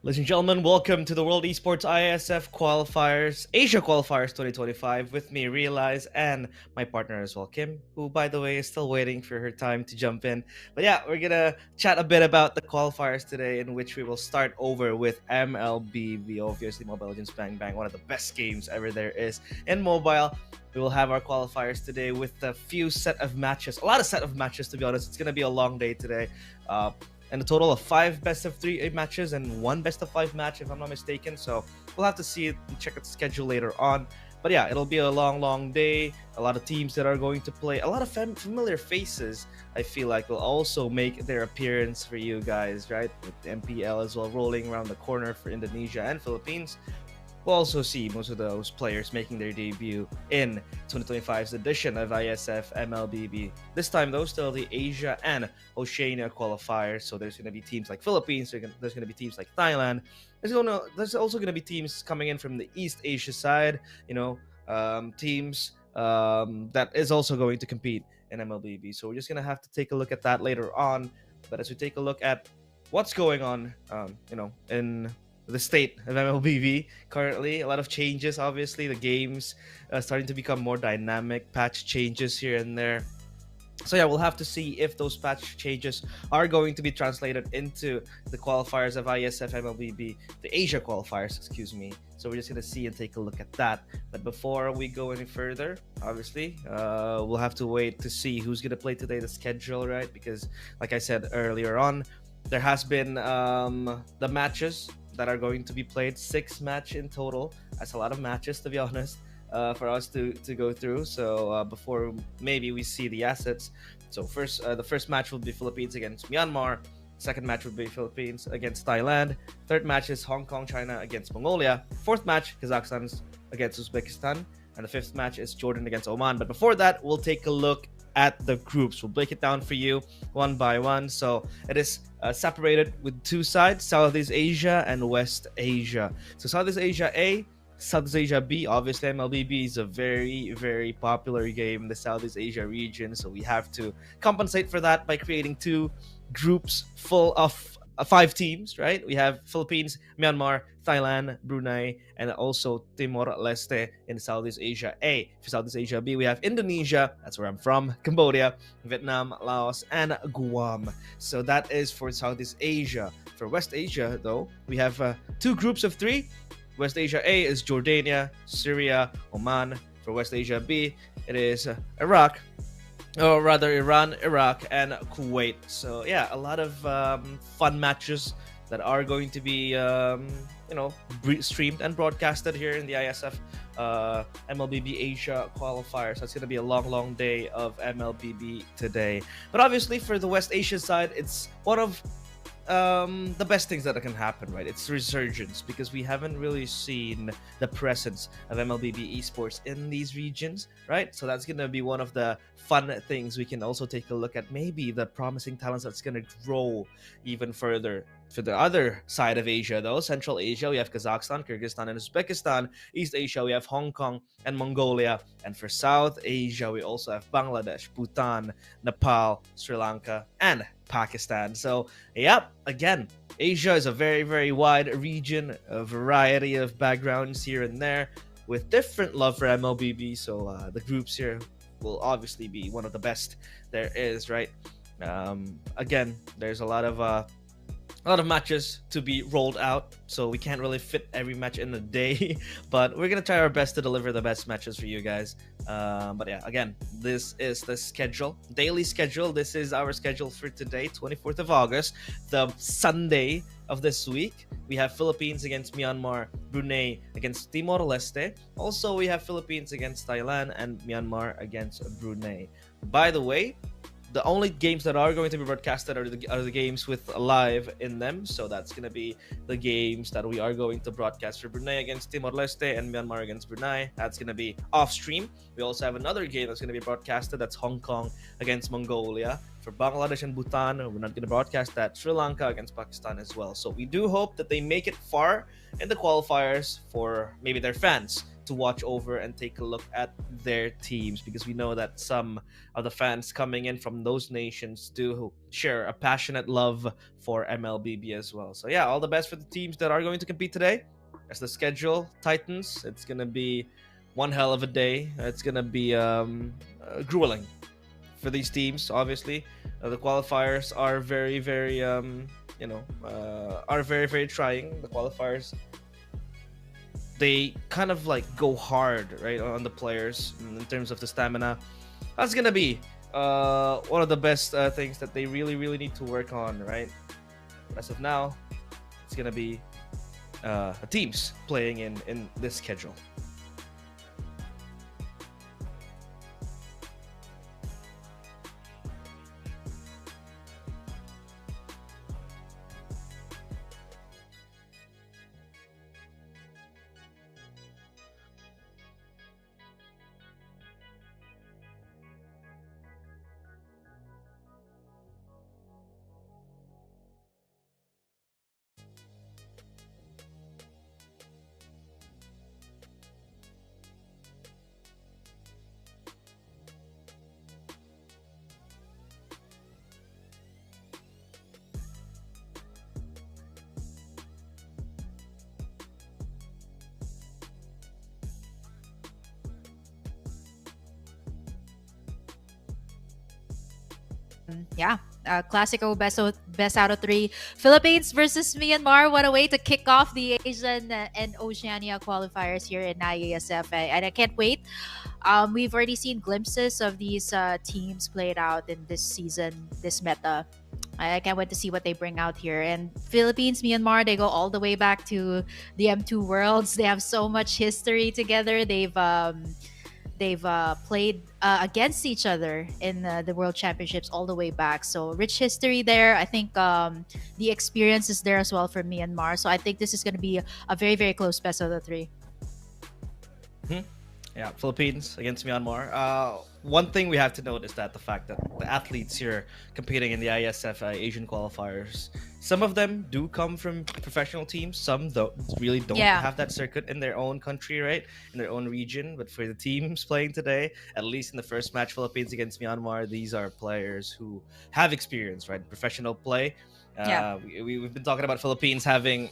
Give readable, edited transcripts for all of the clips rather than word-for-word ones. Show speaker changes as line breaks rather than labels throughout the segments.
Ladies and gentlemen, welcome to the World Esports Iesf Qualifiers, Asia Qualifiers 2025 with me, Realize, and my partner as well, Kim, who, by the way, is still waiting for her time to jump in. But yeah, we're gonna chat a bit about the qualifiers today, in which we will start over with Mlbb, obviously Mobile Legends Bang Bang, one of the best games ever there is in mobile. We will have our qualifiers today with a few set of matches, a lot of set of matches to be honest. It's gonna be a long day today. And a total of 5 best of 3 matches and 1 best of 5 match, if I'm not mistaken. So we'll have to see and check out the schedule later on. But yeah, it'll be a long day. A lot of teams that are going to play. A lot of familiar faces, I feel like, will also make their appearance for you guys, right? With the MPL as well rolling around the corner for Indonesia and Philippines. We'll also see most of those players making their debut in 2025's edition of Iesf Mlbb. This time, though, still the Asia and Oceania qualifiers. So there's going to be teams like Philippines. There's going to be teams like Thailand. There's also going to be teams coming in from the East Asia side. Teams that is also going to compete in Mlbb. So we're just going to have to take a look at that later on. But as we take a look at what's going on, in the state of Mlbb currently. A lot of changes, obviously. The game's starting to become more dynamic, patch changes here and there. So yeah, we'll have to see if those patch changes are going to be translated into the qualifiers of Iesf Mlbb, the Asia qualifiers, excuse me. So we're just going to see and take a look at that. But before we go any further, obviously, we'll have to wait to see who's going to play today, the schedule, right? Because like I said earlier on, there has been the matches that are going to be played, 6 match in total. That's a lot of matches, to be honest, for us to go through. So before maybe we see the assets. So the first match will be Philippines against Myanmar. Second match will be Philippines against Thailand. Third match is Hong Kong, China against Mongolia. Fourth match, Kazakhstan against Uzbekistan. And the fifth match is Jordan against Oman. But before that, we'll take a look at the groups. We'll break it down for you one by one. So it is separated with 2 sides, Southeast Asia and West Asia. So Southeast Asia A, Southeast Asia B. Obviously, Mlbb is a very popular game in the Southeast Asia region. So we have to compensate for that by creating 2 groups full of 5 teams, right? We have Philippines, Myanmar, Thailand, Brunei, and also Timor-Leste in Southeast Asia A. For Southeast Asia B, we have Indonesia, that's where I'm from, Cambodia, Vietnam, Laos, and Guam. So that is for Southeast Asia. For West Asia, though, we have 2 groups of 3. West Asia A is Jordania, Syria, Oman. For West Asia B, it is Iraq, or rather Iran, Iraq, and Kuwait. So yeah, a lot of fun matches that are going to be streamed and broadcasted here in the Iesf Mlbb Asia qualifiers. So it's going to be a long day of Mlbb today. But obviously for the West Asia side, it's one of the best things that can happen, right? It's resurgence, because we haven't really seen the presence of Mlbb esports in these regions, right? So that's gonna be one of the fun things. We can also take a look at maybe the promising talents that's gonna grow even further. For the other side of Asia, though, Central Asia, we have Kazakhstan, Kyrgyzstan, and Uzbekistan. East Asia, we have Hong Kong and Mongolia. And for South Asia, we also have Bangladesh, Bhutan, Nepal, Sri Lanka, and Pakistan. So, yep, again, Asia is a very wide region, a variety of backgrounds here and there, with different love for Mlbb. So the groups here will obviously be one of the best there is, right? Again, there's a lot of matches to be rolled out, so we can't really fit every match in a day, but we're gonna try our best to deliver the best matches for you guys. But yeah, again, this is the schedule, daily schedule. This is our schedule for today, 24th of August, the Sunday of this week. We have Philippines against Myanmar, Brunei against Timor-Leste. Also, we have Philippines against Thailand and Myanmar against Brunei. By the way, the only games that are going to be broadcasted are the games with live in them. So that's going to be the games that we are going to broadcast for Brunei against Timor-Leste and Myanmar against Brunei. That's going to be off stream. We also have another game that's going to be broadcasted. That's Hong Kong against Mongolia. For Bangladesh and Bhutan, we're not going to broadcast that. Sri Lanka against Pakistan as well. So we do hope that they make it far in the qualifiers for maybe their fans to watch over and take a look at their teams, because we know that some of the fans coming in from those nations do share a passionate love for MLBB as well. So yeah, all the best for the teams that are going to compete today. As the schedule tightens, it's gonna be one hell of a day. It's gonna be grueling for these teams. Obviously, the qualifiers are very, very, are very, very trying. The qualifiers, they kind of like go hard, right, on the players in terms of the stamina. That's gonna be one of the best things that they really, really need to work on, right? As of now, it's gonna be teams playing in this schedule.
Yeah. Classico best out of three. Philippines versus Myanmar. What a way to kick off the Asian and Oceania qualifiers here in IASF. And I can't wait. We've already seen glimpses of these teams played out in this season, this meta. I can't wait to see what they bring out here. And Philippines, Myanmar, they go all the way back to the M2 Worlds. They have so much history together. They've played against each other in the World Championships all the way back. So rich history there. I think the experience is there as well for Myanmar. So I think this is going to be a very, very close best of the three.
Yeah, Philippines against Myanmar. One thing we have to note is that the fact that the athletes here competing in the ISF Asian qualifiers, some of them do come from professional teams. Some really don't
Yeah.
have that circuit in their own country, right, in their own region. But for the teams playing today, at least in the first match, Philippines against Myanmar, these are players who have experience, right, professional play.
Yeah.
We've been talking about Philippines having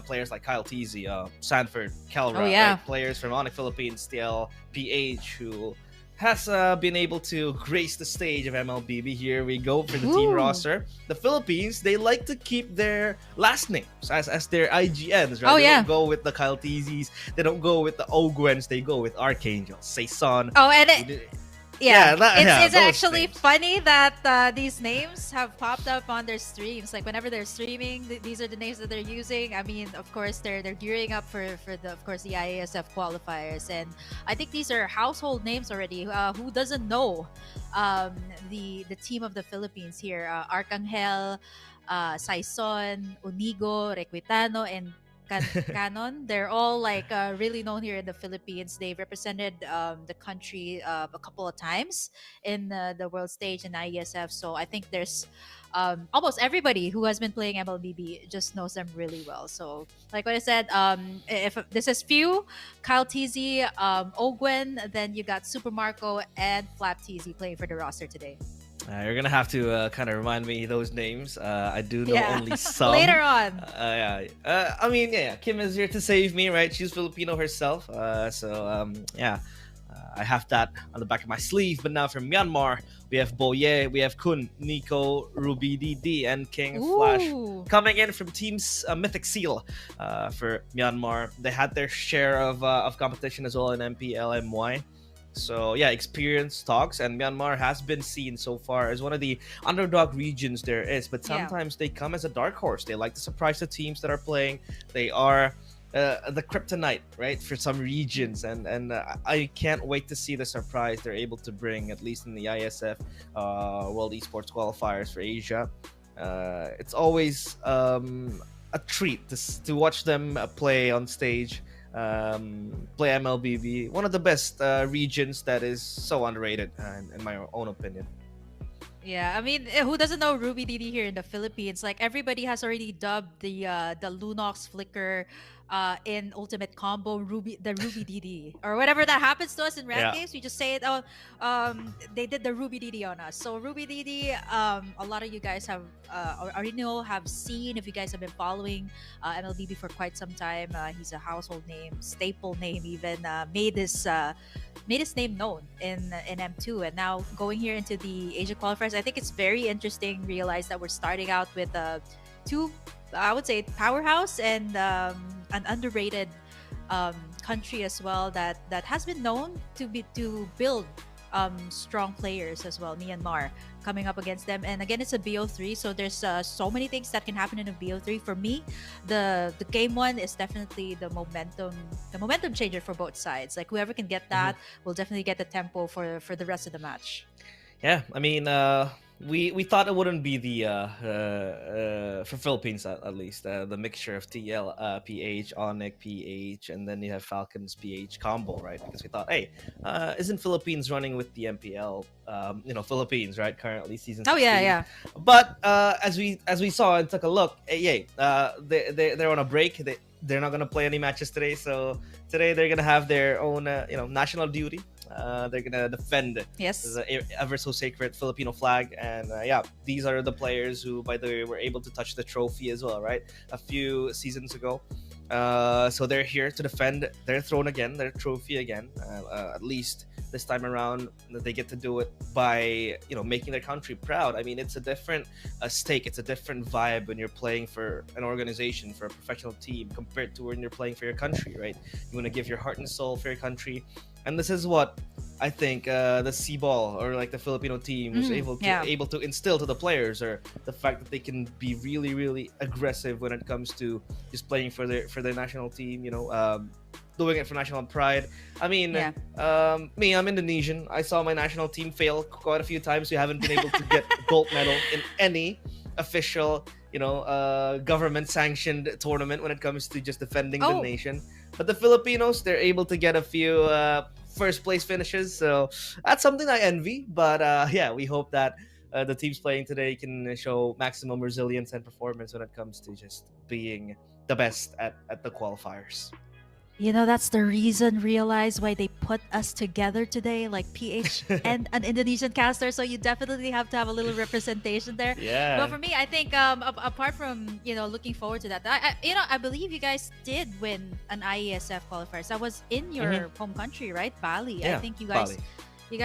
players like Kyle Teasy, Sanford, Calra,
Oh, yeah.
right? Players from Onyx Philippines, TL, PH, who has been able to grace the stage of MLBB. Here we go for the team
Ooh.
roster. The Philippines, they like to keep their last names as their IGNs, right?
Oh,
They
yeah.
don't go with the Kyle Teasys. They don't go with the Ogwens. They go with Archangels, Saison.
Oh, and
Yeah,
it's
those
actually
things.
funny that these names have popped up on their streams. Like whenever they're streaming, these are the names that they're using. I mean, of course, they're gearing up for the of course the IASF qualifiers, and I think these are household names already. Who doesn't know the team of the Philippines here? Arcangel, Saison, Unigo, Requitano, and Canon. They're all like really known here in the Philippines. They've represented the country a couple of times in the world stage in IESF. So I think there's almost everybody who has been playing MLBB just knows them really well. So like what I said, if this is few, Kyle Teasy, Ogwen, then you got Super Marco and Flap Teasy playing for the roster today.
You're gonna have to kind of remind me those names. I do know
Yeah.
only some.
Later on.
I mean, yeah, Kim is here to save me, right? She's Filipino herself. I have that on the back of my sleeve. But now from Myanmar, we have Boye, we have Kun, Nico, Ruby DD, and King Flash
Ooh.
coming in from teams Mythic Seal for Myanmar. They had their share of competition as well in MPLMY. So yeah, experience talks, and Myanmar has been seen so far as one of the underdog regions there is. But
Yeah.
sometimes they come as a dark horse. They like to surprise the teams that are playing. They are the kryptonite, right, for some regions, and I can't wait to see the surprise they're able to bring, at least in the ISF World Esports qualifiers for Asia. It's always a treat to watch them play on stage. Play MLBB, one of the best regions that is so underrated, in my own opinion.
Yeah, I mean, who doesn't know Ruby DD here in the Philippines? Like everybody has already dubbed the Lunox Flicker in Ultimate Combo, the Ruby DD or whatever that happens to us in ranked
Yeah.
games. We just say it. Oh, they did the Ruby DD on us. So Ruby DD, a lot of you guys have already know, have seen, if you guys have been following Mlbb for quite some time. He's a household name, staple name, even made his name known in M2, and now going here into the Asia qualifiers. I think it's very interesting. Realize that we're starting out with two, I would say, powerhouse and an underrated country as well, that has been known to build strong players as well. Myanmar coming up against them, and again, it's a BO3, so there's so many things that can happen in a BO3. For me, the game one is definitely the momentum changer for both sides. Like whoever can get that will definitely get the tempo for the rest of the match.
Yeah, I mean, we thought it wouldn't be the for Philippines at least the mixture of TL PH, Onyx PH, and then you have Falcons PH combo, right? Because we thought, hey, isn't Philippines running with the MPL? Philippines, right? Currently season 16.
Oh yeah, yeah.
But as we saw and took a look, they're on a break. They're not gonna play any matches today, so today they're gonna have their own national duty. They're gonna defend
Yes.
the ever so sacred Filipino flag, and these are the players who, by the way, were able to touch the trophy as well, right? A few seasons ago. So they're here to defend their throne again, their trophy again. At least this time around, they get to do it by making their country proud. I mean, it's a different stake, it's a different vibe when you're playing for an organization, for a professional team, compared to when you're playing for your country, right? You want to give your heart and soul for your country, and this is what I think the C-ball or like the Filipino team was able to instill to the players, or the fact that they can be really, really aggressive when it comes to just playing for their national team. Doing it for national pride. I mean, me, I'm Indonesian. I saw my national team fail quite a few times. We haven't been able to get a gold medal in any official, government-sanctioned tournament when it comes to just defending the nation. But the Filipinos, they're able to get a few first place finishes, so that's something I envy. But we hope that the teams playing today can show maximum resilience and performance when it comes to just being the best at the qualifiers.
That's the reason, realize why they put us together today, like PH and an Indonesian caster. So you definitely have to have a little representation there.
Yeah.
But for me, I think apart from looking forward to that, I believe you guys did win an IESF qualifiers. That was in your home country, right? Bali.
Yeah,
I think you guys.
Bali.
You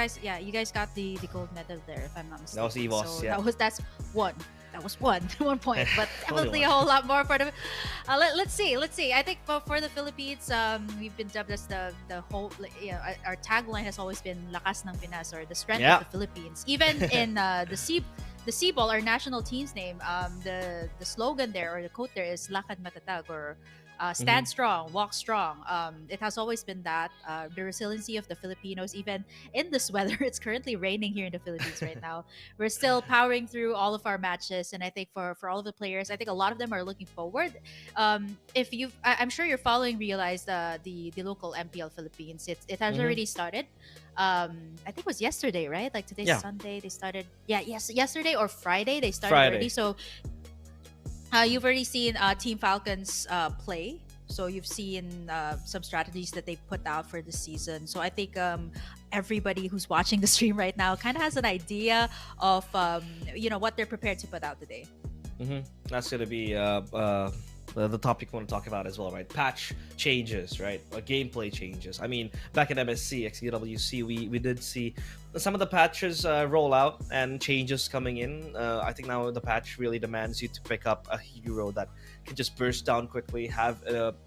guys got the gold medal there, if I'm not mistaken.
That was Esports,
so
yeah.
that's one. That was one 1 point, but definitely a
one.
whole lot more for the. Let's see. I think for the Philippines, we've been dubbed as the whole. Our tagline has always been "Lakas ng Pinas," or the strength of the Philippines. Even in the C-ball, our national team's name, the slogan there, or the quote there, is "Lakad matatag," or stand strong, walk strong. It has always been that the resiliency of the Filipinos, even in this weather. It's currently raining here in the Philippines right now. We're still powering through all of our matches, and I think for all of the players, I think a lot of them are looking forward. If I'm sure you're following, realize the local MPL Philippines. It has already started. I think it was yesterday, right? Like today's Sunday. They started. Yesterday or Friday they started already. So you've already seen Team Falcons play. So you've seen some strategies that they put out for the season. So I think everybody who's watching the stream right now kind of has an idea of what they're prepared to put out today.
That's going to be the topic we want to talk about as well, right? Patch changes, right? Gameplay changes. I mean, back in MSC, XEWC, we did see some of the patches roll out and changes coming in. I think now the patch really demands you to pick up a hero that can just burst down quickly, have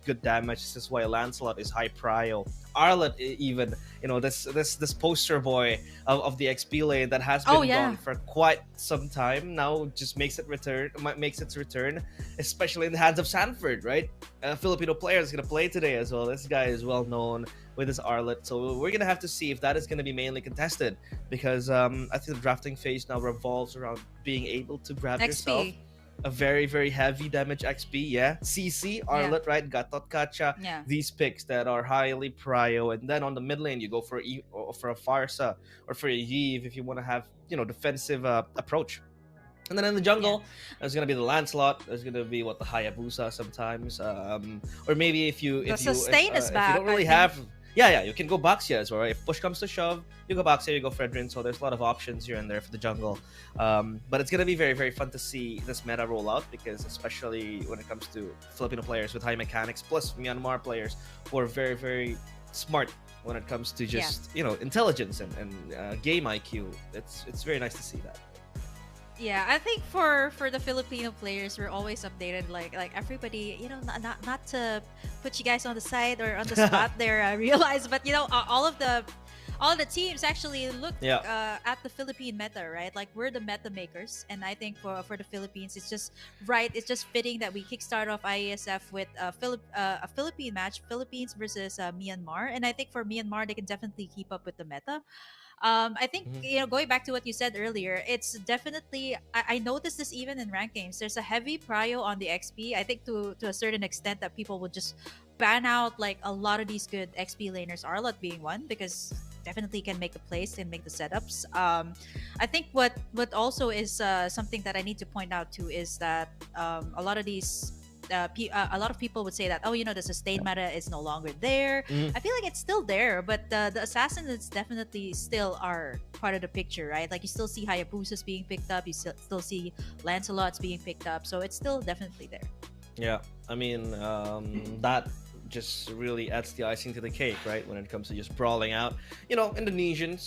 good damage. This is why Lancelot is high prio. Arlet, even, this poster boy of the XP lane that has been gone for quite some time now, just makes its return, especially in the hands of Sanford, right? A Filipino player is going to play today as well. This guy is well known with his Arlet, so we're gonna have to see if that is going to be mainly contested, because I think the drafting phase now revolves around being able to grab yourself a very, very heavy damage XP, CC, Arlet, right? Gatot Kacha, these picks that are highly prio, and then on the mid lane you go for a Farsa or for a Yves if you want to have defensive approach. And then in the
Yeah.
jungle, there's gonna be the Lancelot. There's gonna be what the Hayabusa sometimes, or maybe
The sustain is
if you
back,
don't
I
really
think.
have, yeah, you can go Baxia as well. Right? If push comes to shove, you go Baxia, you go Fredrin. So there's a lot of options here and there for the jungle. But it's gonna be very very fun to see this meta roll out because especially when it comes to Filipino players with high mechanics, plus Myanmar players who are very very smart when it comes to
Yeah.
just intelligence and game IQ. It's very nice to see that.
Yeah, I think for the Filipino players, we're always updated. Like everybody, not to put you guys on the side or on the spot there, I realize, but all of the teams actually look
Yeah.
at the Philippine meta, right? Like we're the meta makers, and I think for the Philippines, it's just right. It's just fitting that we kickstart off IESF with a Philippine match, Philippines versus Myanmar, and I think for Myanmar, they can definitely keep up with the meta. I think
Mhm.
going back to what you said earlier, it's definitely I noticed this even in rank games. There's a heavy prio on the XP. I think to a certain extent that people would just ban out like a lot of these good XP laners, Arlot being one, because definitely can make the plays and make the setups. I think what also is something that I need to point out too is that a lot of these a lot of people would say that, oh, the sustain meta is no longer there.
Mhm.
I feel like it's still there, but the assassins definitely still are part of the picture, right? Like you still see Hayabusas being picked up, you still see Lancelots being picked up, so it's still definitely there.
Yeah, I mean, that just really adds the icing to the cake, right? When it comes to just brawling out, Indonesian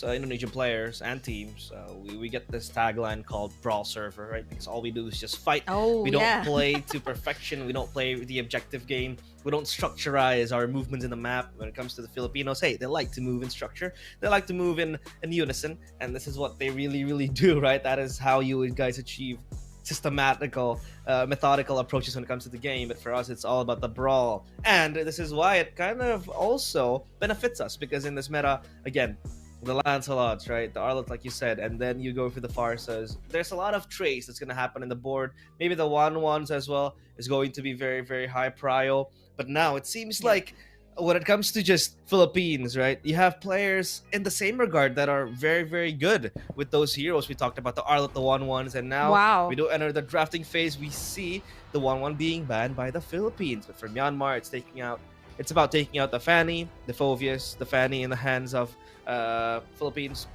players and teams, we get this tagline called "Brawl Server," right? Because all we do is just fight.
Oh
We don't
yeah.
play to perfection. We don't play the objective game. We don't structurize our movements in the map. When it comes to the Filipinos, hey, they like to move in structure. They like to move in unison, and this is what they really, really do, right? That is how you guys achieve systematical, methodical approaches when it comes to the game. But for us, it's all about the brawl, and this is why it kind of also benefits us because in this meta, again, the Lancelots, right, the Arlot, like you said, and then you go for the Farsas. There's a lot of trace that's gonna happen in the board. Maybe the one-ones as well is going to be very, very high prio. But now it seems
Yep.
like when it comes to just Philippines, right? You have players in the same regard that are very, very good with those heroes. We talked about the Arlot, the one-ones, and now we
Wow.
do enter the drafting phase. We see the one-one being banned by the Philippines. But for Myanmar, it's about taking out the Fanny, the Phovius, the Fanny in the hands of Philippines.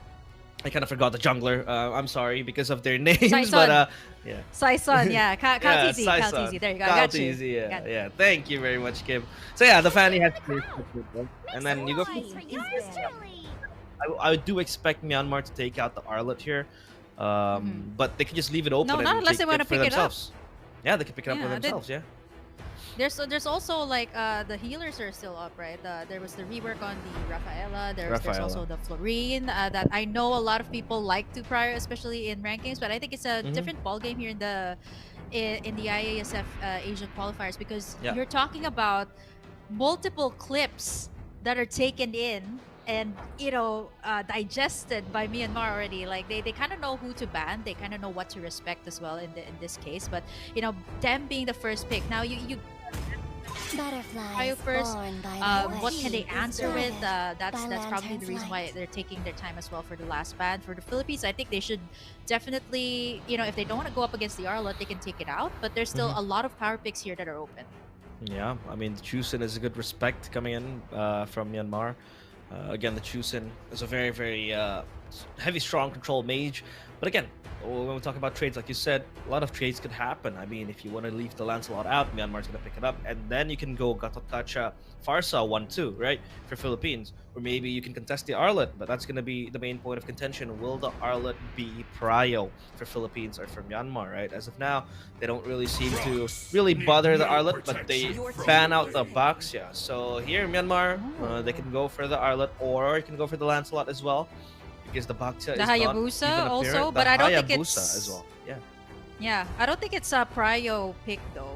I kind of forgot the jungler. I'm sorry because of their names, but
Saison.
yeah.
Saison, yeah.
Yeah,
Kaltizi.
Saison.
Kaltizi. There you go. I
Kyle
got you.
Teasy, yeah,
Got it.
yeah. Thank you very much, Kim. So yeah, the Fanny has to and then you go. I do expect Myanmar to take out the Arlet here,
Mhm.
but they can just leave it open
No, not
and
unless they
take
want
it
to
for
pick it up.
themselves. Yeah, they can pick it up for
Yeah,
themselves. Yeah.
there's also like the healers are still up, right? There was the rework on the Rafaela. There's
Rafaela.
also the Florine that I know a lot of people like to prior, especially in rankings. But I think it's a
Mhm.
different ball game here in the IASF Asian qualifiers because
Yeah.
you're talking about multiple clips that are taken in and digested by Myanmar already. Like they kind of know who to ban, they kind of know what to respect as well in this case. But them being the first pick, now you
Butterflies
first,
born by the
what can they
way
answer
is
with?
guided
That's
by
that's probably the
lantern's
reason why
light.
they're taking their time as well for the last ban. For the Philippines, I think they should definitely, if they don't want to go up against the Arlot, they can take it out. But there's still
Mhm.
a lot of power picks here that are open.
Yeah, I mean, the Chusin is a good respect coming in from Myanmar. Again, the Chusin is a very, very heavy, strong control mage. But again, when we talk about trades, like you said, a lot of trades could happen. I mean, if you want to leave the Lancelot out, Myanmar's going to pick it up. And then you can go Gatot Kacha Farsa 1-2, right? For Philippines. Or maybe you can contest the Arlet, but that's going to be the main point of contention. Will the Arlet be prio for Philippines or for Myanmar, right? As of now, they don't really seem to really bother the Arlet, but they ban out the Baxia. So here, Myanmar, they can go for the Arlet, or you can go for the Lancelot as well, because the Baxia
The
is not
Hayabusa
even
also,
apparent.
but
The
I don't think
Hayabusa
it's
as well. Yeah.
Yeah, I don't think it's a prio pick though.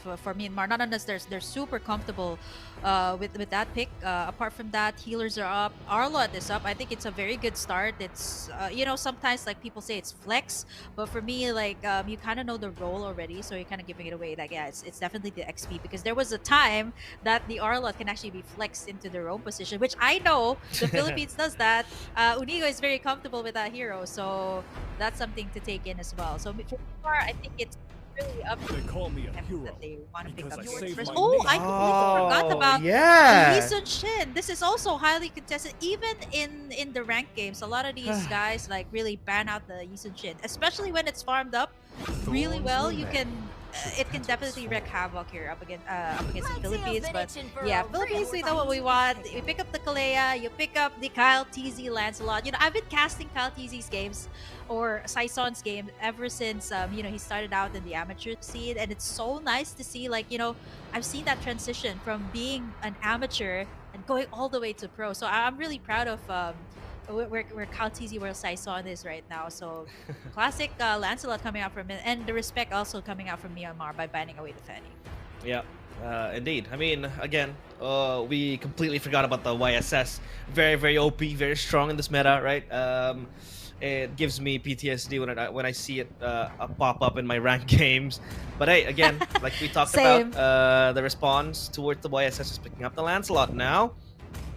For Myanmar, not unless they're super comfortable with that pick. Apart from that, healers are up, Arlot is up. I think it's a very good start. It's sometimes like people say it's flex, but for me like you kind of know the role already, so you're kind of giving it away. Like yeah, it's definitely the XP because there was a time that the Arlot can actually be flexed into their own position, which I know the Philippines does that. Unigo is very comfortable with that hero, so that's something to take in as well. So for far, I think it's really up to
They call me a
them
hero
that they want to pick
because
up
I
yours
saved
first.
my
Oh,
nation.
I completely forgot
Oh,
about the Lee
yeah.
Sun Shin. This is also highly contested. Even in the ranked games, a lot of these guys like really ban out the Lee Sun Shin, especially when it's farmed up really
Thorns
well. You
remain.
can
Should
it can
petals
definitely wreak
fall?
havoc here up against the
My tail's
Philippines.
been
But
itching for
yeah,
a
Philippines,
real
we know what we
fight.
want. You pick up the Kalea, you pick up the Kyle TZ Lancelot. I've been casting Kyle TZ's games or Saison's game ever since he started out in the amateur scene, and it's so nice to see like I've seen that transition from being an amateur and going all the way to pro. So I'm really proud of where Kyle TZ where Saison is right now. So classic Lancelot coming out from it, and the respect also coming out from Myanmar by banning away the Fanny.
Yeah, indeed. I mean, again, we completely forgot about the YSS. Very, very OP, very strong in this meta, right? It gives me PTSD when I see it pop up in my ranked games. But hey, again, like we talked
Same.
about, the response towards the YSS is picking up the Lancelot now.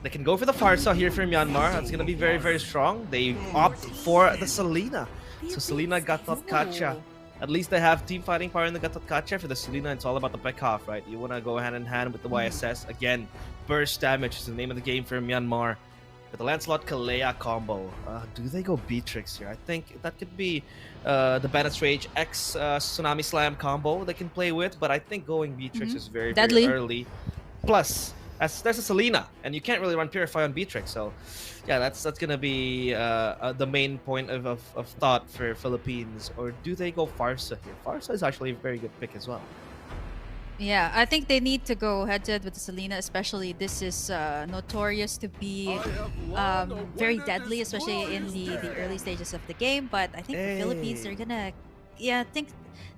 They can go for the Farsa here for Myanmar. That's gonna be very, very strong. They opt for the Selena. So Selena got that Kacha.
Ooh.
At least they have team fighting power in the Gatot Kacha. For the Selena, it's all about the back half, right? You want to go hand in hand with the YSS. Again, burst damage is the name of the game for Myanmar. With the Lancelot Kalea combo. Do they go Beatrix here? I think that could be the Bandit's Rage X Tsunami Slam combo they can play with, but I think going Beatrix is very,
Deadly.
very early. Plus, there's a Selena, and you can't really run Purify on Beatrix, so yeah, that's gonna be the main point of thought for Philippines. Or do they go Farsa here? Farsa is actually a very good pick as well.
Yeah, I think they need to go head to head with Selena, especially this is notorious to be very deadly, especially in the early stages of the game. But I think the Philippines, they're gonna think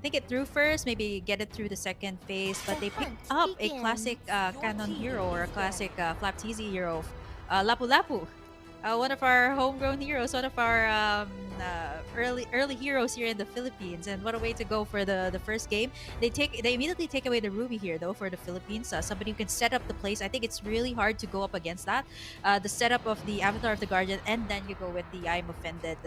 it through first, maybe get it through the second phase. But they picked up a classic canon hero or a classic Flap TZ hero, Lapu Lapu. One of our homegrown heroes, one of our early heroes here in the Philippines, and what a way to go for the first game. They immediately take away the Ruby here though for the Philippines. Somebody who can set up the place. I think it's really hard to go up against that. The setup of the Avatar of the Guardian, and then you go with the I'm offended.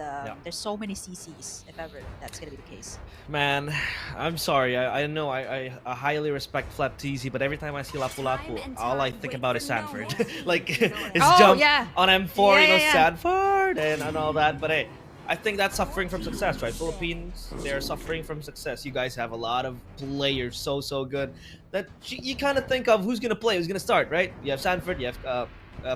There's so many CCs if ever that's gonna be the case.
Man, I'm sorry. I know I highly respect Flap TZ, but every time I see Lapu Lapu, all I think about is Sanford. Like his jump
yeah.
on M4,
Yeah.
Sanford and all that. But hey, I think that's suffering from success, right? Philippines, they're suffering from success. You guys have a lot of players so good that you kind of think of who's gonna play, who's gonna start, right? You have Sanford, you have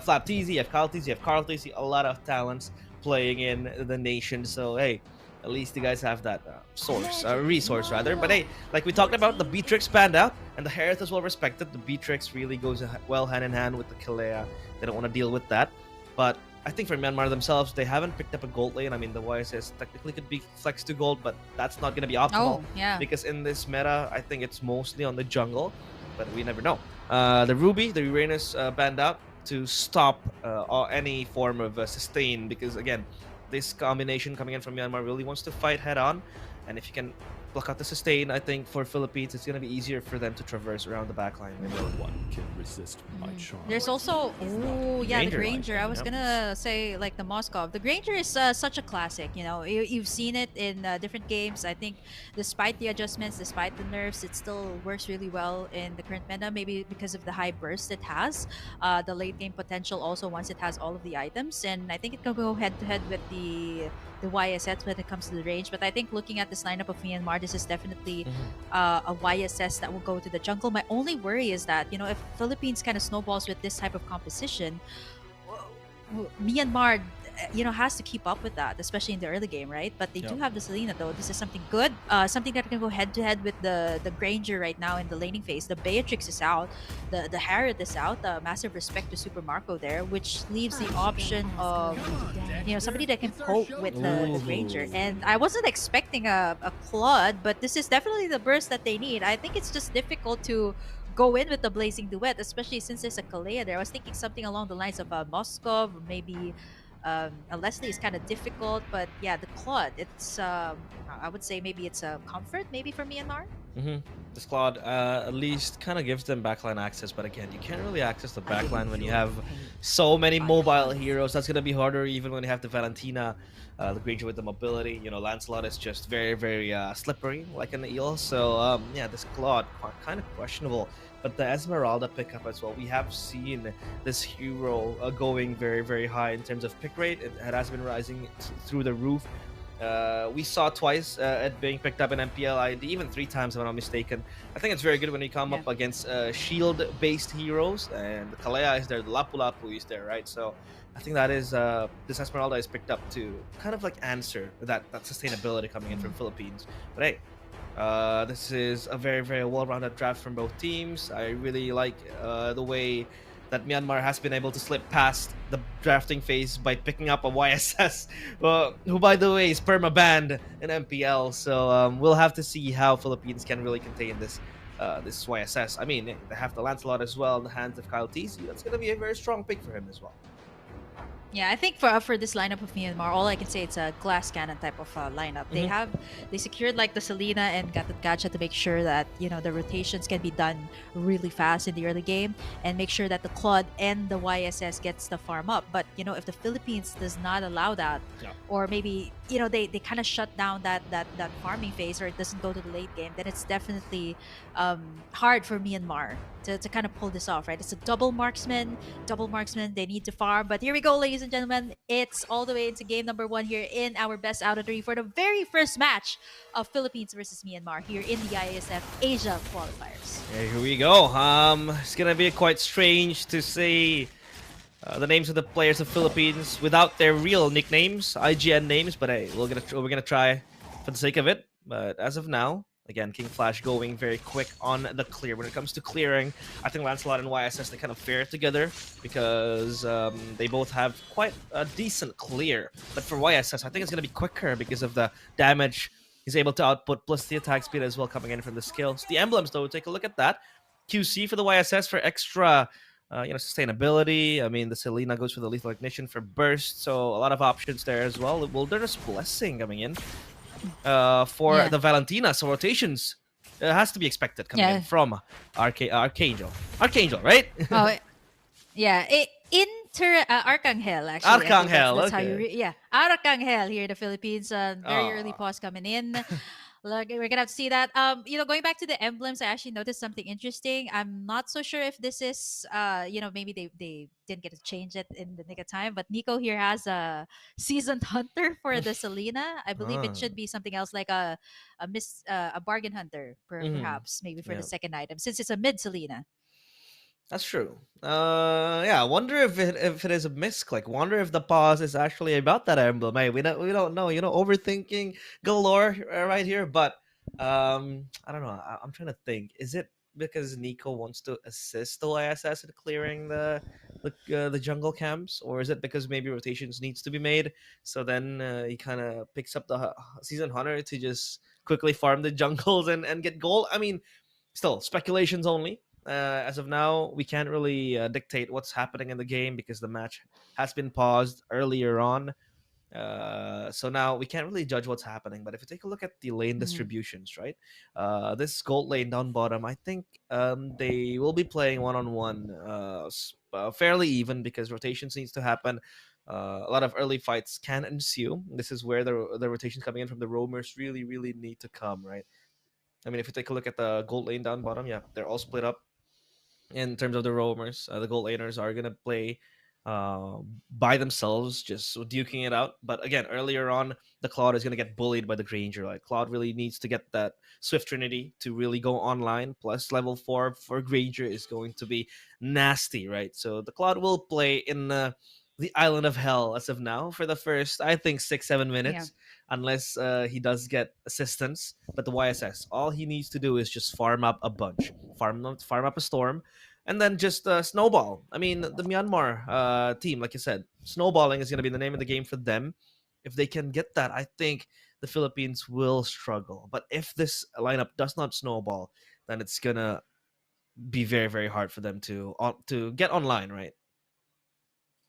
Flap TZ, you have Kyle TZ, you have Carl TZ, a lot of talents playing in the nation. So hey, at least you guys have that resource rather. But hey, like we talked about, the Beatrix panned out, and the Hereth is well respected. The Beatrix really goes well hand in hand with the Kalea. They don't want to deal with that. But I think for Myanmar themselves, they haven't picked up a gold lane. I mean, the YSS technically could be flexed to gold, but that's not going to be optimal.
Oh yeah.
Because in this meta, I think it's mostly on the jungle, but we never know. The Ruby, the Uranus banned out to stop any form of sustain, because again, this combination coming in from Myanmar really wants to fight head on, and if you can block out the sustain, I think for Philippines it's gonna be easier for them to traverse around the backline.
No one can resist my charm.
There's also the
Granger
Granger.
line,
I was
yep.
gonna say like the Moskov. The Granger is such a classic. You've seen it in different games. I think despite the adjustments, despite the nerfs, it still works really well in the current meta. Maybe because of the high burst it has, the late game potential also once it has all of the items, and I think it can go head to head with the YSS when it comes to the range. But I think looking at this lineup of Myanmar, this is definitely a YSS that will go to the jungle. My only worry is that if Philippines kind of snowballs with this type of composition, Myanmar, has to keep up with that, especially in the early game, right? But they do
Yep.
have the Selena though. This is something good, something that can go head to head with the Granger right now in the laning phase. The Beatrix is out, the Harriet is out. Massive respect to Super Marco there, which leaves the option of somebody that can cope with the Granger.
Ooh.
And I wasn't expecting a Claude, but this is definitely the burst that they need. I think it's just difficult to go in with the Blazing Duet, especially since there's a Kalea there. I was thinking something along the lines of Moskov, or maybe a Leslie is kind of difficult, but yeah, the Claude, it's I would say maybe it's a comfort maybe for Myanmar.
Mm-hmm. The squad at least kind of gives them backline access, but again, you can't really access the backline when you have so many mobile heroes. That's gonna be harder even when you have the Valentina, the Granger with the mobility. Lancelot is just very, very slippery like an eel. So yeah, this Claude kind of questionable. But the Esmeralda pickup as well. We have seen this hero going very, very high in terms of pick rate. It has been rising through the roof. We saw twice it being picked up in MPL ID, even 3 times if I'm not mistaken. I think it's very good when you come up against shield-based heroes, and the Kalea is there, the Lapu Lapu is there, right? So I think that is this Esmeralda is picked up to kind of like answer that sustainability coming in from Philippines. But hey, this is a very, very well-rounded draft from both teams. I really like the way that Myanmar has been able to slip past the drafting phase by picking up a YSS, who, by the way, is perma-banned in MPL. So we'll have to see how Philippines can really contain this YSS. I mean, they have the Lancelot as well in the hands of Kyle TC. That's going to be a very strong pick for him as well.
Yeah, I think for this lineup of Myanmar, all I can say it's a glass cannon type of lineup. They secured like the Selena and got the Gacha to make sure that the rotations can be done really fast in the early game, and make sure that the Claude and the YSS gets the farm up. But if the Philippines does not allow that, or maybe they kind of shut down that farming phase, or it doesn't go to the late game, then it's definitely hard for Myanmar to kind of pull this off, right? It's a double marksman. They need to farm. But here we go, ladies and gentlemen. It's all the way into game number 1 here in our best out of 3 for the very first match of Philippines versus Myanmar here in the ISF Asia qualifiers.
Here we go. It's gonna be quite strange to say the names of the players of Philippines without their real nicknames, IGN names. But hey, we're gonna try for the sake of it. But as of now, again, King Flash going very quick on the clear. When it comes to clearing, I think Lancelot and YSS, they kind of fare together because they both have quite a decent clear. But for YSS, I think it's going to be quicker because of the damage he's able to output, plus the attack speed as well coming in from the skills. The emblems, though, take a look at that. QC for the YSS for extra sustainability. I mean, the Selena goes for the lethal ignition for burst, so a lot of options there as well. Wilderness Blessing coming in for the Valentina, so rotations has to be expected coming in from Archangel, right?
Oh, yeah. Arcangel, actually.
Arcangel,
that's how you Arcangel here in the Philippines. Very early pause coming in. Look, we're gonna have to see that. Going back to the emblems, I actually noticed something interesting. I'm not so sure if this is, maybe they didn't get to change it in the nick of time. But Nico here has a seasoned hunter for the Selena. I believe it should be something else like a bargain hunter, perhaps maybe for the second item, since it's a mid Selena.
That's true. Yeah. I wonder if it is a misclick. Wonder if the pause is actually about that emblem. Hey, we don't know. Overthinking galore right here. But I don't know. I'm trying to think. Is it because Nico wants to assist the YSS in clearing the jungle camps, or is it because maybe rotations needs to be made? So then he kind of picks up the season hunter to just quickly farm the jungles and get gold. I mean, still speculations only. As of now, we can't really dictate what's happening in the game because the match has been paused earlier on. So now we can't really judge what's happening. But if you take a look at the lane distributions, right? This gold lane down bottom, I think they will be playing one-on-one fairly even because rotations needs to happen. A lot of early fights can ensue. This is where the rotations coming in from the roamers really, really need to come, right? I mean, if you take a look at the gold lane down bottom, yeah, they're all split up in terms of the roamers. The gold laners are gonna play by themselves, just duking it out. But again, earlier on, the Claude is gonna get bullied by the Granger. Like Claude really needs to get that Swift Trinity to really go online. Plus, level 4 for Granger is going to be nasty, right? So the Claude will play in the the island of hell as of now for the first, I think, 6-7 minutes,
Yeah.
unless he does get assistance. But the YSS, all he needs to do is just farm up a bunch, farm up a storm, and then just snowball. I mean, the Myanmar team, like you said, snowballing is going to be the name of the game for them. If they can get that, I think the Philippines will struggle. But if this lineup does not snowball, then it's gonna be very, very hard for them to get online, right?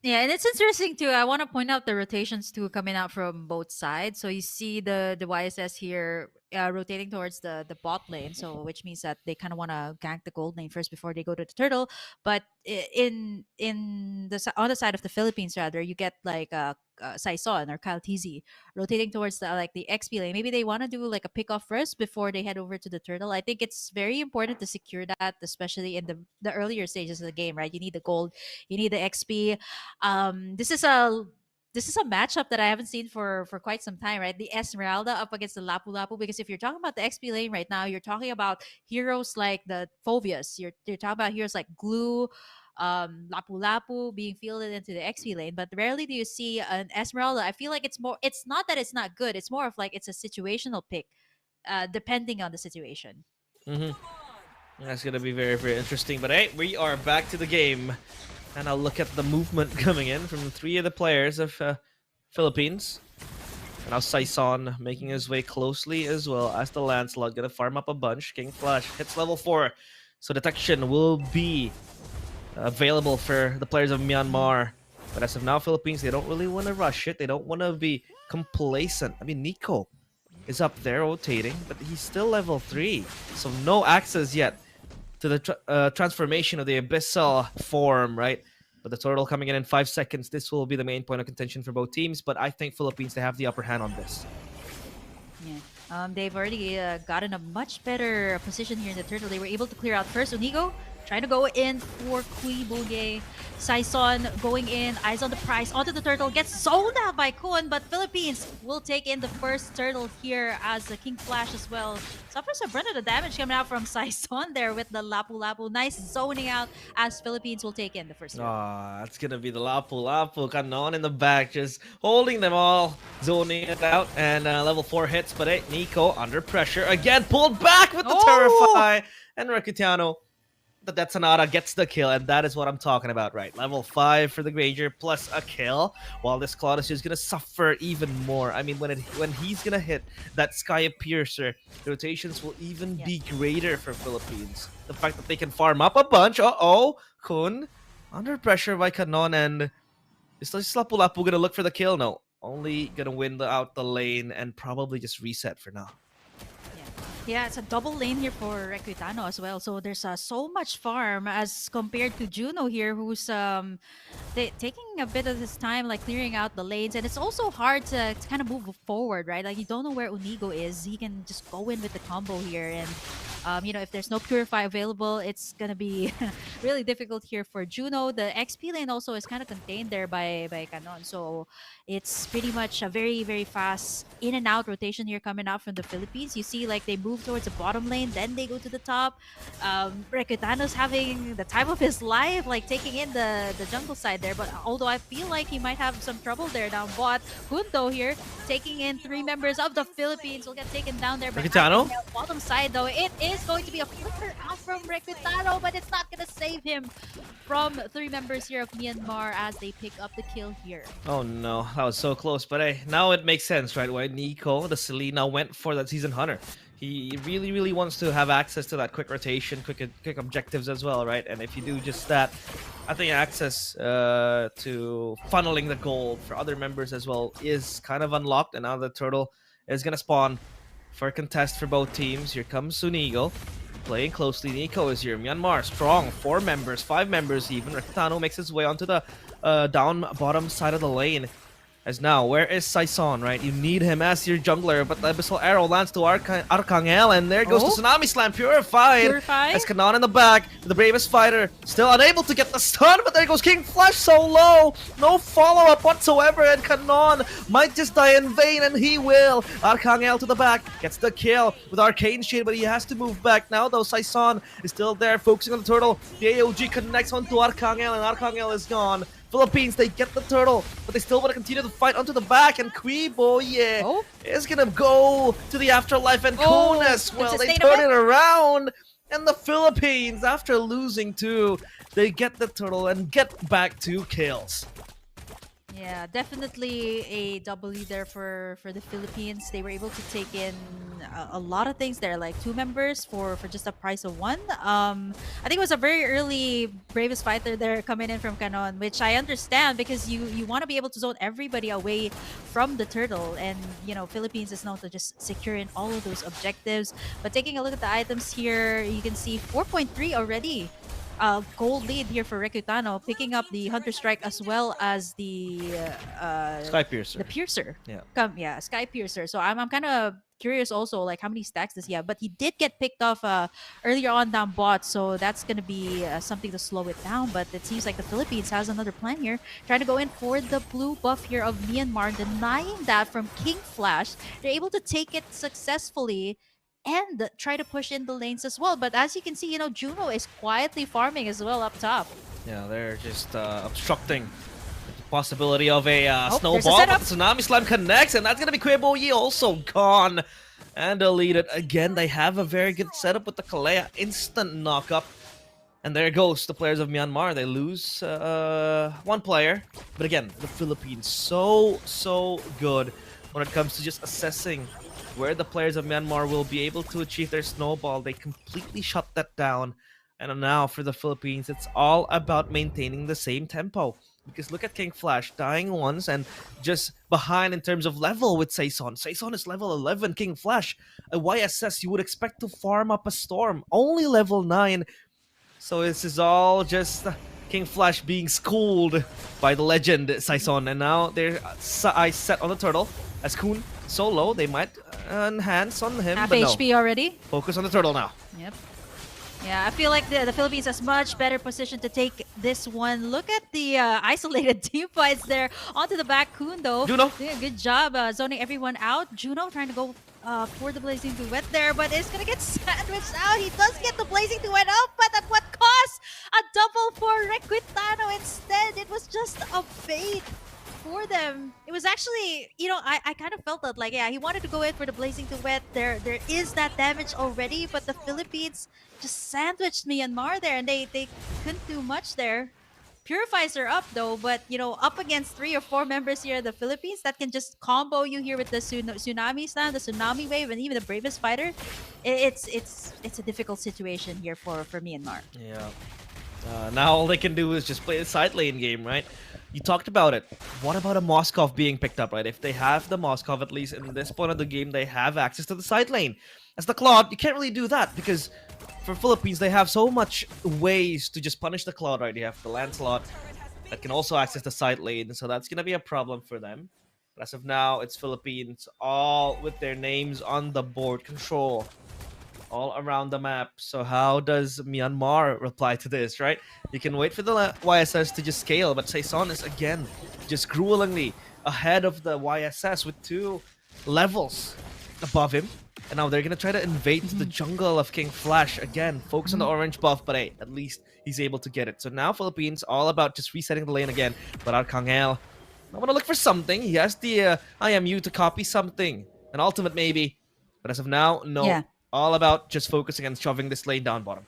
Yeah, and it's interesting too. I want to point out the rotations too coming out from both sides. So you see the YSS here rotating towards the bot lane, so which means that they kind of want to gank the gold lane first before they go to the turtle. But in on the side of the Philippines, rather, you get like Saison or Kyle TZ rotating towards the like the XP lane. Maybe they want to do like a pick off first before they head over to the turtle. I think it's very important to secure that, especially in the earlier stages of the game. Right, you need the gold, you need the XP. This is a matchup that I haven't seen for quite some time, right? The Esmeralda up against the Lapu Lapu. Because if you're talking about the XP lane right now, you're talking about heroes like the Phobias. You're talking about heroes like Glue, Lapu Lapu being fielded into the XP lane. But rarely do you see an Esmeralda. I feel like it's more. It's not that it's not good. It's more of like it's a situational pick, depending on the situation.
Mm-hmm. That's gonna be very, very interesting. But hey, we are back to the game, and I'll look at the movement coming in from the three of the players of Philippines. And now Saison making his way closely as well as the Lancelot, gonna farm up a bunch. King Flash hits level 4, so detection will be available for the players of Myanmar. But as of now, Philippines, they don't really want to rush it. They don't want to be complacent. I mean, Nico is up there rotating, but he's still level 3, so no access yet to the transformation of the abyssal form, right? But the turtle coming in 5 seconds. This will be the main point of contention for both teams, but I think Philippines, they have the upper hand on this.
Yeah. They've already gotten a much better position here in the turtle. They were able to clear out first. Unigo trying to go in for Kui Bulge. Saison going in, eyes on the prize, onto the turtle, gets zoned out by Kun, but Philippines will take in the first turtle here as the King Flash as well. Suffers a brunt of the damage coming out from Saison there with the Lapu Lapu. Nice zoning out as Philippines will take in the first turtle.
Ah, that's gonna be the Lapu Lapu. Kanon in the back, just holding them all, zoning it out, and level 4 hits, but hey, Nico under pressure again, pulled back with the Terrify, and Rakutiano, the Detonata, gets the kill, and that is what I'm talking about, right? Level 5 for the Granger plus a kill, while this Claude is just gonna suffer even more. I mean, when he's gonna hit that Sky Piercer, the rotations will even be greater for Philippines. The fact that they can farm up a bunch, Kun under pressure by Kanon, and is Lapu Lapu gonna look for the kill? No, only gonna win out the lane and probably just reset for now.
Yeah, it's a double lane here for Requitano as well. So there's so much farm as compared to Juno here, who's taking a bit of his time, like clearing out the lanes. And it's also hard to kind of move forward, right? Like you don't know where Unigo is. He can just go in with the combo here. And, if there's no Purify available, it's going to be really difficult here for Juno. The XP lane also is kind of contained there by Canon. So it's pretty much a very, very fast in and out rotation here coming out from the Philippines. You see, like, they move towards the bottom lane, then they go to the top. Requitano's having the time of his life, like, taking in the jungle side there. But although I feel like he might have some trouble there down bot. Hundo here, taking in 3 members of the Philippines, will get taken down there.
Requitano?
Bottom side, though, it is going to be a flicker out from Requitano, but it's not going to save him from 3 members here of Myanmar as they pick up the kill here.
Oh no, that was so close. But hey, now it makes sense, right? Why Nico, the Selena, went for that Season Hunter. He really, really wants to have access to that quick rotation, quick objectives as well, right? And if you do just that, I think access to funneling the gold for other members as well is kind of unlocked. And now the turtle is going to spawn for a contest for both teams. Here comes Sunigo, playing closely. Nico is here. Myanmar, strong. 4 members, 5 members even. Requitano makes his way onto the down bottom side of the lane. As now, where is Saison, right? You need him as your jungler, but the Abyssal Arrow lands to Arcangel, and there goes the Tsunami Slam, purified. As Kanon in the back, the bravest fighter, still unable to get the stun, but there goes King Flash so low. No follow-up whatsoever, and Kanon might just die in vain, and he will. Arcangel to the back, gets the kill with Arcane Shade, but he has to move back now, though. Saison is still there, focusing on the turtle. The AOG connects onto Arcangel, and Arcangel is gone. Philippines, they get the turtle, but they still want to continue to fight onto the back, and Quibo, yeah,
Oh,
is gonna go to the afterlife, and
Oh,
Kun as well. They
unsustainable.
turn it around, and the Philippines, after losing two, they get the turtle and get back 2 kills.
yeah, definitely a W there for the Philippines. They were able to take in a lot of things there, like 2 members for just a price of 1. I think it was a very early bravest fighter there coming in from Canon, which I understand because you want to be able to zone everybody away from the turtle, and Philippines is known to just securing all of those objectives. But taking a look at the items here, you can see 4.3 already. Gold lead here for Recutano, picking up the Hunter Strike as well as the
Sky Piercer.
the Piercer.
Yeah.
Sky Piercer. So I'm kind of curious also, like how many stacks does he have? But he did get picked off earlier on down bot, so that's gonna be something to slow it down. But it seems like the Philippines has another plan here, trying to go in for the blue buff here of Myanmar, denying that from King Flash. They're able to take it successfully and try to push in the lanes as well. But as you can see, Juno is quietly farming as well up top.
Yeah, they're just obstructing the possibility of a
there's a
snowball, but
setup.
the Tsunami Slime connects, and that's gonna be Quibo Yi also gone and deleted. Again, they have a very good setup with the Kalea, instant knock-up. And there goes the players of Myanmar. They lose 1 player. But again, the Philippines, so good when it comes to just assessing where the players of Myanmar will be able to achieve their snowball. They completely shut that down. And now for the Philippines, it's all about maintaining the same tempo. Because look at King Flash dying once and just behind in terms of level with Saison. Saison is level 11. King Flash, a YSS, you would expect to farm up a Storm. Only level 9. So this is all just King Flash being schooled by the legend Saison. And now their eyes set on the turtle. As Kun so low, they might enhance on him,
Half
but no.
HP already.
Focus on the turtle now.
Yep. Yeah, I feel like the Philippines has much better position to take this one. Look at the isolated team fights there. Onto the back, Kun though.
Juno.
Doing a good job zoning everyone out. Juno trying to go for the Blazing Duet there, but it's gonna get sandwiched out. He does get the Blazing Duet out, but at what cost? A double for Requitano instead. It was just a fate for them. It was actually, I kind of felt that, like, yeah, he wanted to go in for the Blazing Duet. There is that damage already, but the Philippines just sandwiched Myanmar there, and they couldn't do much there. Purifiers are up though, but up against 3 or 4 members here in the Philippines that can just combo you here with the tsunami slam, the tsunami wave, and even the bravest fighter. It's a difficult situation here for Myanmar.
Yeah. Now all they can do is just play the side lane game, right? You talked about it. What about a Moskov being picked up, right? If they have the Moskov, at least in this point of the game, they have access to the side lane. As the Cloud, you can't really do that because for Philippines, they have so much ways to just punish the Cloud, right? You have the Lancelot that can also access the side lane, so that's going to be a problem for them. But as of now, it's Philippines, all with their names on the board. Control all around the map. So how does Myanmar reply to this, right? You can wait for the YSS to just scale, but Saison is again just gruelingly ahead of the YSS with 2 levels above him. And now they're gonna try to invade the jungle of King Flash again. Focus on the orange buff, but hey, at least he's able to get it. So now Philippines all about just resetting the lane again. But our Kangel, I want to look for something. He has the IMU to copy something, an ultimate maybe. But as of now, no.
Yeah.
All about just focusing and shoving this lane down bottom.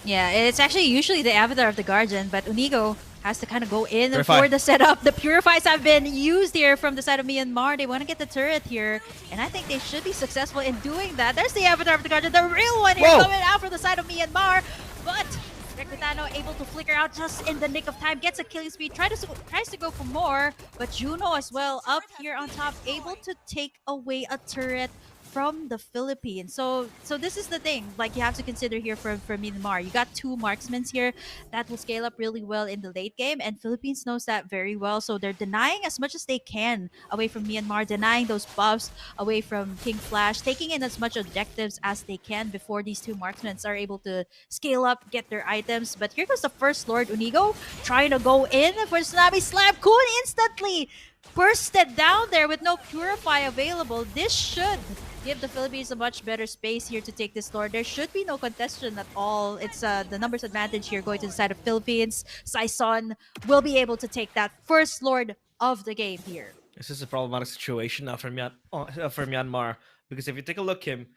Yeah, it's actually usually the Avatar of the Guardian, but Unigo has to kind of go in
Purify.
for the setup. The Purifies have been used here from the side of Myanmar. They want to get the turret here, and I think they should be successful in doing that. There's the Avatar of the Guardian, the real one here,
Whoa.
coming out from the side of Myanmar, but Recutano able to flicker out just in the nick of time, gets a killing speed, tries to go for more, but Juno as well up here on top, able to take away a turret from the Philippines. So this is the thing, like, you have to consider here for Myanmar. You got 2 marksmen here that will scale up really well in the late game, and Philippines knows that very well. So they're denying as much as they can away from Myanmar, denying those buffs away from King Flash, taking in as much objectives as they can before these 2 marksmen are able to scale up, get their items. But here goes the First Lord Unigo trying to go in for Tsunami Slam. Kun instantly bursted down there with no Purify available. This should give the Philippines a much better space here to take this Lord. There should be no contestation at all. It's the numbers advantage here going to the side of Philippines. Saison will be able to take that first Lord of the game here.
This is a problematic situation now for Myanmar, because if you take a look, Kim,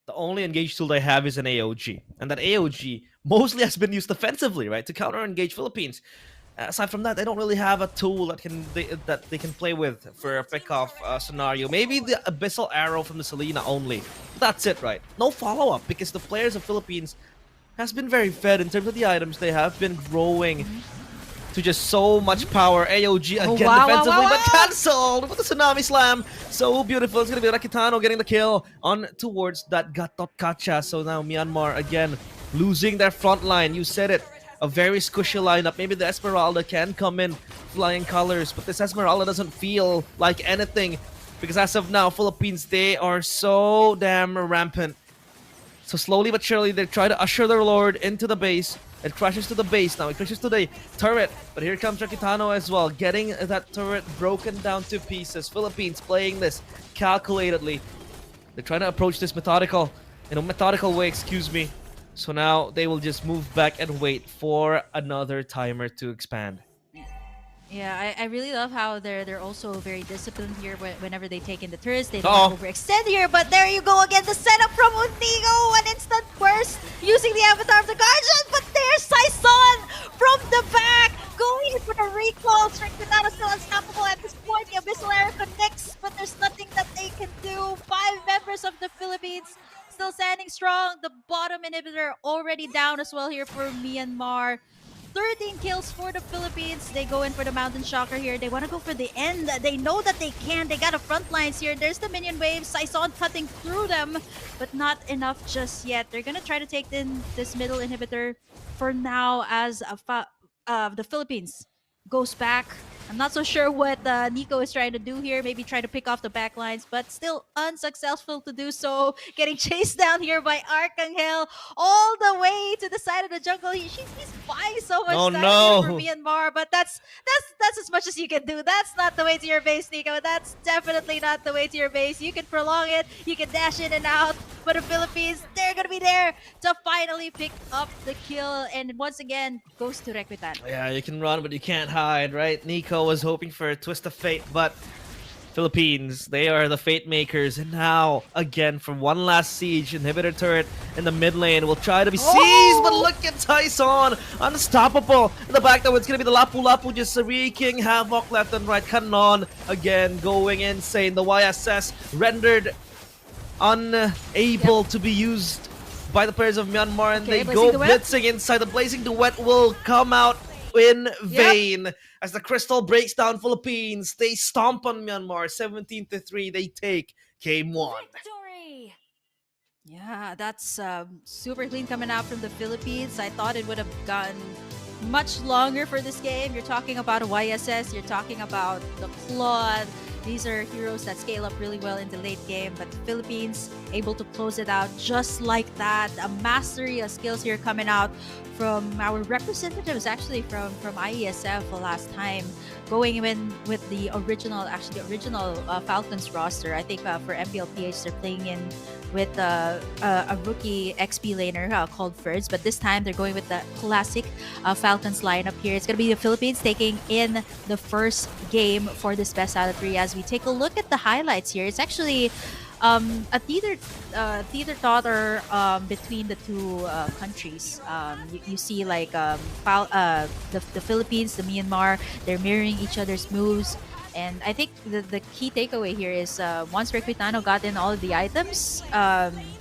the only engaged tool they have is an AOG, and that AOG mostly has been used defensively, right, to counter engage Philippines. Aside from that, they don't really have a tool that they can play with for a pick-off scenario. Maybe the Abyssal Arrow from the Selena only. That's it, right? No follow-up, because the players of Philippines has been very fed in terms of the items. They have been growing to just so much power. AOG again defensively, but cancelled with the Tsunami Slam. So beautiful. It's going to be Rakitano getting the kill on towards that Gatot Kacha. So now Myanmar again losing their front line. You said it. A very squishy lineup. Maybe the Esmeralda can come in flying colors, but this Esmeralda doesn't feel like anything, because as of now, Philippines, they are so damn rampant. So slowly but surely, they try to usher their Lord into the base. It crashes to the base now. It crashes to the turret. But here comes Rakitano as well, getting that turret broken down to pieces. Philippines playing this calculatedly. They're trying to approach this in a methodical way, excuse me. So now they will just move back and wait for another timer to expand.
Yeah, I really love how they're also very disciplined here whenever they take in the turrets. They don't want to overextend here, but there you go again. The setup from Untigo, an instant burst using the avatar of the Guardian, but there's Saison from the back going in for the recall. Rakitano still unstoppable at this point. The Abyssal Arrow connects, but there's nothing that they can do. 5 members of the Philippines still standing strong. The bottom inhibitor already down as well here for Myanmar. 13 kills for the Philippines. They go in for the Mountain Shocker here. They want to go for the end. They know that they can. They got a front lines here. There's the minion waves. Saison cutting through them, but not enough just yet. They're going to try to take in this middle inhibitor for now as the Philippines goes back. I'm not so sure what Nico is trying to do here. Maybe try to pick off the back lines, but still unsuccessful to do so. Getting chased down here by Arcangel all the way to the side of the jungle. He's buying so much time here for Myanmar, but that's as much as you can do. That's not the way to your base, Nico. That's definitely not the way to your base. You can prolong it. You can dash in and out. But the Philippines, they're going to be there to finally pick up the kill. And once again, goes to Rakitano.
Yeah, you can run, but you can't hide, right? Nico was hoping for a twist of fate, but Philippines, they are the fate makers. And now, again, for one last siege, inhibitor turret in the mid lane will try to be seized, but look at Saison, unstoppable. In the back, though, it's going to be the Lapu Lapu just wreaking havoc left and right. Kanon, again, going insane. The YSS rendered unable to be used by the players of Myanmar, and they go blitzing inside. The Blazing Duet will come out in vain as the crystal breaks down Philippines. They stomp on Myanmar 17-3. They take game 1.
Victory!
Yeah, that's super clean coming out from the Philippines. I thought it would have gotten much longer for this game. You're talking about a YSS, you're talking about the Claude. These are heroes that scale up really well in the late game, but the Philippines able to close it out just like that. A mastery of skills here coming out from our representatives, actually from Iesf last time, going in with the original Falcons roster. I think for MPLPH they're playing in with a rookie XP laner called Ferds, but this time they're going with the classic Falcons lineup here. It's going to be the Philippines taking in the first game for this best out of 3. As we take a look at the highlights here, it's actually a theater daughter between the two countries. You see like the Philippines, the Myanmar, they're mirroring each other's moves. And I think the key takeaway here is once Rakitano got in all of the items,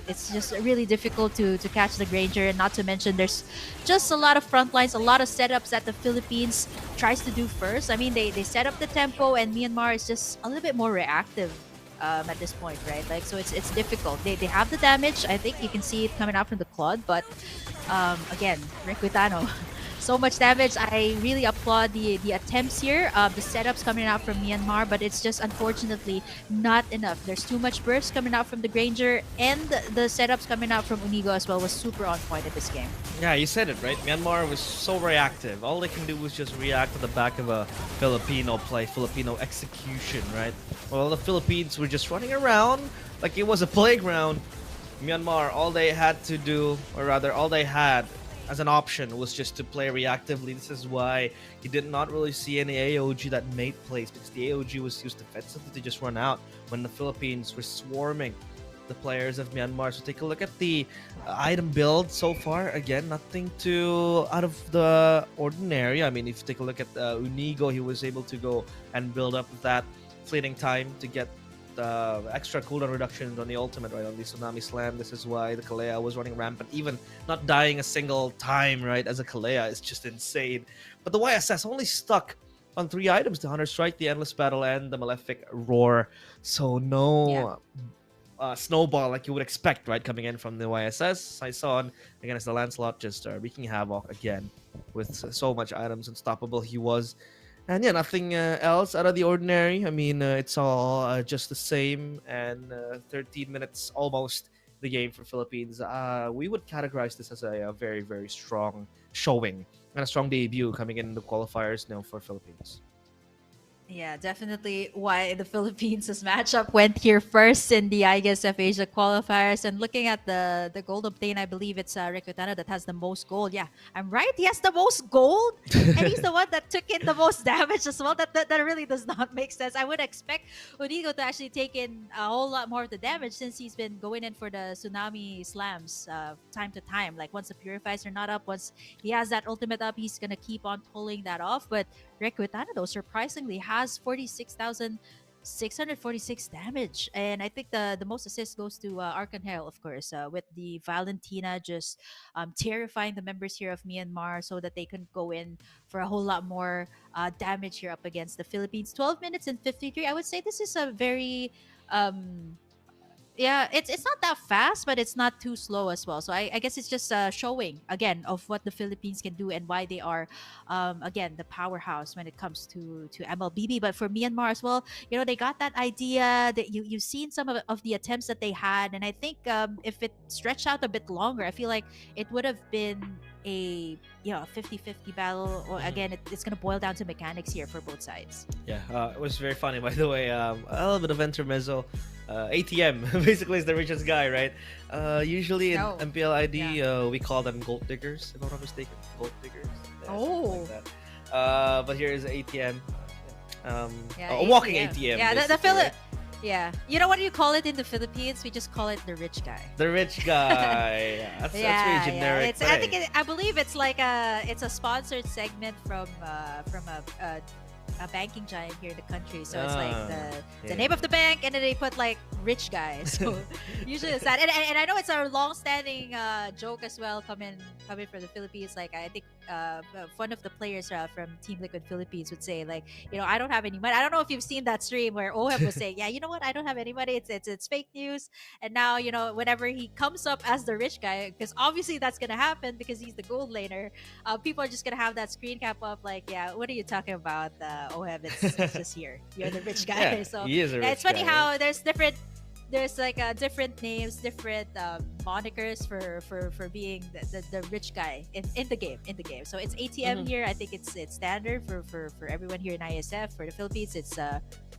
it's just really difficult to catch the Granger. And not to mention, there's just a lot of front lines, a lot of setups that the Philippines tries to do first. I mean, they set up the tempo, and Myanmar is just a little bit more reactive at this point, right? Like, so it's difficult. They have the damage. I think you can see it coming out from the Claude, but again, Rakitano so much damage. I really applaud the attempts here, the setups coming out from Myanmar, but it's just unfortunately not enough. There's too much burst coming out from the Granger, and the setups coming out from Unigo as well was super on point in this game.
Yeah, you said it, right? Myanmar was so reactive. All they can do was just react to the back of a Filipino play, Filipino execution, right? Well, the Philippines were just running around like it was a playground. Myanmar, all they had to do, or rather, all they had as an option was just to play reactively. This is why you did not really see any AOG that made plays, because the AOG was used defensively to just run out when the Philippines were swarming the players of Myanmar. So take a look at the item build so far. Again, nothing too out of the ordinary. I mean, if you take a look at Unigo, he was able to go and build up that fleeting time to get the extra cooldown reductions on the ultimate, right, on the Tsunami Slam. This is why the Kalea was running rampant, even not dying a single time, right, as a Kalea is just insane. But the YSS only stuck on 3 items: the Hunter Strike, the Endless Battle, and the Malefic Roar. So no snowball like you would expect, right, coming in from the YSS. Saison against the Lancelot, just wreaking havoc again with so much items. Unstoppable he was. And yeah, nothing else out of the ordinary. I mean, it's all just the same. And 13 minutes almost the game for Philippines. We would categorize this as a very, very strong showing and a strong debut coming in the qualifiers now for Philippines.
Yeah, definitely why the Philippines' matchup went here first in the ISF Asia qualifiers. And looking at the gold obtained, I believe it's Recutano that has the most gold. Yeah, I'm right. He has the most gold, and he's the one that took in the most damage as well. That really does not make sense. I would expect Unigo to actually take in a whole lot more of the damage, since he's been going in for the Tsunami Slams time to time. Like once the Purifiers are not up, once he has that ultimate up, he's going to keep on pulling that off. But Recutano, though, surprisingly has 46,646 damage. And I think the most assist goes to Arcangel, of course, with the Valentina just terrifying the members here of Myanmar so that they can go in for a whole lot more damage here up against the Philippines. 12 minutes and 53. I would say this is a very yeah, it's not that fast, but it's not too slow as well. So I guess it's just showing again of what the Philippines can do and why they are again the powerhouse when it comes to Mlbb. But for Myanmar as well, you know, they got that idea that you've seen some of the attempts that they had, and I think if it stretched out a bit longer, I feel like it would have been a 50-50 battle. Or again, it's gonna boil down to mechanics here for both sides.
Yeah, it was very funny, by the way. A little bit of intermezzo. ATM basically is the richest guy, right? Usually in MPL ID, we call them gold diggers, if I'm not mistaken. Gold diggers. Yeah,
Oh.
like that. But here is ATM. A
ATM.
walking ATM.
Yeah, the
basically, right?
Yeah, you know what do you call it in the Philippines? We just call it the rich guy.
The rich guy. Yeah, that's very generic.
It's, I believe it's like it's a sponsored segment from a banking giant here in the country. So it's like the name of the bank, and then they put like rich guy. So usually it's that. And I know it's a long-standing joke as well coming from the Philippines. Like I think one of the players from Team Liquid Philippines would say like, you know, I don't have any money. I don't know if you've seen that stream where Oheb was saying, yeah, you know what, I don't have any money. It's fake news. And now, you know, whenever he comes up as the rich guy, because obviously that's gonna happen because he's the gold laner, people are just gonna have that screen cap up like, yeah, what are you talking about, Oheb? It's just here. You're the rich guy.
Yeah,
so
he is a rich
it's funny
guy,
how there's like different names, different monikers for being the rich guy in the game. So it's ATM here. I think it's standard for everyone here in ISF. For the Philippines, it's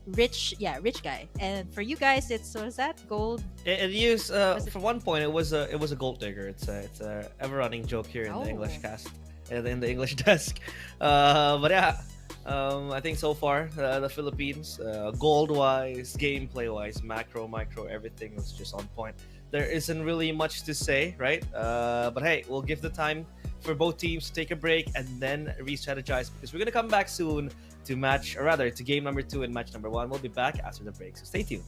rich guy, and for you guys, it's, what is that, gold?
It used for one point it was a gold digger. It's a ever running joke here in the English cast, in the English desk. But yeah. I think so far the Philippines, gold-wise, gameplay-wise, macro, micro, everything was just on point. There isn't really much to say, right? But hey, we'll give the time for both teams to take a break and then re-strategize, because we're gonna come back soon to game number 2 and match number 1. We'll be back after the break, so stay tuned.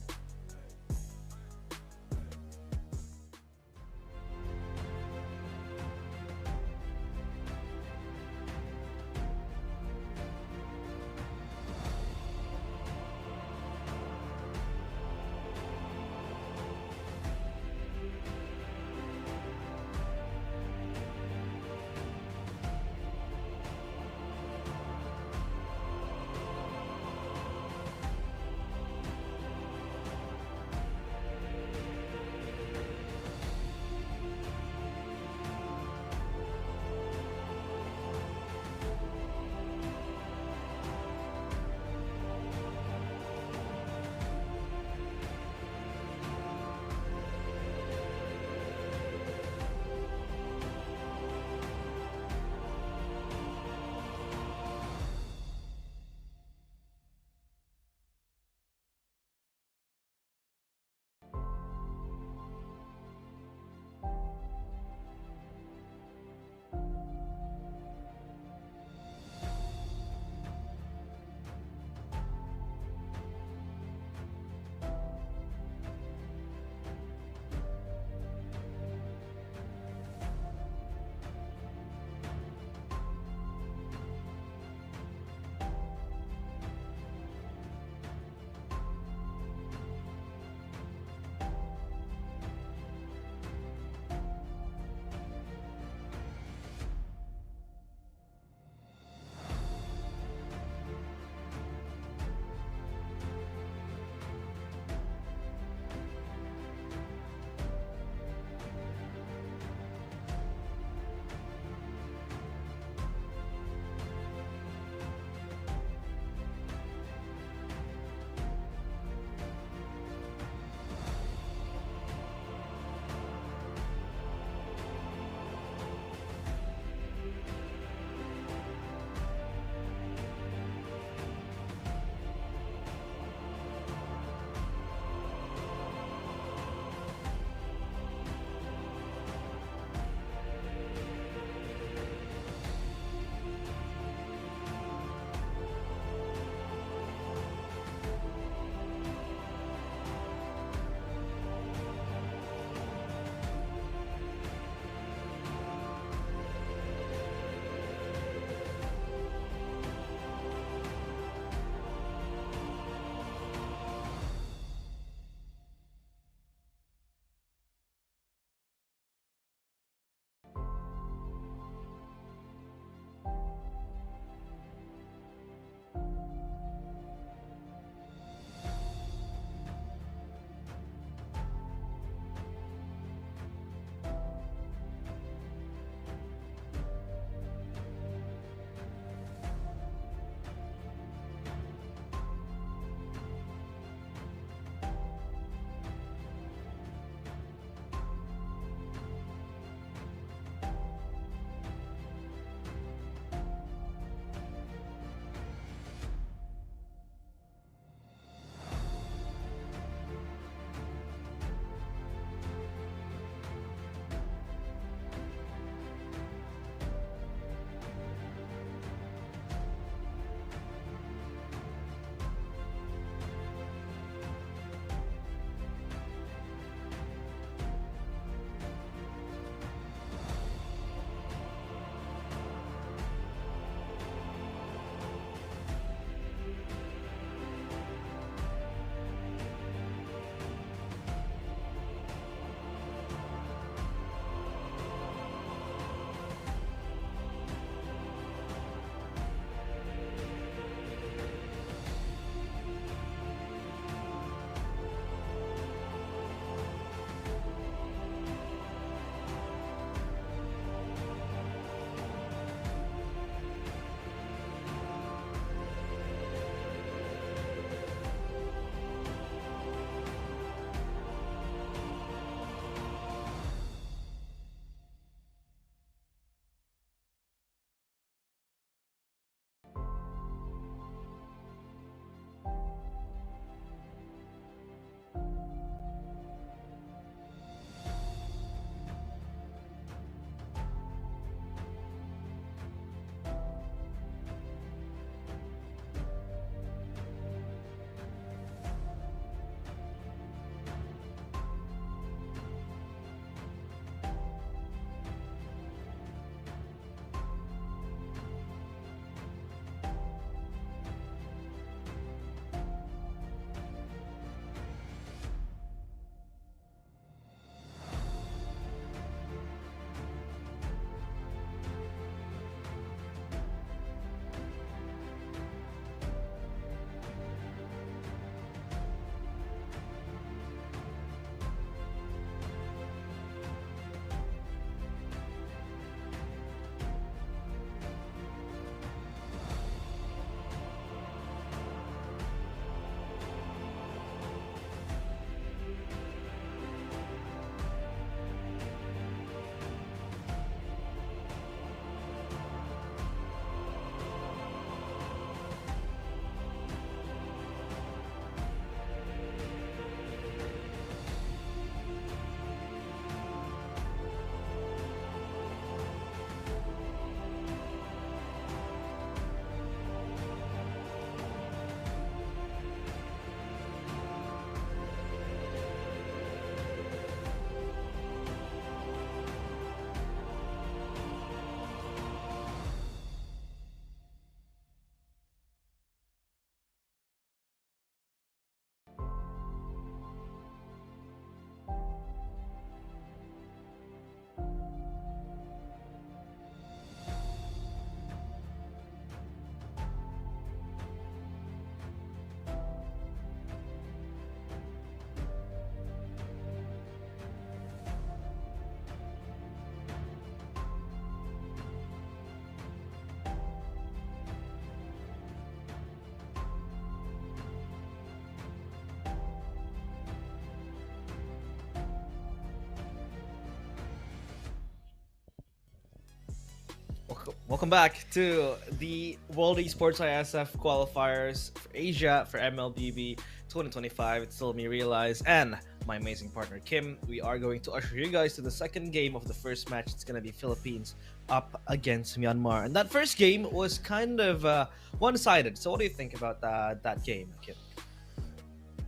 welcome back to the World Esports ISF qualifiers for Asia for Mlbb 2025. It's still me, Realize, and my amazing partner Kim. We are going to usher you guys to the second game of the first match. It's going to be Philippines up against Myanmar, and that first game was kind of one-sided. So, what do you think about that game, Kim?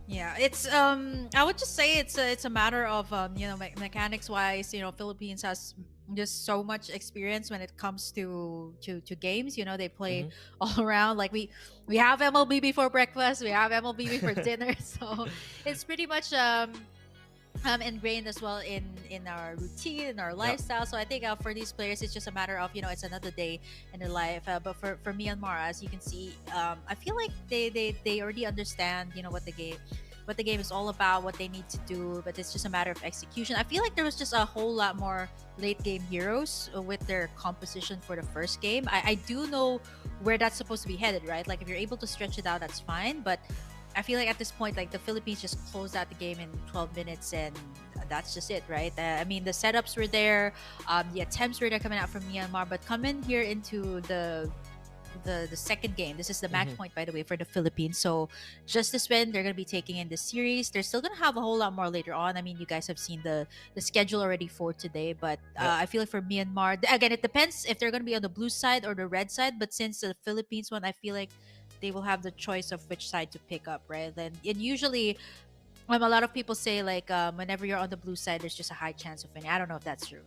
Yeah, it's I would just say it's a matter of mechanics wise. Philippines has just so much experience when it comes to games. They play all around. Like we have MLB for breakfast, we have MLB for dinner, so it's pretty much ingrained as well in our routine, in our lifestyle. So I think for these players, it's just a matter of it's another day in their life. But for Myanmar, as you can see, I feel like they already understand what the game is all about, what they need to do, but it's just a matter of execution. I feel like there was just a whole lot more late game heroes with their composition for the first game. I do know where that's supposed to be headed, right? Like if you're able to stretch it out, that's fine, but I feel like at this point, like the Philippines just closed out the game in 12 minutes and that's just it, right? I mean, the setups were there, the attempts were there coming out from Myanmar, but coming here into the second game, this is the match point, by the way, for the Philippines. So just this win, they're going to be taking in the series. They're still going to have a whole lot more later on. I mean, you guys have seen the schedule already for today, but I feel like for Myanmar, again, it depends if they're going to be on the blue side or the red side, but since the Philippines one, I feel like they will have the choice of which side to pick up, right? And usually a lot of people say like whenever you're on the blue side, there's just a high chance of winning. I don't know if that's true.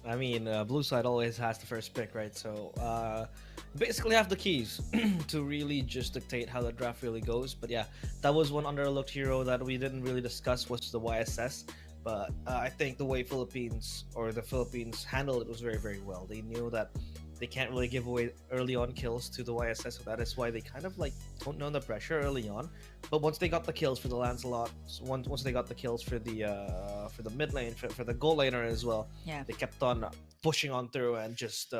I mean, blue side always has the first pick, right? So basically have the keys to really just dictate how the draft really goes. But yeah, that was one underlooked hero that we didn't really discuss, was the YSS. But I think the way the Philippines handled it was very, very well. They knew that they can't really give away early on kills to the YSS, so that is why they kind of like don't know the pressure early on. But once they got the kills for the Lancelot, once they got the kills for the mid lane, for the goal laner as well, they kept on pushing on through and just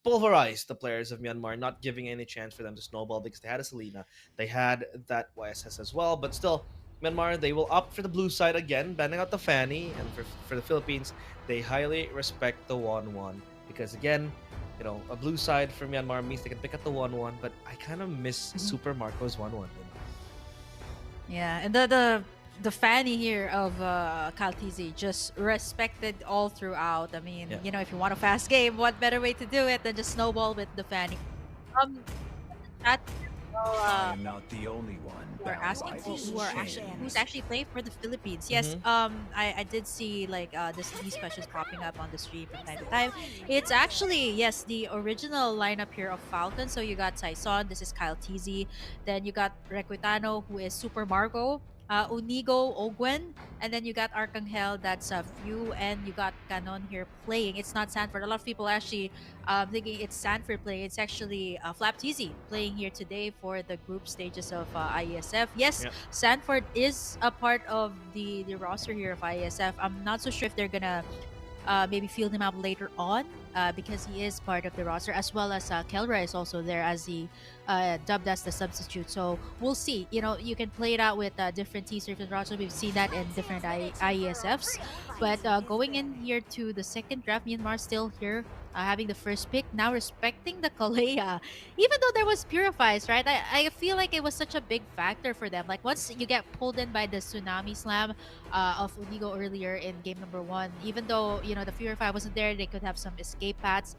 pulverized the players of Myanmar, not giving any chance for them to snowball because they had a Selena, they had that YSS as well, but still. Myanmar, they will opt for the blue side again, banning out the Fanny, and for the Philippines, they highly respect the 1-1 because again, a blue side for Myanmar means they can pick up the 1-1, but I kind of miss Super Marco's 1-1.
Yeah, and the Fanny here of Kaltizi just respected all throughout. I mean, if you want a fast game, what better way to do it than just snowball with the Fanny? That.
I am not the only one.
Are asking who's actually playing for the Philippines. Yes, I did see like these questions popping up on the stream from time to time. It's actually, yes, the original lineup here of Falcon. So you got Saison, this is Kyle TZ, then you got Requitano, who is Super Marco, Unigo, Ogwen, and then you got Arcangel, that's Few, and you got Canon here playing. It's not Sanford. A lot of people actually thinking it's Sanford playing. It's actually Flap TZ playing here today for the group stages of IESF. Yes, Sanford is a part of the roster here of IESF. I'm not so sure if they're gonna maybe field him out later on because he is part of the roster, as well as Kelra is also there as the dubbed as the substitute. So we'll see. You can play it out with different teams, different rosters. We've seen that in different IESFs. But going in here to the second draft, Myanmar still here having the first pick, now respecting the Kalea. Even though there was Purifies, right? I feel like it was such a big factor for them. Like once you get pulled in by the Tsunami Slam of Unigo earlier in game number 1, even though, the Purify wasn't there, they could have some escape paths.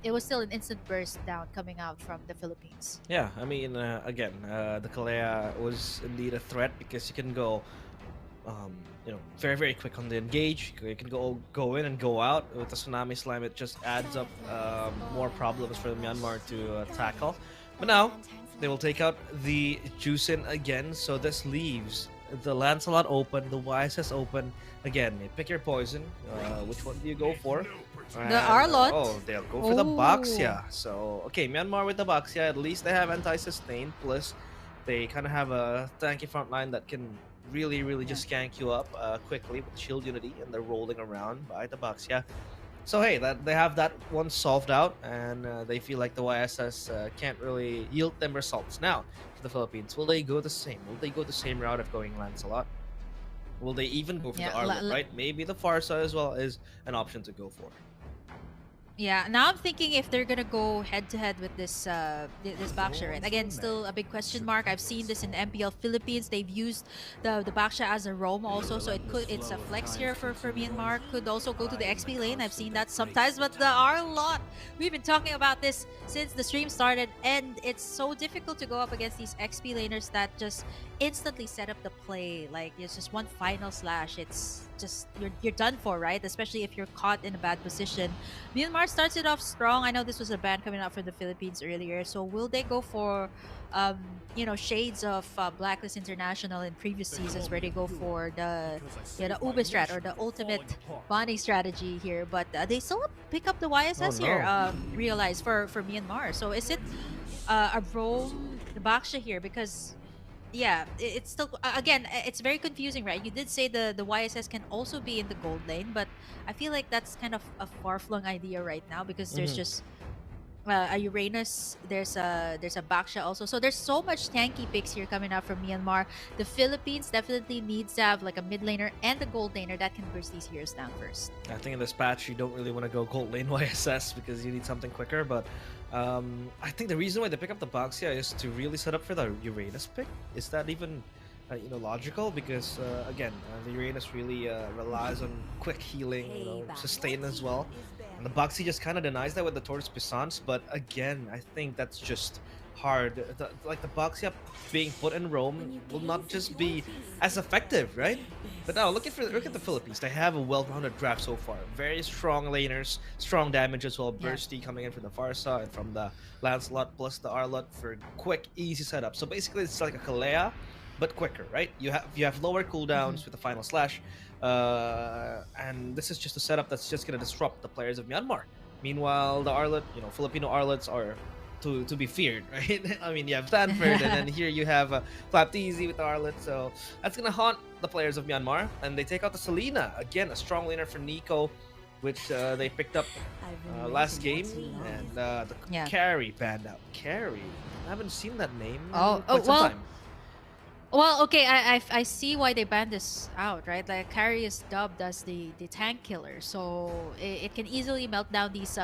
It was still an instant burst down coming out from the Philippines.
Yeah, I mean, again, the Kalea was indeed a threat because you can go very, very quick on the engage. You can go in and go out. With the Tsunami Slime, it just adds up more problems for Myanmar to tackle. But now, they will take out the Juicin again, so this leaves the Lancelot open, the YSS open. Again, you pick your poison. Which one do you go for?
The Arlot.
Oh, they'll go for the Baxia. So, okay, Myanmar with the Baxia. At least they have anti-sustain, plus they kind of have a tanky front line that can really just skank you up quickly with Shield Unity, and they're rolling around by the Baxia. So hey, they have that one solved out, and they feel like the YSS can't really yield them results. Now, for the Philippines, will they go the same? Will they go the same route of going Lancelot? Will they even go for the Arlot, right? Maybe the Farsa as well is an option to go for.
Yeah, now I'm thinking if they're gonna go head to head with this this Baksha, right? Again, still a big question mark. I've seen this in MPL Philippines. They've used the Baksha as a roam also, so it's a flex here for Myanmar. Could also go to the XP lane. I've seen that sometimes, but there are a lot. We've been talking about this since the stream started, and it's so difficult to go up against these XP laners that just instantly set up the play. Like it's just one final slash. It's just you're done for, right? Especially if you're caught in a bad position. Myanmar starts it off strong. I know this was a ban coming out for the Philippines earlier. So will they go for, shades of Blacklist International in previous seasons where they go for the Ube strat or the ultimate bonding strategy here? But they still pick up the YSS
Oh,
here.
no.
Realize for Myanmar. So is it a roam the Baksha here? Because yeah, it's still again it's very confusing, right? You did say the YSS can also be in the gold lane, but I feel like that's kind of a far-flung idea right now because there's
Mhm.
just a Uranus, there's a Baksha also, so there's so much tanky picks here coming out from Myanmar. The Philippines definitely needs to have like a mid laner and a gold laner that can burst these heroes down first.
I think in this patch you don't really want to go gold lane YSS because you need something quicker. But I think the reason why they pick up the Baxia is to really set up for the Uranus pick. Is that even logical? Because again, the Uranus really relies on quick healing, sustain as well. And the Baxi just kind of denies that with the Tortoise Pisance. But again, I think that's just hard. Like the Baxia being put in Rome will not just be as effective, right? But now look at the Philippines. They have a well-rounded draft so far. Very strong laners, strong damage as well.
Yeah.
Bursty coming in from the Farsa and from the Lancelot plus the Arlot for quick, easy setup. So basically, it's like a Kalea, but quicker, right? You have lower cooldowns with the final slash, and this is just a setup that's just gonna disrupt the players of Myanmar. Meanwhile, the Arlot, Filipino Arlots are to be feared, right? I mean, you have Stanford, and then here you have Flapteezy with the Arlet, so that's gonna haunt the players of Myanmar. And they take out the Selena again, a strong laner for Nico, which they picked up last game, and the
Yeah.
carry banned out. Carry, I haven't seen that name in
Oh,
quite some
well,
time.
Well, okay, I see why they banned this out, right? Like Carry is dubbed as the tank killer, so it can easily melt down these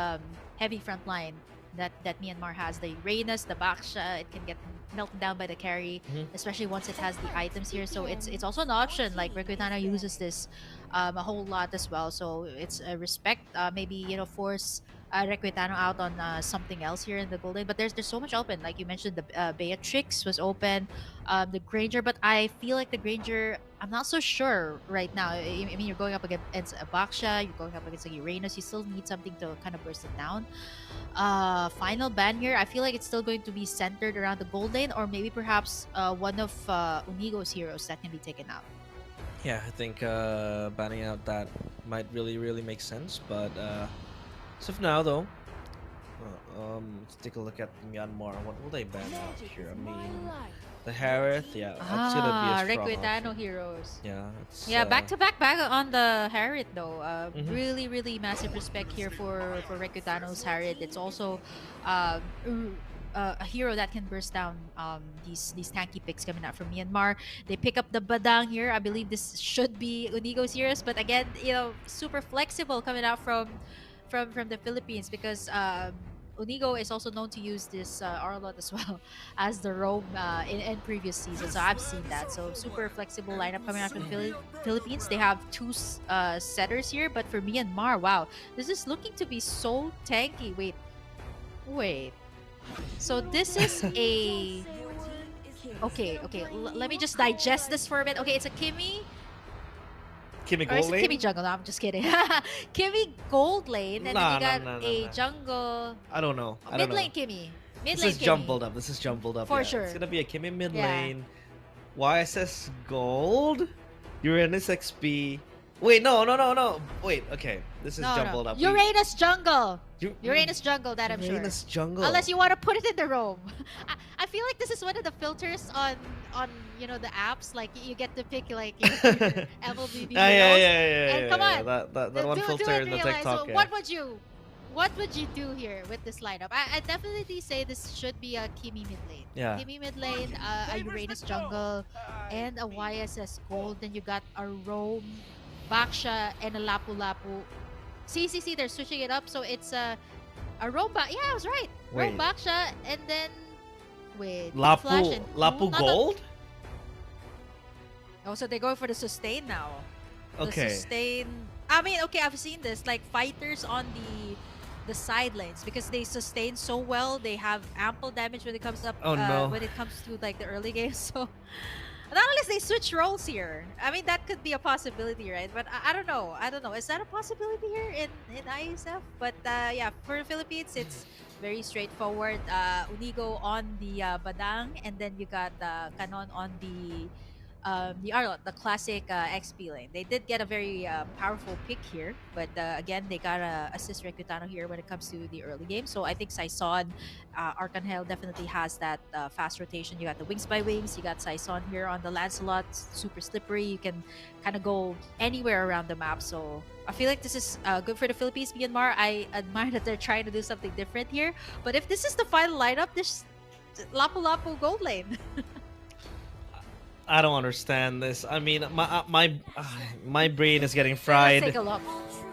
heavy front line that Myanmar has. The Reynas, the Baksha, it can get melted down by the Carry, especially once it has the items here. So it's also an option. Like Requitana uses this a whole lot as well. So it's a respect. Maybe force Requitano out on something else here in the golden. But there's so much open. Like you mentioned, the Beatrix was open, the Granger. But I feel like the Granger, I'm not so sure right now. I mean, you're going up against a Baksha, you're going up against a Uranus. You still need something to kind of burst it down. Final ban here, I feel like it's still going to be centered around the gold lane, or maybe perhaps one of Unigo's heroes that can be taken out.
Yeah, I think banning out that might really make sense. But as of now, though, let's take a look at Myanmar. What will they ban out here? I mean, the Harith, yeah, that's gonna be a strong
Requitano
option.
heroes.
Yeah, it's,
Yeah, back on the Harriet though.
Mhm.
Really massive respect here for Requitano's Harriet. It's also uh, a hero that can burst down these tanky picks coming out from Myanmar. They pick up the Badang here. I believe this should be Unigo's heroes, but again, super flexible coming out from the Philippines because Unigo is also known to use this Arlot as well as the roam in previous seasons. So I've seen that. So super flexible lineup coming out from Philippines. They have two setters here, but for Myanmar, wow, this is looking to be so tanky. Wait. So this is a okay. Let me just digest this for a bit. Okay, it's a Kimmy.
Kimmy
Or is
Gold
it
Lane?
Kimmy jungle? No, I'm just kidding. Kimmy gold lane, and
Nah,
then you got
nah,
a
nah.
jungle
I don't know. I
mid
don't know.
lane Kimmy. Mid
This
lane
is
Kimmy.
jumbled up. This is jumbled up.
For
yeah.
sure.
It's gonna be a Kimmy mid
Yeah.
lane, YSS Gold, Uranus XP. Wait, no. Wait, okay. This is jumbled up.
Uranus jungle.
You-
Uranus jungle, that I'm sure.
Uranus jungle.
Unless you want to put it in the roam. I feel like this is one of the filters on the apps. Like you get to pick like your Mlbb
Ah, yeah.
And come on,
That
Do-
one
do
filter
it
in the
realize.
TikTok.
So
Yeah.
what would you do here with this lineup? I definitely say this should be a Kimmy mid lane.
Yeah.
Kimmy mid lane, a Uranus jungle, and a YSS gold. Then you got a roam, Baksha, and a Lapu Lapu. CCC, they're switching it up, so it's a Roba. Yeah, I was right.
Wait,
Robaksha, and then with King Flash
Lapu
and
Lapu
Kun. Not on.
Gold?
Oh, so they're going for the sustain now. The
Okay.
sustain. I mean, okay, I've seen this like fighters on the side lanes because they sustain so well. They have ample damage when it comes up
Oh no.
when it comes to like the early game. So not unless they switch roles here. I mean, that could be a possibility, right? But I don't know. I don't know. Is that a possibility here in ISF? But yeah, for the Philippines, it's very straightforward. Unigo on the Badang, and then you got Canon on the Arlot, the classic XP lane. They did get a very powerful pick here, but again, they got to assist Recutano here when it comes to the early game. So I think Saison, Arcangel definitely has that fast rotation. You got the Wings by Wings, you got Saison here on the Lancelot, super slippery. You can kind of go anywhere around the map. So I feel like this is good for the Philippines, Myanmar. I admire that they're trying to do something different here. But if this is the final lineup, this Lapu Lapu gold lane.
I don't understand this. I mean, my brain is getting
Let's
fried
take a look.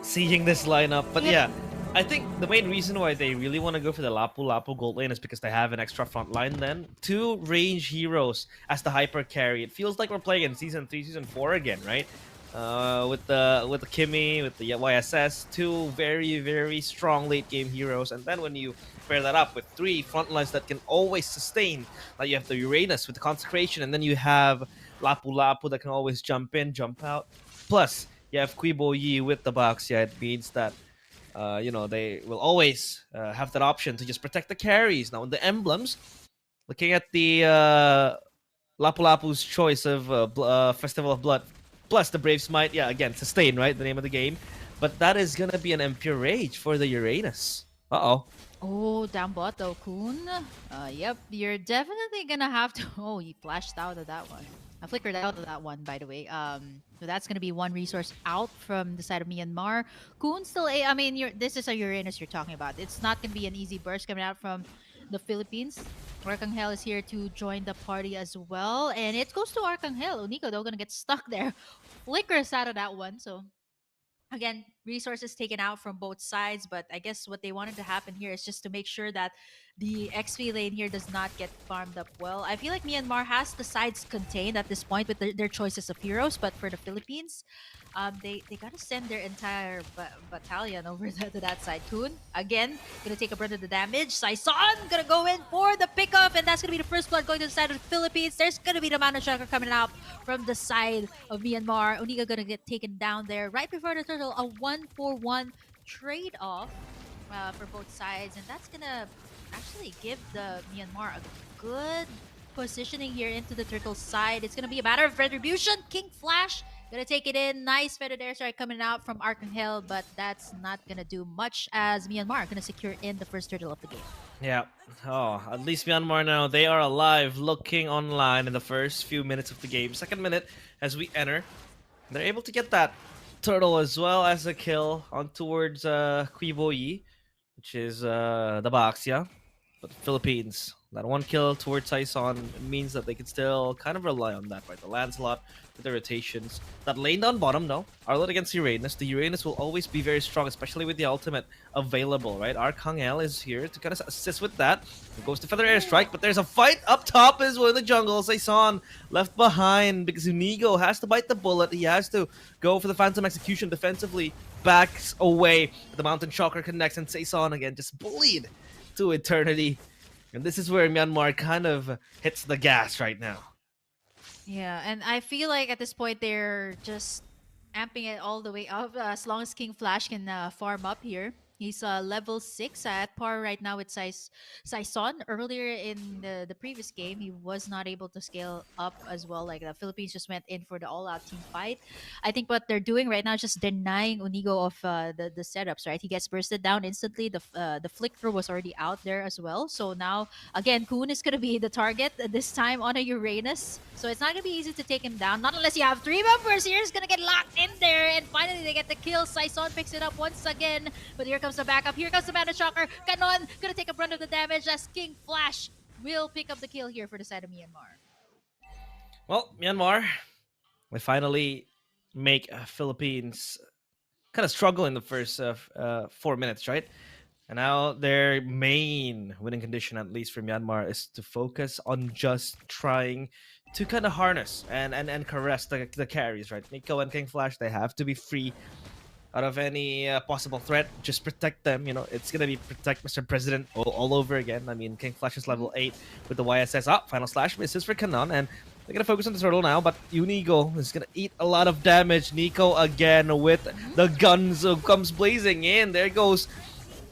seeing this lineup. But
Yep.
yeah, I think the main reason why they really want to go for the Lapu Lapu gold lane is because they have an extra front line then. Two range heroes as the hyper carry. It feels like we're playing in season 3, season 4 again, right? With the Kimmy, with the YSS, two very, very strong late game heroes. And then when you pair that up with three front lines that can always sustain, like you have the Uranus with the Consecration, and then you have Lapu Lapu that can always jump in, jump out. Plus, you have Quibo Yi with the box. Yeah, it means that they will always have that option to just protect the carries. Now, in the emblems, looking at the Lapu Lapu's choice of Festival of Blood, plus the Brave Smite, yeah, again, sustain, right? The name of the game. But that is gonna be an Impure Rage for the Uranus. Uh-oh.
Oh, down bot though, Kun. Yep, you're definitely gonna have to. Oh, he flashed out of that one. I flickered out of that one, by the way. So that's gonna be one resource out from the side of Myanmar. Kun still a. I mean, this is a Uranus you're talking about. It's not gonna be an easy burst coming out from the Philippines. Arcangel is here to join the party as well, and it goes to Arcangel. Unico though gonna get stuck there. Flickers out of that one, so again, resources taken out from both sides, but I guess what they wanted to happen here is just to make sure that the XP lane here does not get farmed up well. I feel like Myanmar has the sides contained at this point with their choices of heroes, but for the Philippines, they gotta send their entire battalion over to that side. Kun, again, gonna take a brunt of the damage. Saison gonna go in for the pickup, and that's gonna be the first blood going to the side of the Philippines. There's gonna be the Mana Tracker coming out from the side of Myanmar. Oniga gonna get taken down there right before the turtle. A 1-for-1 trade-off for both sides, and that's gonna actually give the Myanmar a good positioning here into the turtle side. It's gonna be a matter of retribution. King Flash gonna take it in. Nice feathered air strike coming out from Arcangel, but that's not gonna do much as Myanmar gonna secure in the first turtle of the game.
Yeah. Oh, at least Myanmar now, they are alive, looking online in the first few minutes of the game. Second minute, as we enter, they're able to get that turtle as well as a kill on towards Quibo Yi, which is the Baxia. But the Philippines, that one kill towards Saison means that they can still kind of rely on that, right? The Lancelot with the rotations. That lane down bottom, no. Arlot against Uranus. The Uranus will always be very strong, especially with the ultimate available, right? Arcangel is here to kind of assist with that. It goes to Feather Airstrike, but there's a fight up top as well in the jungle. Saison left behind because Unigo has to bite the bullet. He has to go for the Phantom Execution defensively. Backs away. The Mountain Shocker connects, and Saison again just bullied to eternity. And this is where Myanmar kind of hits the gas right now.
Yeah, and I feel like at this point they're just amping it all the way up. As long as King Flash can farm up here, he's level 6 at par right now with Saison. Earlier in the previous game, he was not able to scale up as well. Like the Philippines just went in for the all-out team fight. I think what they're doing right now is just denying Unigo of the setups. Right, he gets bursted down instantly. The flick through was already out there as well. So now again, Kun is gonna be the target this time on a Uranus. So it's not gonna be easy to take him down. Not unless you have 3 members here. He's gonna get locked in there, and finally they get the kill. Saison picks it up once again, but here comes the backup. Here comes the Mana Shocker. Ganon gonna take a brunt of the damage as King Flash will pick up the kill here for the side of Myanmar.
Well, Myanmar, they finally make Philippines kind of struggle in the first 4 minutes, right? And now their main winning condition, at least for Myanmar, is to focus on just trying to kind of harness and caress the carries, right? Nico and King Flash, they have to be free out of any possible threat. Just protect them. It's gonna be protect Mr. President all over again. I mean, King Flash is level 8 with the YSS up. Final slash misses for Kanon, and they're gonna focus on the turtle now. But Unigo is gonna eat a lot of damage. Nico again with the guns comes blazing in. There goes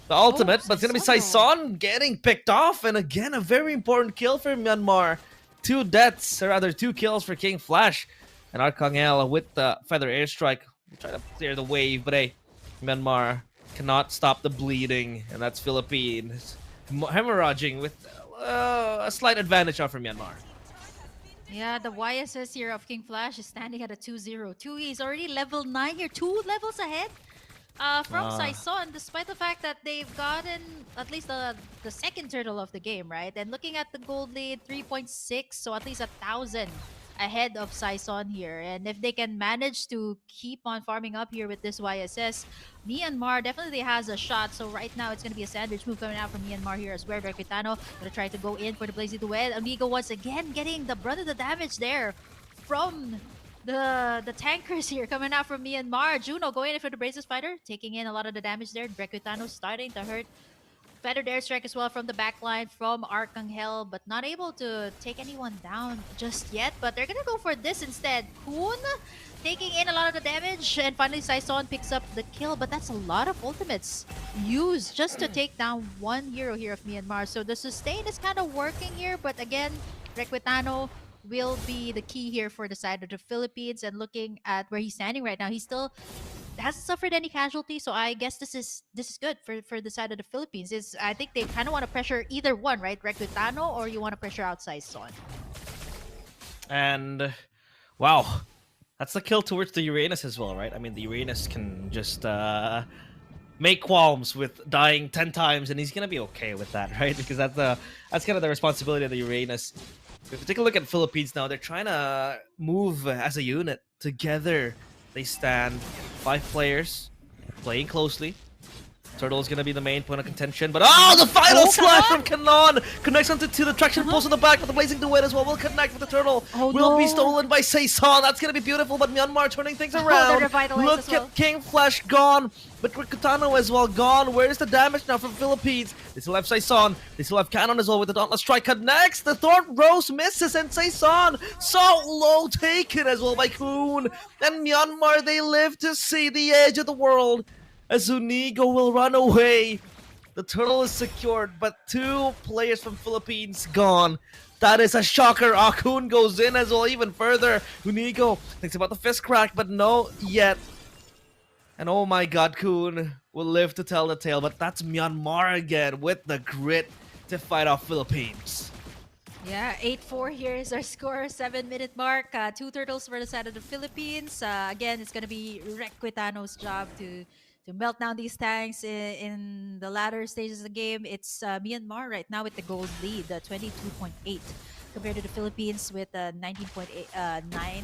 the ultimate, but it's gonna be Saison getting picked off, and again a very important kill for Myanmar. 2 deaths, or rather 2 kills for King Flash, and Arcangel with the feather airstrike. Try to clear the wave, but hey, Myanmar cannot stop the bleeding, and that's Philippines hemorrhaging with a slight advantage off for Myanmar.
Yeah, the YSS here of King Flash is standing at a 2-0. He's already level 9 here, 2 levels ahead from Saison, despite the fact that they've gotten at least the second turtle of the game, right? And looking at the gold lead, 3.6, so at least 1,000 ahead of Saison here. And if they can manage to keep on farming up here with this YSS, Myanmar definitely has a shot. So right now it's going to be a sandwich move coming out from Myanmar here as well. Requitano going to try to go in for the Blazy Duet. Amigo once again getting the brunt of the damage there from the tankers here coming out from Myanmar. Juno going in for the Braces Fighter, taking in a lot of the damage there. Requitano starting to hurt. Feathered airstrike as well from the backline from Arcangel, but not able to take anyone down just yet. But they're gonna go for this instead. Kun taking in a lot of the damage, and finally Saison picks up the kill, but that's a lot of ultimates used just to take down one hero here of Myanmar. So the sustain is kind of working here, but again, Requitano will be the key here for the side of the Philippines. And looking at where he's standing right now, he still hasn't suffered any casualties, so I guess this is good for the side of the Philippines. I think they kind of want to pressure either one, right? Requitano, or you want to pressure outside Son.
And wow, that's the kill towards the Uranus as well, right? I mean, the Uranus can just make qualms with dying 10 times, and he's gonna be okay with that, right? Because that's kind of the responsibility of the Uranus. If you take a look at Philippines now, they're trying to move as a unit together. They stand 5 players playing closely. Turtle is going to be the main point of contention, but the final slash from Kanon connects onto the traction pulse on the back, but the Blazing Duet as well will connect with the Turtle. Will be stolen by Saison. That's going to be beautiful, but Myanmar turning things around. Look at King Flash gone, but Rikutano as well gone. Where's the damage now from Philippines? They still have Saison. They still have Cannon as well with the Dauntless Strike. Connects. The Thorn Rose misses, and Saison so low taken as well by Kun. And Myanmar, they live to see the edge of the world as Unigo will run away. The turtle is secured, but 2 players from Philippines gone. That is a shocker. Akun goes in as well even further. Unigo thinks about the fist crack, but no yet. And oh my god, Kun will live to tell the tale, but that's Myanmar again with the grit to fight off Philippines.
Yeah, 8-4 here is our score, 7-minute mark. 2 turtles for the side of the Philippines. Again, it's going to be Requitano's job to melt down these tanks in the latter stages of the game. It's Myanmar right now with the gold lead, 22.8, compared to the Philippines with 19.9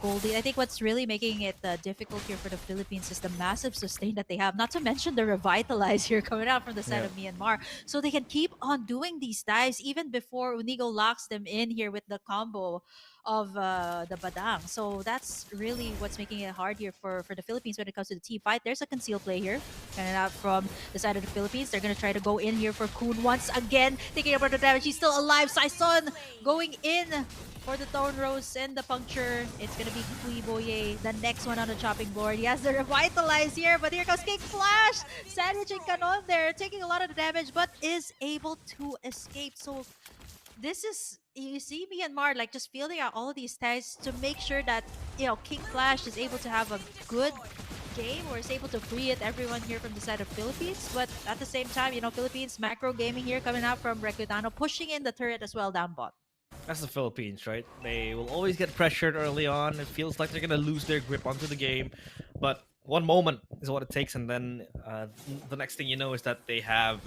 gold lead. I think what's really making it difficult here for the Philippines is the massive sustain that they have, not to mention the Revitalize here coming out from the side of Myanmar. So they can keep on doing these dives even before Unigo locks them in here with the combo of the Badang. So that's really what's making it hard here for the Philippines when it comes to the team fight. There's a concealed play here coming out from the side of the Philippines. They're going to try to go in here for Kun once again, taking about the damage. He's still alive. Saison going in for the Thorn Rose and the puncture. It's going to be Kui Boye, the next one on the chopping board. He has the Revitalize here, but here comes King Flash. Sandwiching Kanon there, taking a lot of the damage, but is able to escape. So this is, you see Myanmar like just fielding out all of these tags to make sure that, King Flash is able to have a good game or is able to free it everyone here from the side of Philippines. But at the same time, Philippines macro gaming here coming out from Requitano, pushing in the turret as well down bot.
That's the Philippines, right? They will always get pressured early on. It feels like they're going to lose their grip onto the game. But one moment is what it takes, and then the next thing you know is that they have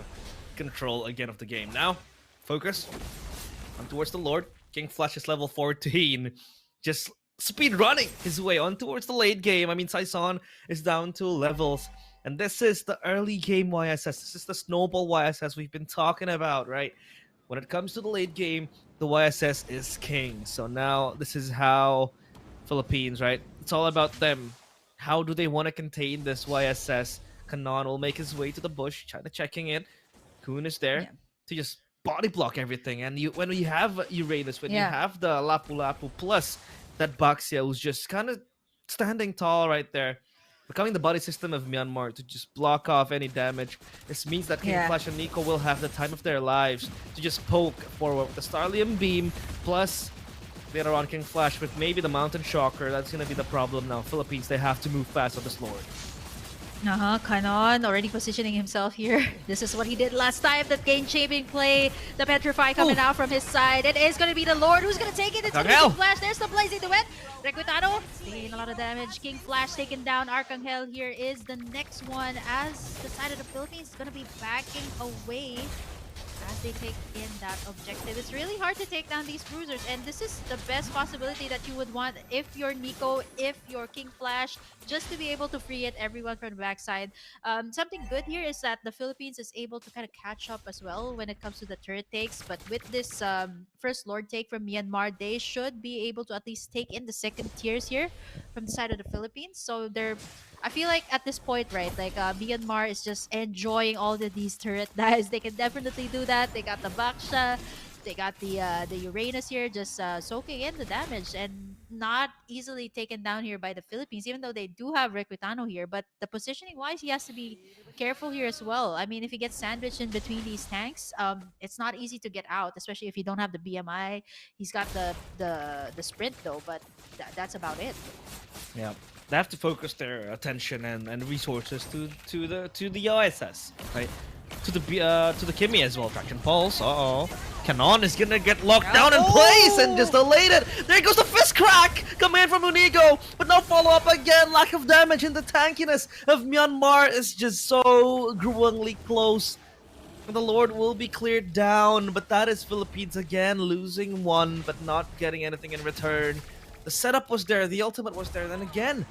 control again of the game. Now, focus on towards the Lord. King Flash is level 14. Just speed running his way on towards the late game. I mean, Saison is down to levels, and this is the early game YSS. This is the snowball YSS we've been talking about, right? When it comes to the late game, the YSS is king. So now this is how Philippines, right? It's all about them. How do they want to contain this YSS? Kanon will make his way to the bush, trying to checking it. Kun is there
Yeah.
to just body block everything. And you, when you have Uranus, when you
Yeah.
have the Lapu Lapu plus that Baxia who's just kind of standing tall right there, becoming the body system of Myanmar to just block off any damage. This means that King
Yeah.
Flash and Nico will have the time of their lives to just poke forward with the Starlium Beam plus later on King Flash with maybe the Mountain Shocker. That's gonna be the problem now. Philippines, they have to move fast on this Lord.
Kanon already positioning himself here. This is what he did last time. That game-changing play. The Petrify coming out from his side. It is going to be the Lord who's going to take it. It's going to be King Flash. There's the Blazing Duet. Requitano taking a lot of damage. King Flash taken down. Arcangel here is the next one as the side of the Philippines is going to be backing away as they take in that objective. It's really hard to take down these bruisers, and this is the best possibility that you would want if you're Nico, if you're King Flash, just to be able to free it everyone from the backside. Something good here is that the Philippines is able to kind of catch up as well when it comes to the turret takes, but with this first Lord take from Myanmar, they should be able to at least take in the second tiers here from the side of the Philippines. So they're I feel like at this point, right, like Myanmar is just enjoying all of these turret dives. They can definitely do that. They got the Baksha, they got the Uranus here, just soaking in the damage and not easily taken down here by the Philippines, even though they do have Requitano here. But the positioning wise, he has to be careful here as well. I mean, if he gets sandwiched in between these tanks, it's not easy to get out, especially if you don't have the BMI. He's got the sprint though, but that's about it.
Yeah, they have to focus their attention and resources to the OSS, right? To the Kimmy as well. Traction Pulse. Kanon is gonna get locked down in place and just delayed it. There goes the fist crack coming in from Unigo, but no follow up again. Lack of damage, and the tankiness of Myanmar is just so gruelingly close. The Lord will be cleared down, but that is Philippines again losing one, but not getting anything in return. The setup was there, the ultimate was there. Then again,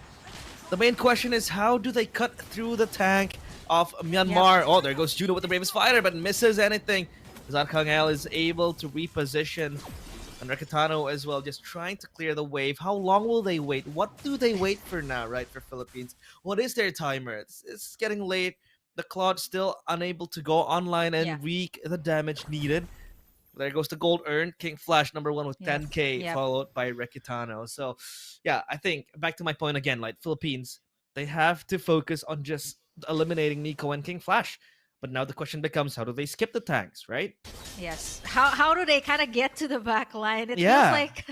the main question is how do they cut through the tank of Myanmar? Oh, there goes Juno with the Bravest Fighter, but misses anything. Zarkangel is able to reposition. And Rakitano as well, just trying to clear the wave. How long will they wait? What do they wait for now, right, for Philippines? What is their timer? It's getting late. The Claude still unable to go online and wreak the damage needed. There goes the gold earned. King Flash number one with 10k, followed by Rekitano. So, yeah, I think back to my point again, like Philippines, they have to focus on just eliminating Nico and King Flash. But now the question becomes, how do they skip the tanks, right?
Yes. How do they kind of get to the back line? It feels like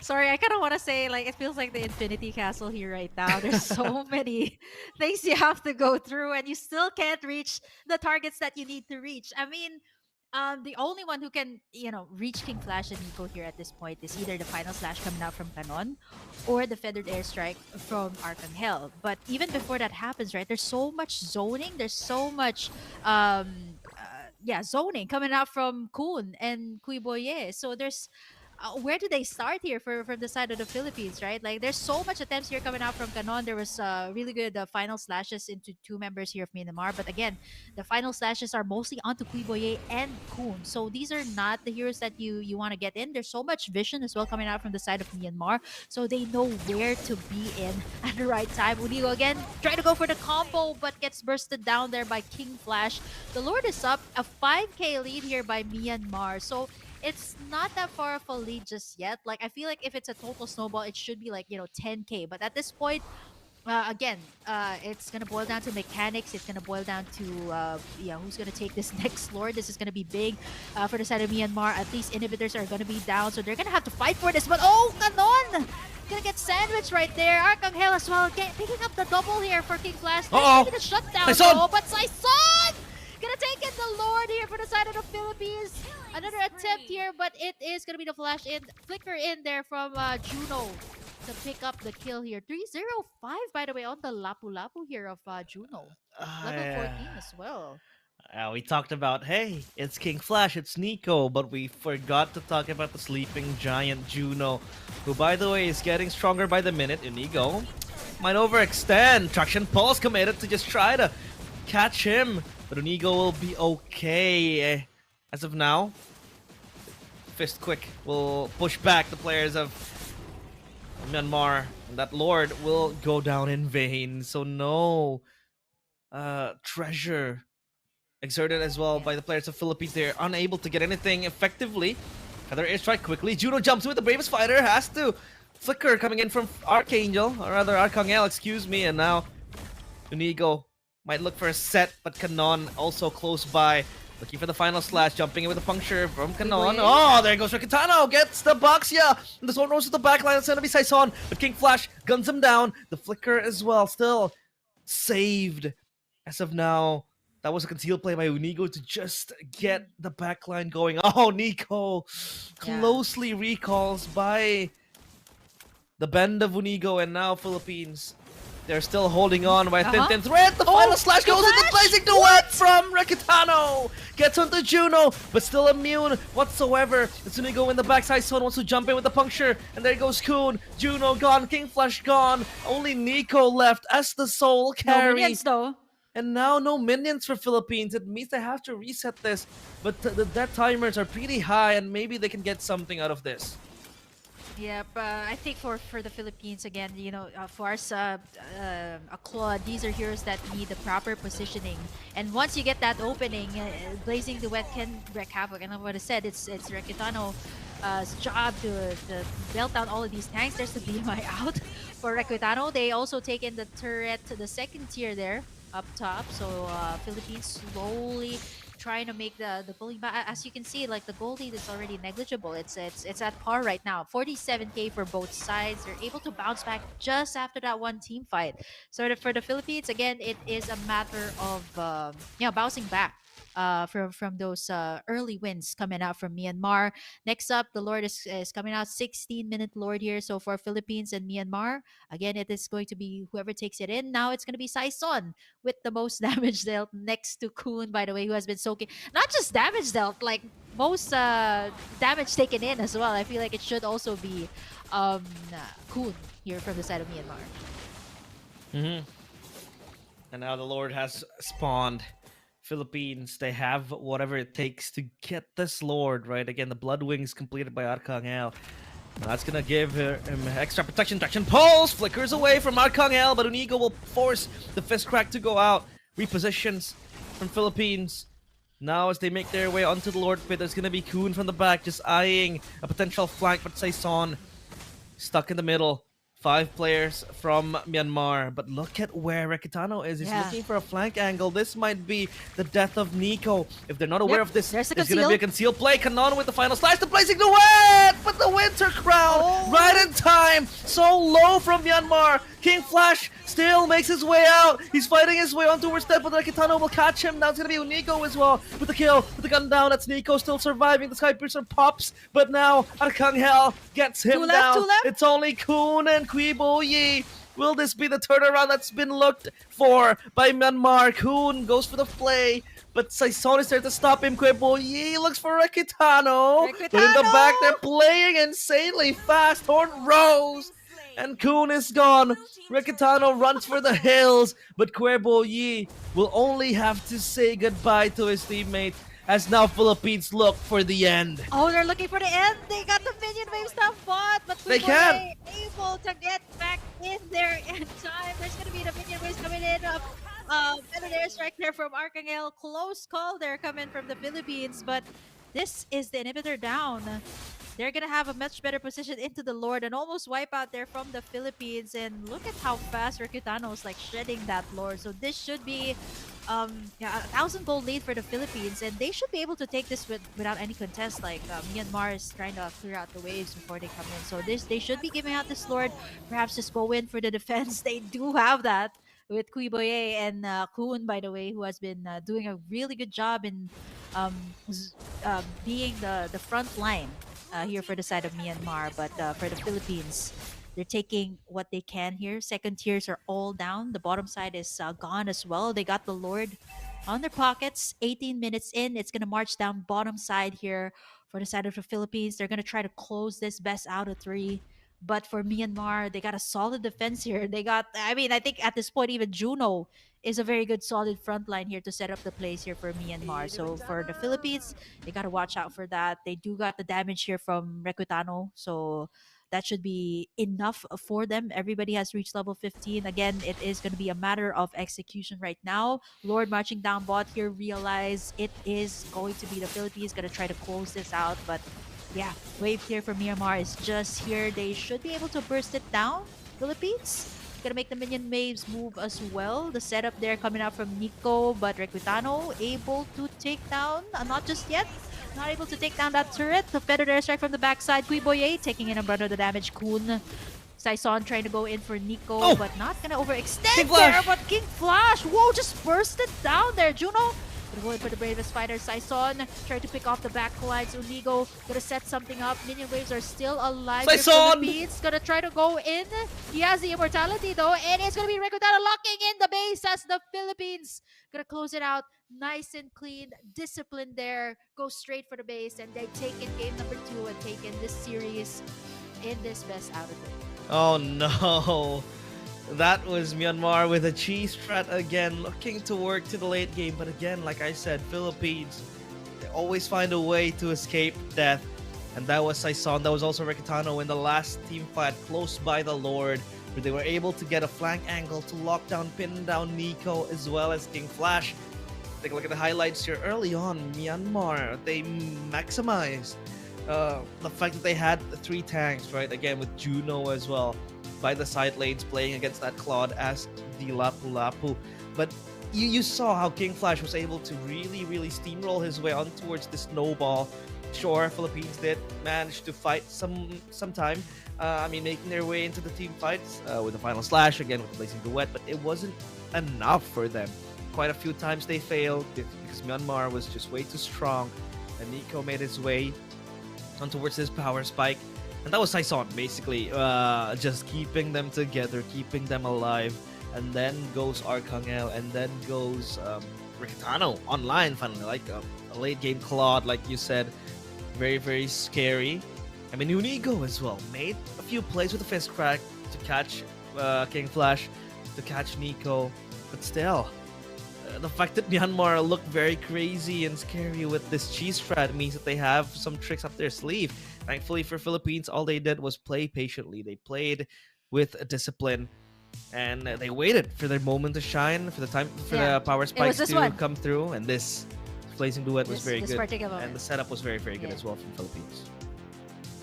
sorry, I kind of want to say like it feels like the Infinity Castle here right now. There's so many things you have to go through and you still can't reach the targets that you need to reach. I mean, the only one who can, reach King Flash and Nico here at this point is either the final slash coming out from Canon or the feathered airstrike from Arcangel. But even before that happens, right, there's so much zoning, there's so much zoning coming out from Kun and Kuiboye. So there's where do they start here from the side of the Philippines, right? Like, there's so much attempts here coming out from Canon. There was really good final slashes into two members here of Myanmar. But again, the final slashes are mostly onto Kuiboye and Kun. So these are not the heroes that you want to get in. There's so much vision as well coming out from the side of Myanmar. So they know where to be in at the right time. Unigo again, trying to go for the combo, but gets bursted down there by King Flash. The Lord is up. A 5k lead here by Myanmar. So it's not that far of a lead just yet. Like, I feel like if it's a total snowball, it should be like, 10k. But at this point, again, it's gonna boil down to mechanics. It's gonna boil down to who's gonna take this next Lord. This is gonna be big for the side of Myanmar. At least inhibitors are gonna be down, so they're gonna have to fight for this. But Kanon gonna get sandwiched right there. Arcangel as well, picking up the double here for King Flash. Maybe the shutdown though, but Saison gonna take in the Lord here for the side of the Philippines. Another attempt here, but it is gonna be the flicker in there from Juno to pick up the kill here. 305, by the way, on the Lapu Lapu here of Juno. Level 14 as well.
We talked about, hey, it's King Flash, it's Nico, but we forgot to talk about the sleeping giant Juno, who, by the way, is getting stronger by the minute. Inigo might overextend. Traction Pulse committed to just try to catch him, but Inigo will be okay. As of now, Fist Quick will push back the players of Myanmar. And that Lord will go down in vain. So no treasure exerted as well
Yeah.
by the players of Philippines. They're unable to get anything effectively. Another airstrike quickly. Juno jumps with the bravest fighter. Has to flicker coming in from Archangel, or rather Archangel, excuse me. And now Unigo might look for a set, but Kanon also close by. Looking for the final slash, jumping in with a puncture from Kanon. Oh, there goes Rakitano, gets the box, yeah. And the Sword Rose to the backline, it's gonna be Saison, but King Flash guns him down. The flicker as well, still saved. As of now, that was a concealed play by Unigo to just get the backline going. Oh, Nico
Yeah.
closely recalls by the bend of Unigo, and now Philippines. They're still holding on by a thin thread. The final slash goes into blazing duet from Rakitano. Gets onto Juno, but still immune whatsoever. It's Unigo in the backside zone, wants to jump in with the puncture. And there goes Kun. Juno gone, King Flash gone. Only Nico left as the sole
No
carry.
minions though.
And now no minions for Philippines. It means they have to reset this. But the death timers are pretty high, and maybe they can get something out of this.
Yep, I think for the Philippines again, you know, for us, a Claude, these are heroes that need the proper positioning. And once you get that opening, Blazing Duet can wreak havoc. And what I said, it's Requitano's job to belt down all of these tanks. There's the BMI out for Requitano. They also take in the turret, the second tier there up top. So Philippines slowly trying to make the bullying, but as you can see, like the gold lead is already negligible. It's at par right now. 47k for both sides. They're able to bounce back just after that one team fight. So for the Philippines, again, it is a matter of bouncing back. From those early wins coming out from Myanmar. Next up, the Lord is coming out, 16-minute Lord here. So for Philippines and Myanmar, again, it is going to be whoever takes it in. Now it's going to be Saison with the most damage dealt next to Kun, by the way, who has been soaking. Not just damage dealt, like most damage taken in as well. I feel like it should also be Kun here from the side of Myanmar.
And now the Lord has spawned. Philippines, they have whatever it takes to get this Lord, right? Again, the Blood Wings completed by Arcangel. That's gonna give him extra protection. Traction Pulse flickers away from Arcangel, but Unigo will force the Fist Crack to go out. Repositions from Philippines. Now as they make their way onto the Lord Pit, there's gonna be Kun from the back just eyeing a potential flank, but Saison stuck in the middle. 5 players from Myanmar, but look at where Rekitano is. He's looking for a flank angle. This might be the death of Nico. If they're not aware of this, there's going to be a concealed play. Kanon with the final slash, the blazing duet! But the Winter Crown, right in time. So low from Myanmar. King Flash still makes his way out. He's fighting his way on towards that, but Rekitano will catch him. Now it's going to be Nico as well with the kill, with the gun down. That's Nico still surviving. The Sky Piercer pops, but now Arcangel gets him down. It's only Kun and Quibo Yi. Will this be the turnaround that's been looked for by Myanmar? Kun goes for the play, but Saison is there to stop him. Quibo Yi looks for Rekitano. But in the back, they're playing insanely fast. Horn Rose. And Kun is gone. Rekitano runs for the hills, but Quibo Yi will only have to say goodbye to his teammates as now Philippines look for the end.
Oh, they're looking for the end. They got the minion wave stuff bought, but
they can
able to get back in there in time. There's gonna be the minion waves coming in. Better airstrike there from Arcangel. Close call there coming from the Philippines, but this is the inhibitor down. They're gonna have a much better position into the Lord and almost wipe out there from the Philippines. And look at how fast Rekutano is like shredding that Lord. So this should be a 1,000 gold lead for the Philippines, and they should be able to take this without any contest. Like Myanmar is trying to clear out the waves before they come in. So they should be giving out this Lord. Perhaps just go in for the defense. They do have that with Quiboye and Kun, by the way, who has been doing a really good job in being the front line here for the side of Myanmar. But for the Philippines, they're taking what they can here. Second tiers are all down. The bottom side is gone as well. They got the Lord on their pockets. 18 minutes in, it's going to march down bottom side here for the side of the Philippines. They're going to try to close this best out of three. But for Myanmar, they got a solid defense here. They got, I mean, I think at this point, even Juno is a very good solid front line here to set up the place here for Myanmar. So for the Philippines, they got to watch out for that. They do got the damage here from Recutano. So that should be enough for them. Everybody has reached level 15. Again, it is going to be a matter of execution right now. Lord marching down bot here realize it is going to be the Philippines going to try to close this out. But yeah, wave here for Myanmar is just here. They should be able to burst it down. Philippines gonna make the minion waves move as well. The setup there coming out from Nico, but Recutano able to take down, not just yet, not able to take down that turret. The feathered airstrike from the backside. Kuiboye taking in a brunt of the damage. Kun Saison trying to go in for Nico, but not gonna overextend there. But King Flash, whoa, just bursted down there. Juno gonna go in for the bravest fighter. Saison trying to pick off the back lines. Unigo gonna set something up. Minion waves are still alive. Philippines gonna try to go in. He has the immortality though, and it's gonna be Recordado locking in the base as the Philippines gonna close it out. Nice and clean, disciplined there. Go straight for the base, and they take in game number 2 and take in this series in this best out of it.
Oh no. That was Myanmar with a cheese strat again, looking to work to the late game. But again, like I said, Philippines, they always find a way to escape death. And that was Saison. That was also Recutano in the last team fight close by the Lord, where they were able to get a flank angle to lock down, pin down Nico as well as King Flash. Take a look at the highlights here. Early on, Myanmar, they maximized the fact that they had the 3 tanks, right? Again, with Juno as well by the side lanes playing against that Claude as the Lapu Lapu. But you saw how King Flash was able to really steamroll his way on towards the snowball. Sure, Philippines did manage to fight some time. I mean, making their way into the team fights with the final slash, again with the Blazing Duet, but it wasn't enough for them. Quite a few times they failed because Myanmar was just way too strong, and Nico made his way on towards his power spike. And that was Saison, basically, just keeping them together, keeping them alive. And then goes Arcangel, and then goes Recutano online, finally, like a late game Claude, like you said. Very scary. I mean, Unigo as well made a few plays with the fist crack to catch King Flash, to catch Nico. But still, the fact that Myanmar looked very crazy and scary with this cheese strat means that they have some tricks up their sleeve. Thankfully for Philippines, all they did was play patiently. They played with discipline, and they waited for their moment to shine, for the time for the power spikes to come through. And this Blazing Duet was very good, and the setup was very good as well from Philippines.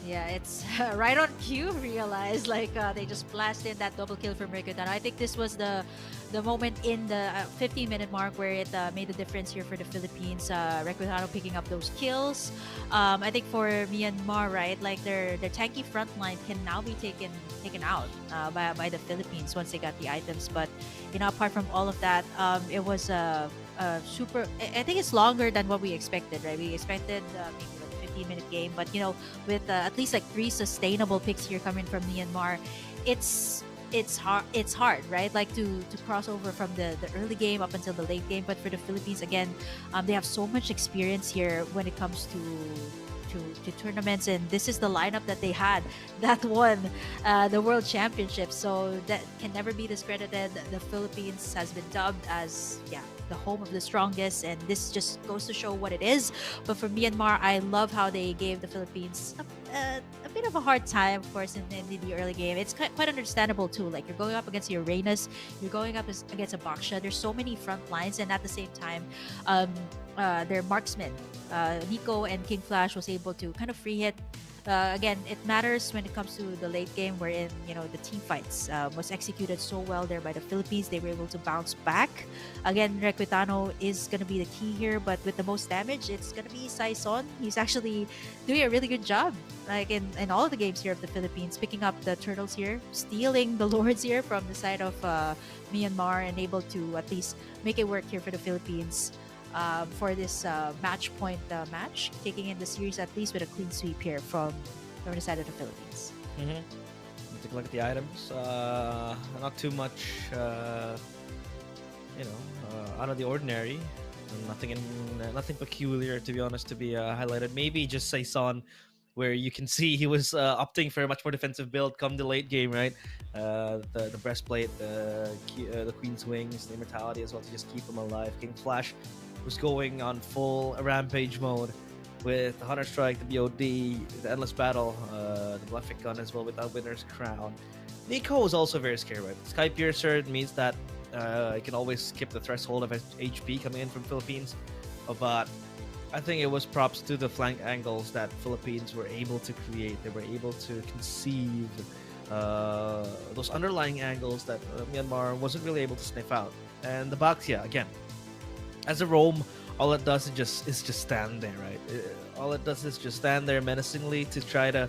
Yeah, it's right on cue. Realize like they just blasted in that double kill from Recutano. I think this was the moment in the 15-minute mark where it made the difference here for the Philippines. Recutano picking up those kills. I think for Myanmar, right, like their tanky front line can now be taken out by the Philippines once they got the items. But you know, apart from all of that, it was super. I think it's longer than what we expected, right? We expected maybe 15-minute game, but you know, with at least like 3 sustainable picks here coming from Myanmar, it's hard, right? Like to cross over from the early game up until the late game. But for the Philippines, again, they have so much experience here when it comes to tournaments, and this is the lineup that they had that won the World Championship, so that can never be discredited. The Philippines has been dubbed as the home of the strongest, and this just goes to show what it is. But for Myanmar, I love how they gave the Philippines a bit of a hard time, of course, in the early game. It's quite understandable too. Like, you're going up against your Reynas, you're going up against a Baksha. There's so many front lines, and at the same time, their marksmen, Nico and King Flash, was able to kind of free hit. Again, it matters when it comes to the late game, wherein, you know, the team fights was executed so well there by the Philippines. They were able to bounce back. Again, Recutano is going to be the key here, but with the most damage, it's going to be Saison. He's actually doing a really good job, like in all of the games here of the Philippines, picking up the turtles here, stealing the lords here from the side of Myanmar, and able to at least make it work here for the Philippines. For this match point match, taking in the series at least with a clean sweep here from the side of the Philippines.
Take a look at the items. Not too much, out of the ordinary. Nothing peculiar, to be honest, to be highlighted. Maybe just Saison, where you can see he was opting for a much more defensive build come the late game, right? The breastplate, the Queen's Wings, the Immortality as well to just keep him alive. King Flash was going on full rampage mode with the Hunter Strike, the BOD, the Endless Battle, the Malefic Gun as well with that Winner's Crown. Nico was also very scared, right? Sky Piercer means that you can always skip the threshold of HP coming in from Philippines. But I think it was props to the flank angles that Philippines were able to create. They were able to conceive those underlying angles that Myanmar wasn't really able to sniff out. And the box, yeah, again, as a roam, all it does is just stand there, right? All it does is just stand there menacingly to try to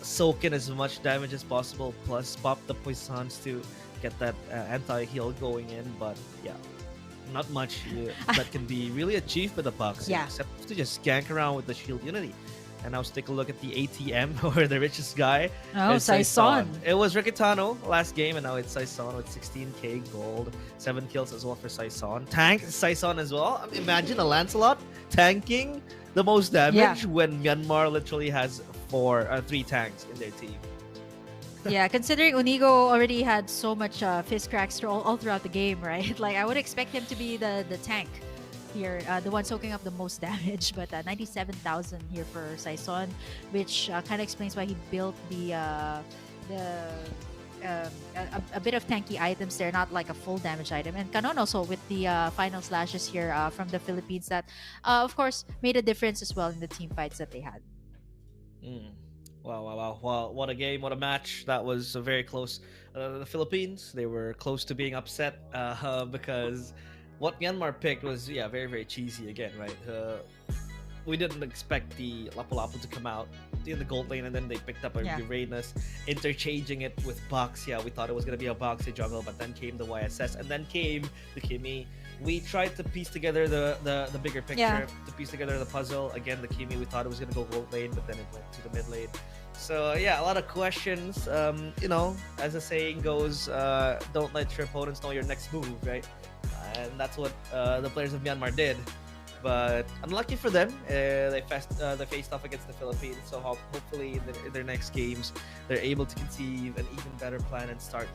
soak in as much damage as possible, plus pop the poisons to get that anti-heal going in. But yeah, not much that can be really achieved by the box,
Yeah.
except to just gank around with the shield unity. And now let's take a look at the ATM, where the richest guy
Oh,
is
Saison.
It was Rikitano last game, and now it's Saison with 16k gold, 7 kills as well for Saison. Tank Saison as well. I mean, imagine a Lancelot tanking the most damage when Myanmar literally has 3 tanks in their team.
Yeah, considering Unigo already had so much fist cracks all throughout the game, right? Like, I would expect him to be the tank here, the one soaking up the most damage. But 97,000 here for Saison, which kind of explains why he built a bit of tanky items there, not like a full damage item. And Kanon also with the final slashes here from the Philippines that, of course, made a difference as well in the team fights that they had.
Wow. What a game, what a match. That was very close. The Philippines, they were close to being upset because what Myanmar picked was, very, very cheesy again, right? We didn't expect the Lapu-Lapu to come out in the gold lane, and then they picked up a Uranus, interchanging it with Box. Yeah, we thought it was going to be a Boxy jungle, but then came the YSS, and then came the Kimi. We tried to piece together the bigger picture, to piece together the puzzle. Again, the Kimi, we thought it was going to go gold lane, but then it went to the mid lane. So, a lot of questions. As the saying goes, don't let your opponents know your next move, right? And that's what the players of Myanmar did. But unlucky for them, they faced off against the Philippines. So hopefully in their next games, they're able to conceive an even better plan and start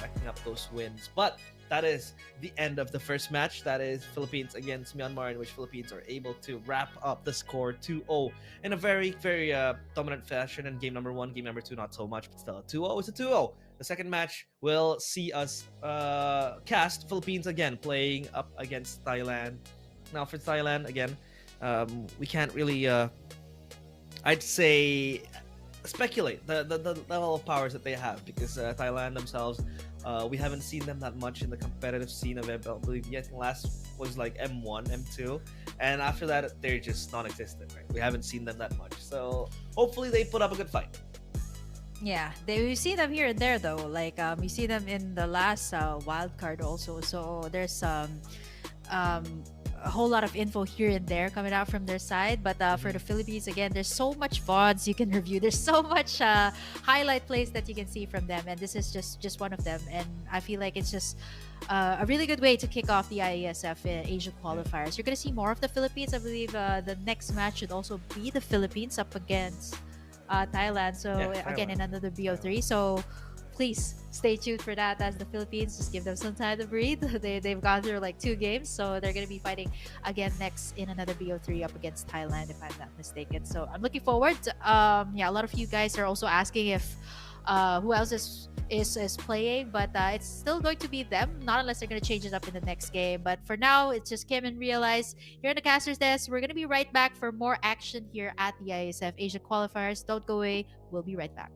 racking up those wins. But that is the end of the first match. That is Philippines against Myanmar, in which Philippines are able to wrap up the score 2-0 in a very, very dominant fashion. And game number 1, game number 2, not so much, but still a 2-0 is a 2-0. The second match will see us cast Philippines again playing up against Thailand. Now for Thailand, again, we can't really, I'd say, speculate the level of powers that they have, because Thailand themselves, we haven't seen them that much in the competitive scene of Mlbb. I think last was like M1, M2, and after that, they're just non-existent, right? We haven't seen them that much. So hopefully they put up a good fight.
Yeah, we see them here and there though. Like we see them in the last wild card also. So there's a whole lot of info here and there coming out from their side. But for the Philippines, again, there's so much VODs you can review. There's so much highlight plays that you can see from them, and this is just one of them. And I feel like it's just a really good way to kick off the IESF Asia qualifiers. You're gonna see more of the Philippines. I believe the next match should also be the Philippines up against Thailand. So again, in another BO3. So please stay tuned for that, as the Philippines, just give them some time to breathe. They've gone through like 2 games, so they're going to be fighting again next in another BO3 up against Thailand, if I'm not mistaken. So I'm looking forward. A lot of you guys are also asking if who else is playing, but it's still going to be them, not unless they're going to change it up in the next game. But for now, it's just Kim and Realize here in the Casters Desk. We're going to be right back for more action here at the ISF Asia Qualifiers. Don't go away. We'll be right back.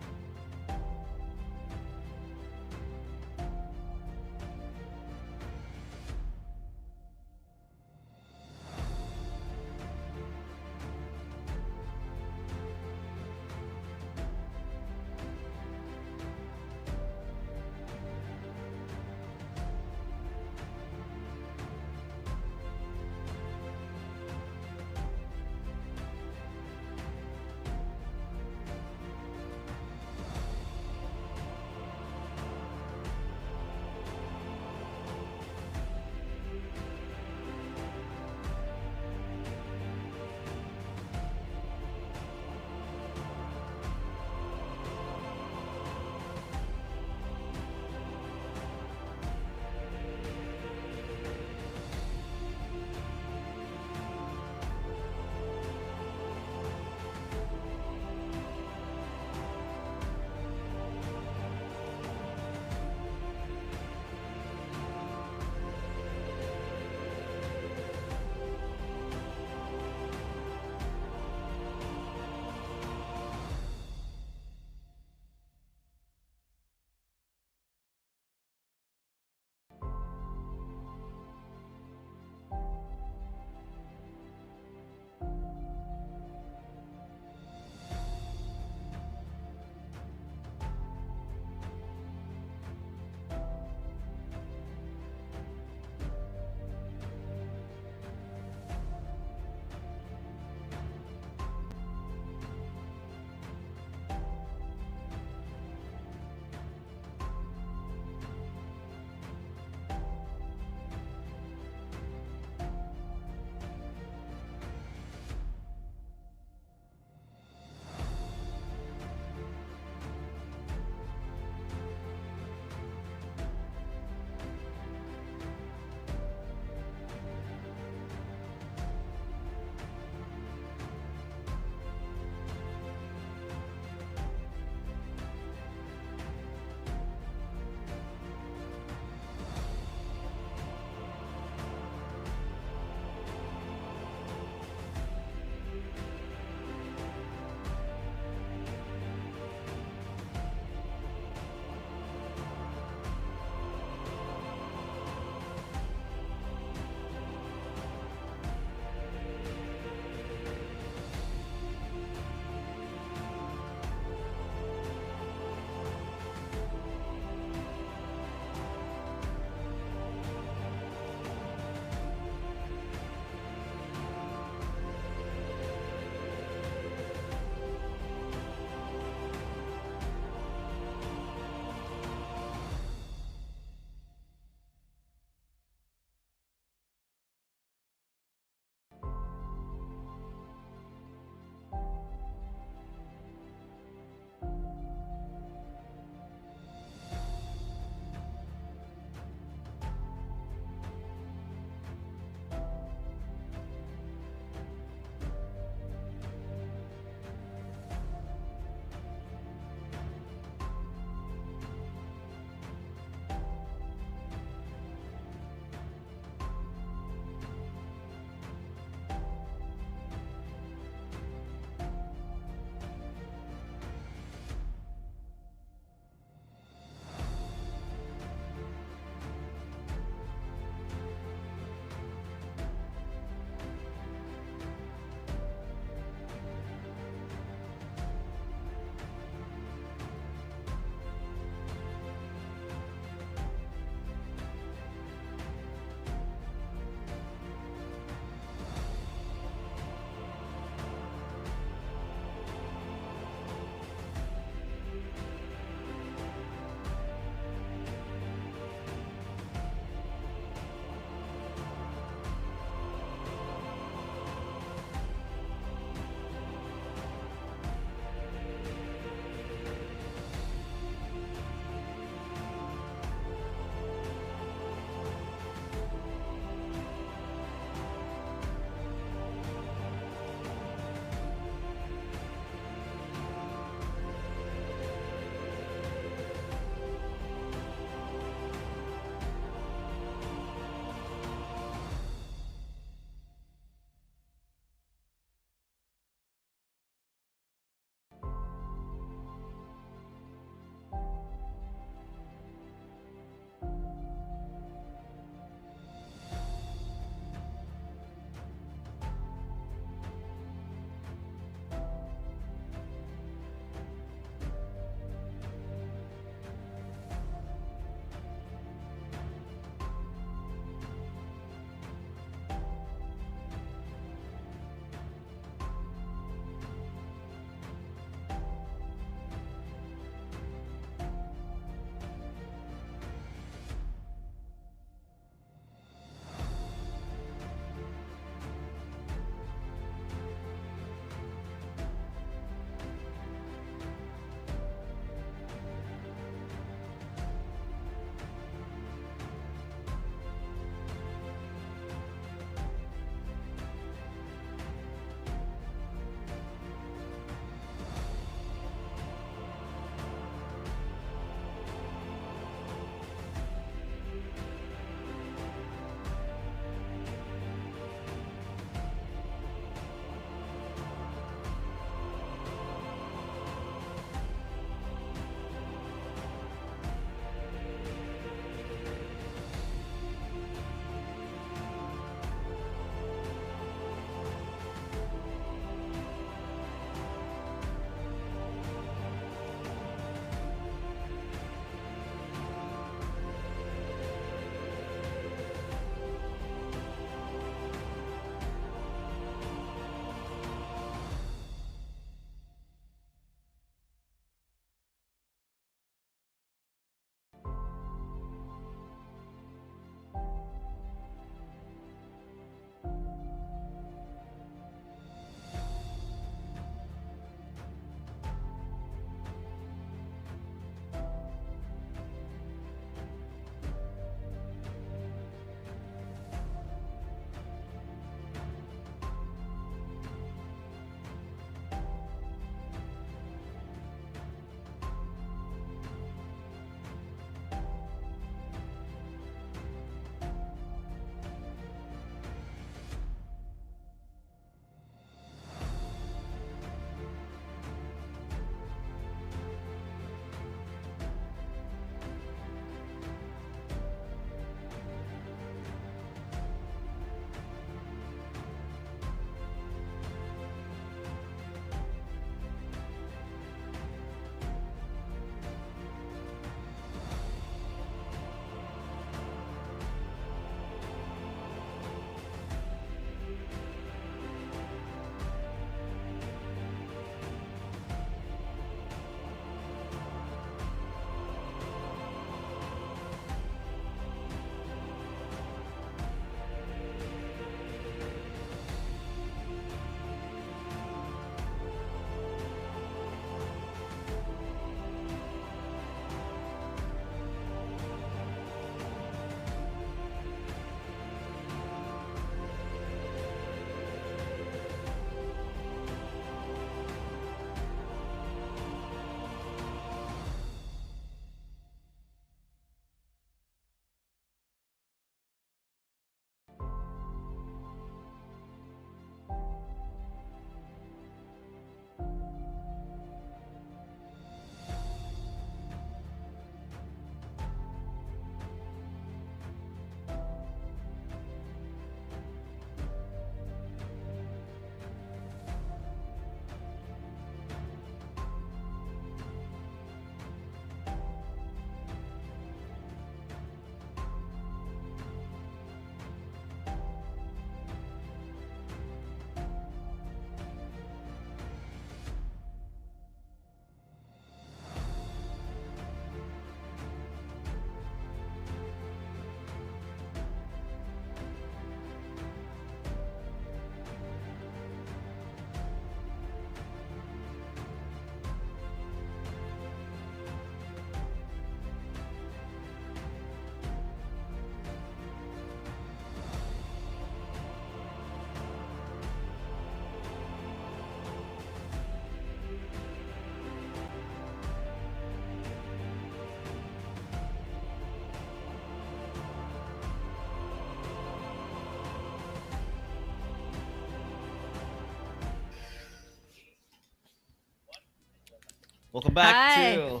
Welcome back
Hi.
to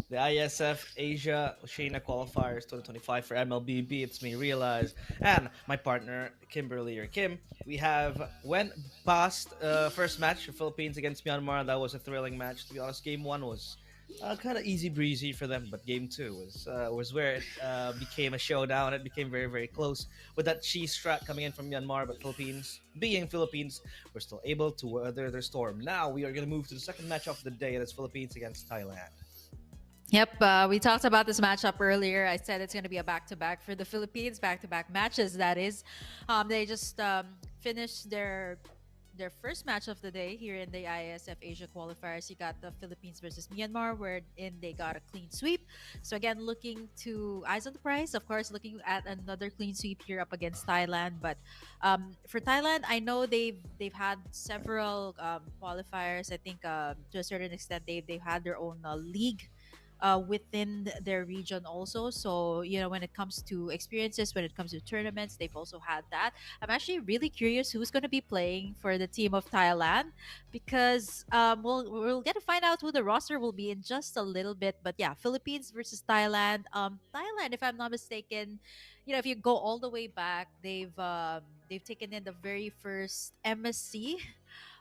the ISF Asia Oceania Qualifiers 2025 for MLBB. It's me, Realize, and my partner, Kimberly or Kim. We have went past first match, the Philippines against Myanmar. That was a thrilling match. To be honest, game one was kind of easy breezy for them, but game two was where it became a showdown. It became very very close with that cheese strat coming in from Myanmar, but Philippines, being Philippines, were still able to weather their storm. Now we are going to move to the second match of the day. That's Philippines against Thailand.
Yep, we talked about this matchup earlier. I said it's going to be a back-to-back for the Philippines, back-to-back matches. That is, they just finished their first match of the day here in the ISF Asia qualifiers. You got the Philippines versus Myanmar, wherein they got a clean sweep. So again, looking to eyes on the prize, of course, looking at another clean sweep here up against Thailand. But for Thailand, I know they've had several qualifiers. I think to a certain extent they've had their own league within their region also. So when it comes to experiences, when it comes to tournaments, they've also had that. I'm actually really curious who's going to be playing for the team of Thailand, because we'll get to find out who the roster will be in just a little bit. But yeah, Philippines versus Thailand. Thailand, if I'm not mistaken, if you go all the way back, they've taken in the very first MSC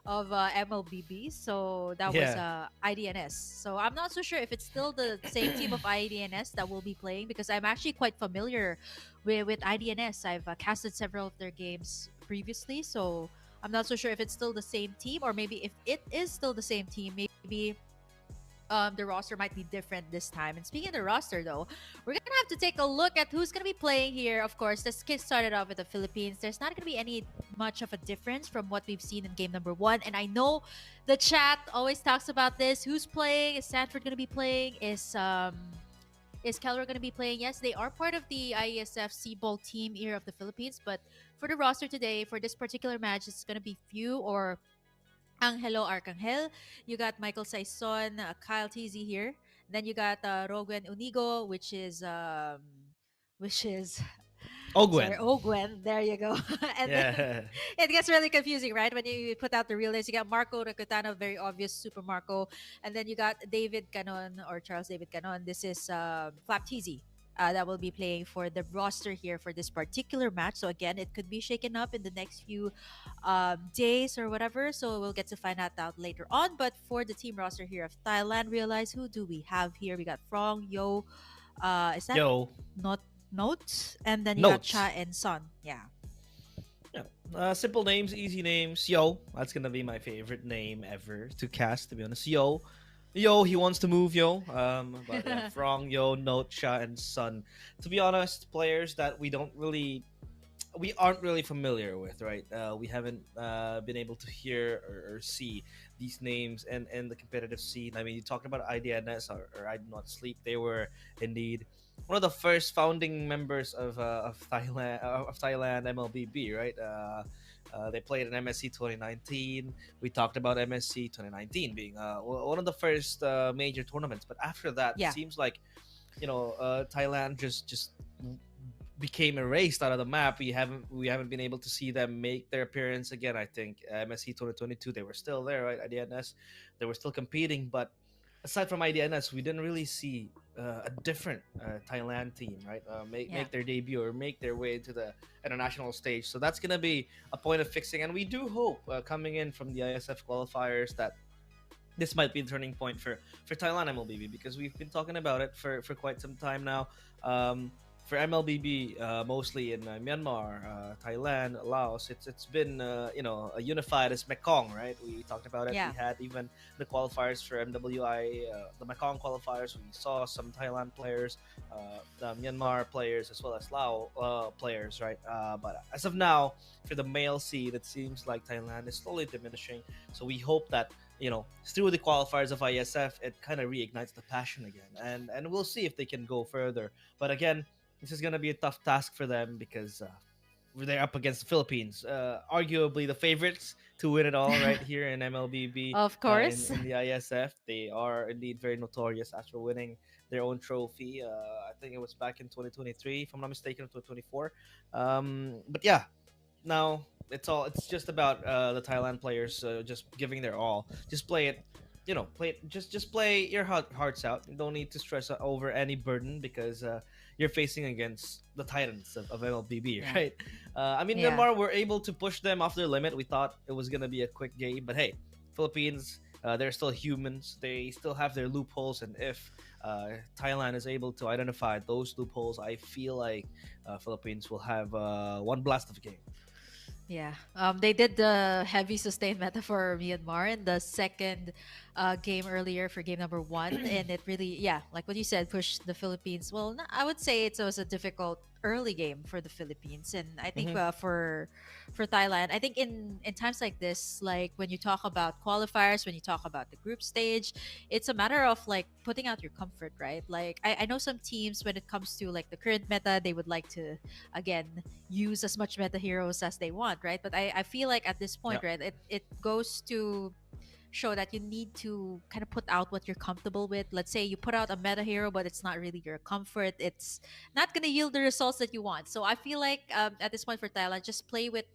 of Mlbb. So that was
Yeah,
IDNS. So I'm not so sure if it's still the same team of IDNS that will be playing, because I'm actually quite familiar with IDNS. I've casted several of their games previously. So I'm not so sure if it's still the same team, or maybe if it is still the same team, maybe the roster might be different this time. And speaking of the roster, though, we're gonna have to take a look at who's gonna be playing here. Of course, let's get started off with the Philippines. There's not gonna be any much of a difference from what we've seen in game number one. And I know the chat always talks about this. Who's playing? Is Sanford gonna be playing? Is Keller gonna be playing? Yes, they are part of the IESF C-Ball team here of the Philippines. But for the roster today, for this particular match, it's gonna be few or Angelo Arcangel. You got Michael Saison, Kyle Teasy here. Then you got Roguen Unigo, which is sorry,
Ogwen.
Ogwen. There you go. And then
Yeah.
it gets really confusing, right? When you put out the real names, you got Marco Recutano, very obvious Super Marco, and then you got David Canon or Charles David Canon. This is Flap Teasy. That will be playing for the roster here for this particular match. So again, it could be shaken up in the next few days or whatever. So we'll get to find out later on. But for the team roster here of Thailand, realize who do we have here? We got Frong, Yo, is that
Yo.
not Notes? And then you got
Notes.
Cha and Son. Yeah.
Yeah. Simple names, easy names. Yo. That's gonna be my favorite name ever to cast, to be honest. Yo. Yo, he wants to move, yo. But yeah, Frong, Yo, Note, Sha, and Sun. To be honest, players that we aren't really familiar with, right? We haven't been able to hear or see these names and the competitive scene. I mean, you talked about IDNS or I Do Not Sleep. They were indeed one of the first founding members of Thailand MLBB, right? They played in MSC 2019. We talked about MSC 2019 being one of the first major tournaments, but after that, it
Yeah.
seems like Thailand just became erased out of the map. We haven't been able to see them make their appearance again. I think MSC 2022 they were still there, right? IDNS they were still competing, but aside from IDNS, we didn't really see a different Thailand team, right? Make
Yeah.
make their debut or make their way into the international stage. So that's gonna be a point of fixing, and we do hope coming in from the ISF qualifiers that this might be the turning point for Thailand MLBB, because we've been talking about it for quite some time now. For MLBB, mostly in Myanmar, Thailand, Laos, it's been unified as Mekong, right? We talked about it.
Yeah.
We had even the qualifiers for MWI, the Mekong qualifiers. We saw some Thailand players, the Myanmar players, as well as Lao players, right? But as of now, for the male seed, it seems like Thailand is slowly diminishing. So we hope that through the qualifiers of ISF, it kind of reignites the passion again, and we'll see if they can go further. But again, this is gonna be a tough task for them because they're up against the Philippines, arguably the favorites to win it all right here in MLBB,
Of
in
course.
in the ISF. They are indeed very notorious after winning their own trophy. I think it was back in 2023, if I'm not mistaken, or 2024. But yeah, now it's just about the Thailand players just giving their all. Just play it play just play your hearts out. You don't need to stress over any burden because you're facing against the titans of MLBB,
Yeah.
right? I mean,
Yeah.
Myanmar were able to push them off their limit. We thought it was gonna be a quick game, but hey, Philippines, they're still humans. They still have their loopholes, and if Thailand is able to identify those loopholes, I feel like Philippines will have one blast of a game.
Yeah, they did the heavy sustained meta for Myanmar in the second game earlier for game number one, and it really, yeah, like what you said, pushed the Philippines. Well, I would say it was a difficult early game for the Philippines, and I think
Hmm.
for Thailand, I think in times like this, like when you talk about qualifiers, when you talk about the group stage, it's a matter of like putting out your comfort, right? Like I know some teams when it comes to like the current meta, they would like to again use as much meta heroes as they want, right? But I feel like at this
Yeah.
point, right, it goes to show that you need to kind of put out what you're comfortable with. Let's say you put out a meta hero, but it's not really your comfort. It's not going to yield the results that you want. So I feel like at this point for Thailand, just play with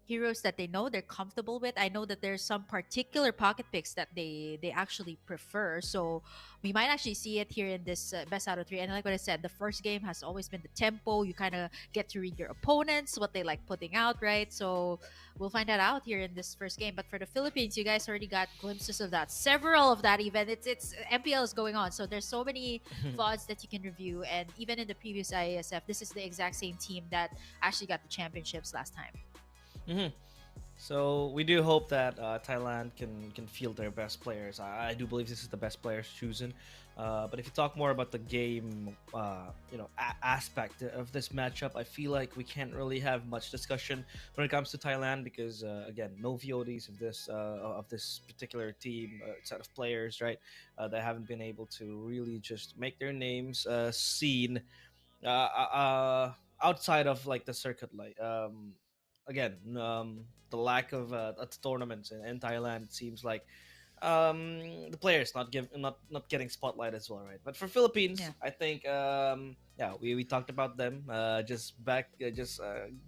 heroes that they know they're comfortable with. I know that there's some particular pocket picks that they actually prefer. So we might actually see it here in this best out of three. And like what I said, the first game has always been the tempo. You kind of get to read your opponents, what they like putting out, right? So we'll find that out here in this first game. But for the Philippines, you guys already got glimpses of that. Several of that even. It's MPL is going on, so there's so many VODs that you can review. And even in the previous IASF, this is the exact same team that actually got the championships last time.
Hmm. So we do hope that Thailand can field their best players. I do believe this is the best players chosen. But if you talk more about the game, aspect of this matchup, I feel like we can't really have much discussion when it comes to Thailand because again, no VODs of this particular team set of players, right? They haven't been able to really just make their names seen uh, uh, uh, outside of like the circuit, like again, the lack of tournaments in Thailand seems like the players not getting spotlight as well, right? But for Philippines,
Yeah.
I think yeah, we talked about them just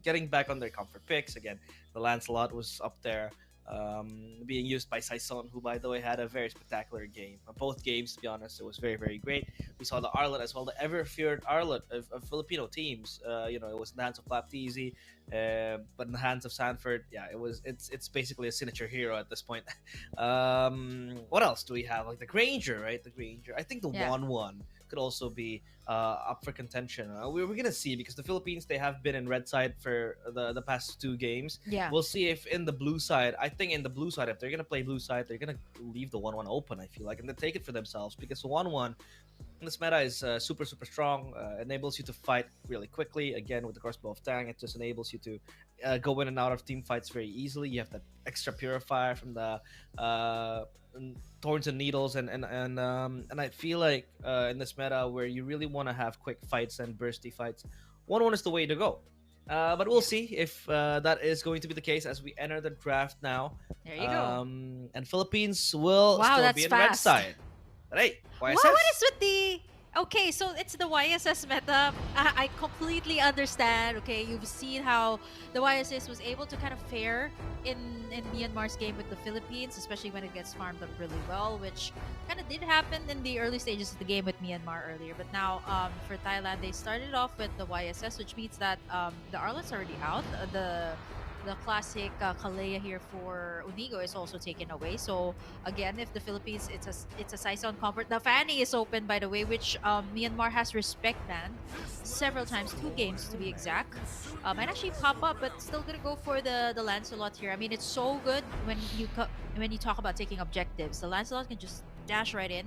getting back on their comfort picks again. The Lancelot was up there. Being used by Saison, who by the way had a very spectacular game. Both games, to be honest, it was very very great. We saw the Arlet as well, the ever feared Arlet of Filipino teams. It was in the hands of Baptiste, but in the hands of Sanford, yeah, it's basically a signature hero at this point. What else do we have? Like the Granger, right? The Granger. I think the
Yeah.
1-1 could also be up for contention. We're gonna see because the Philippines they have been in red side for the past two games.
Yeah.
We'll see if in the blue side. I think in the blue side, if they're gonna play blue side, they're gonna leave the 1-1 open. I feel like and they take it for themselves because the 1-1 this meta is super super strong. Enables you to fight really quickly. Again with the crossbow of Tang, it just enables you to go in and out of team fights very easily. You have that extra purifier from the thorns and needles, and I feel like in this meta where you really want to have quick fights and bursty fights, 1-1 is the way to go. But we'll see if that is going to be the case as we enter the draft now.
There you go.
And Philippines will
Wow,
still
that's
be in red
fast.
side. But hey, YSS.
What is with the? Okay, so it's the YSS meta. I completely understand. Okay, you've seen how the YSS was able to kind of fare in Myanmar's game with the Philippines, especially when it gets farmed up really well, which kind of did happen in the early stages of the game with Myanmar earlier. But now, for Thailand, they started off with the YSS, which means that the Arlet's already out. The classic Kalea here for Unigo is also taken away. So again, if the Philippines, it's a Saison comfort. The Fanny is open, by the way, which Myanmar has respect banned several times, 2 games to be exact. Might actually pop up, but still gonna go for the Lancelot here. I mean, it's so good when you talk about taking objectives. The Lancelot can just dash right in,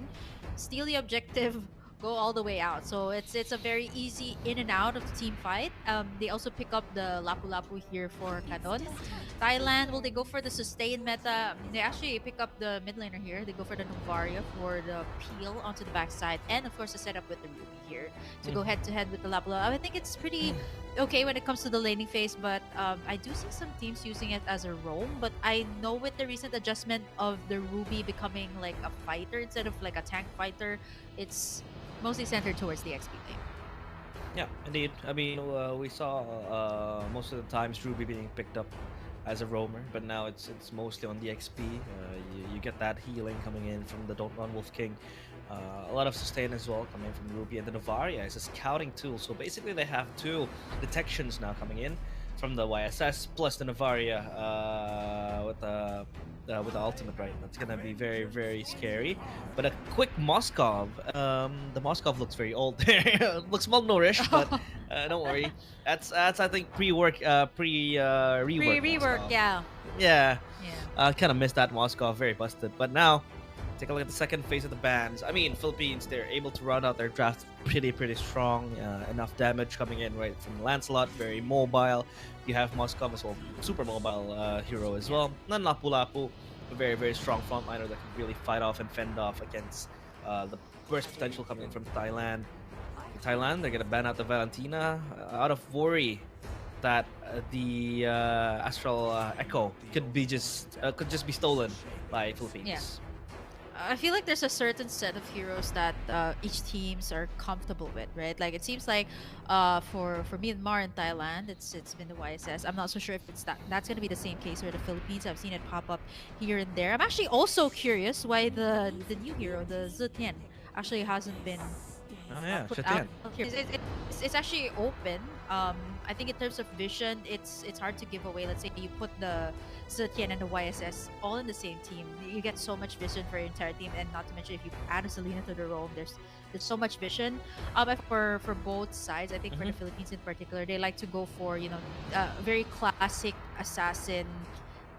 steal the objective, go all the way out. So it's a very easy in and out of the team fight. They also pick up the Lapu Lapu here for Kadon. Thailand, will they go for the sustain meta? They actually pick up the mid laner here. They go for the Novaria for the peel onto the backside, and of course the setup with the Ruby here to go head to head with the Lapu Lapu. I think it's pretty okay when it comes to the laning phase, but I do see some teams using it as a roam. But I know with the recent adjustment of the Ruby becoming like a fighter instead of like a tank fighter, it's mostly centered towards the XP lane.
Yeah, indeed. I mean, we saw most of the times Ruby being picked up as a roamer, but now it's mostly on the XP. You get that healing coming in from the Don't Run Wolf King. A lot of sustain as well coming from Ruby, and the Novaria is a scouting tool. So basically, they have two detections now coming in from the YSS plus the Novaria with the ultimate, right? That's gonna be very very scary. But a quick Moskov. The Moskov looks very old there. Looks malnourished, but don't worry. That's I think pre-work, rework
Rework,
Moskov.
yeah.
Yeah,
Yeah.
I kind of missed that Moskov. Very busted. But now, take a look at the second phase of the bans. I mean, Philippines, they're able to run out their draft pretty strong. Enough damage coming in right from Lancelot, very mobile. You have Moskov as well, super mobile hero as well. Then Lapu Lapu, a very strong frontliner that can really fight off and fend off against the burst potential coming in from Thailand. In Thailand, they're gonna ban out the Valentina out of worry that the Astral Echo could just be stolen by Philippines.
I feel like there's a certain set of heroes that each teams are comfortable with, right? Like it seems like for Myanmar and Thailand, it's been the YSS. I'm not so sure if it's that's gonna be the same case for the Philippines. I've seen it pop up here and there. I'm actually also curious why the new hero, the Zetian, actually hasn't been
Oh yeah,
put out
Shetian.
here. It's actually open. I think in terms of vision, it's hard to give away. Let's say you put the Zetian and the YSS all in the same team, you get so much vision for your entire team, and not to mention if you add a Selena to the roam, there's so much vision. But for both sides, I think for the Philippines in particular, they like to go for very classic assassin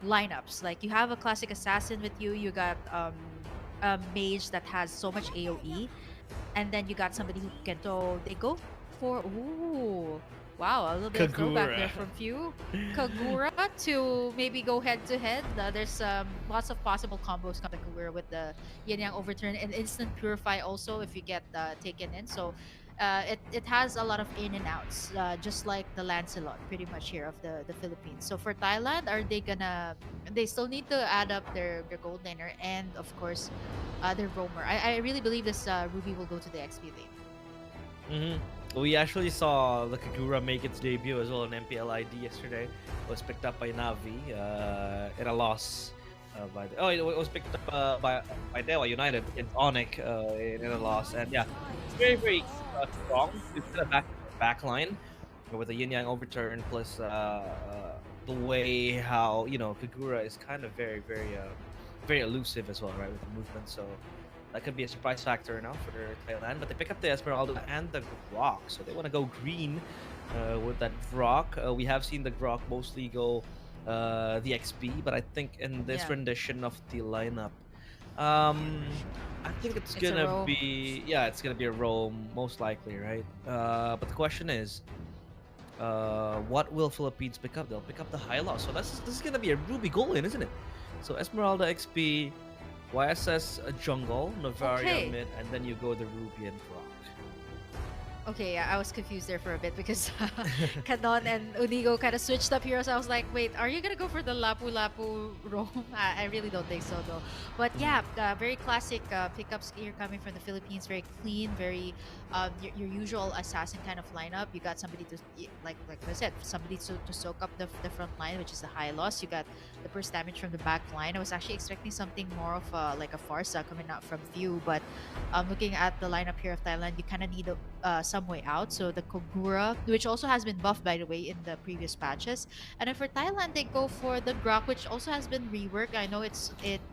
lineups. Like you have a classic assassin with you, you got a mage that has so much AOE, and then you got somebody who can throw. They go for wow, a little bit of throwback there
Kagura.
from Few. Kagura to maybe go head to head. There's lots of possible combos coming Kagura with the Yin Yang Overturn and Instant Purify also if you get taken in. So it has a lot of in and outs, just like the Lancelot pretty much here of the Philippines. So for Thailand, are they gonna? They still need to add up their gold laner and of course their roamer. I really believe this Ruby will go to the XP lane.
We actually saw the Kagura make its debut as well in MPL ID yesterday. It was picked up by Navi in a loss. It was picked up by Dewa United in Onyx in a loss, and yeah, it's very strong. It's got a back line with a Yin Yang Overturn plus the way how Kagura is kind of very elusive as well, right, with the movement. So that could be a surprise factor now for Thailand. But they pick up the Esmeralda and the Grok, so they want to go green with that Grok. We have seen the Grok mostly go the XP, but I think in this
Yeah.
rendition of the lineup, I think it's
a
gonna
roam.
be it's gonna be a roam most likely, right? But the question is, what will Philippines pick up? They'll pick up the high loss, so this is gonna be a Ruby goal in, isn't it? So Esmeralda XP, YSS jungle, Navaria
Okay.
mid, and then you go the Ruby and Grok.
Okay, yeah, I was confused there for a bit because Kanon and Unigo kind of switched up heroes. I was like, wait, are you gonna go for the Lapu Lapu roam? I really don't think so though. But yeah, very classic pickups here coming from the Philippines. Very clean, very your usual assassin kind of lineup. You got somebody to like I said, somebody to soak up the front line, which is the high loss. You got the burst damage from the back line. I was actually expecting something more of like a Farsa coming out from Few, but looking at the lineup here of Thailand, you kind of need some way out. So the Kogura, which also has been buffed by the way in the previous patches, and then for Thailand they go for the Grok, which also has been reworked. I know it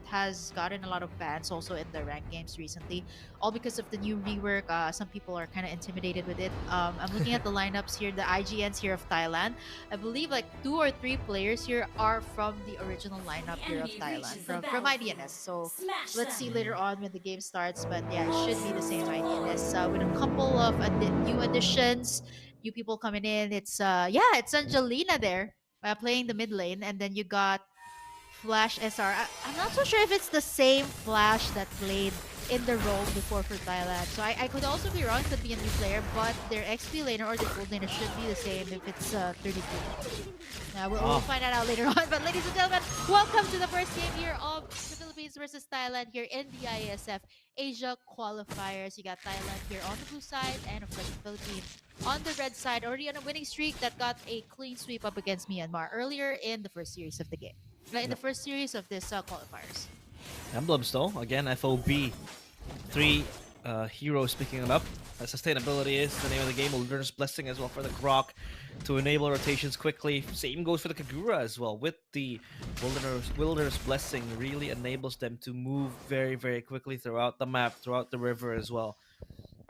has gotten a lot of bans also in the ranked games recently, all because of the new rework. Some people are kind of intimidated with it. I'm looking at the lineups here, the IGNs here of Thailand. I believe like 2 or 3 players here are from the original lineup here of Thailand from IDNS. So let's see later on when the game starts, but yeah, it should be the same IDNS with a couple of new additions, new people coming in. It's Angelina there playing the mid lane, and then you got Flash SR. I'm not so sure if it's the same Flash that played in the role before for Thailand. So I could also be wrong, it could be a new player, but their XP laner or their gold laner should be the same if it's 33. We'll find that out later on. But ladies and gentlemen, welcome to the first game here of the Philippines versus Thailand here in the Iesf Asia qualifiers. You got Thailand here on the blue side and of course the Philippines on the red side, already on a winning streak that got a clean sweep up against Myanmar earlier in the first series of the game. In the first series of this qualifiers.
Emblems though, again, FOB. Three heroes picking it up. Sustainability is the name of the game. Wilderness Blessing as well for the Grok to enable rotations quickly. Same goes for the Kagura as well. With the Wilderness Blessing, really enables them to move very, very quickly throughout the map, throughout the river as well.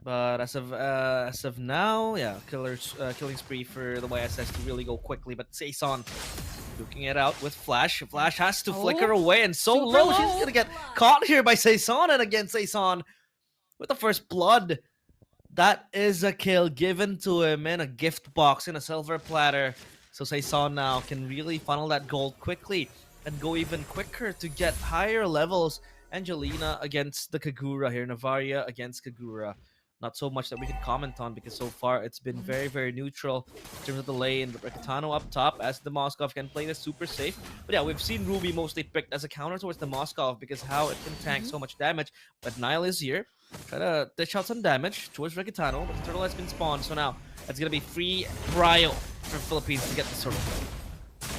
But as of now, yeah, killing spree for the YSS to really go quickly. But Saison duking it out with Flash. Flash has to flicker away, and so low. She's gonna get caught here by Saison, and again Saison with the first blood. That is a kill given to him in a gift box in a silver platter. So Saison now can really funnel that gold quickly and go even quicker to get higher levels. Angelina against the Kagura here. Navaria against Kagura. Not so much that we can comment on because so far it's been very, very neutral in terms of the lane. But Rekatano up top as the Moskov can play this super safe. But yeah, we've seen Ruby mostly picked as a counter towards the Moskov because how it can tank so much damage. But Nile is here. Try to dish out some damage towards Rekatano, but the turtle has been spawned, so now it's gonna be free Brio for Philippines to get the turtle.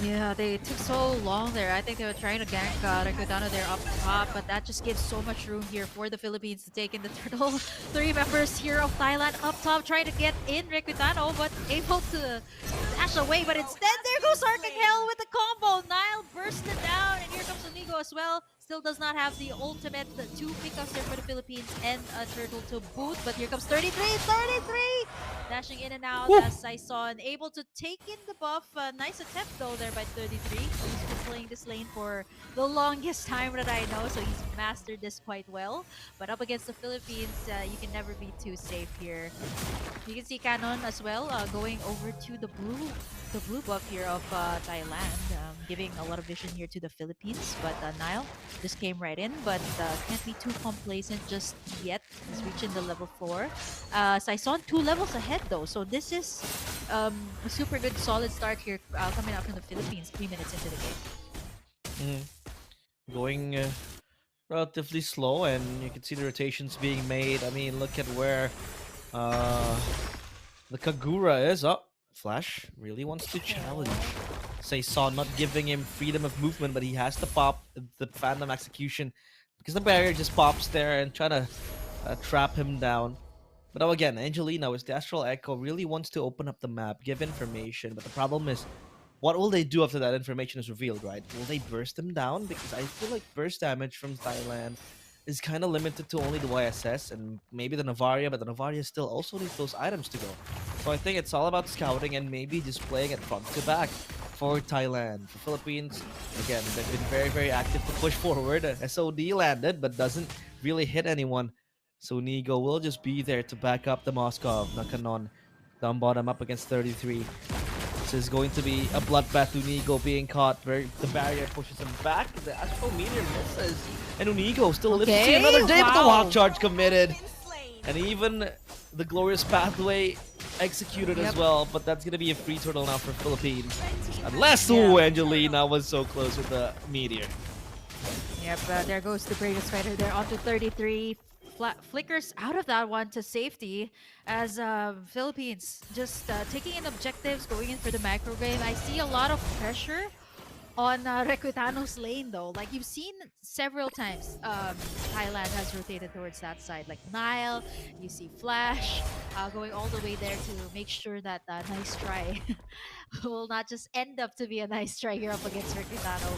Yeah, they took so long there. I think they were trying to gank Rekatano there up top, but that just gives so much room here for the Philippines to take in the turtle. 3 members here of Thailand up top trying to get in Rekatano, but able to dash away. But instead, there goes Arcangel with the combo. Nile bursted down, and here comes Amigo as well. Still does not have the ultimate. The 2 pickups there for the Philippines and a turtle to boot. But here comes 33! 33! Dashing in and out as Saison able to take in the buff. Nice attempt though there by 33. He's been playing this lane for the longest time that I know, so he's mastered this quite well. But up against the Philippines, you can never be too safe here. You can see Canon as well going over to the blue buff here of Thailand, giving a lot of vision here to the Philippines. But Nile just came right in, but can't be too complacent just yet. He's reaching the level 4. Saison 2 levels ahead though, so this is a super good solid start here coming out from the Philippines 3 minutes into the game.
Going relatively slow, and you can see the rotations being made. I mean, look at where the Kagura is. Oh, Flash really wants to challenge Saison, not giving him freedom of movement, but he has to pop the Phantom Execution because the barrier just pops there and trying to trap him down. But now again, Angelina with the Astral Echo really wants to open up the map, give information, but the problem is, what will they do after that information is revealed, right? Will they burst him down? Because I feel like burst damage from Thailand is kind of limited to only the YSS and maybe the Navaria, but the Navaria still also needs those items to go. So I think it's all about scouting and maybe just playing it front to back for Thailand. For Philippines, again, they've been very, very active to push forward. SOD landed, but doesn't really hit anyone. So Nigo will just be there to back up the Moskov. Nakanon down bottom up against 33. This is going to be a bloodbath. Unigo being caught. The barrier pushes him back. The Astral Meteor misses. And Unigo still lives to see another day, but the walk charge committed. And even the Glorious Pathway executed as well. But that's going to be a free turtle now for Philippines. Unless, Angelina was so close with the Meteor.
Yep, there goes the bravest fighter there onto 33. Flickers out of that one to safety as Philippines just taking in objectives, going in for the macro game. I see a lot of pressure on Rekutano's lane though. Like you've seen several times Thailand has rotated towards that side. Like Nile, you see Flash going all the way there to make sure that nice try will not just end up to be a nice try here up against Rekutano.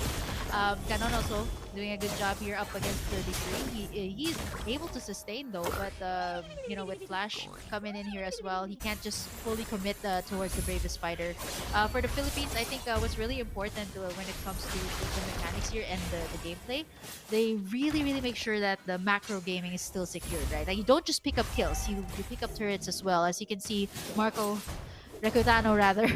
Canon also doing a good job here up against 33. He's able to sustain though, but you know, with Flash coming in here as well, he can't just fully commit towards the bravest fighter. For the Philippines, I think what's really important when it comes to the mechanics here and the gameplay, they really make sure that the macro gaming is still secured, right? Like you don't just pick up kills, you pick up turrets as well. As you can see, Rekutano rather,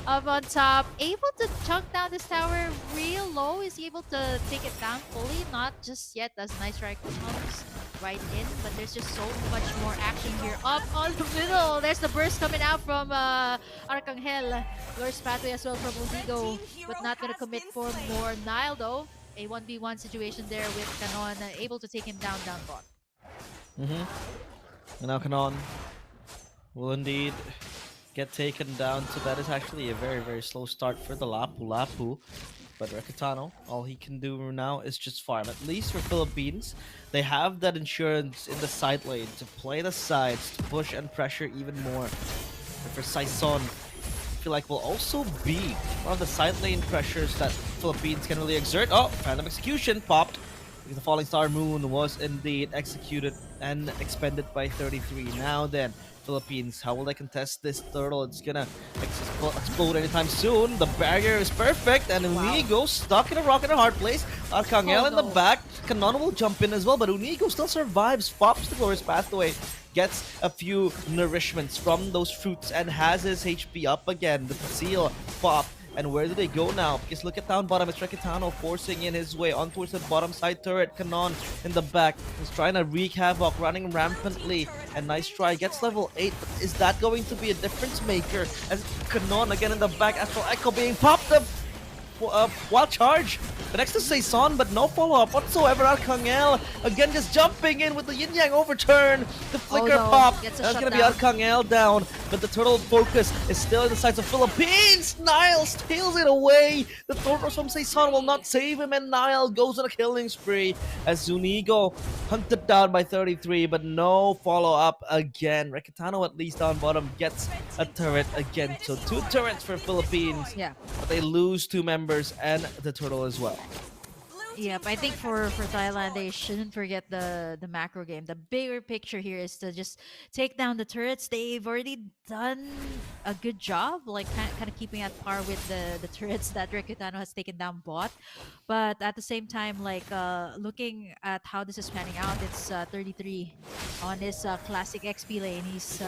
up on top, able to chunk down this tower real low. Is he able to take it down fully? Not just yet, as nice right comes. right in, but there's just so much more action here. Up on the middle, there's the burst coming out from Arcangel. Lord's pathway as well from Unigo, but not gonna commit for more. Nile though, a 1v1 situation there with Canon, able to take him down bot.
And now Kanon will indeed get taken down. So that is actually a very, very slow start for the Lapu Lapu. But Rekatano, all he can do now is just farm. At least for Philippines, they have that insurance in the side lane to play the sides, to push and pressure even more. And for Saison, I feel like will also be one of the side lane pressures that Philippines can really exert. Oh, random execution popped. Because the Falling Star Moon was indeed executed and expended by 33. Now then, Philippines, how will they contest this turtle? It's gonna explode anytime soon. The barrier is perfect, and Unigo stuck in a rock and a hard place. Arcangel in the back. Kanon will jump in as well, but Unigo still survives. Fops the glorious pathway. Gets a few nourishments from those fruits and has his HP up again. The seal pop. And where do they go now? Because look at down bottom, it's Rekatano forcing in his way on towards the bottom side turret. Kanon in the back is trying to wreak havoc, running rampantly. And nice try, gets level 8, but is that going to be a difference maker? As Kanon again in the back, Astral Echo being popped up. Wild charge. The next is Saison, but no follow-up whatsoever. Arcangel again just jumping in with the yin yang overturn. The flicker pop. That's gonna be Arcangel down, but the turtle focus is still in the sides of Philippines. Nile steals it away. The Tortos from Saison will not save him, and Nile goes on a killing spree as Zunigo hunted down by 33, but no follow-up again. Rekatano at least down bottom gets a turret again. So 2 turrets for Philippines.
Yeah.
But they lose 2 members and the turtle as well.
Yep, I think for Thailand, they shouldn't forget the macro game. The bigger picture here is to just take down the turrets. They've already done a good job, like kind of keeping at par with the turrets that Rekutano has taken down bot. But at the same time, like looking at how this is panning out, it's 33 on his classic XP lane. He's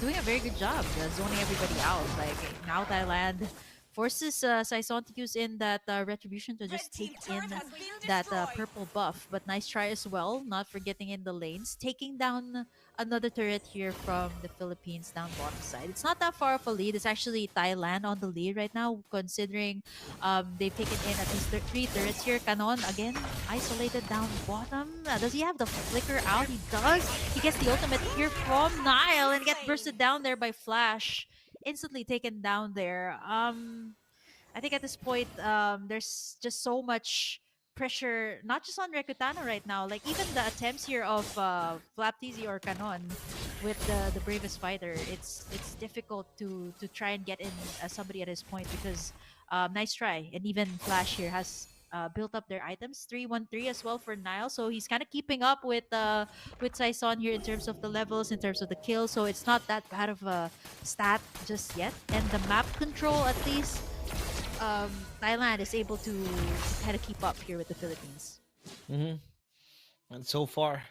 doing a very good job zoning everybody out. Like now Thailand forces Saison to use in that retribution to just take in that purple buff. But nice try as well, not forgetting in the lanes. Taking down another turret here from the Philippines down bottom side. It's not that far of a lead. It's actually Thailand on the lead right now, considering they've taken in at least 3 turrets here. Canon, again, isolated down bottom. Does he have the flicker out? He does. He gets the ultimate here from Nile and gets bursted down there by Flash. Instantly taken down there. I think at this point, there's just so much pressure, not just on Rekutano right now. Like even the attempts here of Flaptizi or Canon with the bravest fighter, it's difficult to try and get in somebody at his point because nice try, and even Flash here has built up their items. 313 as well for Nile, so he's kind of keeping up with Saison here in terms of the levels, in terms of the kills. So it's not that bad of a stat just yet. And the map control, at least, Thailand is able to kind of keep up here with the Philippines.
And so far,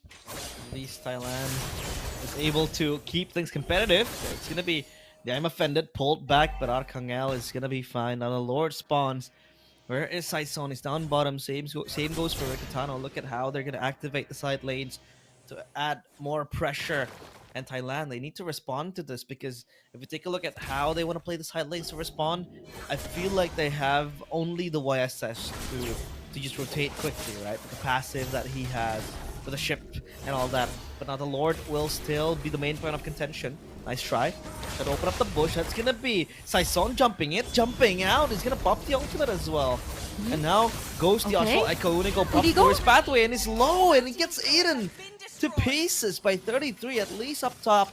at least Thailand is able to keep things competitive. It's gonna be the I'm offended pulled back, but Arcangel is gonna be fine. Now the Lord spawns. Where is Saison? He's down bottom. Same goes for Rekutano. Look at how they're going to activate the side lanes to add more pressure. And Thailand, they need to respond to this because if you take a look at how they want to play the side lanes to respond, I feel like they have only the YSS to just rotate quickly, right? With the passive that he has, with the ship and all that. But now the Lord will still be the main point of contention. Nice try. Gonna open up the bush. That's gonna be Saison jumping out. He's gonna pop the ultimate as well. And now goes the Astral Echo. Unigo pops through his pathway and he's low and he gets eaten to pieces by 33, at least up top.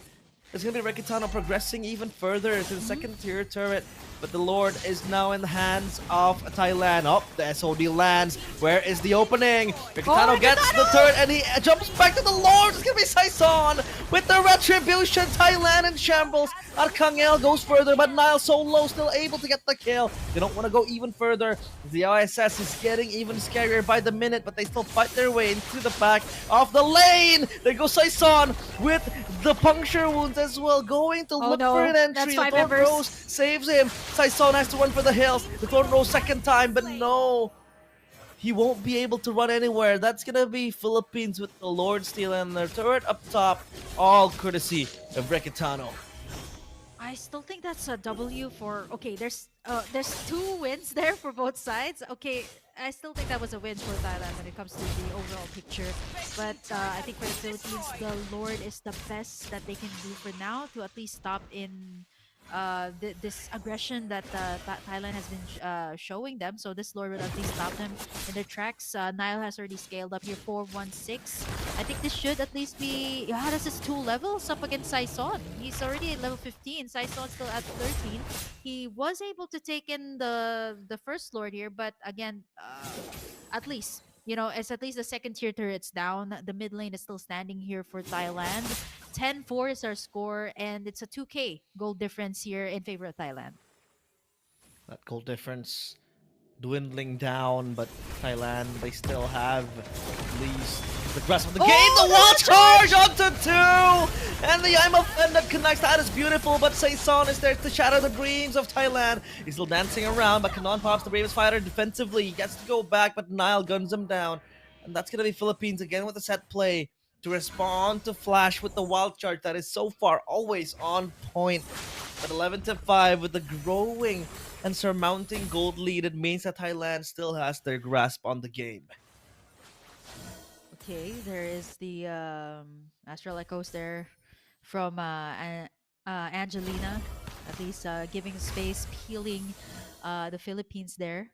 There's gonna be Rekutano progressing even further to the second tier turret. But the Lord is now in the hands of Thailand. Oh, the SOD lands. Where is the opening? Rekutano gets the turret and he jumps back to the Lord. It's going to be Saison with the retribution. Thailand in shambles. Arcangel goes further, but Nile so low, still able to get the kill. They don't want to go even further. The ISS is getting even scarier by the minute, but they still fight their way into the back of the lane. There goes Saison with the puncture wounds as well, going to look for an entry. The Thorn Rose saves him. Saison has to run for the hills. The Thorn Rose second time, but no. he won't be able to run anywhere. That's gonna be Philippines with the Lord Steel and their turret up top, all courtesy of Rekitano.
I still think that's a W for okay. There's 2 wins there for both sides. Okay, I still think that was a win for Thailand when it comes to the overall picture. But I think for the Philippines, the Lord is the best that they can do for now to at least stop in this aggression that Thailand has been showing them. So this Lord will at least stop them in their tracks. Nile has already scaled up here 416. I think this should at least be. Yeah, this is 2 levels up against Saison. He's already at level 15. Saison's still at 13. He was able to take in the first Lord here, but again, at least. It's at least the second tier turrets down. The mid lane is still standing here for Thailand. 10-4 is our score, and it's a 2K goal difference here in favor of Thailand.
That goal difference dwindling down, but Thailand, they still have at least the grasp of the game. The wall charge onto 2! And the IMFM that connects, that is beautiful, but Saison is there to shatter the dreams of Thailand. He's still dancing around, but Kanon pops the bravest fighter defensively. He gets to go back, but Nile guns him down. And that's going to be Philippines again with a set play to respond to Flash with the wild charge that is so far always on point. But 11-5 with the growing and surmounting gold lead, it means that Thailand still has their grasp on the game.
Okay, there is the Astral Echoes there from Angelina, at least giving space, peeling the Philippines there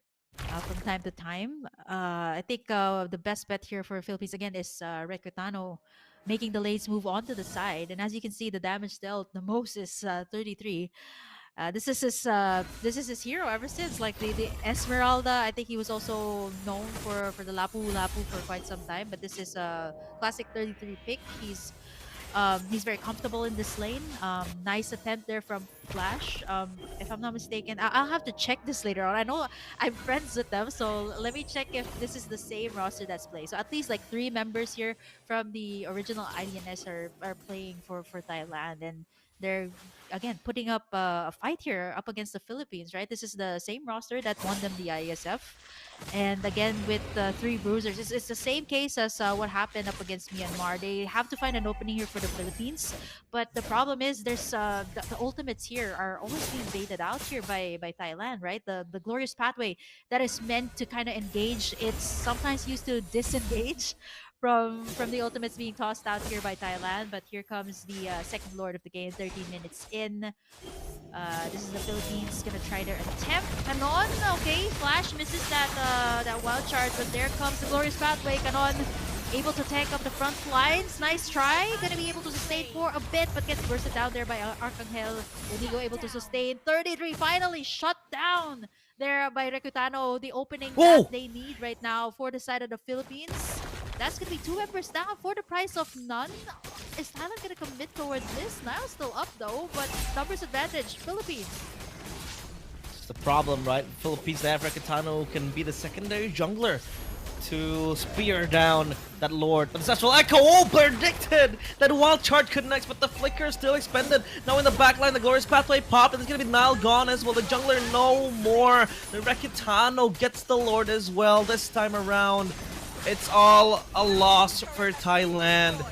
from time to time. I think the best bet here for Philippines again is Recutano making the lanes move onto the side. And as you can see, the damage dealt the most is 33. This is his hero ever since, like the Esmeralda. I think he was also known for the Lapu Lapu for quite some time, but this is a classic 33 pick. He's very comfortable in this lane. Nice attempt there from Flash. If I'm not mistaken, I'll have to check this later on. I know I'm friends with them, so let me check if this is the same roster that's playing. So at least like 3 members here from the original IDNS are playing for Thailand, and they're again putting up a fight here up against the Philippines, right? This is the same roster that won them the ISF. And again, with 3 bruisers, it's the same case as what happened up against Myanmar. They have to find an opening here for the Philippines, but the problem is there's the ultimates here are always being baited out here by Thailand, right? The glorious pathway that is meant to kind of engage, it's sometimes used to disengage from the ultimates being tossed out here by Thailand. But here comes the second Lord of the game, 13 minutes in. This is the Philippines gonna try their attempt. Kanon, okay, Flash misses that wild charge, but there comes the glorious pathway. Kanon able to tank up the front lines. Nice try. Gonna be able to sustain for a bit, but gets bursted down there by Arcangel. Inigo able to sustain. 33 finally shut down there by Recutano. The opening that they need right now for the side of the Philippines. That's gonna be 2 members down for the price of none. Is Thailand gonna commit towards this? Nile's still up though, but numbers advantage, Philippines.
It's the problem, right? Philippines, they have Rekitano, can be the secondary jungler to spear down that Lord. But the Astral Echo, predicted! That wild charge connects, but the flicker is still expended. Now in the backline, the glorious pathway popped, and it's gonna be Nile gone as well. The jungler no more. The Rekitano gets the Lord as well this time around. It's all a loss for Thailand.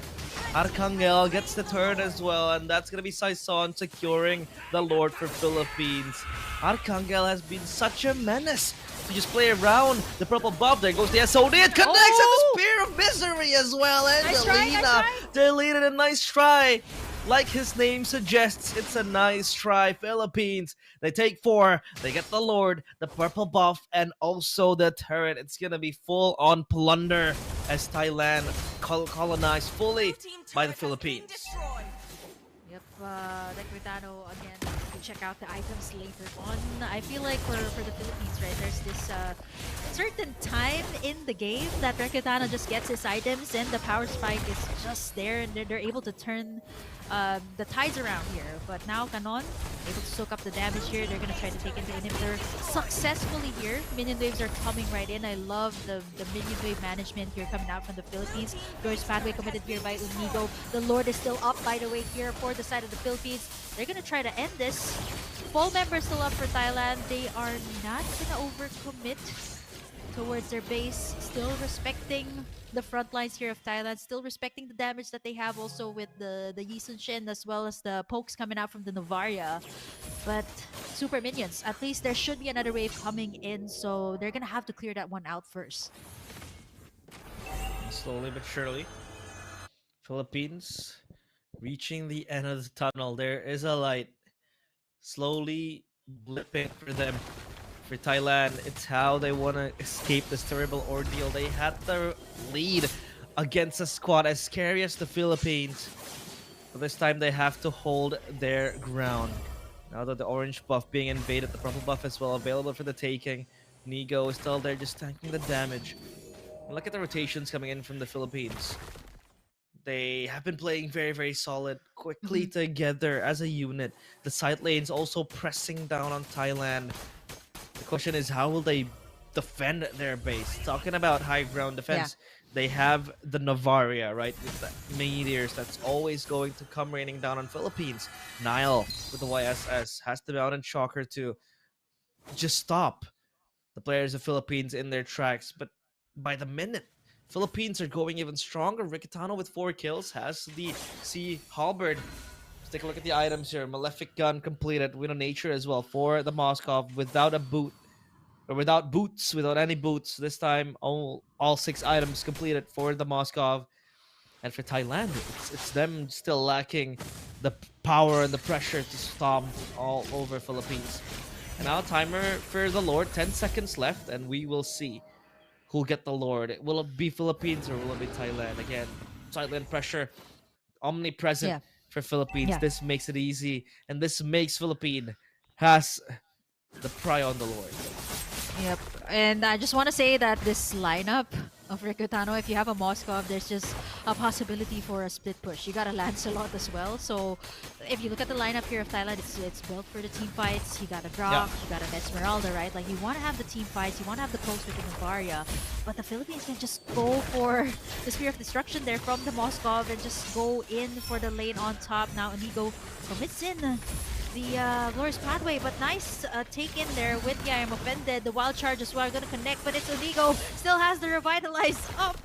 Arcangel gets the turret as well, and that's gonna be Saison securing the Lord for Philippines. Arcangel has been such a menace to just play around the purple buff. There goes the SOD, it connects, and the Spear of Misery as well. Angelina deleted a nice try. Like his name suggests, it's a nice try. Philippines, they take 4. They get the Lord, the purple buff, and also the turret. It's gonna be full on plunder as Thailand colonized fully by the Philippines.
Yep, Recutano again. You check out the items later on. I feel like for the Philippines, right, there's this certain time in the game that Recutano just gets his items and the power spike is just there, and they're able to turn the tides around here. But now Kanon able to soak up the damage here. They're gonna try to take in the inhibitor successfully here. Minion waves are coming right in. I love the minion wave management here coming out from the Philippines. Glorious pathway committed here by Unigo. The Lord is still up, by the way, here for the side of the Philippines. They're gonna try to end this. Full members still up for Thailand. They are not gonna overcommit towards their base, still respecting the front lines here of Thailand, still respecting the damage that they have also with the Yi Shin as well as the pokes coming out from the Novaria. But super minions, at least there should be another wave coming in, so they're gonna have to clear that one out first.
Slowly but surely, Philippines reaching the end of the tunnel. There is a light slowly blipping for them. For Thailand, it's how they want to escape this terrible ordeal. They had the lead against a squad as scary as the Philippines. But this time they have to hold their ground. Now that the orange buff being invaded, the purple buff as well available for the taking. Nigo is still there just tanking the damage. And look at the rotations coming in from the Philippines. They have been playing very, very solid, quickly together as a unit. The side lanes also pressing down on Thailand. The question is, how will they defend their base? Talking about high ground defense, they have the Novaria, right? With the meteors that's always going to come raining down on Philippines. Nile with the YSS has the Mountain Shocker to just stop the players of Philippines in their tracks. But by the minute, Philippines are going even stronger. Rikitano with 4 kills has the Sea Halberd. Let's take a look at the items here. Malefic Gun completed. Wind of Nature as well for the Moskov without a boot. Or without boots, without any boots. This time, all 6 items completed for the Moskov. And for Thailand, it's them still lacking the power and the pressure to stomp all over Philippines. And now timer for the Lord, 10 seconds left, and we will see who'll get the Lord. Will it be Philippines or will it be Thailand? Again, Thailand pressure omnipresent for Philippines. This makes it easy, and this makes Philippine has the pry on the Lord.
Yep, and I just want to say that this lineup of Rikutano, if you have a Moskov, there's just a possibility for a split push. You got a Lancelot as well, so if you look at the lineup here of Thailand, it's built for the team fights. You got a Grok, you got an Esmeralda, right? Like, you want to have the team fights, you want to have the pokes with the Novaria, but the Philippines can just go for the Spear of Destruction there from the Moskov and just go in for the lane on top. Now Inigo commits in the Glorious Pathway, but nice take in there with the I Am Offended. The Wild Charge as well, gonna connect, but it's Onigo. Still has the Revitalize up.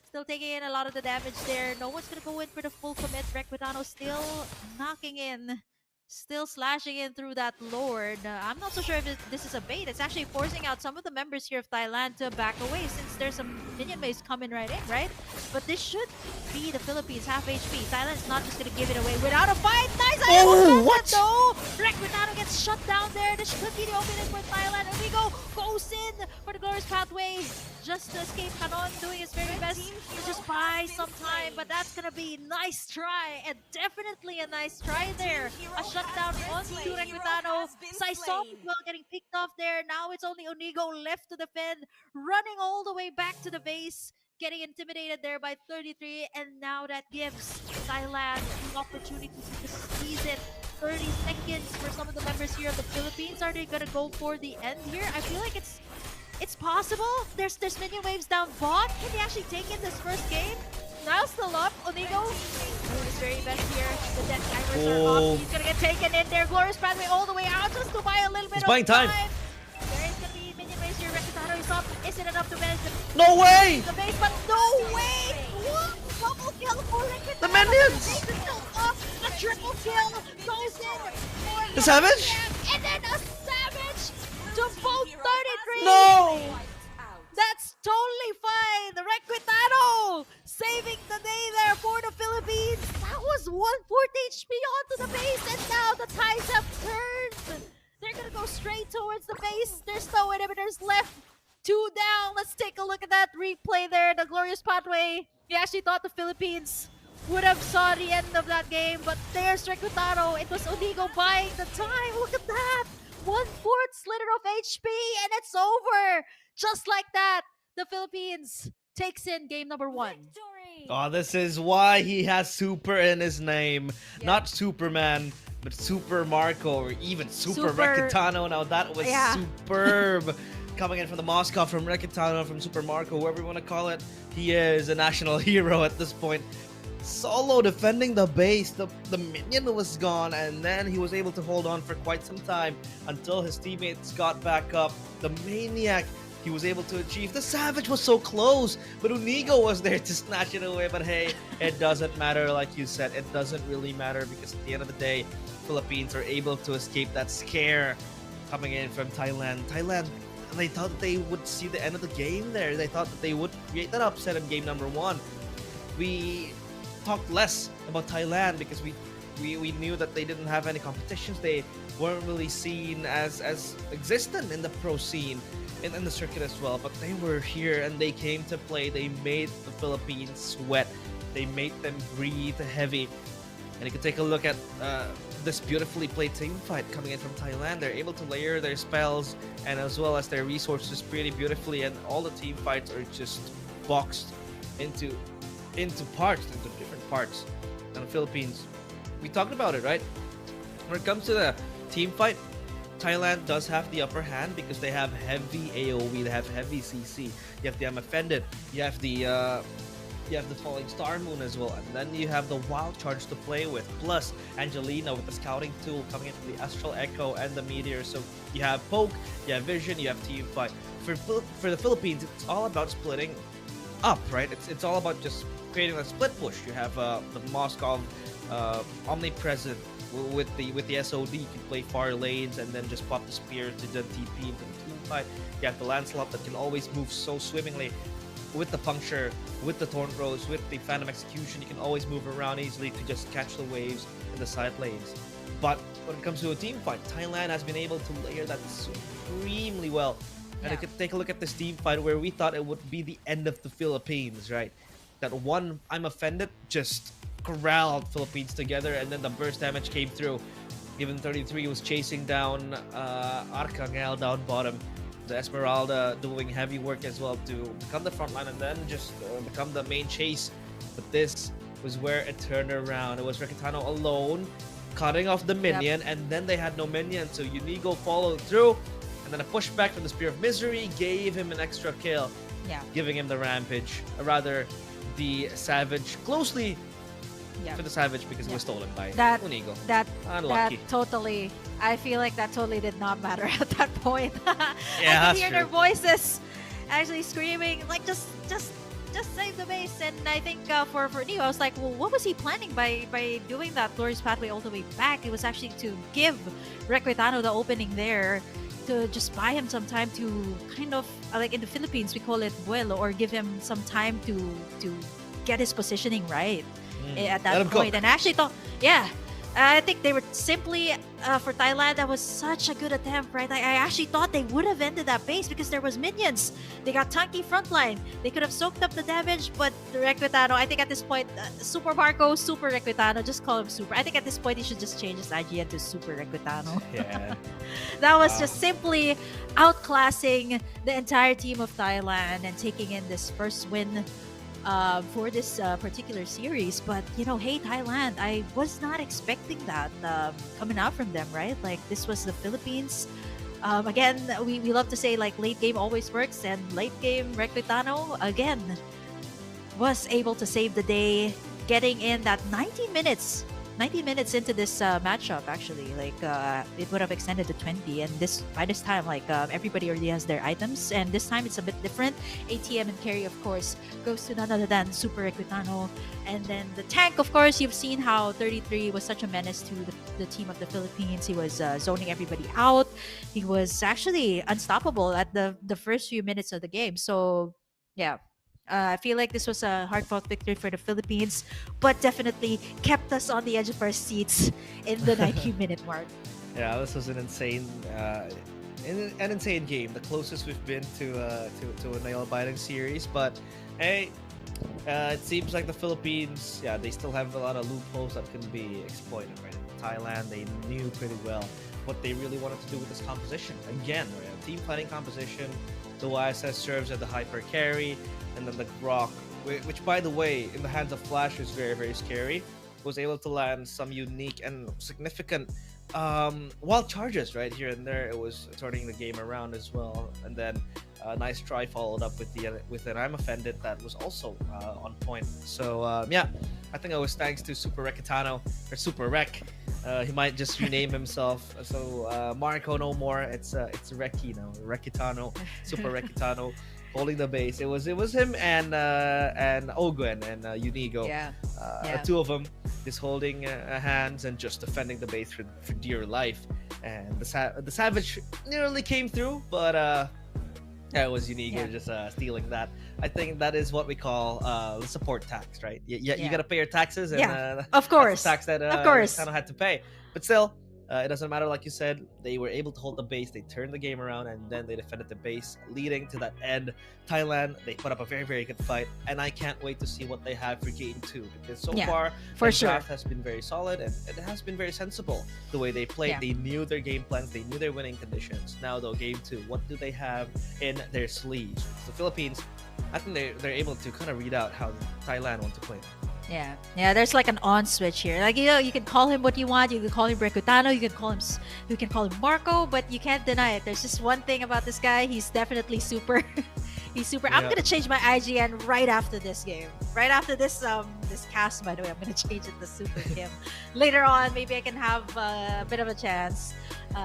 Still taking in a lot of the damage there. No one's gonna go in for the full commit. Requitano still knocking in. Still slashing in through that Lord. I'm not so sure if this is a bait. It's actually forcing out some of the members here of Thailand to back away since there's some minion base coming right in, right? But this should be the Philippines, half HP. Thailand's not just going to give it away without a fight. Nice!
Oh, what?
No! Requitano gets shut down there. This could be the opening for Thailand. Amigo goes in for the Glorious Pathway. Just to escape Canon, doing his very best to just buy some time. But that's going to be nice try. And definitely a nice try there. A shutdown onto Requitano. Saison well getting picked off there. Now it's only Onigo left to defend. Running all the way back to the base. Getting intimidated there by 33. And now that gives Thailand the opportunity to just squeeze it. 30 seconds for some of the members here of the Philippines. Are they going to go for the end here? I feel like it's possible. There's minion waves down bot. Can they actually take in this first game? Now still up. Onigo doing his very best here. The death timers are up. He's gonna get taken in there. Glorious Pathway all the way out just to buy a little bit of time. There is gonna be minion waves here. Rectitano is up. Is it enough to manage
No way!
the base? But no way! What? Double kill for Rectitano.
The minions!
The base is still up. A triple kill goes in.
The Savage?
And then a Savage to both 33.
No!
That's totally fine. The Requitano saving the day there for the Philippines. That was 1/4 HP onto the base, and now the tides have turned. They're gonna go straight towards the base. There's no inhibitors left. 2 down. Let's take a look at that replay there. The Glorious Pathway. You actually thought the Philippines would have saw the end of that game, but there's Requitano. It was Onigo buying the time. Look at that. 1/4 slither of HP, and it's over. Just like that, the Philippines takes in game number 1.
Oh, this is why he has Super in his name. Not Superman, but Super Marco, or even Super Requitano. Now that was superb. Coming in from the Moscow, from Requitano, from Super Marco, whoever you want to call it. He is a national hero at this point. Solo defending the base. The minion was gone, and then he was able to hold on for quite some time until his teammates got back up. The Maniac, 3 kills, 2 kills he was able to achieve. The Savage was so close, but Unigo was there to snatch it away. But hey, it doesn't matter, like you said. It doesn't really matter because at the end of the day, Philippines are able to escape that scare coming in from Thailand. Thailand, they thought that they would see the end of the game there. They thought that they would create that upset in game number 1. We talked less about Thailand because we knew that they didn't have any competitions. They weren't really seen as existent in the pro scene, in the circuit as well. But they were here and they came to play. They made the Philippines sweat. They made them breathe heavy. And you can take a look at this beautifully played team fight coming in from Thailand. They're able to layer their spells and as well as their resources pretty beautifully, and all the team fights are just boxed into parts, into different parts. And the Philippines, we talked about it, right? When it comes to the team fight, Thailand does have the upper hand because they have heavy AoE, they have heavy CC. You have the I'm Offended, you have the Falling Star Moon as well, and then you have the Wild Charge to play with, plus Angelina with the Scouting Tool coming in from the Astral Echo and the Meteor. So you have Poke, you have Vision, you have Team Fight. For the Philippines, it's all about splitting up, right? It's all about just creating a split push. You have the Moskov omnipresent with the SOD. You can play far lanes and then just pop the spear to the TP into the team fight. You have the Lancelot that can always move so swimmingly with the Puncture, with the Torn Rose, with the Phantom Execution. You can always move around easily to just catch the waves in the side lanes. But when it comes to a team fight, Thailand has been able to layer that supremely well. And you could take a look at this team fight where we thought it would be the end of the Philippines, right? That one I'm Offended just corralled Philippines together, and then the burst damage came through. Even 33 was chasing down Arcangel down bottom. The Esmeralda doing heavy work as well to become the front line and then just become the main chase. But this was where it turned around. It was Rekitano alone, cutting off the minion, and then they had no minion, so Unigo followed through, and then a pushback from the Spear of Misery gave him an extra kill, giving him the Rampage. Rather, the Savage closely for the Savage because it was stolen by Unigo. Unlucky.
That totally, I feel like that totally did not matter at that point.
Yeah,
I could hear their voices actually screaming like just save the base. And I think for Neo, I was like, well, what was he planning by doing that Glorious Pathway all the way back? It was actually to give Requitano the opening there, to just buy him some time to kind of like in the Philippines we call it vuelo, or give him some time to get his positioning right at that point. And I actually thought, I think they were simply for Thailand, that was such a good attempt, right? I actually thought they would have ended that base because there was minions. They got tanky frontline. They could have soaked up the damage, but the Requitano, I think at this point, Super Marco, Super Requitano, just call him Super. I think at this point he should just change his IGN to Super Requitano.
Yeah.
That was just simply outclassing the entire team of Thailand and taking in this first win for this particular series. But hey, Thailand, I was not expecting that coming out from them, right? Like, this was the Philippines. Again, we love to say like late game always works, and late game Requitano again was able to save the day, getting in that 90 minutes into this matchup. Actually, like it would have extended to 20, and by this time, like everybody already has their items, and this time it's a bit different. ATM and carry, of course, goes to none other than Super Equitano, and then the tank, of course, you've seen how 33 was such a menace to the team of the Philippines. He was zoning everybody out. He was actually unstoppable at the first few minutes of the game. So yeah, I feel like this was a hard-fought victory for the Philippines, but definitely kept us on the edge of our seats in the 90-minute mark.
Yeah, this was an insane game. The closest we've been to a nail-biting series. But hey, it seems like the Philippines, they still have a lot of loopholes that can be exploited. Right? In Thailand, they knew pretty well what they really wanted to do with this composition. Again, right? A team fighting composition. The YSS serves as the hyper carry. And then the Grok, which by the way, in the hands of Flash is very, very scary, was able to land some unique and significant wild charges right here and there. It was turning the game around as well. And then a nice try followed up with an I'm Offended that was also on point. So I think it was thanks to Super Requitano, or Super Rec, He might just rename himself. So Marco no more. It's Reki now. Rekitano, Super Rekitano, holding the base. It was him and Ogwen and Unigo.
Yeah.
The
Yeah.
two of them just holding hands and just defending the base for dear life. And the Savage nearly came through, but yeah, it was Unigo
Yeah.
just stealing that. I think that is what we call the support tax, right? Yeah, you
Yeah.
gotta pay your taxes, and
Yeah. Of
that's the
course.
tax that
Of course.
Tano had to pay. But still, it doesn't matter. Like you said, they were able to hold the base. They turned the game around, and then they defended the base, leading to that end. Thailand, they put up a very, very good fight, and I can't wait to see what they have for game two, because so
Yeah,
far
for
the
sure.
draft has been very solid, and it has been very sensible the way they played.
Yeah.
They knew their game plans, they knew their winning conditions. Now though, game two, what do they have in their sleeves? The Philippines, I think they're able to kind of read out how Thailand want to play.
Yeah, yeah. There's like an on switch here. Like, you can call him what you want. You can call him Brecutano. You can call him Marco. But you can't deny it. There's just one thing about this guy. He's definitely super. He's super. I'm
Yeah.
gonna change my IGN right after this game. Right after this this cast. By the way, I'm gonna change it to Super Kim. Later on, maybe I can have a bit of a chance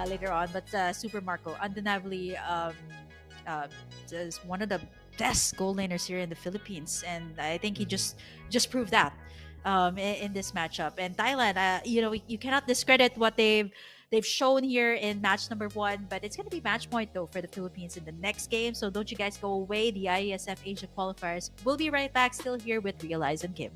later on. But Super Marco, undeniably, is one of the best goal laners here in the Philippines, and I think he
Mhm.
just proved that in this matchup. And Thailand, you cannot discredit what they've shown here in match number one, but it's going to be match point though for the Philippines in the next game. So don't you guys go away. The IESF Asia qualifiers will be right back, still here with Realize and Kim.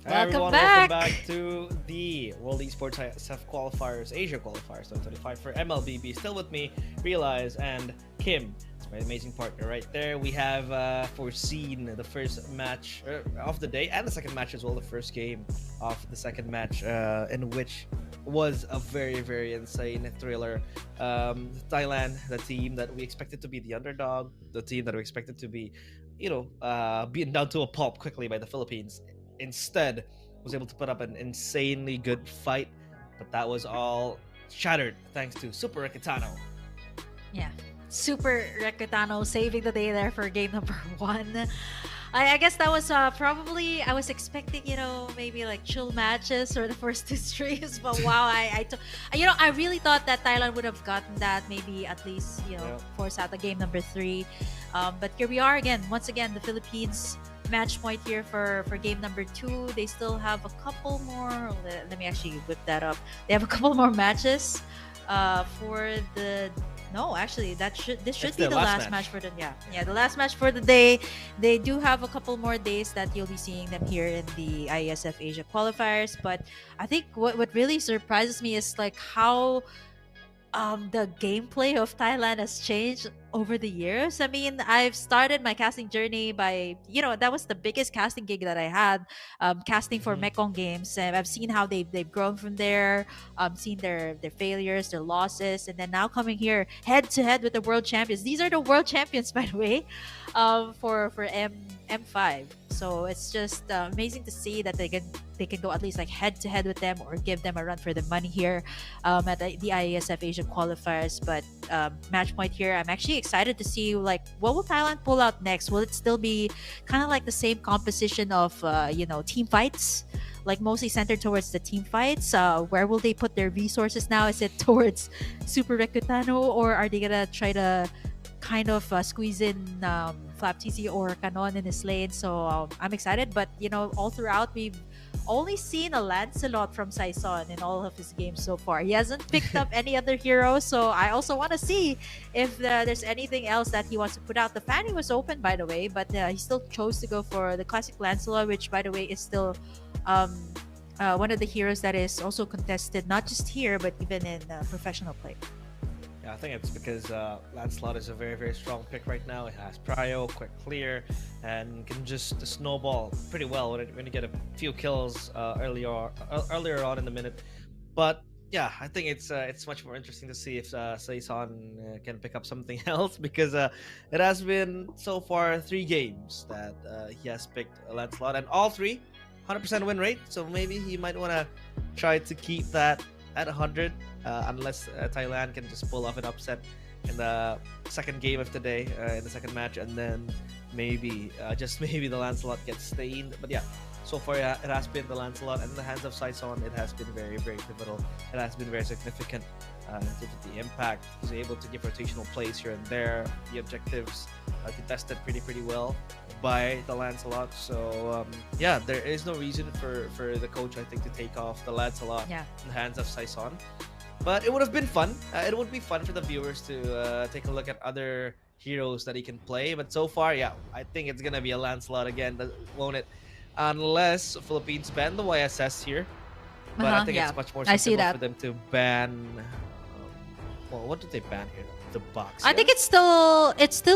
Hi
Welcome
everyone, welcome
back.
back to the World Esports ISF Qualifiers, Asia Qualifiers 2025 for Mlbb. Still with me, Realize, and Kim. It's my amazing partner right there. We have foreseen the first match of the day and the second match as well, the first game of the second match, in which was a very, very insane thriller. Thailand, the team that we expected to be the underdog, the team that we expected to be, beaten down to a pulp quickly by the Philippines, instead was able to put up an insanely good fight, but that was all shattered thanks to Super Rikitano.
Yeah. Super Recretano saving the day there for game number 1. I guess that was probably, I was expecting, maybe like chill matches for the first 2 streams, but wow, I really thought that Thailand would have gotten that, maybe at least,
Yeah.
force out the game number 3. But here we are again, once again, the Philippines match point here for game number 2. They still have a couple more, let me actually whip that up. They have a couple more matches for the no, actually, this should
It's
be
the
the
last
last
match.
match for the the last match for the day. They do have a couple more days that you'll be seeing them here in the ISF Asia qualifiers. But I think what really surprises me is like how the gameplay of Thailand has changed over the years. I mean, I've started my casting journey by, that was the biggest casting gig that I had, casting for
Mhm.
Mekong games. And I've seen how they've grown from there, seen their failures, their losses, and then now coming here head to head with the world champions. These are the world champions, by the way, for M5. So it's just amazing to see that they can go at least like head to head with them or give them a run for the money here at the IASF Asia qualifiers. But match point here, I'm actually excited to see like what will Thailand pull out next. Will it still be kind of like the same composition of team fights, like mostly centered towards the team fights? Where will they put their resources now? Is it towards Super Recutano, or are they gonna try to kind of squeeze in Flap TC or Canon in his lane? So I'm excited, but all throughout we've only seen a Lancelot from Saison in all of his games so far. He hasn't picked up any other hero, so I also want to see if there's anything else that he wants to put out. The fanny was open, by the way, but he still chose to go for the classic Lancelot, which, by the way, is still um, one of the heroes that is also contested, not just here, but even in professional play.
Yeah, I think it's because Lancelot is a very, very strong pick right now. It has prio, quick clear, and can just snowball pretty well when you get a few kills earlier on in the minute. But yeah, I think it's much more interesting to see if Saison can pick up something else, because it has been so far 3 games that he has picked Lancelot, and all 3 100% win rate. So maybe he might want to try to keep that at 100, unless Thailand can just pull off an upset in the second game of the day, in the second match, and then maybe, just maybe, the Lancelot gets stained. But yeah, so far it has been the Lancelot, and in the hands of Saison, it has been very, very pivotal. It has been very significant in terms of the impact. He's able to give rotational plays here and there. The objectives are contested pretty well by the Lancelot. So yeah, there is no reason for the coach, I think, to take off the Lancelot
Yeah.
in the hands of Saison. But it would have been fun. It would be fun for the viewers to take a look at other heroes that he can play. But so far, yeah, I think it's gonna be a Lancelot again, won't it? Unless Philippines ban the YSS here. But I think
Yeah,
it's much more
I see
sensible
that.
for them to ban. Well, what did they ban here? The box.
I think it's still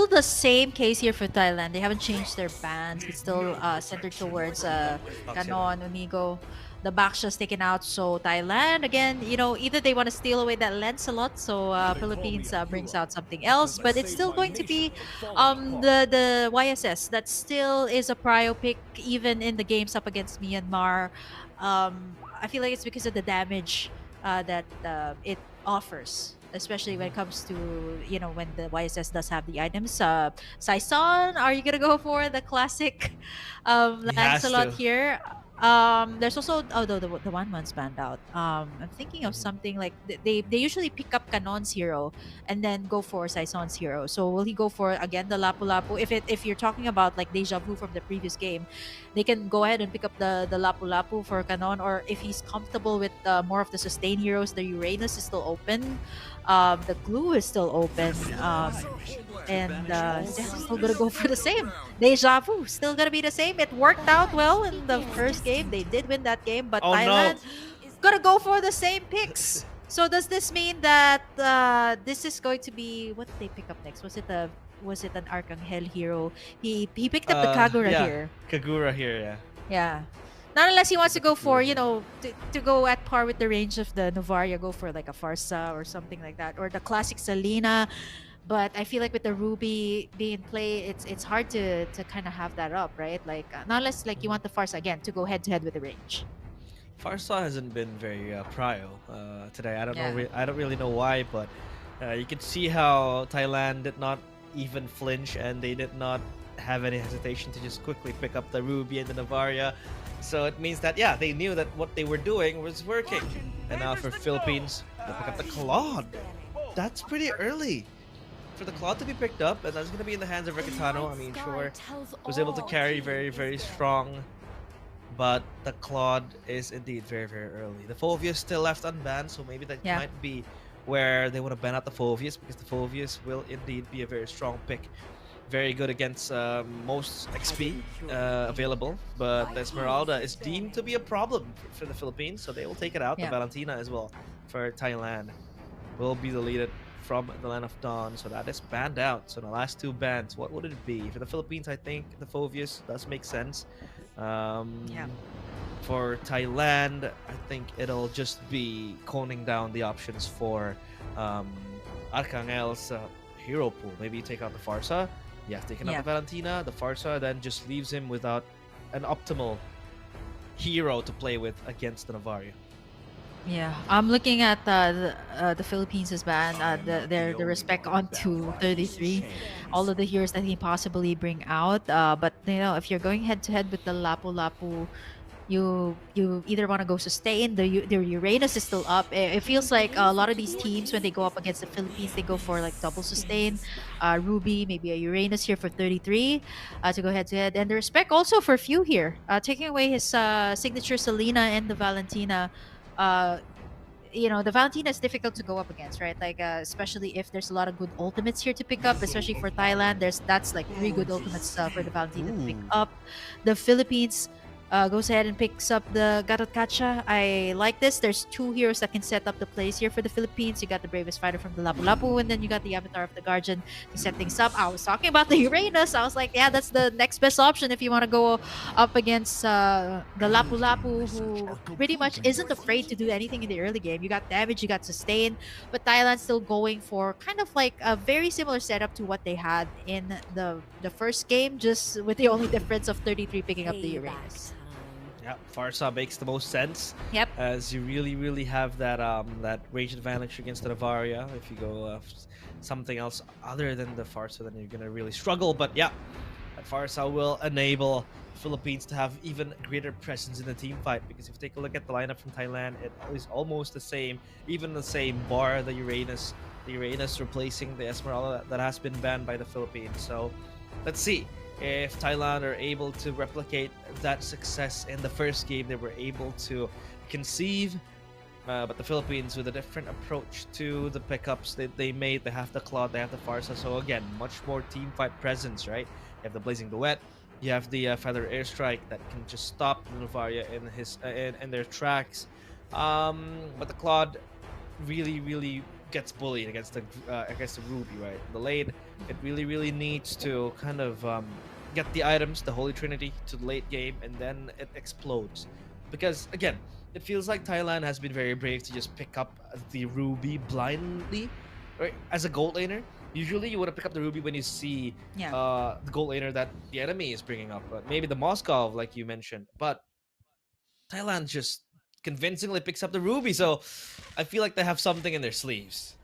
the same case here for Thailand. They haven't changed their bans. It's still centered towards Ganon, Unigo. The box just taken out. So Thailand again, either they want to steal away that Lancelot, so Philippines brings out something else. But it's still going to be the YSS that still is a prio pick even in the games up against Myanmar. I feel like it's because of the damage that it offers, especially when it comes to when the YSS does have the items. Saison, are you gonna go for the classic
He has
Lancelot
to.
here? There's also the one man's banned out. I'm thinking of something like they usually pick up Kanon's hero and then go for Saison's hero. So will he go for again the Lapu Lapu? If you're talking about like deja vu from the previous game, they can go ahead and pick up the Lapu Lapu for Kanon, or if he's comfortable with more of the sustain heroes, the Uranus is still open. The glue is still open. And yeah, still gonna go for the same. Deja vu, still gonna be the same. It worked out well in the first game. They did win that game, but
Oh no.
Thailand gonna go for the same picks. So does this mean that this is going to be what did they pick up next? Was it an Archangel hero? He picked up the Kagura
Yeah,
here.
Kagura here. Yeah.
Yeah. Not unless he wants to
Pick
go
up
for,
Kagura here.
to go at par with the range of the Novaria, go for like a Farsa or something like that, or the classic Selena. But I feel like with the Ruby being play, it's hard to kind of have that up, right? Like not unless like you want the Farsa again to go head to head with the range.
Farsa hasn't been very prio today. I don't know.
Yeah.
I don't really know why, but you can see how Thailand did not even flinch, and they did not have any hesitation to just quickly pick up the Ruby and the Navaria. So it means that yeah, they knew that what they were doing was working. And now for Philippines, they pick up the Claude. That's pretty early for the Claude to be picked up, and that's going to be in the hands of Recatano. I mean, sure, was able to carry very, very strong, but the Claude is indeed very, very early. The Phoveus still left unbanned, so maybe that
Yeah.
might be where they want to ban out the Phoveus, because the Phoveus will indeed be a very strong pick. Very good against most XP available, but the Esmeralda is deemed to be a problem for the Philippines, so they will take it out.
Yeah.
The Valentina as well for Thailand will be deleted from the Land of Dawn, so that is banned out. So the last two bans, what would it be? For the Philippines, I think the Phoveus does make sense.
Yeah.
For Thailand, I think it'll just be coning down the options for Archangel's hero pool. Maybe you take out the Farsa. Yeah, taking out
Yeah.
the Valentina, the Farsa then just leaves him without an optimal hero to play with against the Navaria.
Yeah, I'm looking at the Philippines as ban their respect onto 33, all of the heroes that he possibly bring out. But if you're going head to head with the Lapu Lapu, you either want to go sustain. The Uranus is still up. It feels like a lot of these teams when they go up against the Philippines, they go for like double sustain. Ruby, maybe a Uranus here for 33 to go head to head, and the respect also for Few here, taking away his signature Selena and the Valentina. uh the Valentina is difficult to go up against, right? Like especially if there's a lot of good ultimates here to pick up, especially for Thailand. That's like three good ultimates for the Valentina to pick
Ooh.
up. The Philippines goes ahead and picks up the Gatot. I like this. There's two heroes that can set up the plays here for the Philippines. You got the Bravest Fighter from the Lapu Lapu, and then you got the Avatar of the Guardian to set things up. I was talking about the Uranus. I was like, yeah, that's the next best option if you want to go up against the Lapu Lapu, who pretty much isn't afraid to do anything in the early game. You got damage, you got sustain, but Thailand's still going for kind of like a very similar setup to what they had in the first game, just with the only difference of 33 picking up the Uranus.
Yeah, Farsa makes the most sense.
Yep.
As you really have that range advantage against the Navaria. If you go something else other than the Farsa, then you're gonna really struggle. But yeah, that Farsa will enable Philippines to have even greater presence in the team fight. Because if you take a look at the lineup from Thailand, it is almost the same, even the same, bar the Uranus replacing the Esmeralda that has been banned by the Philippines. So let's see if Thailand are able to replicate that success in the first game. They were able to conceive, but the Philippines, with a different approach to the pickups that they made, they have the Claude, they have the Farsa, so again, much more team fight presence, right? You have the Blazing Duet, you have the Feather Airstrike that can just stop the Novaria in their tracks, but the Claude really gets bullied against the Ruby, right? The lane, it really needs to kind of get the items, the Holy Trinity, to the late game, and then it explodes. Because again, it feels like Thailand has been very brave to just pick up the Ruby blindly, right? As a gold laner, usually you want to pick up the Ruby when you see
Yeah.
the gold laner that the enemy is bringing up, maybe the Moskov, like you mentioned, but Thailand just convincingly picks up the Ruby, so I feel like they have something in their sleeves.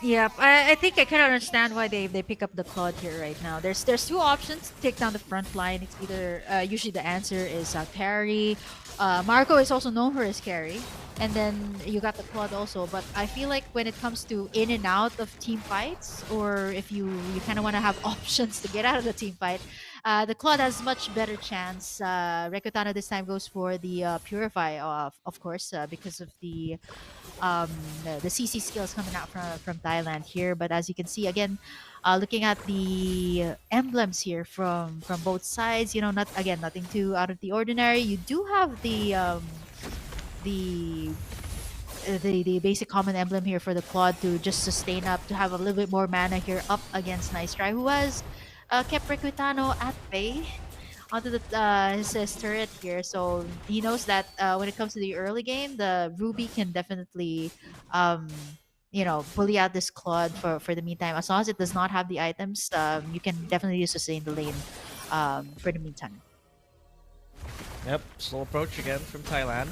Yeah, I think I kind of understand why they pick up the Claude here right now. There's two options to take down the front line. It's either usually the answer is carry. Marco is also known for his carry, and then you got the Claude also. But I feel like when it comes to in and out of team fights, or if you kind of want to have options to get out of the team fight, the Claude has much better chance. Rekutana this time goes for the Purify, of course, because of the CC skills coming out from Thailand here. But as you can see again, Looking at the emblems here from both sides, not again nothing too out of the ordinary. You do have the the basic common emblem here for the Claude to just sustain up, to have a little bit more mana here up against Nice Try, who has kept Requitano at bay onto his turret here. So he knows that when it comes to the early game, the Ruby can definitely, um, bully out this Claude for the meantime. As long as it does not have the items, you can definitely sustain the lane for the meantime.
Yep, slow approach again from Thailand.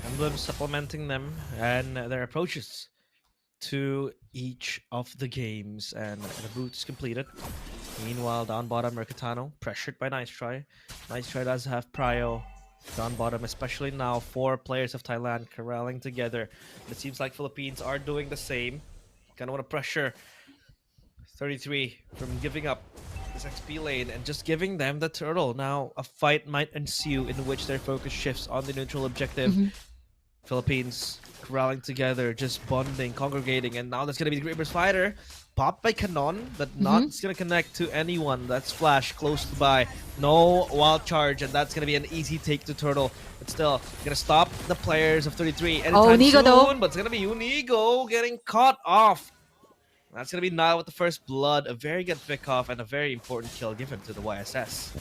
Emblem supplementing them and their approaches to each of the games, and the boot is completed. Meanwhile, down bottom, Mercatano pressured by Nice Try. Nice Try does have prio. Down bottom, especially now, 4 players of Thailand corralling together. It seems like Philippines are doing the same. Kind of want to pressure 33 from giving up this XP lane and just giving them the turtle. Now, a fight might ensue in which their focus shifts on the neutral objective. Philippines rallying together, just bonding, congregating, and now there's gonna be the Reaper's Fighter. Popped by Canon, but not it's gonna connect to anyone. That's Flash close by. No wild charge, and that's gonna be an easy take to Turtle. But still, gonna stop the players of 33 anytime
Nigo
soon,
though.
but it's gonna be Unigo getting caught off. That's gonna be Nile with the first blood. A very good pick off and a very important kill given to the YSS.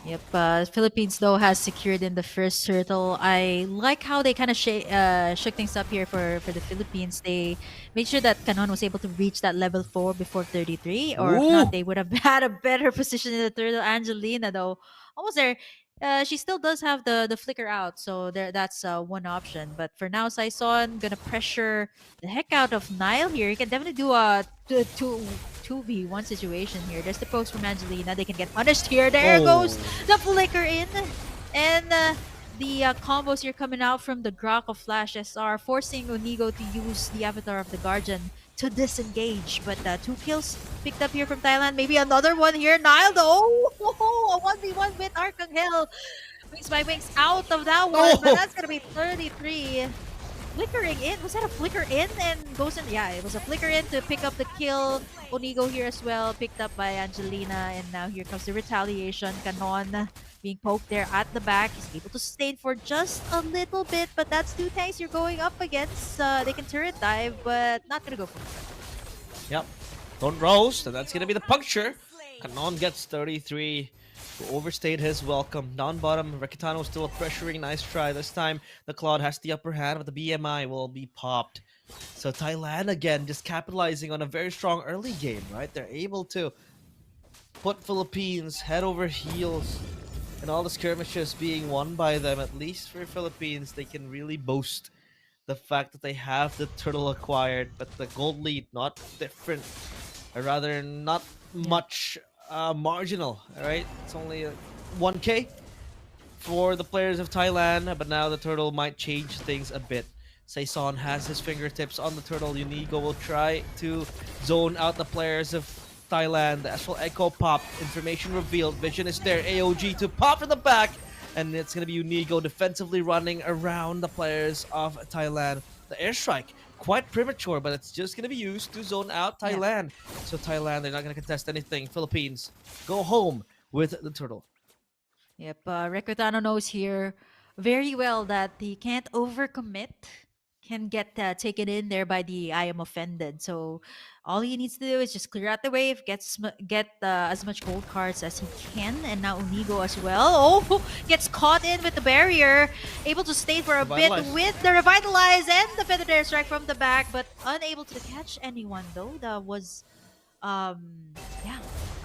Yep, Philippines though has secured in the first turtle. I like how they kind of shook things up here for the Philippines. They made sure that Canon was able to reach that level 4 before 33, or if not,
Ooh!
they would have had a better position in the turtle. Angelina though, almost there. She still does have the flicker out, so that's one option. But for now, Saison gonna pressure the heck out of Nile here. He can definitely do a 2v1 situation here. There's the post from Angelina. They can get punished here. There goes the flicker in. And the combos here coming out from the Grok of Flash SR, forcing Onigo to use the Avatar of the Guardian to disengage. But 2 kills picked up here from Thailand. Maybe another one here. Nile though. A 1v1 with Arcangel. Wings by wings out of that one. But that's going to be 33. Flickering in. Was that a flicker in and goes in? Yeah, it was a flicker in to pick up the kill. Onigo here as well, picked up by Angelina. And now here comes the retaliation. Canon being poked there at the back. He's able to sustain for just a little bit, but that's 2 tanks you're going up against. They can turret dive, but not gonna go for it.
Yep. Don't roast, and that's gonna be the puncture. Canon gets 33. Who overstayed his welcome. Down bottom, Rekitano still pressuring. Nice try. This time, the Claude has the upper hand, but the BMI will be popped. So Thailand again, just capitalizing on a very strong early game, right? They're able to put Philippines head over heels, and all the skirmishes being won by them. At least for Philippines, they can really boast the fact that they have the turtle acquired, but the gold lead not different, or rather not much marginal. All right, it's only 1k for the players of Thailand, but now the turtle might change things a bit. Saison has his fingertips on the turtle. Unigo will try to zone out the players of Thailand. The Astral Echo pop. Information revealed. Vision is there. AOG to pop from the back. And it's going to be Unigo defensively running around the players of Thailand. The airstrike, quite premature, but it's just going to be used to zone out Thailand. Yeah. So Thailand, they're not going to contest anything. Philippines, go home with the turtle.
Yep, Recordano knows here very well that he can't overcommit, can get taken in there by the I am offended. So all he needs to do is just clear out the wave, get as much gold cards as he can, and now Unigo as well. Oh, gets caught in with the barrier, able to stay for a bit with the Revitalize and the Feathered Airstrike from the back, but unable to catch anyone though. That was yeah,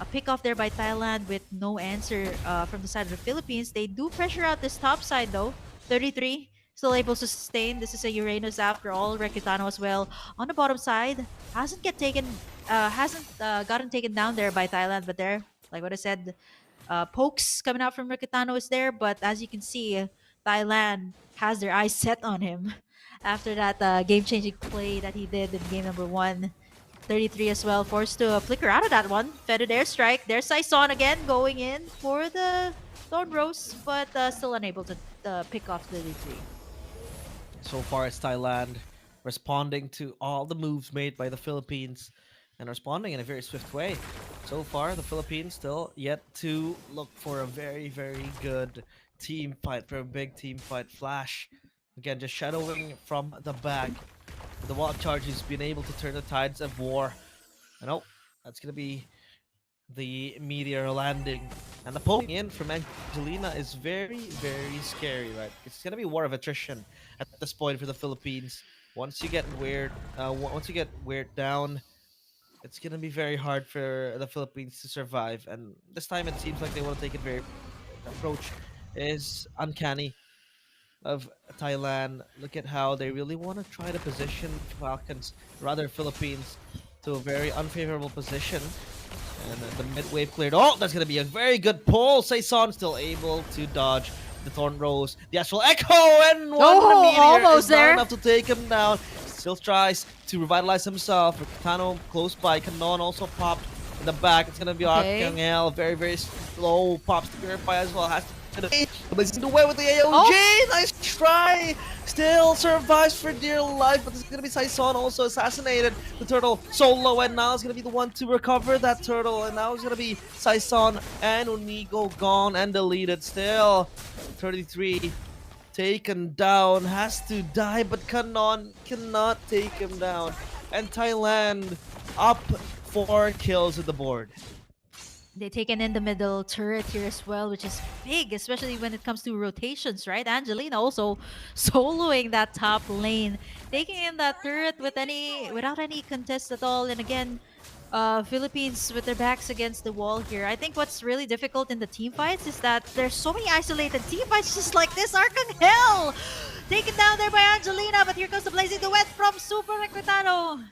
a pick off there by Thailand with no answer from the side of the Philippines. They do pressure out this top side though. 33 still able to sustain. This is a Uranus after all. Recutano as well on the bottom side hasn't gotten taken down there by Thailand, but there, like what I said, pokes coming out from Recutano is there, but as you can see, Thailand has their eyes set on him after that game-changing play that he did in game number 1. 33 as well, forced to flicker out of that one. Feathered Airstrike. There's Saison again going in for the Thorn Rose, but still unable to pick off 33.
So far, it's Thailand responding to all the moves made by the Philippines. and responding in a very swift way. So far, the Philippines still yet to look for a very, very good team fight, for a big team fight. Flash, again, just shadowing from the back. The wild charge has been able to turn the tides of war. And oh, that's going to be the meteor landing. And the poking in from Angelina is very, very scary, right? It's going to be war of attrition at this point for the Philippines. Once you get weird, once you get weird down, it's gonna be very hard for the Philippines to survive. And this time, it seems like they want to take it very. The approach is uncanny of Thailand. Look at how they really want to try to position Falcons, rather Philippines, to a very unfavorable position. And the mid wave cleared. Oh, that's gonna be a very good pull. Saison still able to dodge the Thorn Rose, the Astral Echo, and one
Oh,
meteor
almost
is not
there.
enough to take him down. Still tries to revitalize himself. Katano close by. Kanon also popped in the back. It's gonna be
Okay.
Archangel. Very, very slow. Pops to Purify as well. Has to but he's away with the AOG.
Oh.
Nice try. Still survives for dear life, but it's gonna be Saison also assassinated the turtle solo, and now it's gonna be the one to recover that turtle, and now it's gonna be Saison and Unigo gone and deleted. Still 33 taken down, has to die, but Kanon cannot take him down, and Thailand up 4 kills at the board.
They taken in the middle turret here as well, which is big, especially when it comes to rotations, right? Angelina also soloing that top lane, taking in that turret without any contest at all. And again, Philippines with their backs against the wall here. I think what's really difficult in the team fights is that there's so many isolated team fights just like this. Arcangel taken down there by Angelina, but here comes the blazing duet from Super Recretano.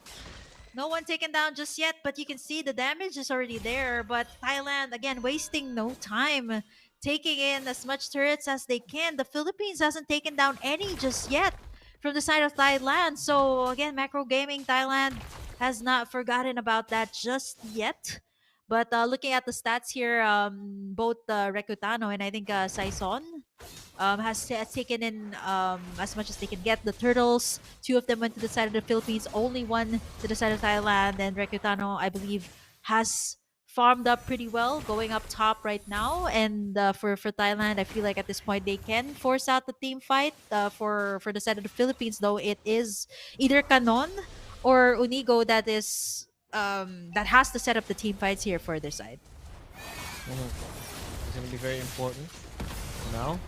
No one taken down just yet, but you can see the damage is already there. But Thailand, again, wasting no time, taking in as much turrets as they can. The Philippines hasn't taken down any just yet from the side of Thailand. So again, Macro Gaming Thailand has not forgotten about that just yet. But looking at the stats here, both Recutano and I think Saison has taken in as much as they can get. The turtles, 2 of them went to the side of the Philippines, only one to the side of Thailand. And Recutano, I believe, has farmed up pretty well, going up top right now. And for Thailand, I feel like at this point they can force out the team fight. For the side of the Philippines, though, it is either Canon or Unigo that has to set up the team fights here for their side.
It's gonna be very important. Now,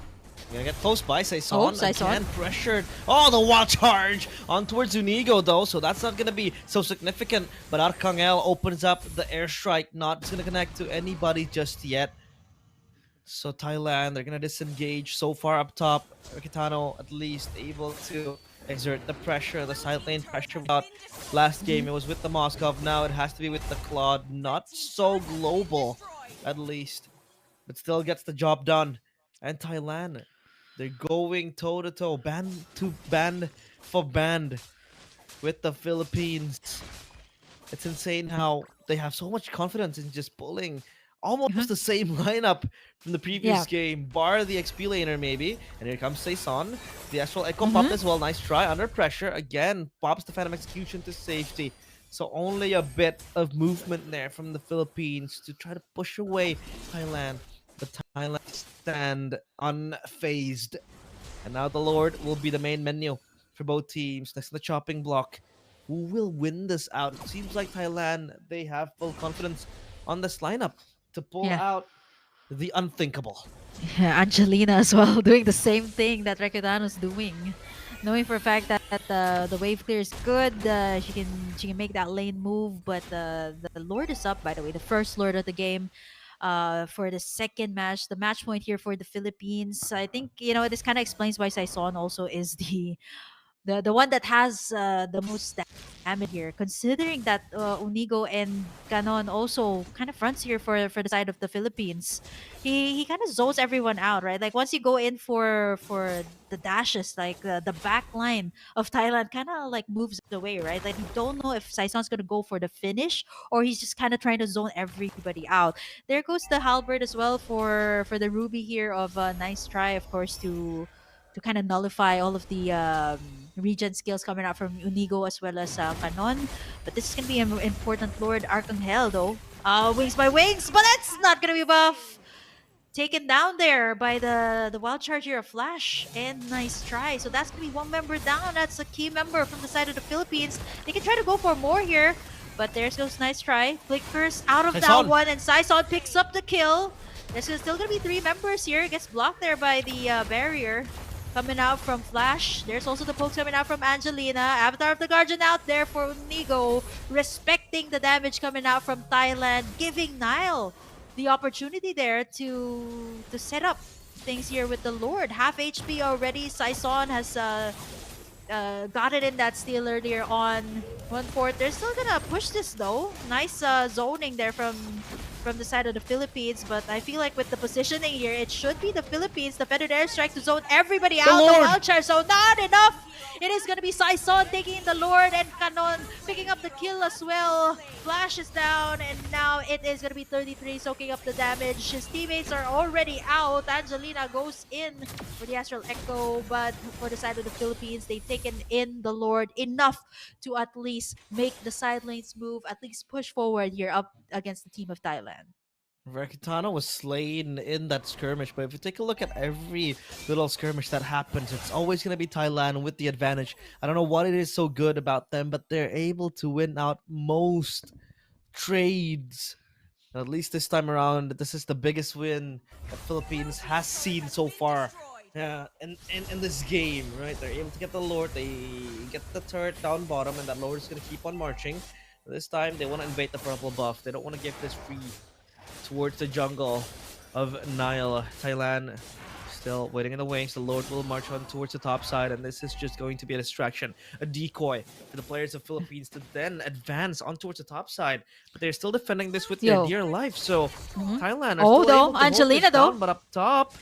gonna get close by Saison.
Oh, Saison.
Again, pressured. Oh, the wild charge on towards Unigo though, so that's not gonna be so significant. But Arcangel opens up the airstrike, not gonna connect to anybody just yet. So Thailand, they're gonna disengage so far up top. Kitano at least able to exert the pressure, the side lane pressure without last game. It was with the Moskov, now it has to be with the Claude. Not so global, at least, but still gets the job done. And Thailand, they're going toe to toe, band to band for band with the Philippines. It's insane how they have so much confidence in just pulling almost the same lineup from the previous game, bar the XP laner maybe. And here comes Saison. The Astral Echo popped as well. Nice try under pressure. Again, pops the Phantom Execution to safety. So only a bit of movement there from the Philippines to try to push away Thailand. But Thailand stand unfazed. And now the Lord will be the main menu for both teams. Next to the chopping block. Who will win this out? It seems like Thailand, they have full confidence on this lineup to pull out the unthinkable.
Yeah, Angelina as well, doing the same thing that Recutano's doing. Knowing for a fact that the wave clear is good, she can make that lane move, but the Lord is up, by the way, the first Lord of the game. For the second match, the match point here for the Philippines. I think, this kind of explains why Saison also is the one that has the most damage here, considering that Unigo and Ganon also kind of fronts here for the side of the Philippines. He kind of zones everyone out, right? Like once you go in for the dashes, like the back line of Thailand kind of like moves away, right? Like you don't know if Saison's gonna go for the finish or he's just kind of trying to zone everybody out. There goes the halberd as well for the Ruby here of a nice try, of course, to kind of nullify all of the regen skills coming out from Unigo as well as Canon. But this is going to be an important Lord Arcangel though. Wings by wings, but that's not going to be buff. Taken down there by the wild charge here of Flash, and nice try. So that's gonna be one member down. That's a key member from the side of the Philippines. They can try to go for more here, but there's goes nice try. Flickers out of that
Saison.
one, and Saison picks up the kill. There's still gonna be 3 members here. Gets blocked there by the barrier coming out from Flash. There's also the pokes coming out from Angelina. Avatar of the Guardian out there for Unigo, respecting the damage coming out from Thailand, giving Nile the opportunity there to set up things here with the Lord. Half HP already. Saison has got it in that steal earlier on 1/4. They're still gonna push this though. Nice zoning there from the side of the Philippines, but I feel like with the positioning here, it should be the Philippines, the feathered airstrike to zone everybody out. The
Lord.
wild charge, so not enough. It is gonna be Saison taking in the Lord, and Canon picking up the kill as well. Flash is down, and now it is gonna be 33 soaking up the damage. His teammates are already out. Angelina goes in for the Astral Echo, but for the side of the Philippines, they've taken in the Lord enough to at least make the side lanes move, at least push forward here up against the team of Thailand.
Rakitano was slain in that skirmish, but if you take a look at every little skirmish that happens, it's always going to be Thailand with the advantage. I don't know what it is so good about them, but they're able to win out most trades. At least this time around, this is the biggest win that Philippines has seen so far. In this game, right? They're able to get the Lord, they get the turret down bottom, and that Lord is going to keep on marching. This time, they want to invade the purple buff. They don't want to give this free towards the jungle of Nile. Thailand still waiting in the wings. The Lord will march on towards the top side, and this is just going to be a distraction, a decoy for the players of Philippines to then advance on towards the top side. But they're still defending this with their dear life. So Thailand are still able to
Angelina
hold this
though.
down, but up top,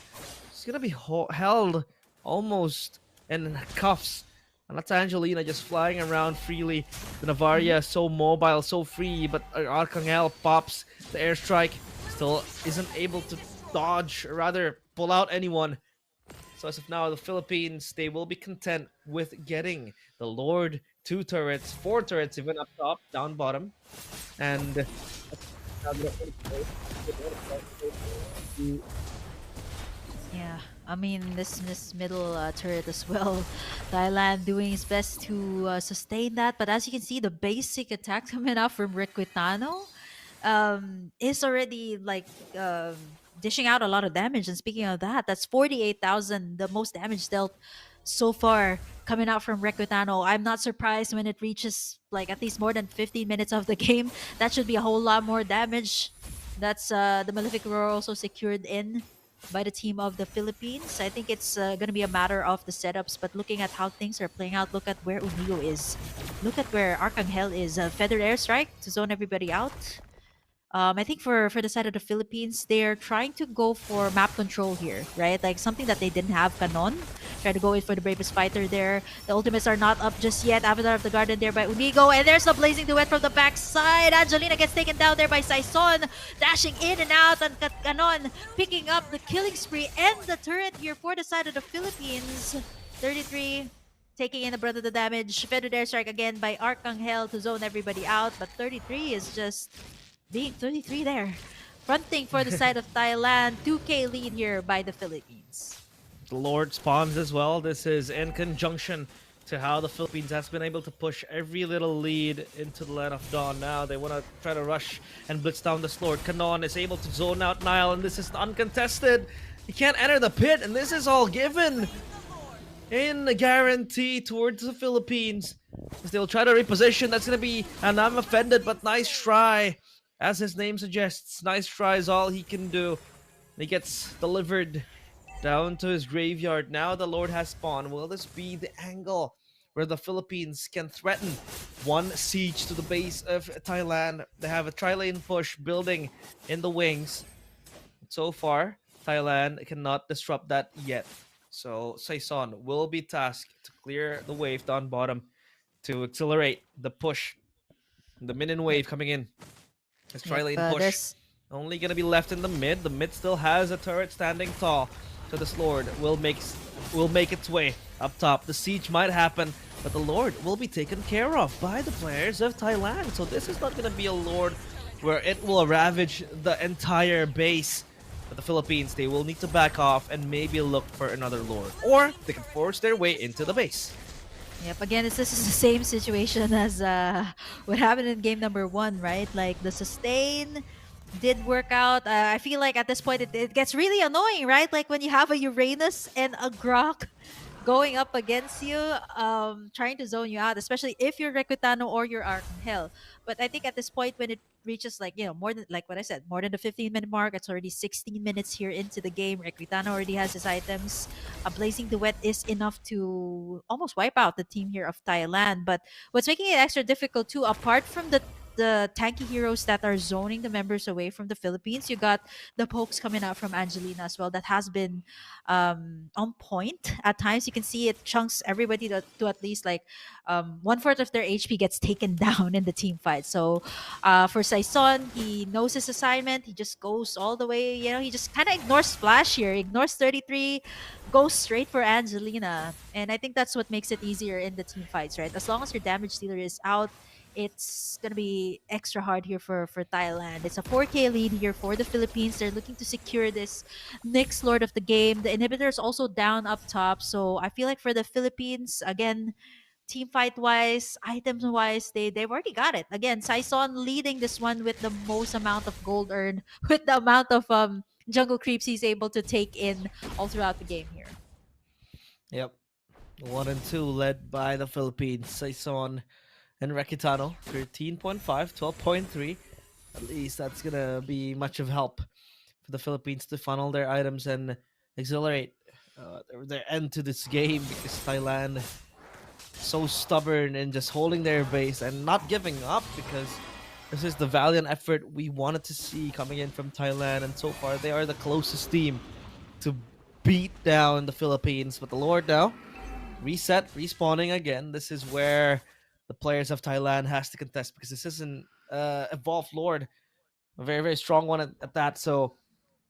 it's gonna be held almost in cuffs. And that's Angelina just flying around freely. The Navaria so mobile, so free, but Arcangel pops the airstrike. Still isn't able to dodge, or rather pull out anyone. So as of now, the Philippines, they will be content with getting the Lord 2 turrets, 4 turrets even up top, down bottom. And
Yeah, I mean this middle turret as well. Thailand doing his best to sustain that, but as you can see, the basic attack coming out from Requitano is already like dishing out a lot of damage. And speaking of that, that's 48,000, the most damage dealt so far coming out from Requitano. I'm not surprised when it reaches like at least more than 15 minutes of the game. That should be a whole lot more damage. That's the Malefic Roar also secured in by the team of the Philippines. I think it's going to be a matter of the setups, but looking at how things are playing out, look at where Unigo is. Look at where Arcangel is. Feathered Airstrike to zone everybody out. I think for the side of the Philippines, they're trying to go for map control here, right? Like something that they didn't have. Canon try to go in for the bravest fighter there. The ultimates are not up just yet. Avatar of the Garden there by Unigo, and there's a blazing duet from the backside. Angelina gets taken down there by Saison, dashing in and out, and Canon picking up the killing spree and the turret here for the side of the Philippines. 33 taking in a brunt of the damage. Feathered Airstrike again by Arcangel to zone everybody out, but 33 is just being 33 there. Fronting for the side of Thailand. 2k lead here by the Philippines.
the Lord spawns as well. This is in conjunction to how the Philippines has been able to push every little lead into the land of dawn. Now they want to try to rush and blitz down this Lord. Canon is able to zone out Nile, and this is uncontested. He can't enter the pit, and this is all given in a guarantee towards the Philippines. As they'll try to reposition, that's going to be, and I'm offended, but nice try. As his name suggests, nice try is all he can do. He gets delivered down to his graveyard. Now the Lord has spawned. Will this be the angle where the Philippines can threaten one siege to the base of Thailand? They have a tri-lane push building in the wings. So far, Thailand cannot disrupt that yet. So Saison will be tasked to clear the wave down bottom to accelerate the push. The minion wave coming in. This tri-lane push only gonna be left in the mid. The mid still has a turret standing tall. So this Lord will make its way up top. The siege might happen, but the Lord will be taken care of by the players of Thailand. So this is not going to be a Lord where it will ravage the entire base. But the Philippines, they will need to back off and maybe look for another Lord. Or they can force their way into the base.
Yep. Again, this is the same situation as what happened in game number one, right? Like the sustain did work out. I feel like at this point it gets really annoying, right? Like when you have a Uranus and a Grok going up against you, trying to zone you out, especially if you're Recutano or you're Arcangel. But I think at this point when it reaches like, more than like what I said, more than the 15-minute mark, it's already 16 minutes here into the game. Recutano already has his items. A Blazing Duet is enough to almost wipe out the team here of Thailand. But what's making it extra difficult too, apart from the tanky heroes that are zoning the members away from the Philippines, you got the pokes coming out from Angelina as well. That has been on point at times. You can see it chunks everybody to at least like 1/4 of their HP gets taken down in the team fight. So for Saison, he knows his assignment. He just goes all the way. He just kind of ignores Splash here, ignores 33, goes straight for Angelina. And I think that's what makes it easier in the team fights, right? As long as your damage dealer is out, it's gonna be extra hard here for Thailand. It's a 4K lead here for the Philippines. They're looking to secure this next Lord of the game. The inhibitor is also down up top, so I feel like for the Philippines, again, team fight wise, items wise, they've already got it. Again, Saison leading this one with the most amount of gold earned, with the amount of jungle creeps he's able to take in all throughout the game here.
Yep. 1 and 2 led by the Philippines. Saison and Rekitano, 13.5, 12.3. At least that's gonna be much of help for the Philippines to funnel their items and accelerate their end to this game, because Thailand so stubborn and just holding their base and not giving up, because this is the valiant effort we wanted to see coming in from Thailand, and so far they are the closest team to beat down the Philippines. But the Lord now reset, respawning again. This is where the players of Thailand has to contest, because this is an evolved Lord, a very, very strong one at that. So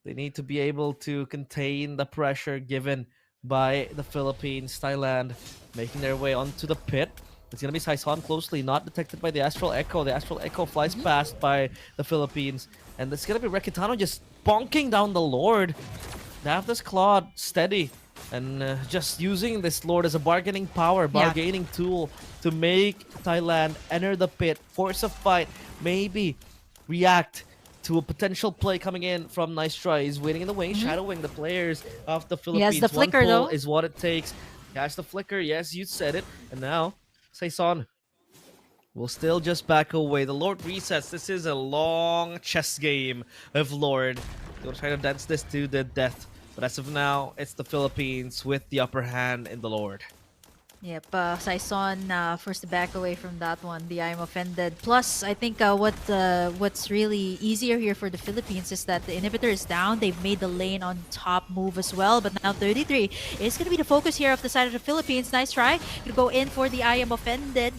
they need to be able to contain the pressure given by the Philippines. Thailand making their way onto the pit. It's going to be Saison closely, not detected by the Astral Echo. The Astral Echo flies past by the Philippines. And it's going to be Rekitano just bonking down the Lord. They have this Claude steady and just using this Lord as a bargaining power, bargaining tool to make Thailand enter the pit, force a fight, maybe react to a potential play coming in from Nice Try. He's waiting in the wing, shadowing the players of the Philippines.
He has the flicker,
One pull
though.
is what it takes. He has the flicker, yes, you said it. And now, Saison will still just back away. The Lord resets. This is a long chess game of Lord. They'll try to dance this to the death. But as of now, it's the Philippines with the upper hand in the Lord.
Yep, Saison forced to back away from that one. The I'm offended. Plus, I think what's really easier here for the Philippines is that the inhibitor is down. They've made the lane on top move as well. But now 33 is going to be the focus here of the side of the Philippines. Nice try. Gonna go in for the I am offended.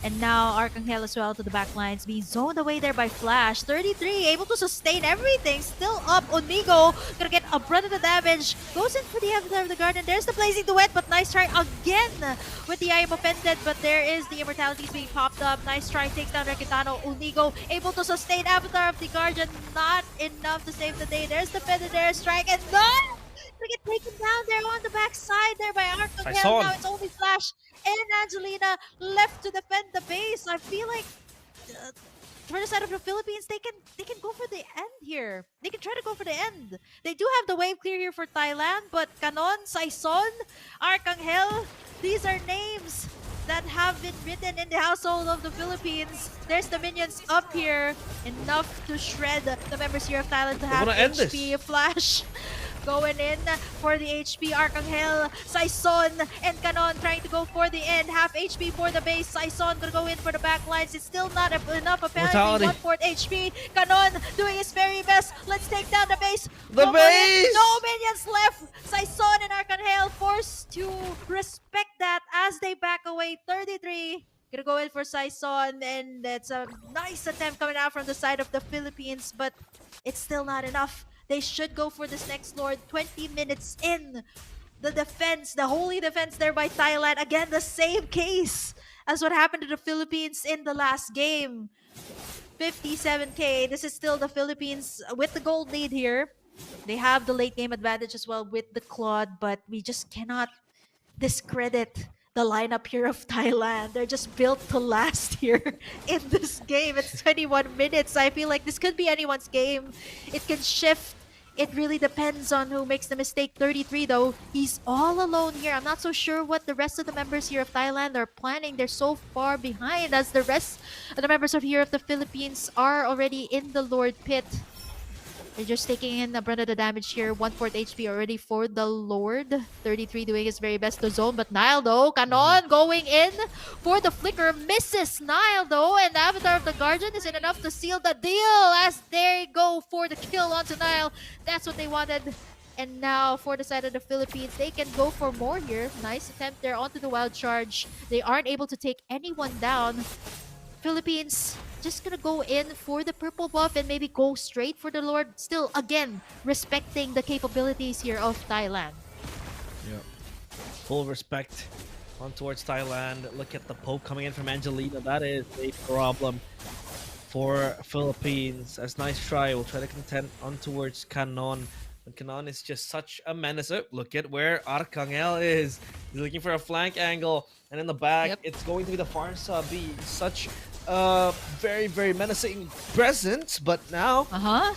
And now Arcangel as well to the back lines, being zoned away there by Flash. 33 able to sustain everything. Still up. Onigo gonna get a brunt of the damage. Goes in for the Avatar of the Garden. There's the Blazing Duet, but nice try again with the I am offended. But there is the Immortalities being popped up. Nice try, takes down Rekitano. Onigo able to sustain Avatar of the Guardian. Not enough to save the day. There's the Feather strike, and no! Gonna get taken down there on the backside there by Arcangel. Now it's only Flash and Angelina left to defend the base. I feel like for the side of the Philippines, they can go for the end here. They can try to go for the end. They do have the wave clear here for Thailand, but Canon, Saison, Arcangel, these are names that have been written in the household of the Philippines. There's the minions up here, enough to shred the members here of Thailand to have HP. Flash going in for the HP. Arcangel, Saison, and Canon trying to go for the end. Half HP for the base. Saison gonna go in for the back lines. It's still not enough. Apparently, 1/4 HP. Canon doing his very best. Let's take down the base.
The base!
No minions left. Saison and Arcangel forced to respect that as they back away. 33. Gonna go in for Saison, and that's a nice attempt coming out from the side of the Philippines, but it's still not enough. They should go for this next Lord. 20 minutes in. The defense, the holy defense there by Thailand. Again, the same case as what happened to the Philippines in the last game. 57k. This is still the Philippines with the gold lead here. They have the late game advantage as well with the Claude, but we just cannot discredit the lineup here of Thailand. They're just built to last here in this game. It's 21 minutes. I feel like this could be anyone's game. It can shift. It really depends on who makes the mistake. 33 though, he's all alone here. I'm not so sure what the rest of the members here of Thailand are planning. They're so far behind as the rest of the members of here of the Philippines are already in the Lord Pit. They're just taking in a brunt of the damage here. 1/4 HP already for the Lord. 33 doing his very best to zone. But Nile though, Canon going in for the flicker. Misses Nile though. And the Avatar of the Guardian isn't enough to seal the deal as they go for the kill onto Nile. That's what they wanted. And now for the side of the Philippines, they can go for more here. Nice attempt there onto the wild charge. They aren't able to take anyone down. Philippines just gonna go in for the purple buff and maybe go straight for the Lord. Still, again, respecting the capabilities here of Thailand.
Yeah. Full respect on towards Thailand. Look at the poke coming in from Angelina. That is a problem for Philippines. As nice try. We'll try to contend on towards Canon. And Canon is just such a menace. Oh, look at where Arcangel is. He's looking for a flank angle. And in the back,
Yep.
it's going to be the Farsa B. Such very, very menacing presence. But now,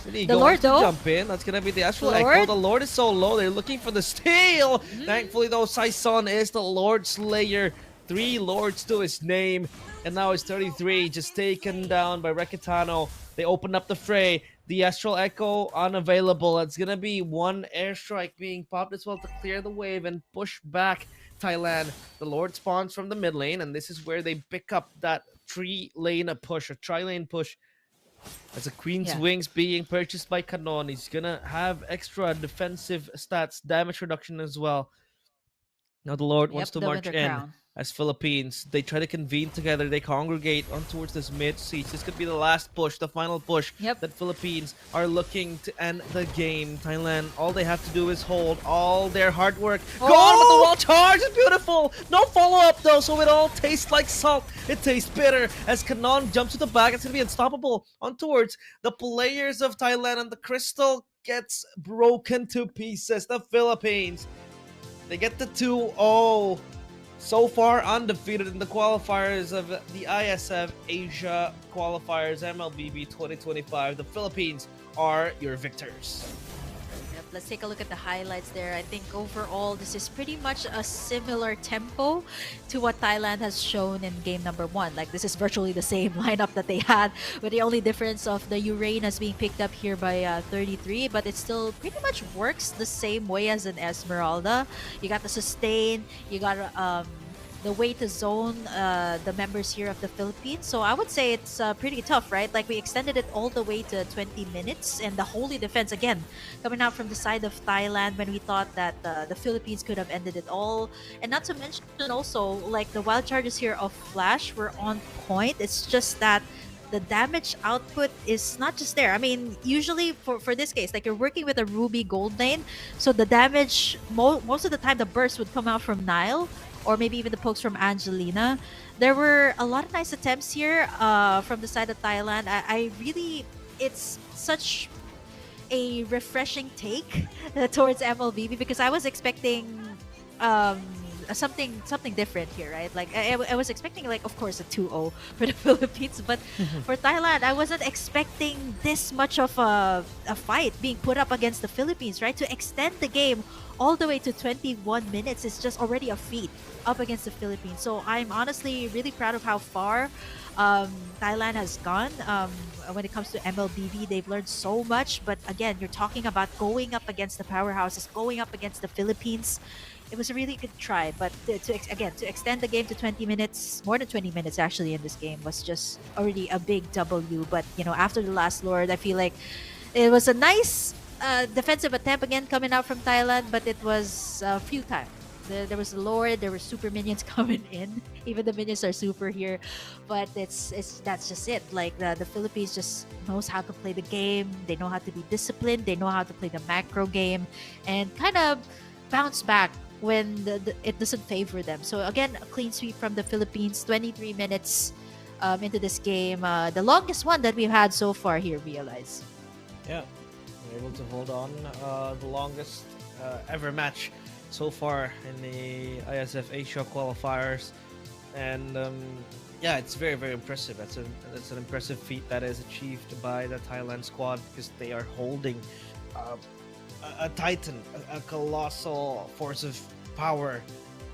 really
The
going
Lord
to
though.
jump in. That's going to be the Astral
Lord.
Echo. The Lord is so low. They're looking for the steal. Thankfully, though, Saison is the Lord Slayer. 3 Lords to his name. And now it's 33, just taken down by Rekitano. They open up the fray. The Astral Echo unavailable. It's gonna be one airstrike being popped as well to clear the wave and push back Thailand. The Lord spawns from the mid lane, and this is where they pick up that 3-lane push, a tri-lane push. As a Queen's
Yeah.
Wings being purchased by Canon, he's gonna have extra defensive stats, damage reduction as well. Now the Lord wants to
the
march
Winter
in
Crown.
as Philippines. They try to convene together. They congregate on towards this mid siege. This could be the last push, the final push
Yep.
that Philippines are looking to end the game. Thailand, all they have to do is hold all their hard work. Go on with the wall charge. It's beautiful. No follow-up though, so it all tastes like salt. It tastes bitter as Canon jumps to the back. It's going to be unstoppable on towards the players of Thailand, and the crystal gets broken to pieces. The Philippines, they get the 2-0. So far undefeated in the qualifiers of the ISF Asia Qualifiers Mlbb 2025. The Philippines are your victors.
Yep, let's take a look at the highlights there. I think overall, this is pretty much a similar tempo to what Thailand has shown in game number 1. Like, this is virtually the same lineup that they had, with the only difference of the Uranus being picked up here by 33, but it still pretty much works the same way as an Esmeralda. You got the sustain, you got the way to zone the members here of the Philippines. So I would say it's pretty tough, right? Like, we extended it all the way to 20 minutes, and the holy defense, again, coming out from the side of Thailand when we thought that the Philippines could have ended it all. And not to mention also, like, the wild charges here of Flash were on point. It's just that the damage output is not just there. I mean, usually for this case, like, you're working with a Ruby gold lane, so the damage, most of the time, the burst would come out from Nile, or maybe even the pokes from Angelina. There were a lot of nice attempts here from the side of Thailand. I really, it's such a refreshing take towards Mlbb, because I was expecting something different here, right? Like, I was expecting, like, of course, a 2-0 for the Philippines, but for Thailand, I wasn't expecting this much of a fight being put up against the Philippines, right? To extend the game all the way to 21 minutes is just already a feat up against the Philippines. So I'm honestly really proud of how far Thailand has gone. When it comes to Mlbb, they've learned so much, but again, you're talking about going up against the powerhouses, going up against the Philippines. It was a really good try, but to extend the game to 20 minutes, more than 20 minutes actually in this game, was just already a big W. But, you know, after the last Lord, I feel like it was a nice defensive attempt again coming out from Thailand, but it was futile There was Lord, there were super minions coming in. Even the minions are super here, but it's that's just it. Like the Philippines just knows how to play the game. They know how to be disciplined. They know how to play the macro game, and kind of bounce back when it doesn't favor them. So again, a clean sweep from the Philippines. 23 minutes into this game, the longest one that we've had so far here. Realize.
Yeah, we're able to hold on the longest ever match so far in the ISF Asia qualifiers, and yeah, it's very very impressive. That's an impressive feat that is achieved by the Thailand squad because they are holding uh, a titan, a colossal force of power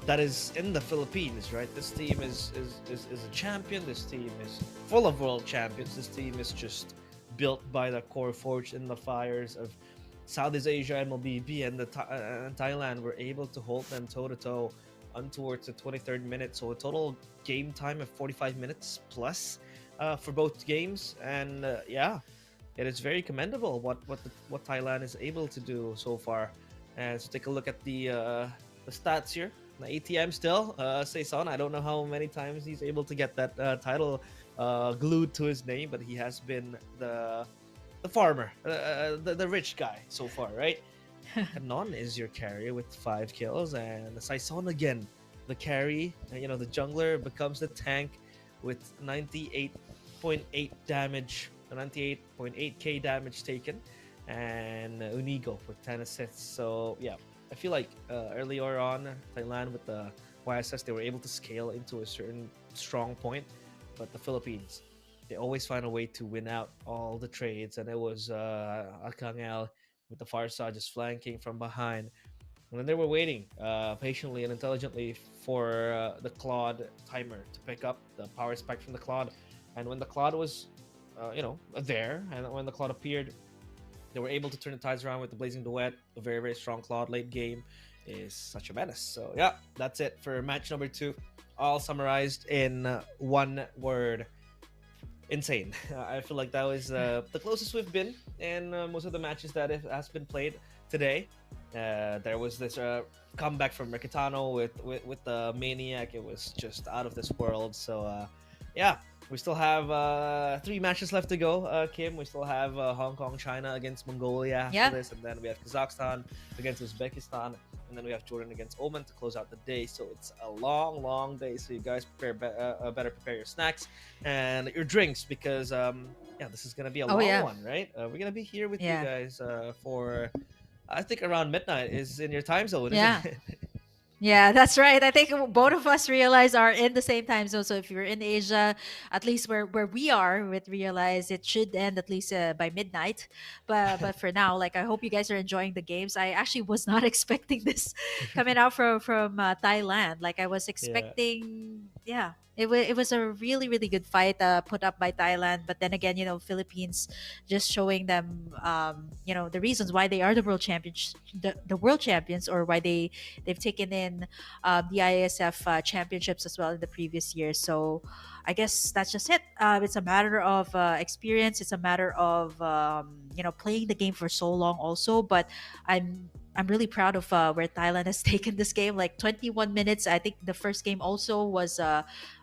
that is in the Philippines, right? This team is a champion. This team is full of world champions. This team is just built by the core forged in the fires of Southeast Asia and Mlbb, and Thailand were able to hold them toe to toe on towards the 23rd minute. So a total game time of 45 minutes plus for both games, and yeah, it is very commendable what Thailand is able to do so far. And so take a look at the stats here. The ATM still, Saison, I don't know how many times he's able to get that title glued to his name, but he has been the farmer, the rich guy so far, right? Kanon is your carry with 5 kills, and Saison again, the carry, the jungler becomes the tank with 98.8 damage, 98.8k damage taken, and Unigo with 10 assists. So yeah, I feel like earlier on, Thailand with the YSS, they were able to scale into a certain strong point, but the Philippines, they always find a way to win out all the trades, and it was Akangel with the Farsa just flanking from behind. And then they were waiting patiently and intelligently for the Claude timer to pick up the power spike from the Claude. And when the Claude was, there, and when the Claude appeared, they were able to turn the tides around with the Blazing Duet. A very, very strong Claude late game is such a menace. So yeah, that's it for match number 2. All summarized in one word: insane. I feel like that was the closest we've been in most of the matches that has been played today. There was this comeback from Mercatano with the Maniac. It was just out of this world. So yeah, we still have 3 matches left to go, Kim. We still have Hong Kong, China against Mongolia after this, and then we have Kazakhstan against Uzbekistan, and then we have Jordan against Oman to close out the day. So it's a long, long day. So you guys better prepare your snacks and your drinks, because this is gonna be a long one, right? We're gonna be here with you guys for, I think, around midnight is in your time zone, isn't it?
Yeah, that's right. I think both of us realize are in the same time zone. So if you're in Asia, at least where we are with realize, it should end at least by midnight. But for now, like, I hope you guys are enjoying the games. I actually was not expecting this coming out from Thailand. Like, I was expecting, it was a really really good fight put up by Thailand. But then again, Philippines just showing them the reasons why they are the world champions, the world champions, or why they've taken in the ISF championships as well in the previous year. So I guess that's just it. It's a matter of experience. It's a matter of playing the game for so long also. But I'm really proud of where Thailand has taken this game. Like 21 minutes. I think the first game also was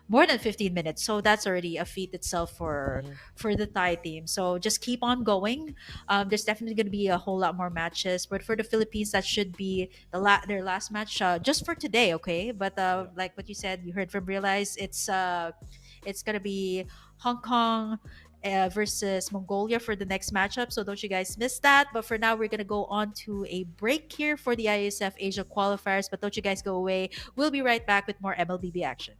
more than 15 minutes. So that's already a feat itself for the Thai team. So just keep on going. There's definitely going to be a whole lot more matches. But for the Philippines, that should be their last match just for today, okay? But like what you said, you heard from Realize, it's going to be Hong Kong versus Mongolia for the next matchup. So don't you guys miss that. But for now, we're going to go on to a break here for the ISF Asia qualifiers. But don't you guys go away. We'll be right back with more Mlbb action.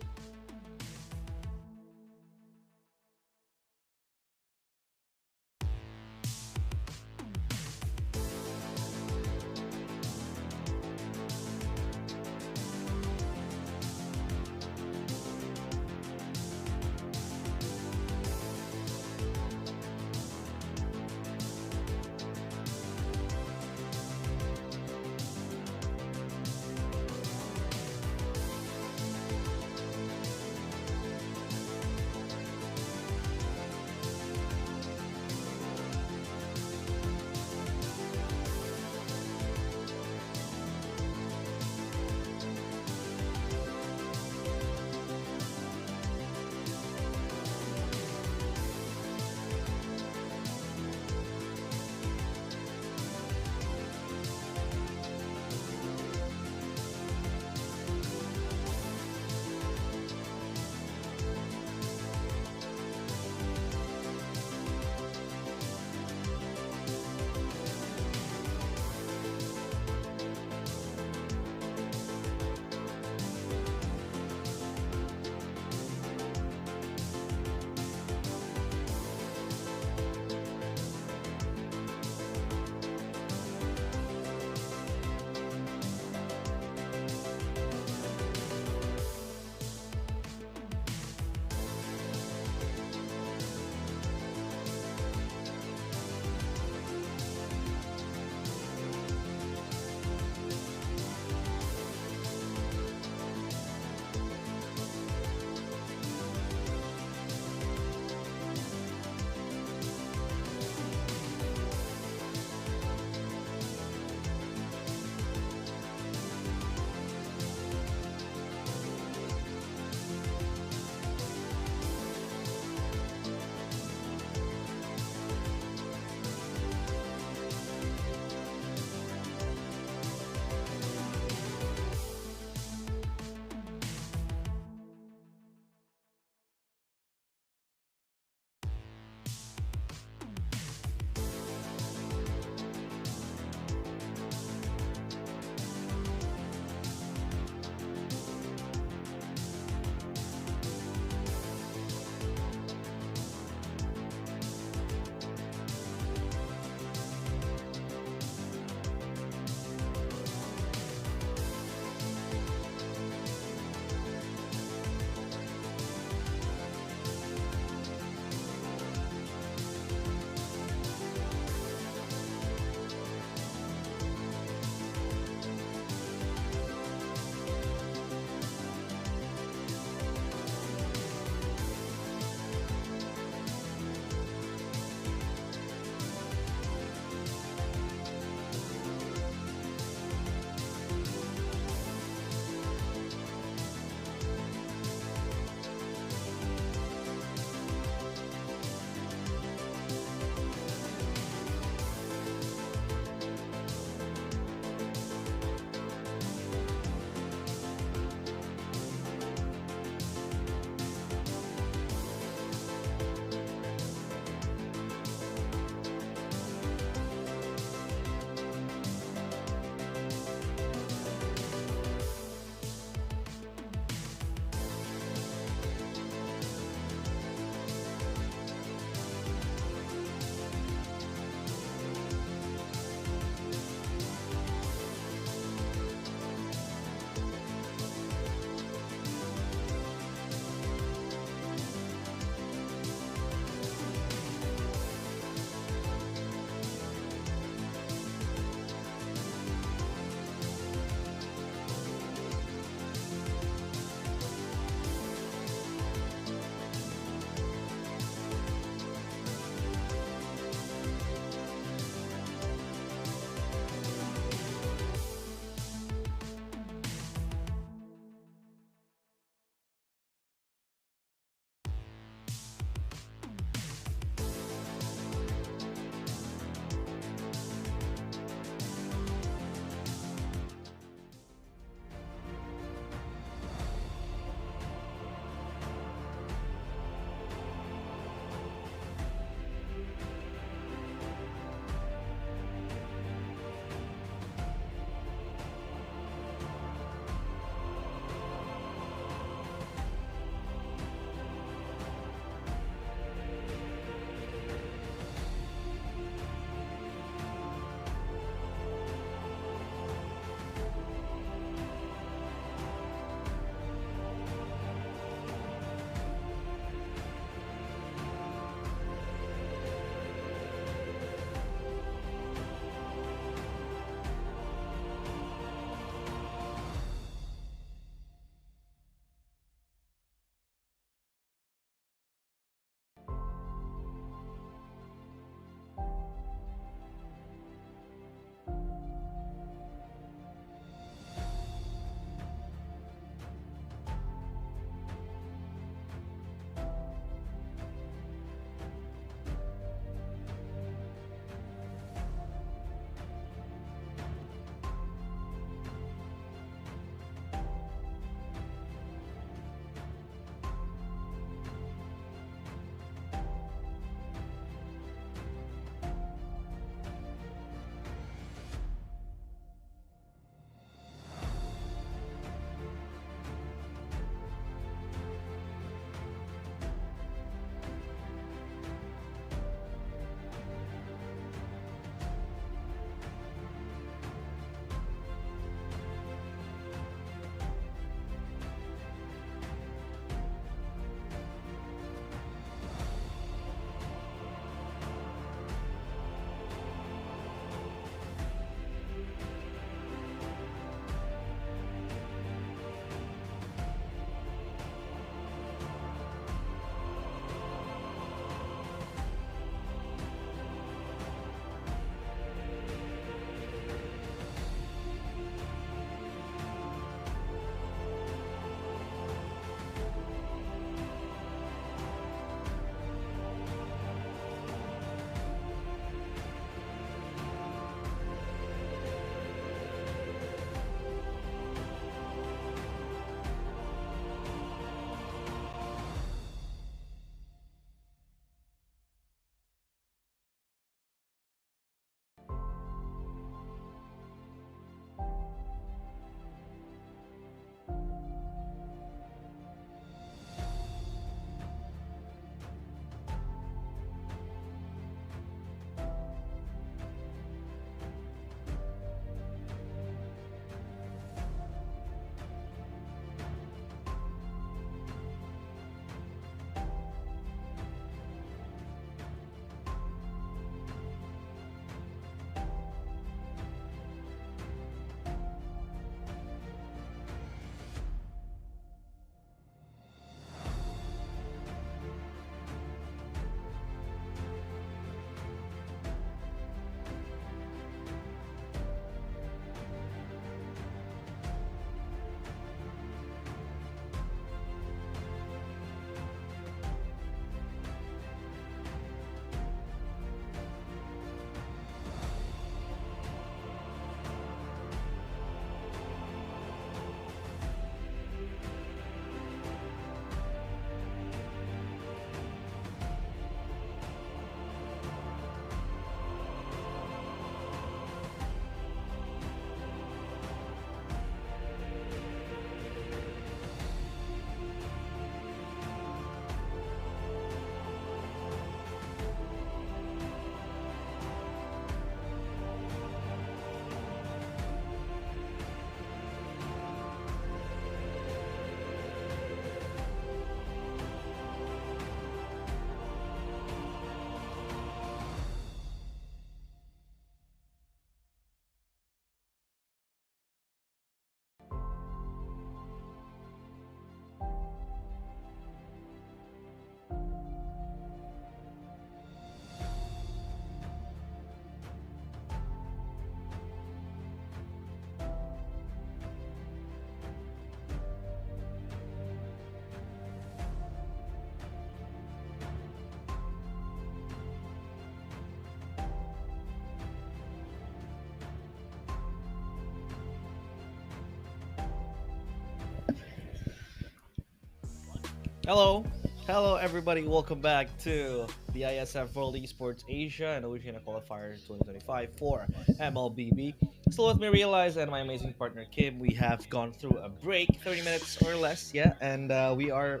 Hello, hello everybody. Welcome back to the ISF World Esports Asia and Oceania Qualifiers 2025 for Mlbb. Still with me, Realize, and my amazing partner Kim. We have gone through a break, 30 minutes or less, yeah, and we are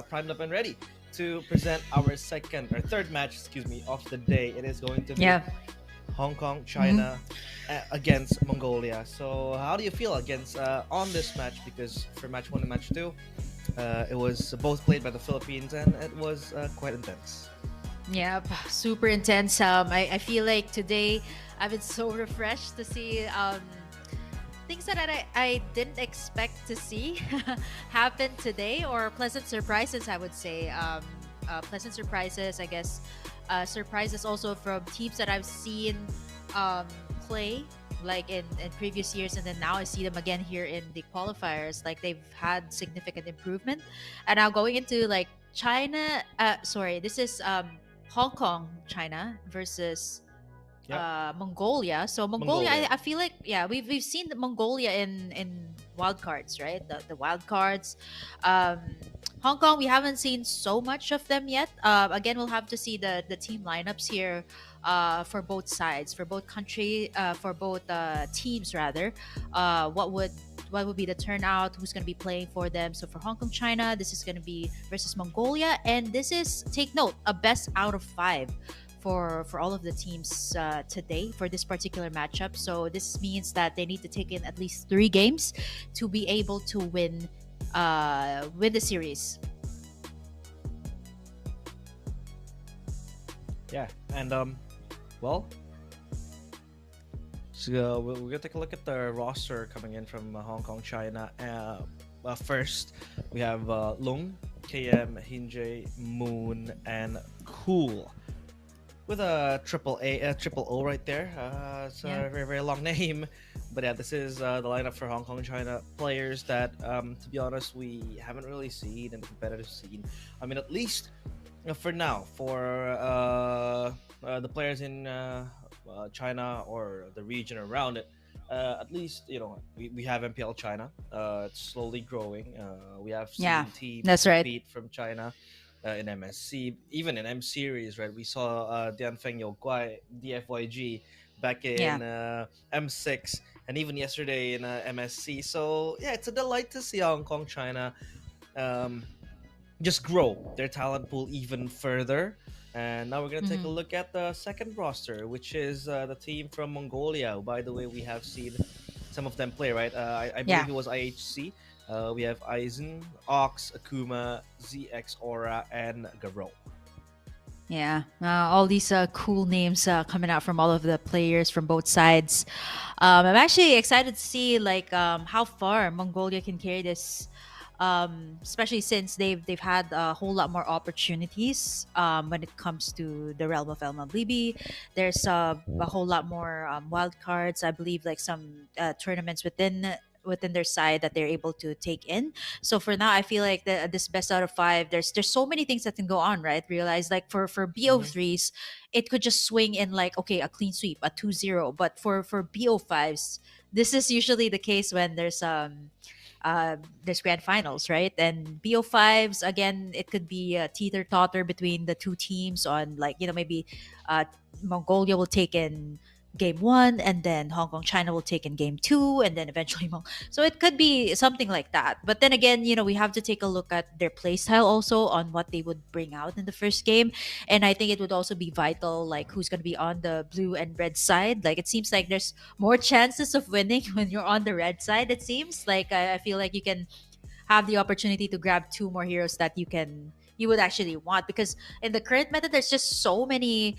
primed up and ready to present our second or third match, excuse me, of the day. It is going to be
Yeah.
Hong Kong,
Mhm.
China against Mongolia. So, how do you feel against on this match? Because for match one and match two, it was both played by the Philippines, and it was quite intense.
Yep, super intense. I feel like today I've been so refreshed to see things that I didn't expect to see happen today, or pleasant surprises, I would say. Pleasant surprises, I guess. Surprises also from teams that I've seen um, play like in previous years, and then now I see them again here in the qualifiers. Like they've had significant improvement, and now going into like China. Sorry, this is Hong Kong, China versus
Yeah,
Mongolia. So Mongolia,
Mongolia.
I feel like yeah, we've seen the Mongolia in wild cards, right? The wild cards. Um, Hong Kong, we haven't seen so much of them yet. Again, we'll have to see the team lineups here for both sides, for both country, for both teams rather. What would be the turnout? Who's going to be playing for them? So for Hong Kong, China, this is going to be versus Mongolia, and this is take note a best out of five for all of the teams today for this particular matchup. So this means that they need to take in at least 3 games to be able to win the series.
Yeah, and well, so we're gonna take a look at the roster coming in from Hong Kong, China. First, we have Lung, KM, Hinjae, Moon, and Cool, with a triple O right there. It's
Yeah.
a very, very long name, but yeah, this is the lineup for Hong Kong China players that, to be honest, we haven't really seen in the competitive scene. I mean, at least for now, for the players in China or the region around it. At least we have MPL China. It's slowly growing. We have
Yeah,
seen teams
that's right.
compete from China in MSC, even in M Series, right? We saw Dianfeng Youguai, DFYG back
Yeah.
in M6, and even yesterday in MSC. So yeah, it's a delight to see Hong Kong, China um, just grow their talent pool even further. And now we're going to take a
Mhm.
look at the second roster, which is the team from Mongolia. By the way, we have seen some of them play, right? I
Yeah.
believe it was IHC. We have Aizen, Ox, Akuma, ZX Aura, and Garo.
Yeah, all these cool names coming out from all of the players from both sides. I'm actually excited to see like how far Mongolia can carry this, especially since they've had a whole lot more opportunities when it comes to the realm of Mlbb. There's a whole lot more wild cards. I believe like some tournaments within their side that they're able to take in. So for now, I feel like this best out of five, there's so many things that can go on, right? Realize like for
Mm-hmm.
BO3s, it could just swing in like okay, a clean sweep, a 2-0. But for BO5s, this is usually the case when there's grand finals, right? And BO5s again, it could be a teeter totter between the two teams on like maybe uh, Mongolia will take in game one, and then Hong Kong China will take in game two, and then eventually so it could be something like that. But then again, we have to take a look at their play style also on what they would bring out in the first game. And I think it would also be vital, like who's going to be on the blue and red side. Like it seems like there's more chances of winning when you're on the red side. It seems like I feel like you can have the opportunity to grab two more heroes that you would actually want, because in the current meta there's just so many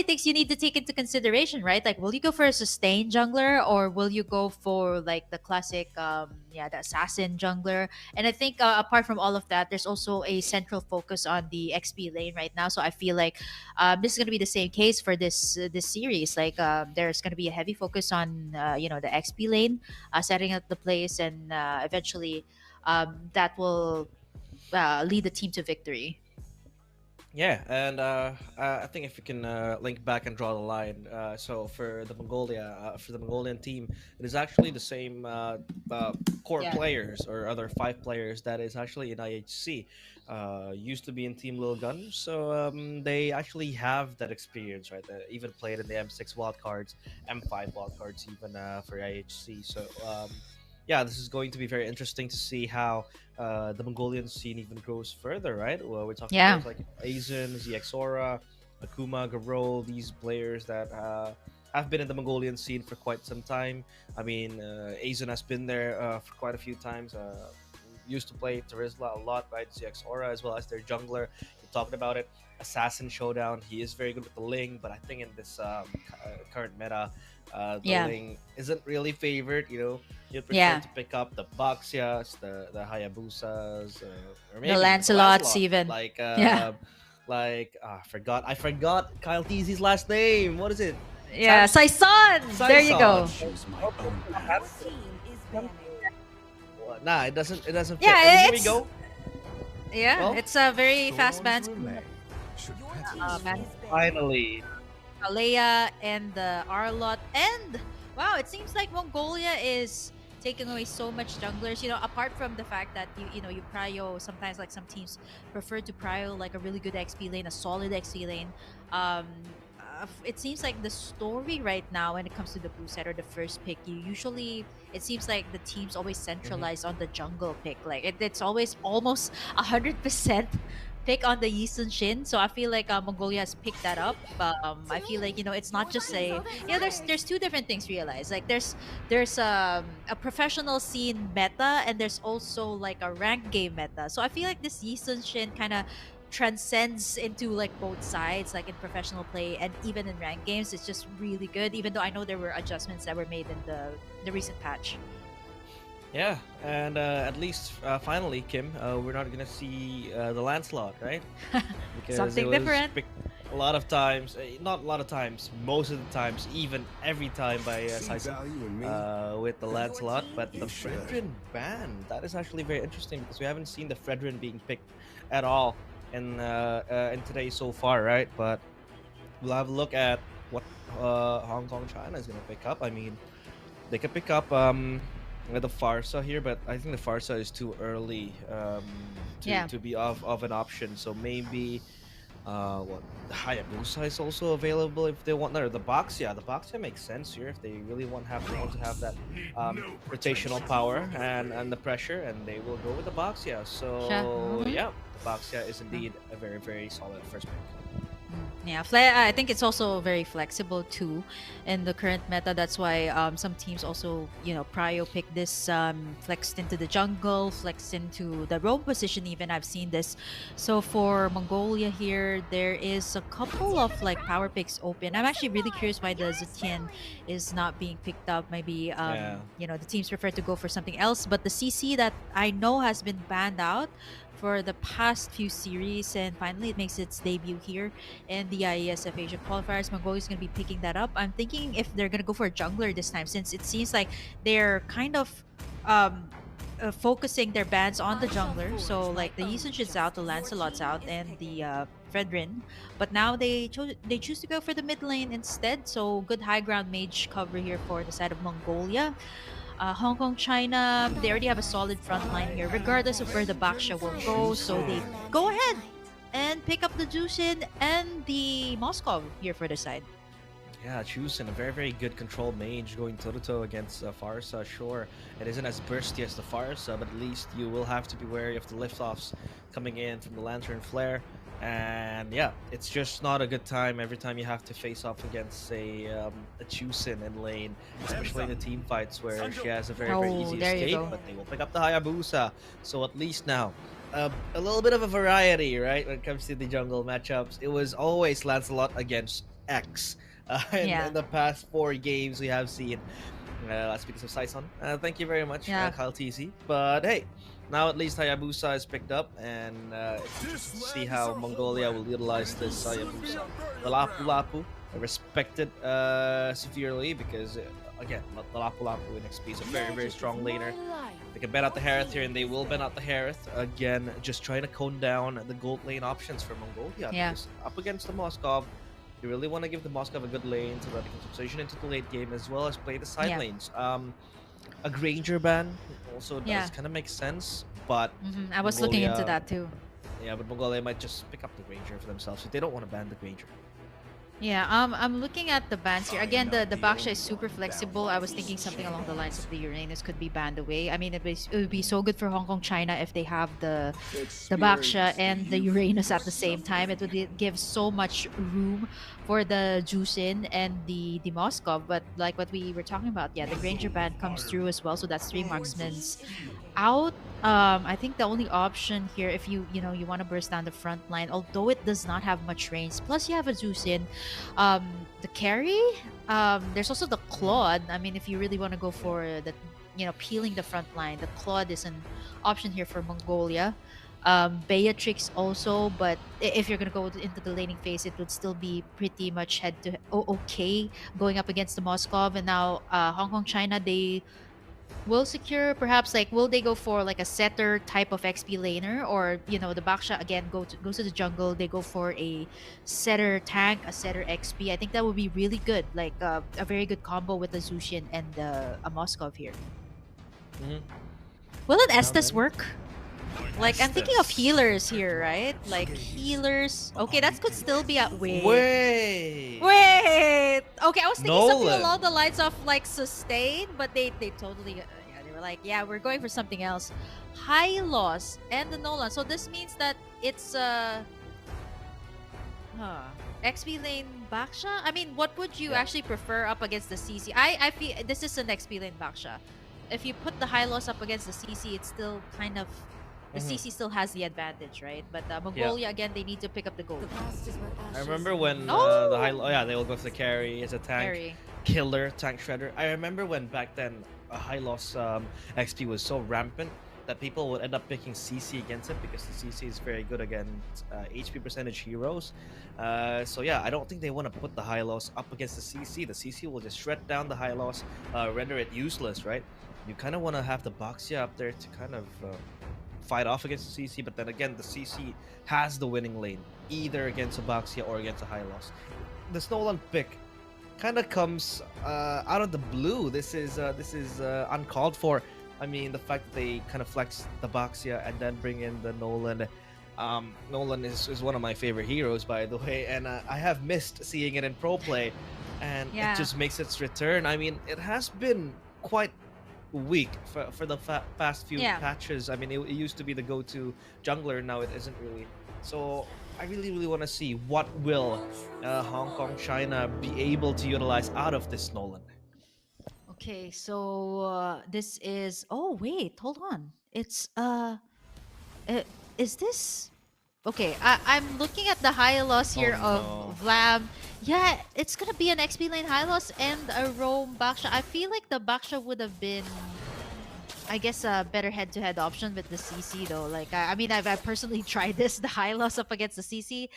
things you need to take into consideration, right? Like will you go for a sustain jungler, or will you go for like the classic the assassin jungler? And I think apart from all of that, there's also a central focus on the XP lane right now. So I feel like this is going to be the same case for this series. Like there's going to be a heavy focus on the XP lane, setting up the place, and eventually that will lead the team to victory.
Yeah, and I think if we can link back and draw the line, so for the for the Mongolian team, it is actually the same uh, core
Yeah.
players or other 5 players that is actually in IHC. Used to be in Team Lil Gun, so they actually have that experience, right? Even played in the M6 wildcards, M5 wildcards, even for IHC. So yeah, this is going to be very interesting to see how the Mongolian scene even grows further, right? Well, we're talking
Yeah.
players like Aizen, ZXora, Akuma, Garou, these players that have been in the Mongolian scene for quite some time. I mean, Aizen has been there for quite a few times. Used to play Terizla a lot, right? ZXora as well as their jungler. You talked about it. Assassin Showdown. He is very good with the Ling, but I think in this current meta, the
Yeah.
Ling isn't really favored. You know, you'd prefer
Yeah.
to pick up the Baxias, the Hayabusas, or
The
maybe even the
Lancelots
Lancelot.
even.
Like,
Yeah.
I forgot Kyle TZ's last name. What is it?
Yeah. Saison. There you go.
Saison.
Choose my own path.
Nah, it doesn't. It doesn't fit.
Yeah,
And here we
it's
go.
yeah.
Well,
It's a very fast
Thorns
band.
relay. Should
Man.
Finally.
Alea and the Arlot, and wow, it seems like Mongolia is taking away so much junglers. You know, apart from the fact that you prio sometimes, like some teams prefer to prio like a really good XP lane, a solid XP lane. Um, it seems like the story right now when it comes to the blue side or the first pick, it seems like the teams always centralize on the jungle pick. Like it's always almost 100% pick on the Yisun Shin. So I feel like Mongolia has picked that up. I feel like it's not just there's two different things. Realize like there's a professional scene meta and there's also like a rank game meta. So I feel like this Yisun Shin kind of transcends into like both sides, like in professional play and even in ranked games. It's just really good, even though I know there were adjustments that were made in the recent patch.
Yeah, and at least finally, Kim, we're not gonna see the Lancelot, right? Because
Something
it was
different.
picked a lot of times, not a lot of times, most of the times, even every time by
See
Saison,
value in me.
with the Lancelot. But the
You should.
Fredrin ban, that is actually very interesting because we haven't seen the Fredrin being picked at all in today so far, right? But we'll have a look at what Hong Kong China is gonna pick up. I mean, they could pick up with the Farsa here, but I think the Farsa is too early
Yeah.
to be of an option. So maybe what the Hayabusa is also available if they want. No, the Boxia makes sense here if they really want to have that rotational power and the pressure, and they will go with the Boxia. So
Mhm.
yeah, the Boxia is indeed a very very solid first pick.
Yeah, I think it's also very flexible too in the current meta. That's why some teams also, prio pick this flexed into the jungle, flexed into the roam position even. I've seen this. So for Mongolia here, there is a couple of like power picks open. I'm actually really curious why the Zetian is not being picked up. Maybe
Yeah.
the teams prefer to go for something else. But the CC that I know has been banned out for the past few series, and finally it makes its debut here in the IESF Asia qualifiers. Mongolia is going to be picking that up. I'm thinking if they're going to go for a jungler this time, since it seems like they're kind of um, focusing their bans on the jungler. So like the Yisun's out, the Lancelot's out, and the Fredrin. But now they choose to go for the mid lane instead. So good high ground mage cover here for the side of Mongolia. Hong Kong, China, they already have a solid front line here, regardless of where the Baksha will go. So they go ahead and pick up the Jushin and the Moskov here for the side.
Yeah, Chusin, a very, very good control mage going toe-to-toe against Farsa. Sure, it isn't as bursty as the Farsa, but at least you will have to be wary of the liftoffs coming in from the Lantern Flare. And yeah, it's just not a good time every time you have to face off against a Chusin in lane, especially in the team fights where she has a very, very
Oh,
easy
there you
escape,
go.
but they will pick up the Hayabusa. So at least now, a little bit of a variety, right, when it comes to the jungle matchups. It was always Lancelot against X.
Yeah.
In the past 4 games we have seen. Speaking of Saison, thank you very much,
Yeah.
Kyle TC. But hey, now at least Hayabusa is picked up, and see how Mongolia will utilize this Hayabusa. The Lapu Lapu, respected severely because again, the Lapu Lapu in XP is a very, very strong laner. They can ban out the Harith here, and they will ban out the Harith. Again, just trying to cone down the gold lane options for Mongolia.
Yeah.
Because up against the Moskov, you really want to give the Moskov a good lane so that they can transition into the late game as well as play the side
Yeah.
lanes. A Granger ban also does
Yeah.
kind of make sense, but
I was looking into
Mongolia-
that too.
yeah, but Mongolia might just pick up the Granger for themselves. So they don't want to ban the Granger.
Yeah, I'm looking at the bans here. Again, the Baksha is super flexible. I was thinking something along the lines of the Uranus could be banned away. I mean, it would be so good for Hong Kong, China if they have the Baksha and the Uranus at the same time. It would give so much room for the Jusin and the Moskov. But like what we were talking about, yeah, the Granger ban comes through as well. So that's 3 marksmen's out. I think the only option here, if you want to burst down the front line, although it does not have much range, plus you have a Jusin, the carry, there's also the Claude. I mean, if you really want to go for the peeling the front line, the Claude is an option here for Mongolia. Beatrix also, but if you're gonna go into the laning phase, it would still be pretty much head to okay going up against the Moskov. And now Hong Kong, China, they will secure, perhaps, like, will they go for like a setter type of XP laner, or the Baksha again goes to the jungle, they go for a setter tank, a setter XP. I think that would be really good, like a very good combo with the Zushin and a Moskov here.
Mhm.
Will an Estes
then.
work? Like, I'm thinking of healers here, right? Like healers. Okay, that could still be at
Wait.
Wait. Okay, I was thinking something
Nolan.
along the lines of like sustain, but they totally yeah, they were like, yeah, we're going for something else. High loss and the Nolan. So this means that it's XP lane Baksha. I mean, what would you
Yeah.
actually prefer up against the CC? I feel this is an XP lane Baksha. If you put the high loss up against the CC, it's still kind of the
Mhm.
CC still has the advantage, right? But Mongolia again, they need to pick up the gold.
I remember when
Oh!
the high, yeah, they will go for the carry as a tank
Carry.
killer, tank shredder. I remember when back then a high loss XP was so rampant that people would end up picking CC against it because the CC is very good against HP percentage heroes. So yeah, I don't think they want to put the high loss up against the CC. The CC will just shred down the high loss, render it useless, right? You kind of want to have the Baxia up there to kind of fight off against the CC, but then again, the CC has the winning lane, either against a Baxia or against a high loss. The Snowland pick kind of comes out of the blue. This is uncalled for. I mean, the fact that they kind of flex the Baxia and then bring in the Nolan. Nolan is one of my favorite heroes, by the way, and I have missed seeing it in pro play, and
Yeah.
it just makes its return. I mean, it has been quite weak for the past few
Yeah.
patches. I mean, it used to be the go-to jungler, now it isn't really. So I really want to see what will Hong Kong, China be able to utilize out of this Nolan.
Okay, so this is. Oh wait, hold on. It's is this? Okay, I'm looking at the high loss here
Oh,
of
no.
Vlam. Yeah, it's gonna be an XP lane high loss and a roam Baksha. I feel like the Baksha would have been, I guess, a better head-to-head option with the CC though. Like, I mean, I've personally tried this, the high loss up against the CC.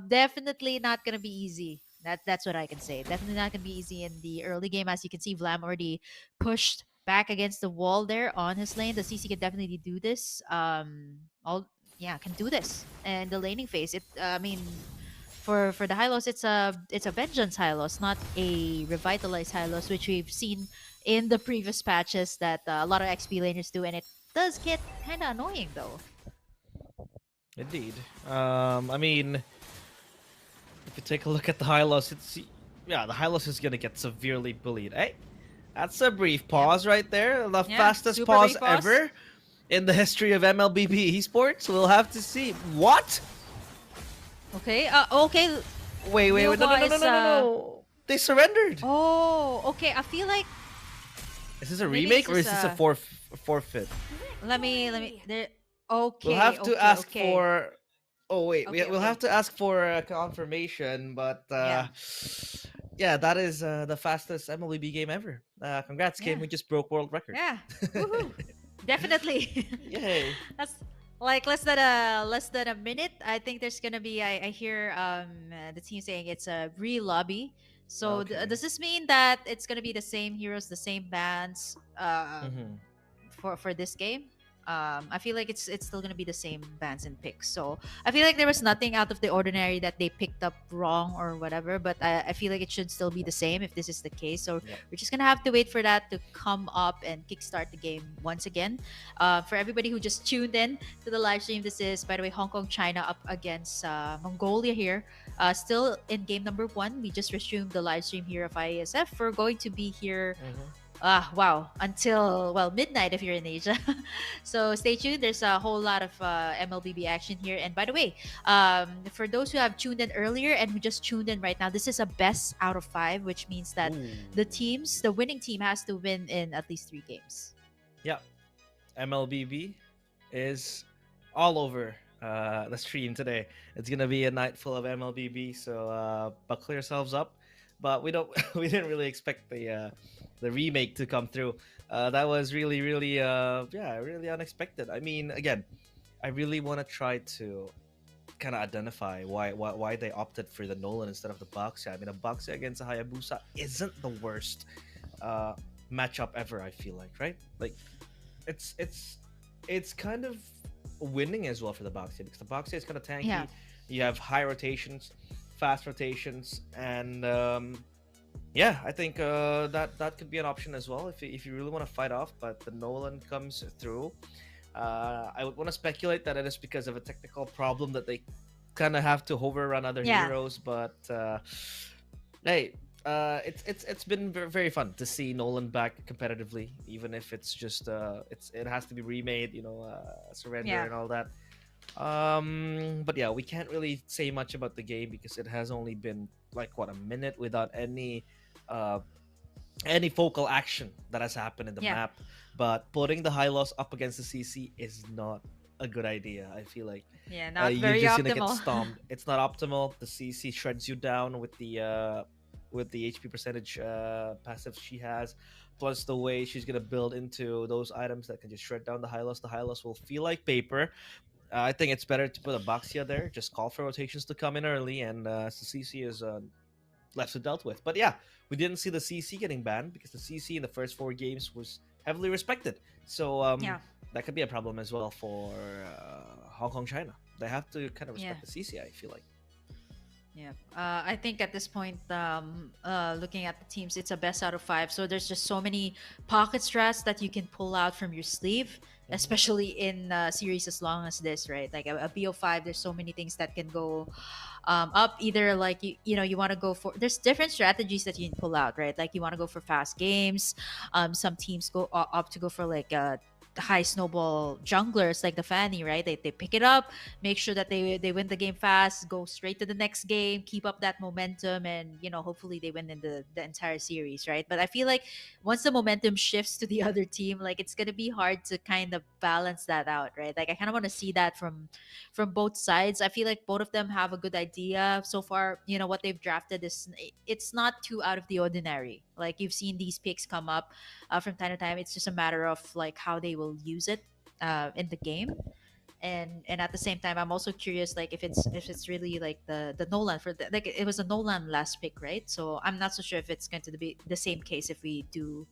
Definitely not gonna be easy. That's what I can say. Definitely not gonna be easy in the early game. As you can see, Vlam already pushed back against the wall there on his lane. The CC can definitely do this. Can do this. And the laning phase, I mean, for the Hylos, it's a vengeance Hylos, not a revitalized Hylos, which we've seen in the previous patches that a lot of XP laners do, and it does get kind of annoying though.
Indeed. I mean, if you take a look at the Hylos, the Hylos is gonna get severely bullied. Hey, that's a brief pause right there. The
Yeah,
fastest
super
pause
brief pause.
ever in the history of Mlbb Esports. We'll have to see. What?
Okay. Okay.
Wait, no.
Nilwa is,
They surrendered.
Oh. Okay. I feel like
Is this a
maybe
remake
this
or
is
is this a
a-
forfeit?
let me. There. Okay.
We'll have to
okay,
ask
okay.
for. Oh wait,
Okay,
we'll
okay.
have to ask for confirmation, but
Yeah.
yeah, that is the fastest MLB game ever. Congrats, Kim!
Yeah.
We just broke world record.
Yeah. Woohoo. Definitely.
Yay!
That's like less than a minute. I think there's gonna be. I hear the team saying it's a re lobby. So
Okay.
does this mean that it's gonna be the same heroes, the same bands,
Mm-hmm.
for this game? I feel like it's still gonna be the same bands and picks. So I feel like there was nothing out of the ordinary that they picked up wrong or whatever. But I feel like it should still be the same if this is the case. So
Yep.
we're just gonna have to wait for that to come up and kickstart the game once again. For everybody who just tuned in to the live stream, this is, by the way, Hong Kong China up against Mongolia here. Still in game number one. We just resumed the live stream here of IASF. We're going to be here,
Mm-hmm.
wow, until, well, midnight if you're in Asia. So stay tuned. There's a whole lot of MLBB action here. And by the way, for those who have tuned in earlier and who just tuned in right now, this is a best out of 5, which means that
Ooh.
the winning team has to win in at least 3 games.
Yep. MLBB is all over the stream today. It's gonna be a night full of MLBB, so buckle yourselves up. But we don't, we didn't really expect the remake to come through. That was really, really, yeah, really unexpected. I mean, again, I really want to try to kind of identify why they opted for the Nolan instead of the Boxia. I mean, a Boxia against a Hayabusa isn't the worst uh, matchup ever. I feel like, right? Like it's it's it's kind of winning as well for the Boxia because the Boxia is kind of tanky.
Yeah.
You have high rotations, fast rotations, and yeah, I think that could be an option as well if you really want to fight off. But the Nolan comes through. I would want to speculate that it is because of a technical problem that they kind of have to hover around other
Yeah.
heroes. But hey, it's been very fun to see Nolan back competitively, even if it's just it has to be remade, surrender
Yeah.
and all that. But yeah, we can't really say much about the game because it has only been like what, a minute without uh any focal action that has happened in the
Yeah.
map. But putting the high loss up against the CC is not a good idea. I feel like
Yeah. Not
you're
very
just gonna get
optimal.
stomped. It's not optimal. The CC shreds you down with the HP percentage passive she has, plus the way she's gonna build into those items that can just shred down the high loss. The high loss will feel like paper. I think it's better to put a Boxia there. Just call for rotations to come in early, and the CC is left to dealt with. But yeah, we didn't see the CC getting banned because the CC in the first 4 games was heavily respected. So
Yeah.
that could be a problem as well for Hong Kong China. They have to kind of
Yeah.
respect the CC. I feel like.
Yeah, I think at this point, looking at the teams, it's a best out of 5. So there's just so many pocket strats that you can pull out from your sleeve,
Mhm.
especially in a series as long as this, right? Like a BO5, there's so many things that can go up. Either like you want to go for, there's different strategies that you can pull out, right? Like you want to go for fast games. Some teams opt to go for like high snowball junglers like the Fanny, right? They pick it up, make sure that they win the game fast, go straight to the next game, keep up that momentum, and hopefully they win in the entire series, right? But I feel like once the momentum shifts to the other team, like it's gonna be hard to kind of balance that out, right? Like I kind of want to see that from both sides. I feel like both of them have a good idea so far. What they've drafted is, it's not too out of the ordinary. Like you've seen these picks come up from time to time. It's just a matter of like how they will use it in the game. And at the same time, I'm also curious, like if it's really like the Nolan like it was a Nolan last pick, right? So I'm not so sure if it's going to be the same case if we do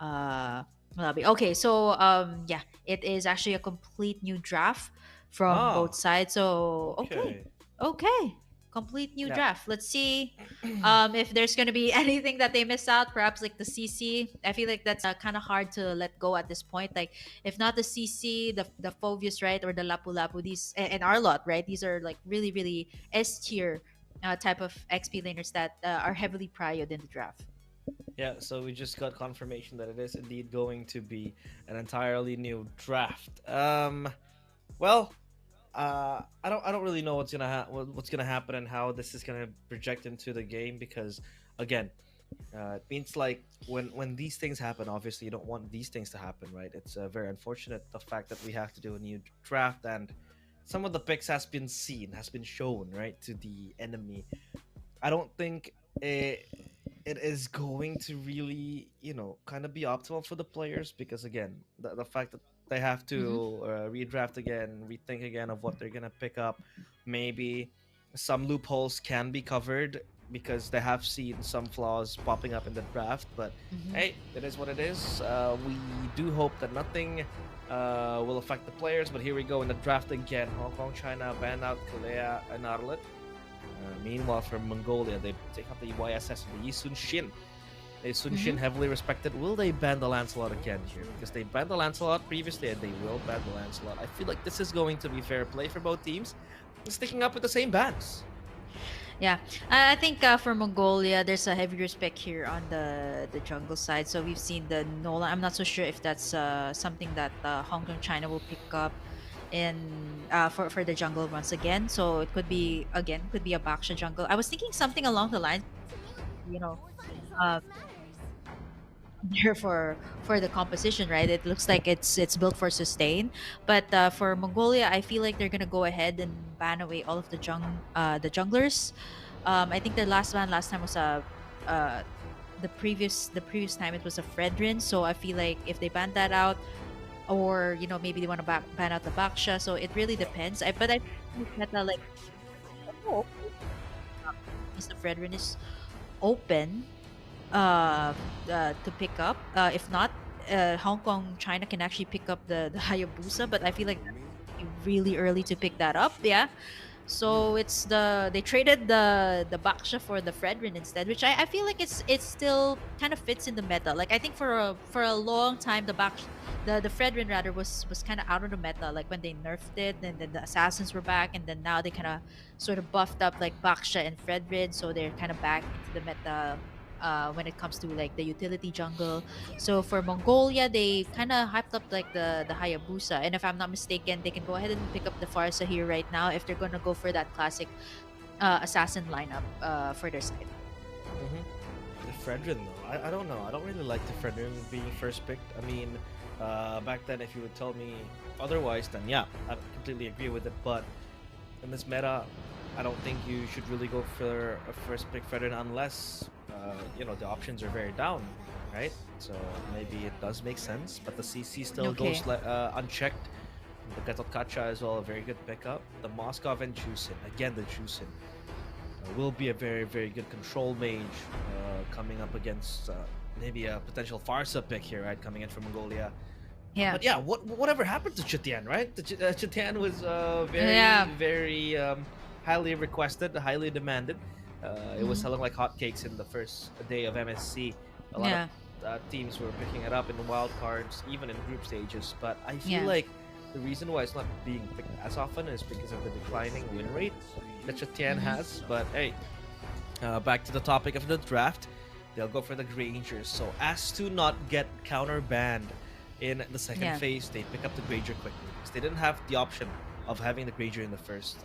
Mlbb. Okay, so yeah, it is actually a complete new draft from
Ah,
both sides. So okay,
okay.
okay, complete new
Yeah.
draft. Let's see if there's going to be anything that they miss out, perhaps like the CC. I feel like that's kind of hard to let go at this point. Like if not the CC, the Phobius, right, or the Lapu Lapu, these and Arlot, right, these are like really really S tier type of XP laners that are heavily prioed in the draft.
Yeah, so we just got confirmation that it is indeed going to be an entirely new draft. Well, I don't really know what's gonna happen and how this is gonna project into the game because, again, it means like when these things happen, obviously you don't want these things to happen, right? It's very unfortunate the fact that we have to do a new draft and some of the picks has been shown, right, to the enemy. I don't think it is going to really, kind of be optimal for the players because, again, the fact that they have
Mm-hmm.
to redraft again, rethink again of what they're going to pick up. Maybe some loopholes can be covered because they have seen some flaws popping up in the draft. But
Mhm.
hey, it is what it is. We do hope that nothing will affect the players. But here we go in the draft again. Hong Kong, China ban out Kalea and Arlet. Meanwhile, for Mongolia, they take up the YSS and the Yisun Shin. Sun Shin heavily respected. Will they ban the Lancelot again here? Because they banned the Lancelot previously and they will ban the Lancelot. I feel like this is going to be fair play for both teams. Sticking up with the same bans.
Yeah, I think for Mongolia, there's a heavy respect here on the jungle side. So we've seen the Nolan. I'm not so sure if that's something that Hong Kong China will pick up in for the jungle once again. So it could be could be a Baksha jungle. I was thinking something along the lines, you know, uh, there for the composition, right? It looks like it's built for sustain, but for Mongolia, I feel like they're gonna go ahead and ban away all of the junglers. I think the last time was uh the previous time it was a Fredrin, so I feel like if they ban that out, or maybe they want to ban out the Baksha, so it really depends. But I think meta, like, oh, the Fredrin is open to pick up. If not, Hong Kong, China can actually pick up the Hayabusa, but I feel like that's really early to pick that up. Yeah. So they traded the Baksha for the Fredrin instead, which I feel like it still kind of fits in the meta. Like, I think for a long time the Fredrin rather was kind of out of the meta. Like when they nerfed it, and then the assassins were back, and then now they kind of sort of buffed up like Baksha and Fredrin, so they're kind of back into the meta when it comes to like the utility jungle. So for Mongolia, they kind of hyped up like the Hayabusa, and if I'm not mistaken, they can go ahead and pick up the Farsa here right now if they're gonna go for that classic assassin lineup for their side.
The Fredrin, though, I don't know. I don't really like the Fredrin being first picked. I mean, back then, if you would tell me otherwise, then yeah, I completely agree with it. But in this meta, I don't think you should really go for a first pick Fredrin unless the options are very down, right? So maybe it does make sense, but the CC still
Okay.
goes unchecked. The Kacha as well, a very good pickup. The Moskov and Jusin, again the Jusin, will be a very, very good control mage coming up against maybe a potential Farsa pick here, right? Coming in from Mongolia.
Yeah.
But yeah, whatever happened to Chitian, right? Chitian was very,
Yeah.
very highly requested, highly demanded. It was selling like hotcakes in the first day of MSC. A lot
Yeah.
of teams were picking it up in wild cards, even in group stages. But I feel
Yeah.
like the reason why it's not being picked as often is because of the declining win rate that Chitian has. But hey, back to the topic of the draft, they'll go for the Grangers. So as to not get counter banned in the second
Yeah.
phase, they pick up the Granger quickly because they didn't have the option of having the Granger in the first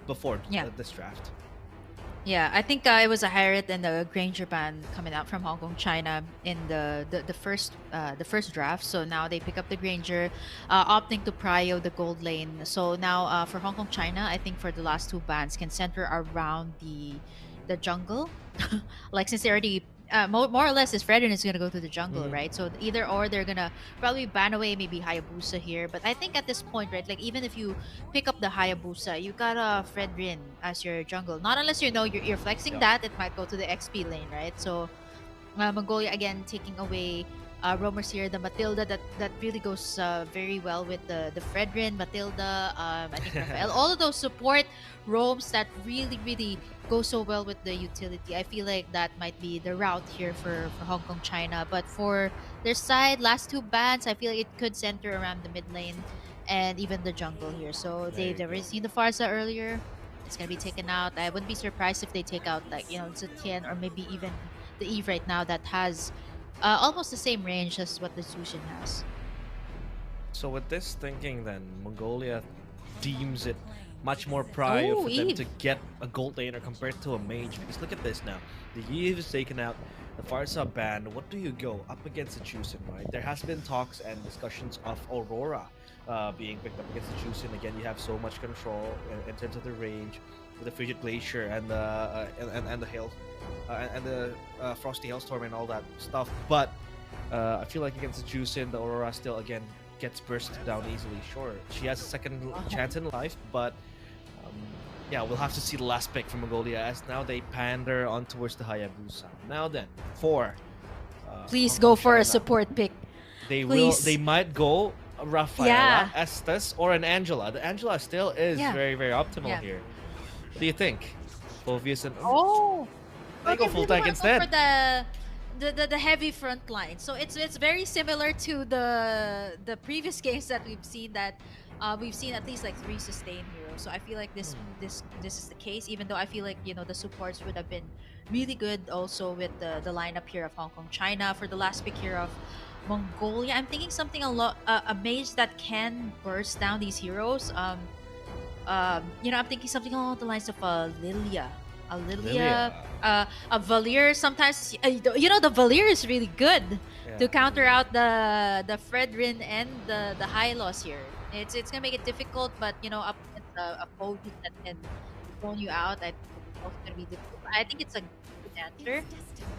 before
Yeah.
this draft.
Yeah, I think it was a higher rate than the Granger ban coming out from Hong Kong, China in the first draft. So now they pick up the Granger, opting to prio the gold lane. So now for Hong Kong, China, I think for the last two bans can center around the jungle, like since they already. More or less, is Fredrin is gonna go to the jungle,
Mhm.
right? So either or, they're gonna probably ban away maybe Hayabusa here. But I think at this point, right, like even if you pick up the Hayabusa, you got a Fredrin as your jungle. Not unless you're flexing
Yeah.
that, it might go to the XP lane, right? So Mongolia again taking away roamers here. The Matilda that really goes very well with the Fredrin, Matilda. I think Raphael. All of those support roams that really go so well with the utility. I feel like that might be the route here for Hong Kong, China. But for their side, last two bans, I feel like it could center around the mid lane and even the jungle here. So
There you
they've already
go.
seen the Farsa earlier. It's gonna be taken out. I wouldn't be surprised if they take out like Zetian or maybe even the Eve right now that has almost the same range as what the Zushin has.
So with this thinking, then Mongolia deems it much more prio
Oh,
for them
Eve.
to get a gold laner compared to a mage. Because look at this now, the Iesf is taken out, the Farsa banned. What do you go up against the Chusin, right? There has been talks and discussions of Aurora being picked up against the Chusin. Again, you have so much control in terms of the range with the Frigid Glacier and the hail and the Frosty Hailstorm and all that stuff. But I feel like against the Chusin, the Aurora still again gets burst down easily. Sure, she has a second chance in life, but um,
yeah, we'll have to see the last pick from Mongolia as now they pander on towards the Hayabusa. Now then, for
Please
Hong
go
Kong,
for a
China.
support pick.
They
Please.
might go a Rafaela,
Yeah.
Estes, or an Angela. The Angela still is
Yeah.
very, very optimal
Yeah.
here. What do you think? Fovius and
Oh,
they go
okay,
full
we
tank
wanna go
instead.
for the heavy front line. So it's very similar to the previous games that we've seen that we've seen at least like 3 sustained heroes. So I feel like this is the case. Even though I feel like the supports would have been really good also with the lineup here of Hong Kong, China for the last pick here of Mongolia. I'm thinking something a mage that can burst down these heroes. I'm thinking something along the lines of Lilia. A Lilia, a Valir. Sometimes, the Valir is really good to counter out the Fredrin and the Hylos here. It's gonna make it difficult, but up against a foe that can zone you out, I think it's also gonna be difficult. I think it's a good answer.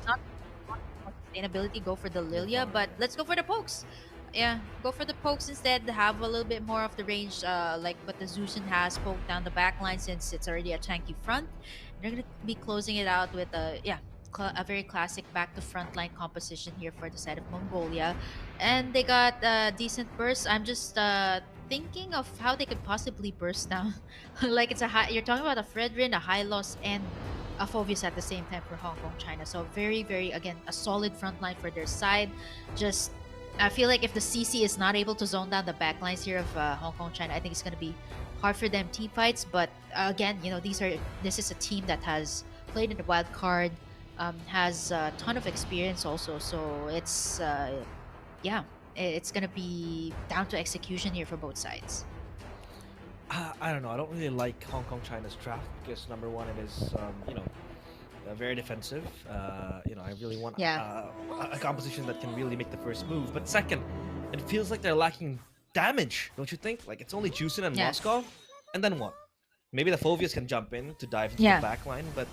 Not for sustainability, go for the Lilia, but let's go for the pokes. Yeah, go for the pokes instead. Have a little bit more of the range, like what the Zushin has. Poke down the back line since it's already a tanky front. They're gonna be closing it out with a very classic back to front line composition here for the side of Mongolia, and they got decent bursts. I'm just thinking of how they could possibly burst down. Like it's a high. You're talking about a Fredrin, a Hylos, and a Phovius at the same time for Hong Kong, China. So very, very again a solid front line for their side. Just I feel like if the CC is not able to zone down the backlines here of Hong Kong, China, I think it's going to be hard for them team fights. But again, this is a team that has played in the wild card, has a ton of experience also. So it's it's going to be down to execution here for both sides.
I don't know. I don't really like Hong Kong China's draft because number one, it is very defensive. I really want a composition that can really make the first move. But second, it feels like they're lacking damage, don't you think? Like it's only Jusin and Moskov, and then what? Maybe the Phovius can jump in to dive into the backline, but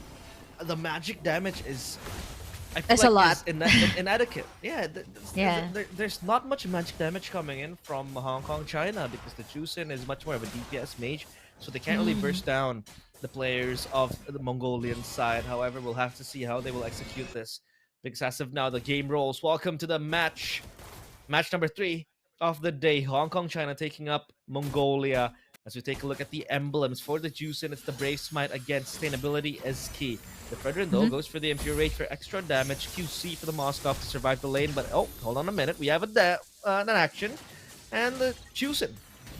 the magic damage is. I feel
it's
like
a lot.
inadequate. Yeah, there's not much magic damage coming in from Hong Kong, China because the Jusin is much more of a DPS mage, so they can't really burst down the players of the Mongolian side. However, we'll have to see how they will execute this because as of now, the game rolls. Welcome to the match number 3 of the day. Hong Kong, China taking up Mongolia. As we take a look at the emblems for the Jusin, it's the Brave Smite again. Sustainability is key. The Fredrin, though, goes for the Infuriate for extra damage. QC for the Moskov to survive the lane. But, oh, hold on a minute. We have an action. And the Jusin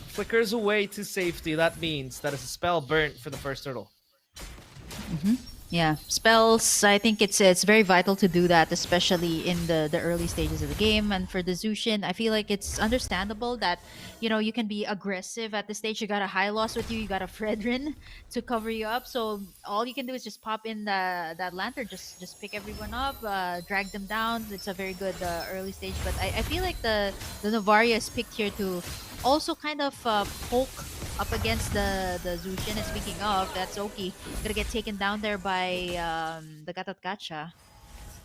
flickers away to safety. That means that is a spell burnt for the first turtle.
Yeah, spells. I think it's very vital to do that, especially in the early stages of the game. And for the Zushin, I feel like it's understandable that you can be aggressive at this stage. You got a high loss with you. You got a Fredrin to cover you up. So all you can do is just pop in that lantern, just pick everyone up, drag them down. It's a very good early stage. But I feel like the Novaria is picked here to also kind of poke up against the Zushin. And speaking of, that's Oki gonna get taken down there by the Gatat Gacha.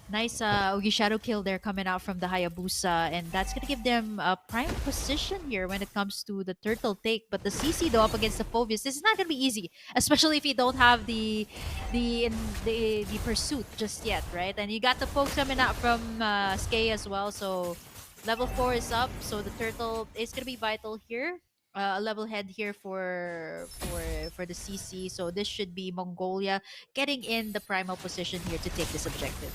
Nice Ogi Shadow kill there coming out from the Hayabusa, and that's gonna give them a prime position here when it comes to the turtle take. But the CC though up against the Phovius, this is not gonna be easy, especially if you don't have the pursuit just yet, right? And you got the poke coming out from Skay as well, so level 4 is up, so the turtle is gonna be vital here. A level head here for the CC, so this should be Mongolia getting in the primal position here to take this objective.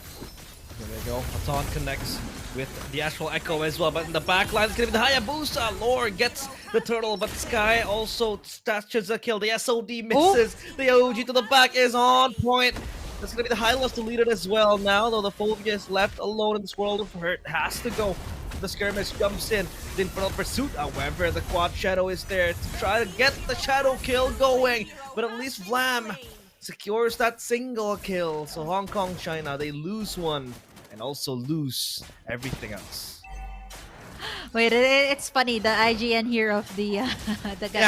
There we go. Atan connects with the Astral Echo as well, but in the back line it's gonna be the Hayabusa. Lore gets the turtle, but Sky also stashes a kill. The SOD misses. The OG to the back is on point. That's gonna be the Hylos to lead it as well now, though the Phobius left alone in this world of hurt has to go. The skirmish jumps in. The Infernal Pursuit, however, the Quad Shadow is there to try to get the Shadow kill going. But at least Vlam secures that single kill. So Hong Kong, China, they lose one and also lose everything else.
Wait, it's funny, the IGN here of the
yeah,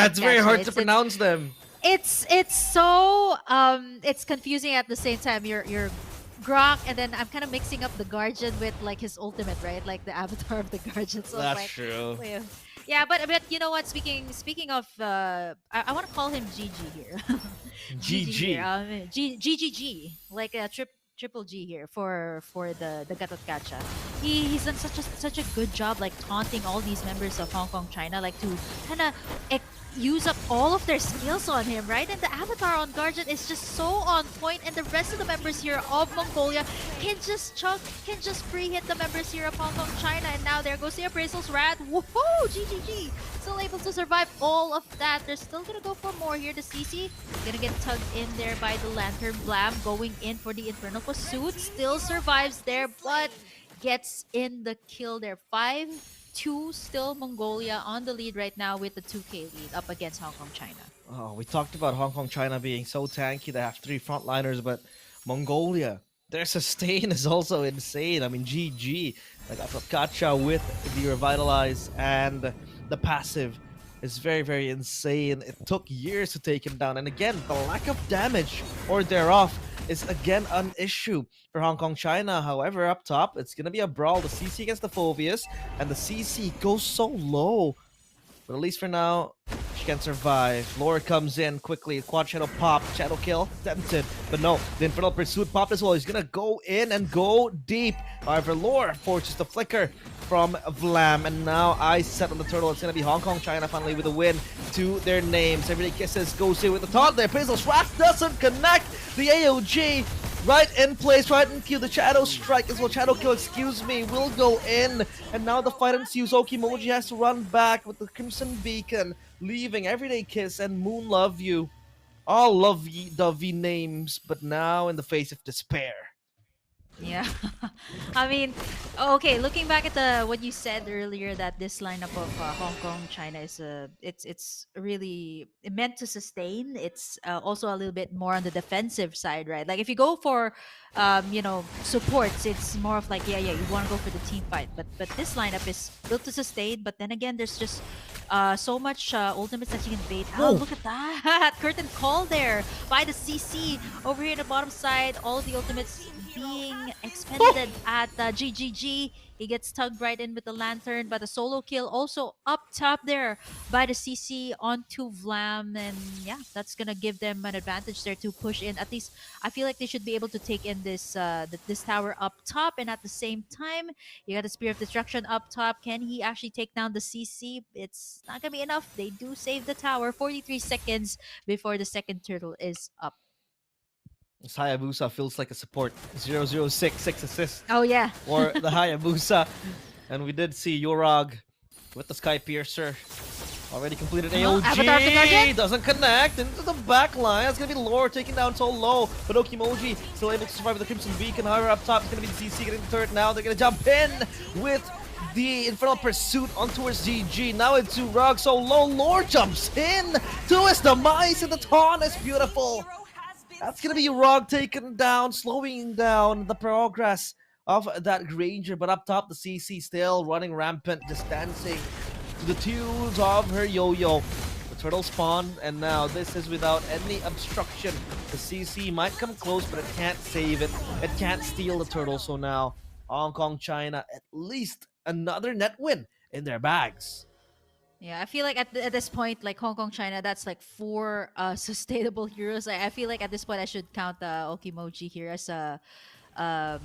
it's very hard to pronounce them.
It's so it's confusing at the same time. You're Grok, and then I'm kind of mixing up the Guardian with like his ultimate, right? Like the avatar of the Guardian. So
That's
like,
true.
Yeah, but you know what? Speaking of, I want to call him GG here. GG here.
GG.
GGG, like a triple G here for the Gatot Kacha. He's done such a good job, like taunting all these members of Hong Kong China, like to kind of use up all of their skills on him, right? And the avatar on Guardian is just so on point, and the rest of the members here of Mongolia can just free hit the members here of Hong Kong China, and now there goes the appraisal's rat. Woohoo! GGG! Still able to survive all of that. They're still gonna go for more here. The CC gonna get tugged in there by the Lantern Blam, going in for the Infernal Pursuit. Still survives there, but gets in the kill there. 5-2, still Mongolia on the lead right now with the 2K lead up against Hong Kong China.
Oh, we talked about Hong Kong China being so tanky. They have three frontliners, but Mongolia, their sustain is also insane. I mean, GG. Like Gacha with the revitalize and the passive is very, very insane. It took years to take him down. And again, the lack of damage or thereof is again an issue for Hong Kong China. However, up top, it's going to be a brawl. The CC against the Phobius, and the CC goes so low. But at least for now, she can survive. Lore comes in quickly. Quad Shadow pop. Shadow kill. Tempted. But no, the Infernal Pursuit popped as well. He's gonna go in and go deep. However, Lore forces the flicker from Vlam. And now eyes set on the turtle. It's gonna be Hong Kong China finally with a win to their names. Everyday Kisses goes in with the taunt there. Pizzle Swap doesn't connect. The AOG right in place, right in queue. The Shadow Strike as well. Shadow Kill, excuse me, will go in. And now the fight ensues. Okimoji has to run back with the Crimson Beacon, leaving Everyday Kiss and Moon Love You. All lovey-dovey names, but now in the face of despair.
Yeah. I mean, okay, looking back at the what you said earlier, that this lineup of Hong Kong China is it's really meant to sustain. It's also a little bit more on the defensive side, right? Like if you go for supports, it's more of like yeah, you want to go for the team fight, but this lineup is built to sustain. But then again, there's just so much ultimates that you can bait. Oh, look at that. Curtain call there by the CC over here in the bottom side. All of the ultimates being expended at GGG. He gets tugged right in with the lantern, but a solo kill also up top there by the CC onto Vlam. And yeah, that's gonna give them an advantage there to push in. At least I feel like they should be able to take in this tower up top, and at the same time, you got the Spear of Destruction up top. Can he actually take down the CC? It's not gonna be enough. They do save the tower. 43 seconds before the second turtle is up.
This Hayabusa feels like a support. 006, 6 assists
Oh yeah.
for the Hayabusa. And we did see Yorog with the Sky Piercer. Already completed
Avatar of the
AOG.
Guardian?
Doesn't connect into the back line. That's going to be Lore taking down so low. But Okimoji still able to survive with the Crimson Beacon. However, up top, it's going to be the CC getting the turret now. They're going to jump in with the Infernal Pursuit on towards GG. Now it's Yorog so low. Lore jumps in to his demise, and the taunt is beautiful. That's gonna be Rog taken down, slowing down the progress of that Granger. But up top, the CC still running rampant, just dancing to the tunes of her yo-yo. The turtle spawned, and now this is without any obstruction. The CC might come close, but it can't save it. It can't steal the turtle. So now, Hong Kong, China, at least another net win in their bags.
Yeah, I feel like at this point, like Hong Kong, China, that's like four sustainable heroes. I feel like at this point, I should count Okimoji here as a, um,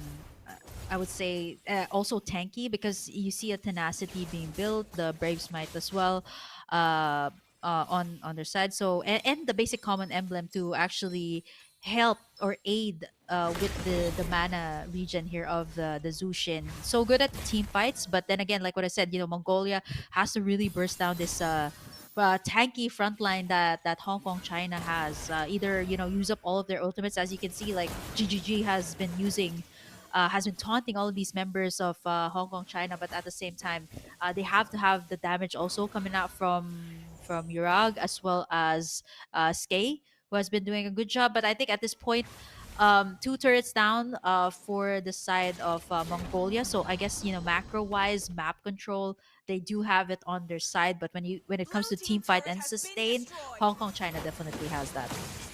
I would say, also tanky, because you see a tenacity being built, the Brave Smite as well, on their side. So and the basic common emblem to actually help or aid with the mana region here of the Zushin. So good at the team fights, but then again, like what I said, Mongolia has to really burst down this tanky front line that Hong Kong China has. Either use up all of their ultimates, as you can see, like GGG has been taunting all of these members of Hong Kong China, but at the same time, they have to have the damage also coming out from Yurag, as well as Skay, who has been doing a good job. But I think at this point, two turrets down for the side of Mongolia. So I guess macro wise, map control, they do have it on their side. But when it comes to team fight and sustain, Hong Kong China definitely has that.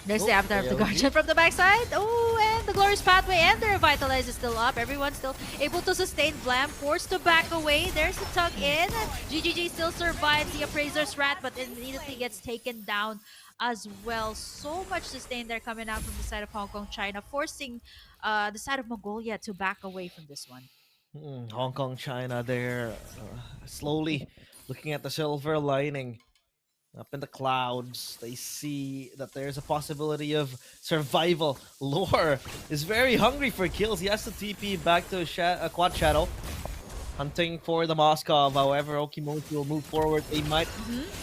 There's
Oh,
the Avatar of the
AOG.
Guardian from the backside. Oh, and the Glorious Pathway and the Revitalize is still up. Everyone's still able to sustain. Blam forced to back away. There's the tug in. GGG still survives the Appraiser's Rat, but immediately gets taken down as well. So much sustain there coming out from the side of Hong Kong, China, forcing the side of Mongolia to back away from this one.
Hong Kong, China, they're slowly looking at the silver lining. Up in the clouds, they see that there's a possibility of survival. Lore is very hungry for kills. He has to TP back to Quad Shadow, hunting for the Moskov. However, Okimochi will move forward. They might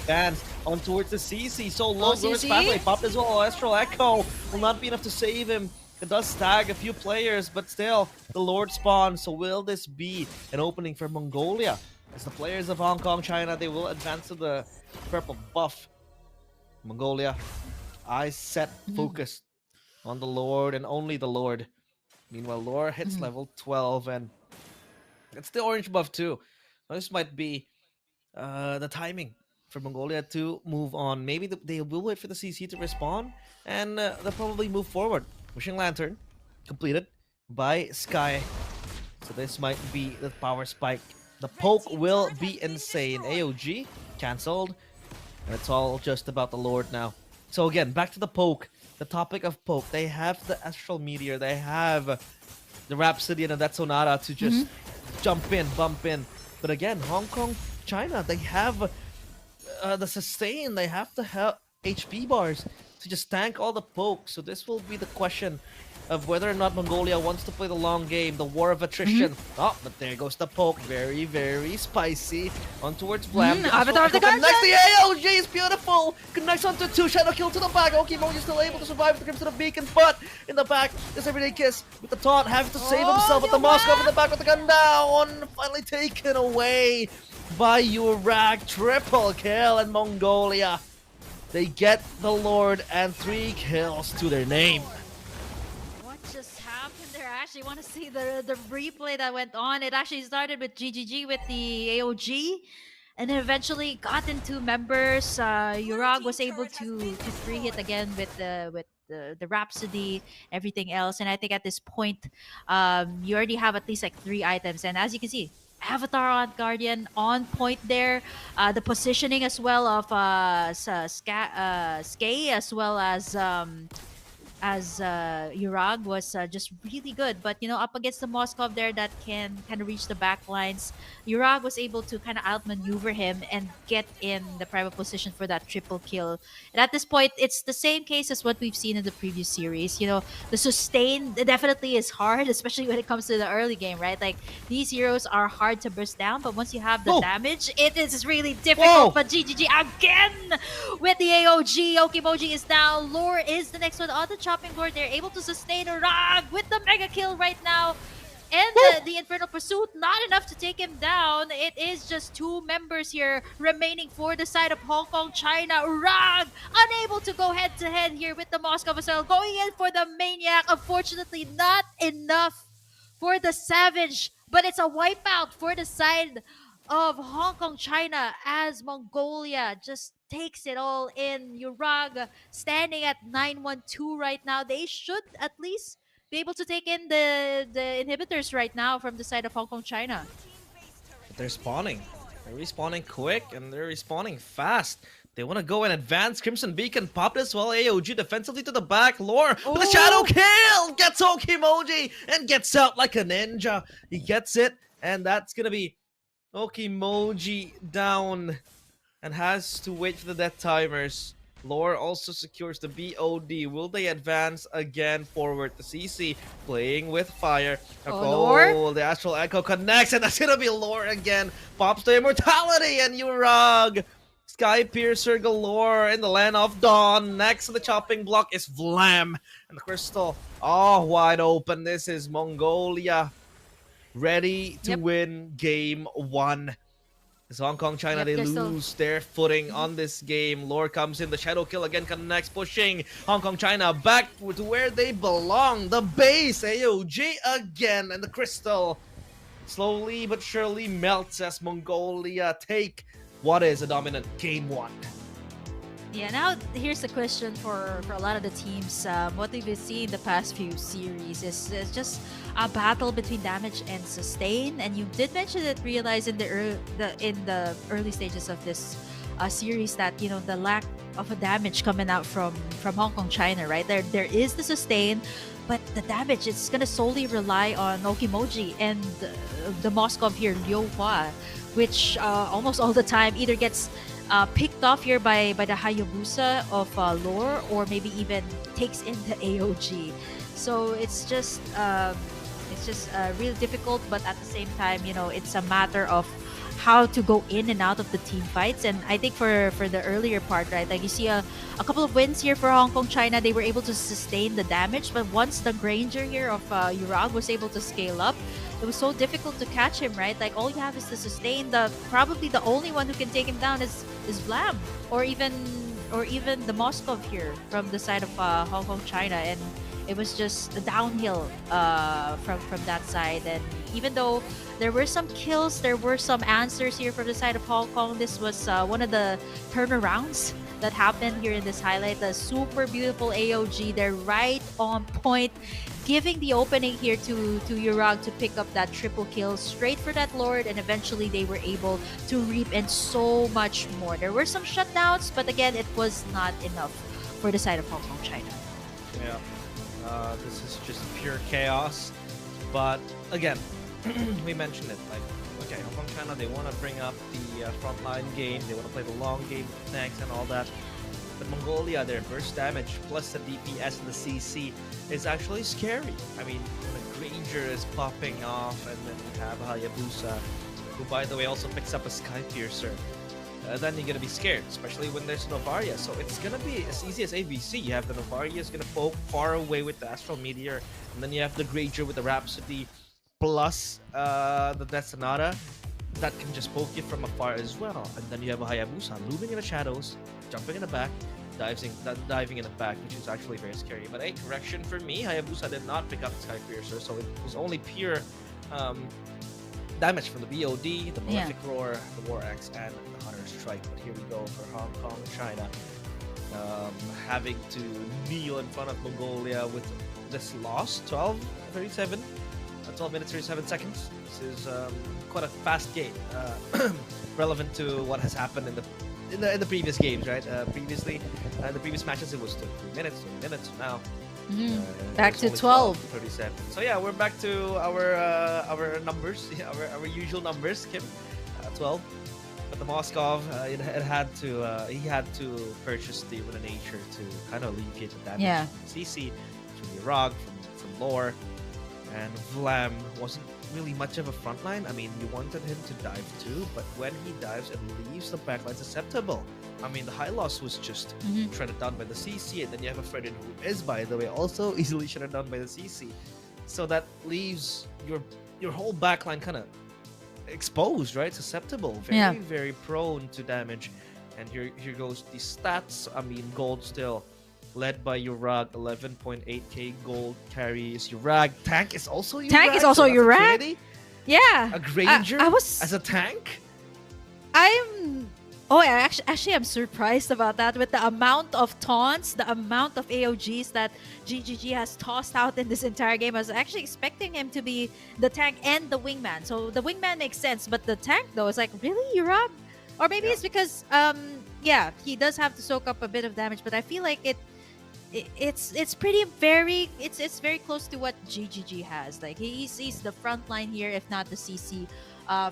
dance on towards the CC. So low, Glorious
CC?
Pathway popped as well. Astral Echo will not be enough to save him. It does tag a few players, but still, the Lord spawns. So will this be an opening for Mongolia? As the players of Hong Kong, China, they will advance to the purple buff. Mongolia, eyes set, focused on the Lord and only the Lord. Meanwhile, Lore hits level 12 and it's the orange buff too. So this might be the timing for Mongolia to move on. Maybe they will wait for the CC to respawn and they'll probably move forward. Wishing Lantern completed by Sky. So this might be the power spike. The poke will be insane. AOG cancelled. And it's all just about the Lord now. So again, back to the poke. The topic of poke. They have the Astral Meteor. They have the Rhapsody and the Death Sonata to just jump in, bump in. But again, Hong Kong, China, they have the sustain. They have the HP bars to just tank all the poke. So this will be the question of whether or not Mongolia wants to play the long game, the war of attrition. Oh, but there goes the poke. Very, very spicy. On towards Blam.
Avatar of the Guardian!
Next, the AOG is beautiful. Connects onto 2. Shadow kill to the back. Okimoji is still able to survive with the Crimson of Beacon, but in the back, this Everyday Kiss with the taunt, having to save himself with the Moskov in the back with the gun down. Finally taken away by Urag. Triple kill in Mongolia. They get the Lord and 3 kills to their name.
Just happened there. I actually want to see the replay that went on. It actually started with GGG with the AOG, and then eventually got into members. Urag was able to free hit again with the Rhapsody, everything else. And I think at this point, you already have at least like 3 items. And as you can see, Avatar on Guardian on point there. The positioning as well of Skay as well as Urag was just really good. But, you know, up against the Moskov there that can kind of reach the back lines, Urag was able to kind of outmaneuver him and get in the private position for that triple kill. And at this point, it's the same case as what we've seen in the previous series. You know, the sustain definitely is hard, especially when it comes to the early game, right? Like, these heroes are hard to burst down, but once you have the damage, it is really difficult. But GGG again with the AOG. Okimoji is down. Lore is the next one on the chopping board. They're able to sustain Urag with the mega kill right now. And the Infernal Pursuit, not enough to take him down. It is just 2 members here remaining for the side of Hong Kong, China. Urag unable to go head-to-head here with the Moscow as well. Going in for the Maniac. Unfortunately, not enough for the Savage. But it's a wipeout for the side of Hong Kong, China, as Mongolia just takes it all in. Urag standing at 912 right now. They should at least be able to take in the inhibitors right now from the side of Hong Kong, China.
But they're spawning. They're respawning quick and they're respawning fast. They want to go and advance. Crimson Beacon popped as well. AOG defensively to the back. Lore with a shadow kill. Gets Okimoji and gets out like a ninja. He gets it. And that's going to be Okimoji down. And has to wait for the death timers. Lore also secures the BOD. Will they advance again forward? The CC playing with fire.
Lore?
The Astral Echo connects, and that's gonna be Lore again. Pops to Immortality, and Urag. Sky Piercer galore in the land of Dawn. Next to the chopping block is Vlam. And the Crystal, wide open. This is Mongolia. Ready to win game 1. As Hong Kong, China, they lose their footing on this game. Lore comes in, the shadow kill again connects, pushing Hong Kong, China back to where they belong. The base, AOG again, and the Crystal slowly but surely melts as Mongolia take what is a dominant game 1.
Yeah, now here's the question for a lot of the teams. What we've been seeing the past few series is just a battle between damage and sustain. And you did mention it, realize in the early stages of this series that the lack of a damage coming out from Hong Kong, China, right? There is the sustain, but the damage it's gonna solely rely on Okimoji and the Moskov here, Liu Hua, which almost all the time either gets picked off here by the Hayabusa of lore, or maybe even takes in the AOG. So it's just really difficult, but at the same time, it's a matter of how to go in and out of the team fights. And I think for the earlier part, right, like you see a couple of wins here for Hong Kong, China. They were able to sustain the damage, but once the Granger here of Urag was able to scale up, it was so difficult to catch him, right? Like all you have is to sustain. Probably the only one who can take him down is Vlam, or even the Moskov here from the side of Hong Kong, China. And it was just a downhill from that side. And even though there were some kills, there were some answers here from the side of Hong Kong, this was one of the turnarounds that happened here in this highlight. The super beautiful AOG, they're right on point, giving the opening here to Urag to pick up that triple kill straight for that Lord, and eventually they were able to reap and so much more. There were some shutdowns, but again, it was not enough for the side of Hong Kong, China.
Yeah. This is just pure chaos. But again, we mentioned it. Like, okay, Hong Kong, China, they want to bring up the frontline game. They want to play the long game with tanks and all that. But Mongolia, their burst damage plus the DPS and the CC is actually scary. I mean, when a Granger is popping off, and then you have Hayabusa, who, by the way, also picks up a Sky Piercer. Then you're gonna be scared, especially when there's Novaria. So it's gonna be as easy as ABC. You have the Novaria is gonna poke far away with the Astral Meteor, and then you have the Granger with the Rhapsody, plus the Destinata that can just poke you from afar as well. And then you have a Hayabusa looming in the shadows, jumping in the back, diving in the back, which is actually very scary. But a correction for me, Hayabusa did not pick up Sky Piercer, so it was only pure damage from the BOD, the Malefic Roar, the War Axe, and the Hunter Strike. But here we go for Hong Kong, China, having to kneel in front of Mongolia with this loss, 12:37, 12 minutes 37 seconds. This is quite a fast game, relevant to what has happened in the previous games, right? Previously, in the previous matches, it was 3 minutes, 20 minutes. Now.
Back to
37. So yeah, we're back to our numbers, our usual numbers, Kim. 12. But the Moskov, he had to purchase the Winner Nature to kind of alleviate the damage.
Yeah.
CC from Urag, from Lore, and Vlam wasn't really much of a frontline. I mean, you wanted him to dive too, but when he dives, it leaves the backline susceptible. I mean, the high loss was just shredded down by the CC, and then you have a Fredin who is, by the way, also easily shredded down by the CC. So that leaves your whole backline kind of exposed, right? Susceptible, very prone to damage. And here goes the stats. I mean, gold still led by Urag, 11.8k gold carries Urag. Tank is also Urag.
Tank is also Urag. Yeah.
A Granger
I was
as a tank.
Actually, I'm surprised about that with the amount of taunts, the amount of AOGs that GGG has tossed out in this entire game. I was actually expecting him to be the tank and the wingman. So the wingman makes sense, but the tank though is like, really, Urag? Or maybe it's because he does have to soak up a bit of damage, but I feel like it's very close to what GGG has. Like he's the front line here, if not the CC.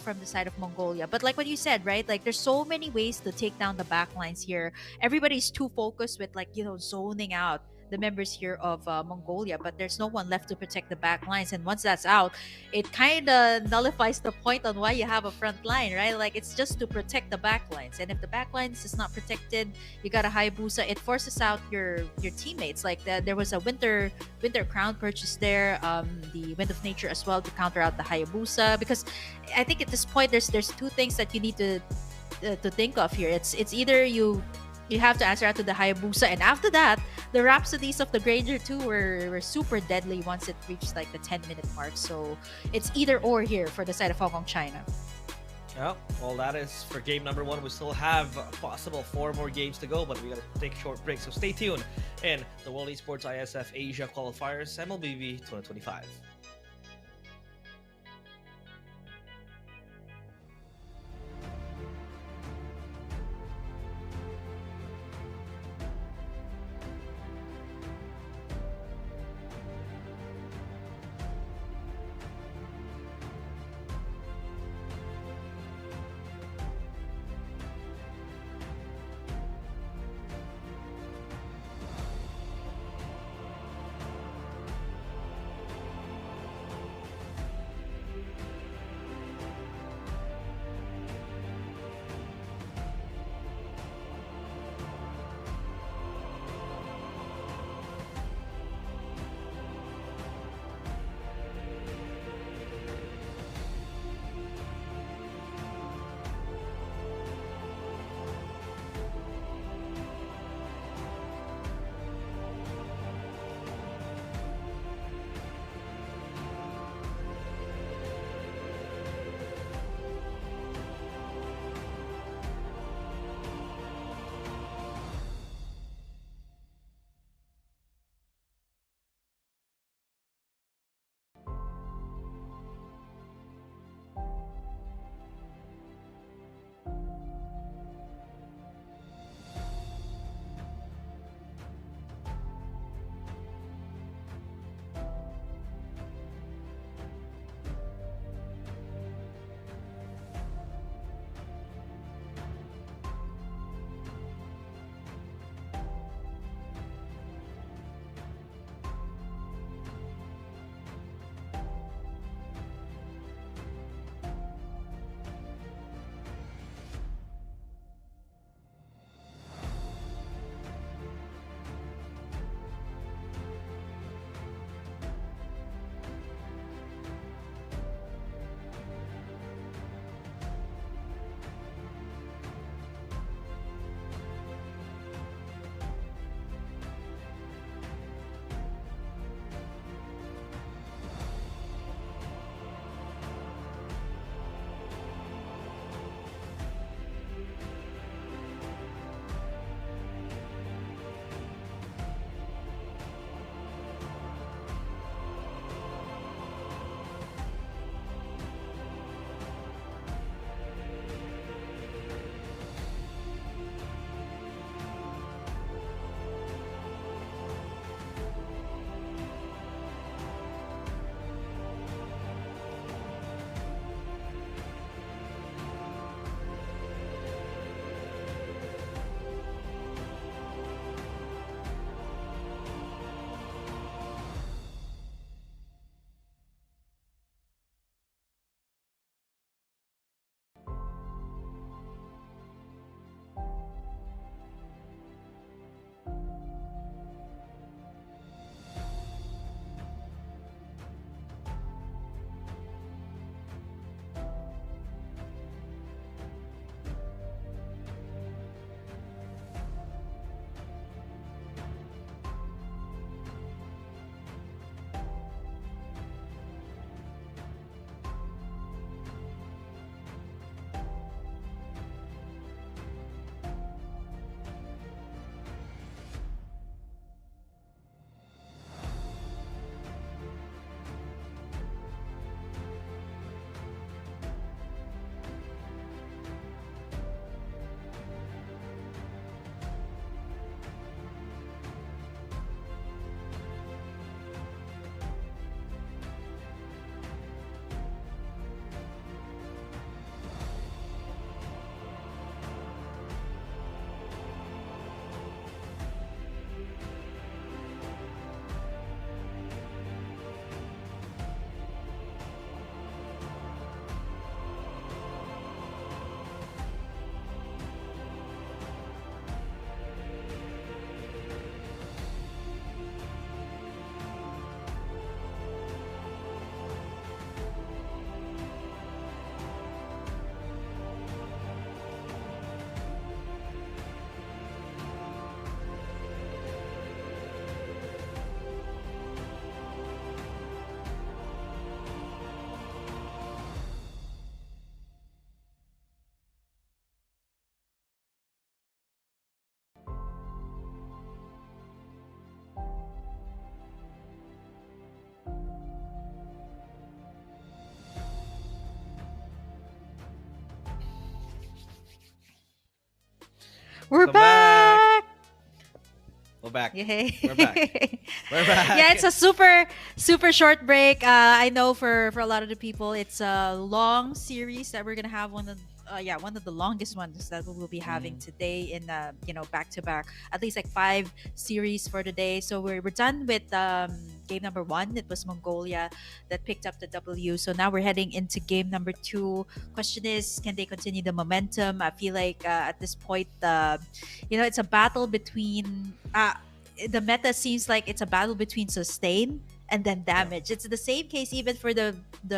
From the side of Mongolia. But like what you said, right? Like there's so many ways to take down the backlines here. Everybody's too focused with zoning out the members here of Mongolia, but there's no one left to protect the back lines. And once that's out, it kind of nullifies the point on why you have a front line, right? Like it's just to protect the back lines. And if the back lines is not protected, you got a Hayabusa, it forces out your teammates. Like there was a winter crown purchase there, the Wind of Nature as well to counter out the Hayabusa. Because I think at this point there's two things that you need to think of here. It's either you have to answer out to the Hayabusa, and after that, the Rhapsodies of the Granger 2 were super deadly once it reached like the 10-minute mark. So it's either or here for the side of Hong Kong, China.
Well, that is for game number 1. We still have a possible 4 more games to go, but we gotta take a short break. So stay tuned in the World Esports ISF Asia Qualifiers Mlbb 2025.
We're
Welcome back.
back.
We're back.
Yay.
We're back. We're back.
Yeah, it's a super short break. I know for a lot of the people, it's a long series that we're gonna have one of the longest ones that we will be having today in back to back, at least like 5 series for today. So we're done with game number 1. It was Mongolia that picked up the W. So now we're heading into game number 2. Question is, can they continue the momentum? I feel like at this point, it's a battle between the meta seems like it's a battle between sustain and then damage. It's the same case even for the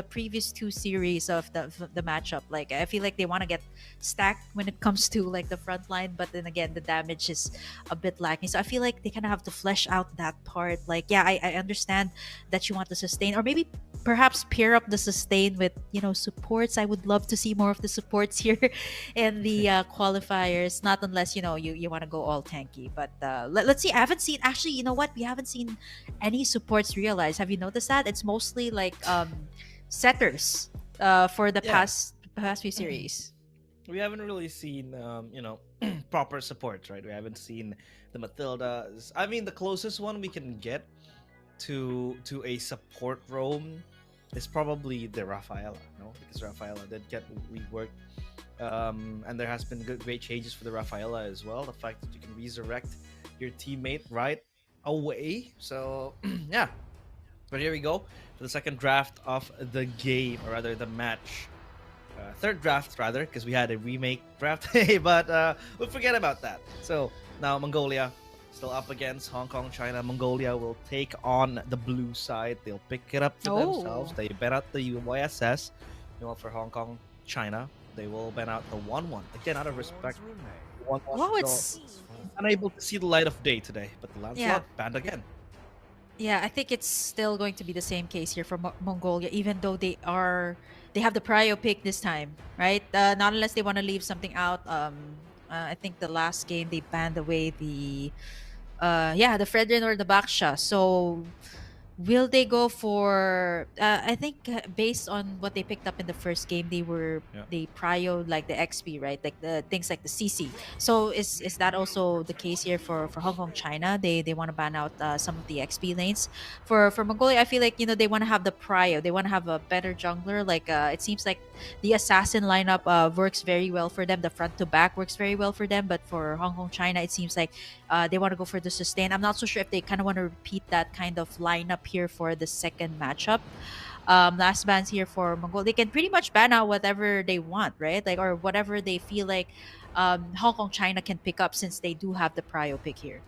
previous 2 series of the matchup. Like I feel like they want to get stacked when it comes to like the front line, but then again the damage is a bit lacking. So I feel like they kind of have to flesh out that part. Like yeah, I understand that you want to sustain, or maybe perhaps pair up the sustain with supports. I would love to see more of the supports here in the qualifiers, not unless you want to go all tanky. But let's see. I haven't seen, actually, you know what, we haven't seen any supports realize. Have you noticed that it's mostly like setters for the
Yeah.
past few series?
We haven't really seen, proper supports, right? We haven't seen the Matildas. I mean, the closest one we can get to a support roam is probably the Rafaela, no? Because Rafaela did get reworked. And there has been great changes for the Rafaela as well. The fact that you can resurrect your teammate right away. So, yeah. But here we go for the second draft of the game, or rather the match. Third draft, rather, because we had a remake draft. But we'll forget about that. So now Mongolia still up against Hong Kong, China. Mongolia will take on the blue side. They'll pick it up for themselves. They ban out the YSS. Meanwhile, for Hong Kong, China, they will ban out the 1-1. Again, out of respect. 1-1.
Wow,
So,
it's
unable to see the light of day today, but the Lancelot
Yeah.
banned again.
Yeah, I think it's still going to be the same case here for Mongolia, even though they have the prio pick this time, right? Not unless they want to leave something out. I think the last game they banned away the Fredrin or the Baksha. So will they go for I think based on what they picked up in the first game, they prio like the XP, right? Like the things like the CC. So is that also the case here for Hong Kong, China? They want to ban out some of the XP lanes. For Mongolia, I feel like they want to have the prio. They want to have a better jungler. Like it seems like the assassin lineup works very well for them. The front to back works very well for them. But for Hong Kong, China, it seems like they want to go for the sustain. I'm not so sure if they kind of want to repeat that kind of lineup here for the second matchup. Last bans here for Mongolia, they can pretty much ban out whatever they want, right? Like, or whatever they feel like Hong Kong, China can pick up, since they do have the prio pick here.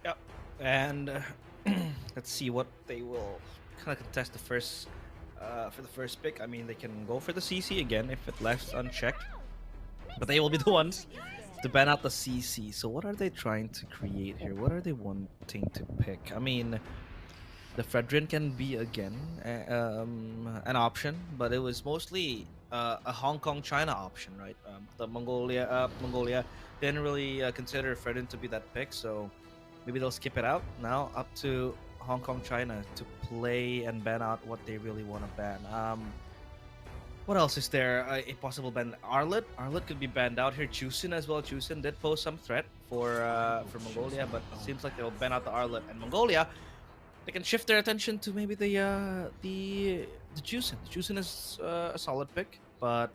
Yep. And let's see what they will kind of contest for the first pick. I mean, they can go for the CC again if it left unchecked, but they will be the ones to ban out the CC. So what are they trying to create here? What are they wanting to pick? I mean, the Fredrin can be again an option, but it was mostly a Hong Kong China option, right? The Mongolia didn't really consider Fredrin to be that pick, so maybe they'll skip it out. Now up to Hong Kong China to play and ban out what they really want to ban. What else is there? A possible ban. Arlet could be banned out here. Chusin as well. Chusin did pose some threat for Mongolia, but it seems like they'll ban out the Arlet. And Mongolia, they can shift their attention to maybe the Chusin. The Chusin is a solid pick, but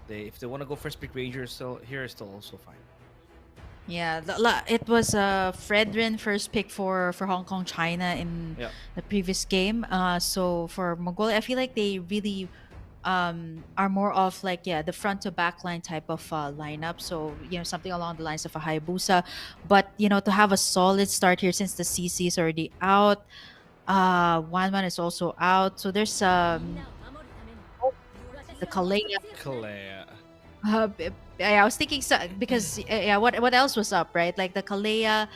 if they want to go first pick Ranger, still also fine.
Yeah, it was Fredrin first pick for Hong Kong, China in the previous game. So for Mongolia, I feel like they really are more of like the front to back line type of lineup. So something along the lines of a Hayabusa, but to have a solid start here, since the CC is already out, Wanman is also out. So there's the Kalea. I was thinking because what else was up, right? Like the Kalea.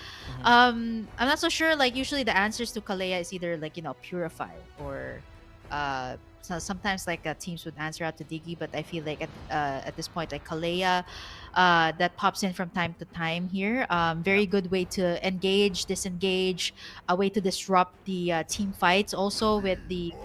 I'm not so sure. Like usually the answers to Kalea is either like Purify or so sometimes like teams would answer out to Diggy, but I feel like at this point like Kalea that pops in from time to time here. Very good way to engage, disengage, a way to disrupt the team fights. Also with the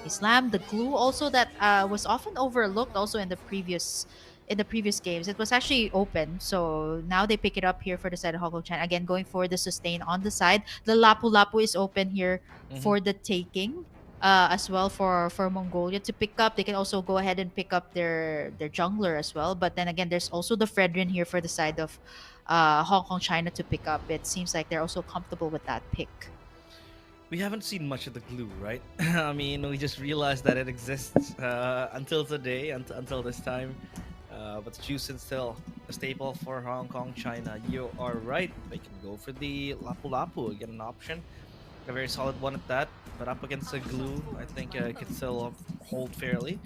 Islam, the glue also that was often overlooked also in the previous in the previous games. It was actually open, so now they pick it up here for the side of Hong Kong China. Again, going for the sustain on the side. The Lapu Lapu is open here
Hmm.
for the taking. As well for Mongolia to pick up. They can also go ahead and pick up their jungler as well. But then again, there's also the Fredrin here for the side of Hong Kong China to pick up. It seems like they're also comfortable with that pick.
We haven't seen much of the glue, right? I mean, we just realized that it exists until today, until this time. But the juice is still a staple for Hong Kong, China. You are right. They can go for the Lapu Lapu, get an option. A very solid one at that. But up against the glue, I think it can still hold fairly.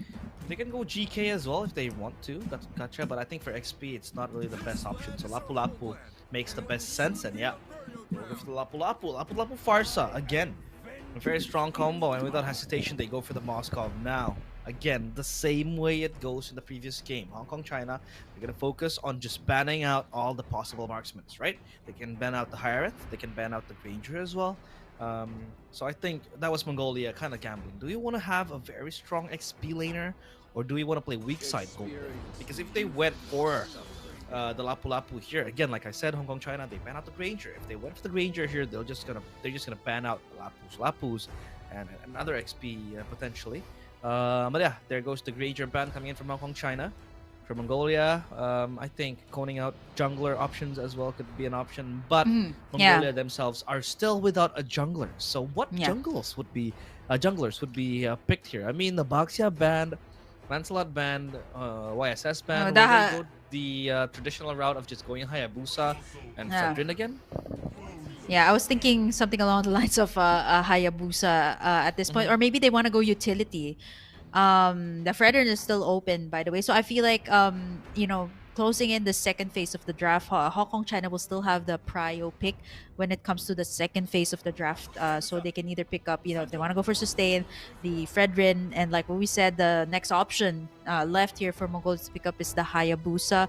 They can go GK as well if they want to. That's gotcha. But I think for XP, it's not really the best option. So Lapu Lapu makes the best sense. And yeah, we'll go for the Lapu Lapu. Lapu Lapu Farsa again. A very strong combo, and without hesitation, they go for the Moskov now. Again, the same way it goes in the previous game. Hong Kong, China, they're going to focus on just banning out all the possible marksmen, right? They can ban out the Hiereth, they can ban out the Granger as well. So I think that was Mongolia kind of gambling. Do we want to have a very strong XP laner, or do we want to play weak side gold? Because if they went for the Lapu Lapu here, again, like I said, Hong Kong, China, they ban out the Granger. If they went for the Granger here, they're just gonna ban out the Lapus, and another XP potentially. But yeah, there goes the Granger ban coming in from Hong Kong, China. For Mongolia, I think coning out jungler options as well could be an option, but
Yeah.
Mongolia themselves are still without a jungler. So what
Yeah.
junglers would be picked here? I mean, the Baxia band, Lancelot band, YSS band.
No,
Will
that
they go the traditional route of just going Hayabusa and
Yeah.
Fredrin again?
Yeah, I was thinking something along the lines of a Hayabusa at this point,
Mhm.
or maybe they want to go utility. The Fredrin is still open, by the way, so I feel like closing in the second phase of the draft, Hong Kong China will still have the prio pick when it comes to the second phase of the draft. So they can either pick up, if they want to go for sustain, the Fredrin, and like what we said, the next option left here for Mongols to pick up is the Hayabusa.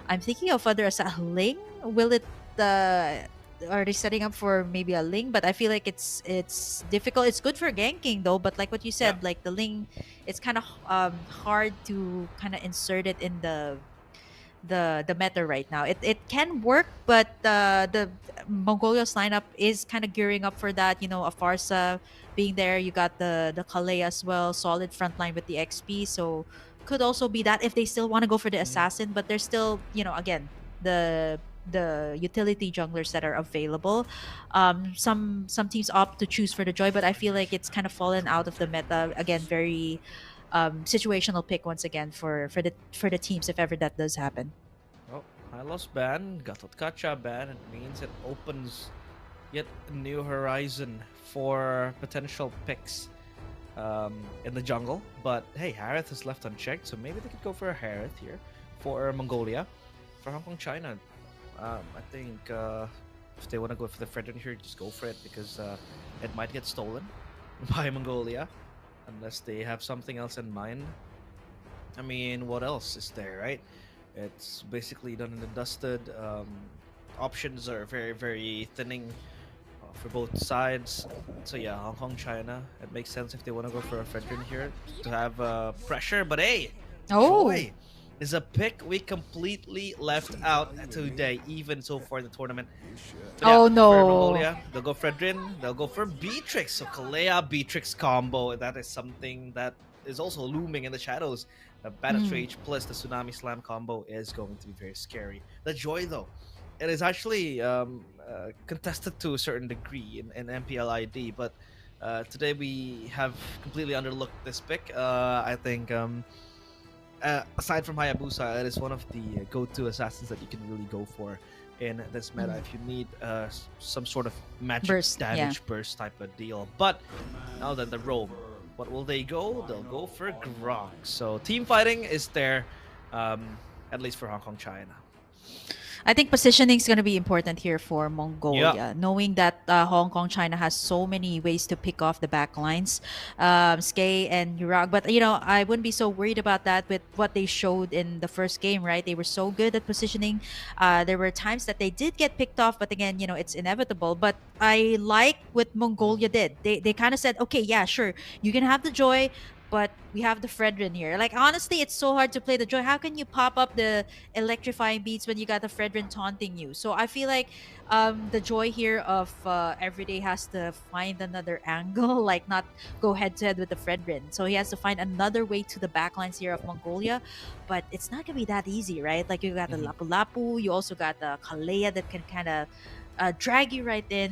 I'm thinking of other as a Ling. Will it? Are they setting up for maybe a Ling? But I feel like it's difficult. It's good for ganking though, but like what you
Yeah.
said, like the Ling, it's kind of hard to kind of insert it in the meta right now. It can work, but the Mongolia's lineup is kind of gearing up for that. A Farsa being there. You got the Kalei as well, solid front line with the XP. So could also be that if they still want to go for the
Mhm.
assassin, but there's still again the utility junglers that are available. Some teams opt to choose for the Joy, but I feel like it's kind of fallen out of the meta again. Very situational pick once again for the teams if ever that does happen.
Oh, Hylos ban, Gatot ban. It means it opens yet a new horizon for potential picks in the jungle. But hey, Harith is left unchecked, so maybe they could go for a Harith here for Mongolia. For Hong Kong, China, I think if they want to go for the Fredrin here, just go for it because it might get stolen by Mongolia unless they have something else in mind. I mean, what else is there, right? It's basically done and dusted. Options are very, very thinning for both sides. So yeah, Hong Kong, China. It makes sense if they want to go for a Fredrin here to have pressure. But hey,
Oh,
Joy is a pick we completely left out today, even so far in the tournament. But yeah,
oh
for
no.
Mongolia, they'll go Fredrin, they'll go for Beatrix. So Kalea Beatrix combo, that is something that is also looming in the shadows. The Bandit Rage plus the Tsunami Slam combo is going to be very scary. The Joy, though, it is actually contested to a certain degree in MPLID, but today we have completely underlooked this pick. I think aside from Hayabusa, it is one of the go-to assassins that you can really go for in this meta if you need some sort of magic
Burst,
damage burst type of deal. But now then, the roam. What will they go? They'll go for Grok. So team fighting is there, at least for Hong Kong, China.
I think positioning is going to be important here for Mongolia, knowing that Hong Kong, China has so many ways to pick off the back lines, Skay and Urag. But, I wouldn't be so worried about that with what they showed in the first game, right? They were so good at positioning. There were times that they did get picked off, but again, it's inevitable. But I like what Mongolia did. They kind of said, okay, yeah, sure, you can have the Joy, but we have the Fredrin here. Like honestly, it's so hard to play the Joy. How can you pop up the electrifying beats when you got the Fredrin taunting you? So I feel like the Joy here of Everyday has to find another angle, like not go head to head with the Fredrin. So he has to find another way to the backlines here of Mongolia, but it's not gonna be that easy, right? Like you got the
Mhm.
Lapu Lapu, you also got the Kalea that can kind of drag you right in,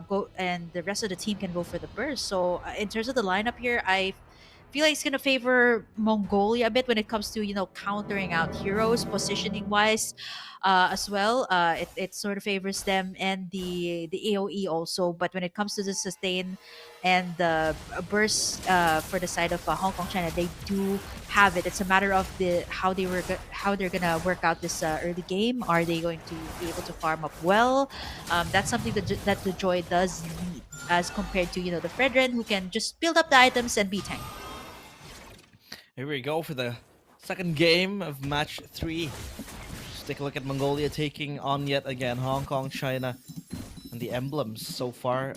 go, and the rest of the team can go for the burst. So in terms of the lineup here, I feel like it's gonna favor Mongolia a bit when it comes to countering out heroes positioning wise, as well. It sort of favors them and the AOE also. But when it comes to the sustain and the burst for the side of Hong Kong China, they do have it. It's a matter of how they're gonna work out this early game. Are they going to be able to farm up well? That's something that the Joy does need as compared to the Fredren who can just build up the items and be tank.
Here we go for the second game of match 3. Just take a look at Mongolia taking on yet again Hong Kong, China, and the emblems so far.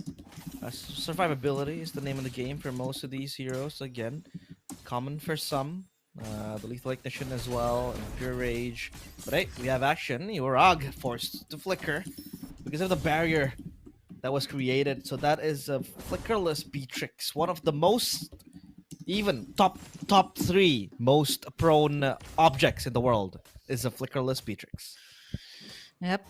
Survivability is the name of the game for most of these heroes. Again, common for some. The lethal ignition as well, and pure rage. But hey, we have action. Yorag forced to flicker because of the barrier that was created. So that is a flickerless Beatrix, one of the most, even top 3 most prone objects in the world is a flickerless Beatrix.
Yep.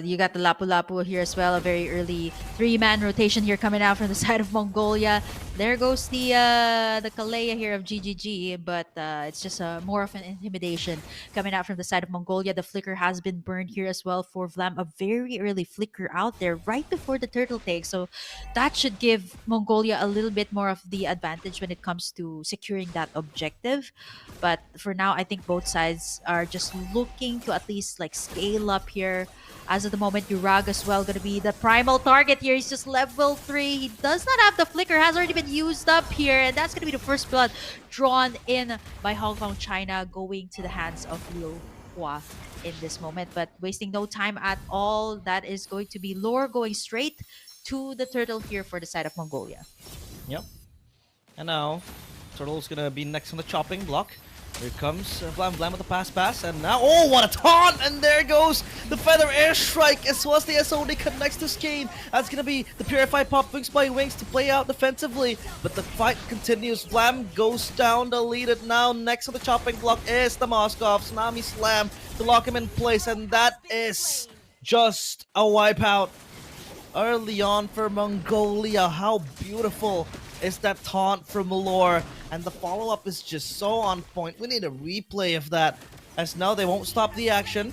You got the Lapu Lapu here as well. A very early 3-man rotation here coming out from the side of Mongolia. There goes the Kalea here of GGG, but it's just more of an intimidation coming out from the side of Mongolia. The flicker has been burned here as well for Vlam. A very early flicker out there right before the turtle take. So that should give Mongolia a little bit more of the advantage when it comes to securing that objective. But for now, I think both sides are just looking to at least like scale up here. As of the moment, Urag as well going to be the primal target here. He's just level 3. He does not have the flicker, has already been used up here. And that's going to be the first blood drawn in by Hong Kong China going to the hands of Liu Hua in this moment. But wasting no time at all, that is going to be Lore going straight to the turtle here for the side of Mongolia.
Yep. And now, Turtle's gonna be next on the chopping block. Here comes Blam Blam with the pass, and now, oh, what a taunt! And there goes the Feather Airstrike, as well as the SOD connects to Skane. That's gonna be the Purify Pop Wings by Wings to play out defensively, but the fight continues. Blam goes down, deleted. Now, next on the chopping block is the Moskov Tsunami Slam to lock him in place, and that is just a wipeout early on for Mongolia. How beautiful is that taunt from Malor? And the follow-up is just so on point. We need a replay of that, as now they won't stop the action.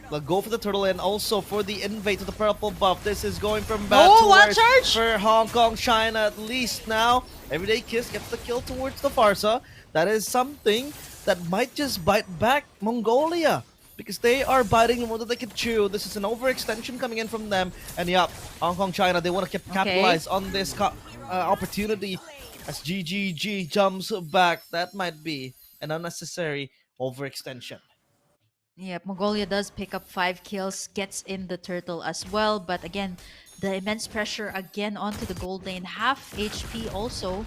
They'll go for the turtle and also for the invade to the purple buff. This is going from bad to
one
worse
charge!
for Hong Kong China. At least now, Everyday Kiss gets the kill towards the Farsa. That is something that might just bite back Mongolia, because they are biting more than they can chew. This is an overextension coming in from them. And yeah, Hong Kong China, they want to capitalize on this opportunity as GGG jumps back. That might be an unnecessary overextension.
Yep, Mongolia does pick up 5 kills, gets in the turtle as well. But again, the immense pressure again onto the gold lane. Half HP also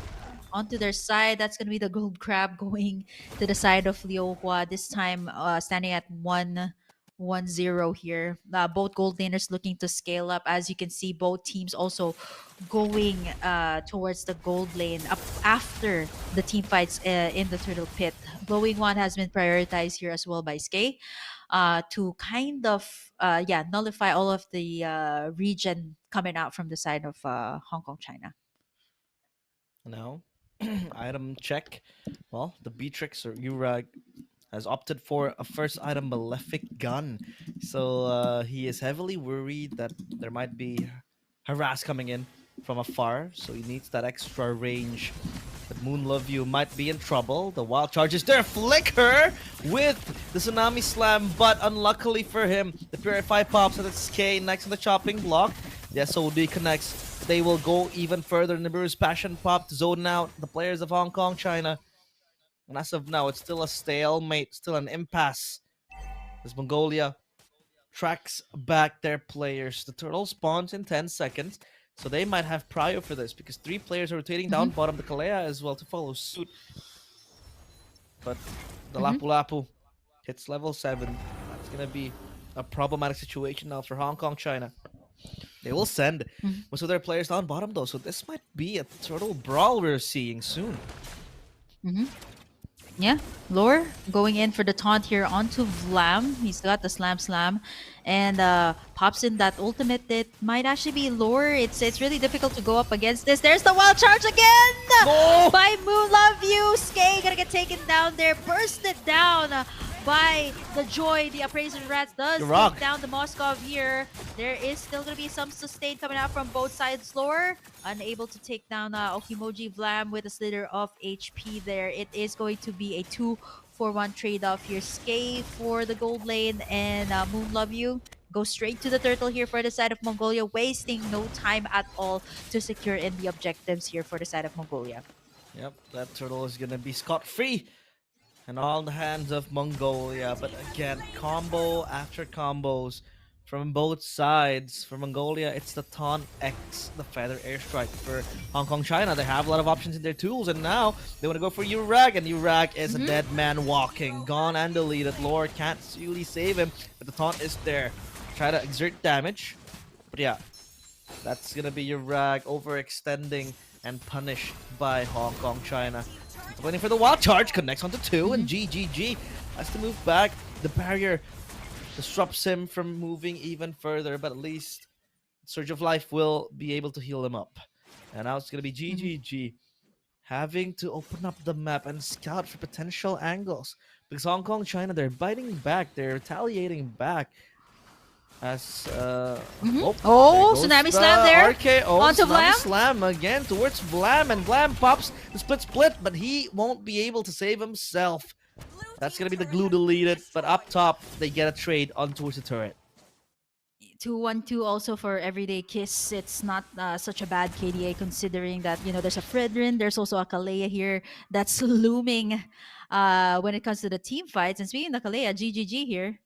onto their side. That's going to be the gold crab going to the side of Liu Hua. This time standing at 1-1-0 here. Both gold laners looking to scale up. As you can see, both teams also going towards the gold lane up after the team fights in the turtle pit. Glowing One has been prioritized here as well by Skay to kind of nullify all of the regen coming out from the side of Hong Kong China.
Now, item check. Well, the Beatrix or Urag has opted for a first item Malefic Gun. So he is heavily worried that there might be harass coming in from afar. So he needs that extra range. But Moon Love You might be in trouble. The wild charge is there. Flicker with the Tsunami Slam. But unluckily for him, the Purify pops and it's K next to the chopping block. The SOD connects. They will go even further. Nibiru's Passion Pop to zone out the players of Hong Kong, China. And as of now, it's still a stalemate, still an impasse. As Mongolia tracks back their players. The turtle spawns in 10 seconds. So they might have prio for this because 3 players are rotating down
Mhm.
bottom. The Kalea as well to follow suit. But the
Mhm.
Lapu Lapu hits level 7. That's going to be a problematic situation now for Hong Kong, China. They will send
Mhm.
most of their players down bottom though, so this might be a turtle brawl we're seeing soon.
Mhm. Yeah, Lore going in for the taunt here onto Vlam. He's got the slam, and pops in that ultimate. It might actually be Lore. It's really difficult to go up against this. There's the wild charge again
No!
by Moon Love You. Skay gonna get taken down there, bursted down by the Joy. The Appraiser Rats does
Iraq.
take down the Moskov here. There is still gonna be some sustain coming out from both sides. Lore unable to take down Okimoji Vlam with a slither of HP there. It is going to be a 2-for-1 trade-off here. Skay for the gold lane and Moon Love You go straight to the turtle here for the side of Mongolia, wasting no time at all to secure in the objectives here for the side of Mongolia.
Yep, that turtle is gonna be scot-free and all in the hands of Mongolia. But again, combo after combos from both sides. For Mongolia, it's the Taunt X, the Feather Airstrike. For Hong Kong, China, they have a lot of options in their tools, and now they want to go for Urag, and Urag is a dead man walking. Gone and deleted. Lore can't really save him, but the taunt is there. Try to exert damage. But yeah, that's gonna be Urag overextending and punished by Hong Kong, China. Waiting for the wild charge, connects onto 2, and GGG has to move back. The barrier disrupts him from moving even further, but at least Surge of Life will be able to heal him up. And now it's going to be GGG having to open up the map and scout for potential angles. Because Hong Kong, China, they're biting back, they're retaliating back. As oh, there
Oh,
goes
Tsunami
the
Slam there
RKO.
onto
Tsunami
Vlam.
Slam again towards Vlam, and Vlam pops the split, but he won't be able to save himself. That's gonna be the glue deleted, but up top they get a trade on towards the turret.
2-1-2 also for Everyday Kiss. It's not such a bad KDA considering that, there's a Fredrin, there's also a Kalea here that's looming when it comes to the team fights. And speaking of Kalea, GGG here.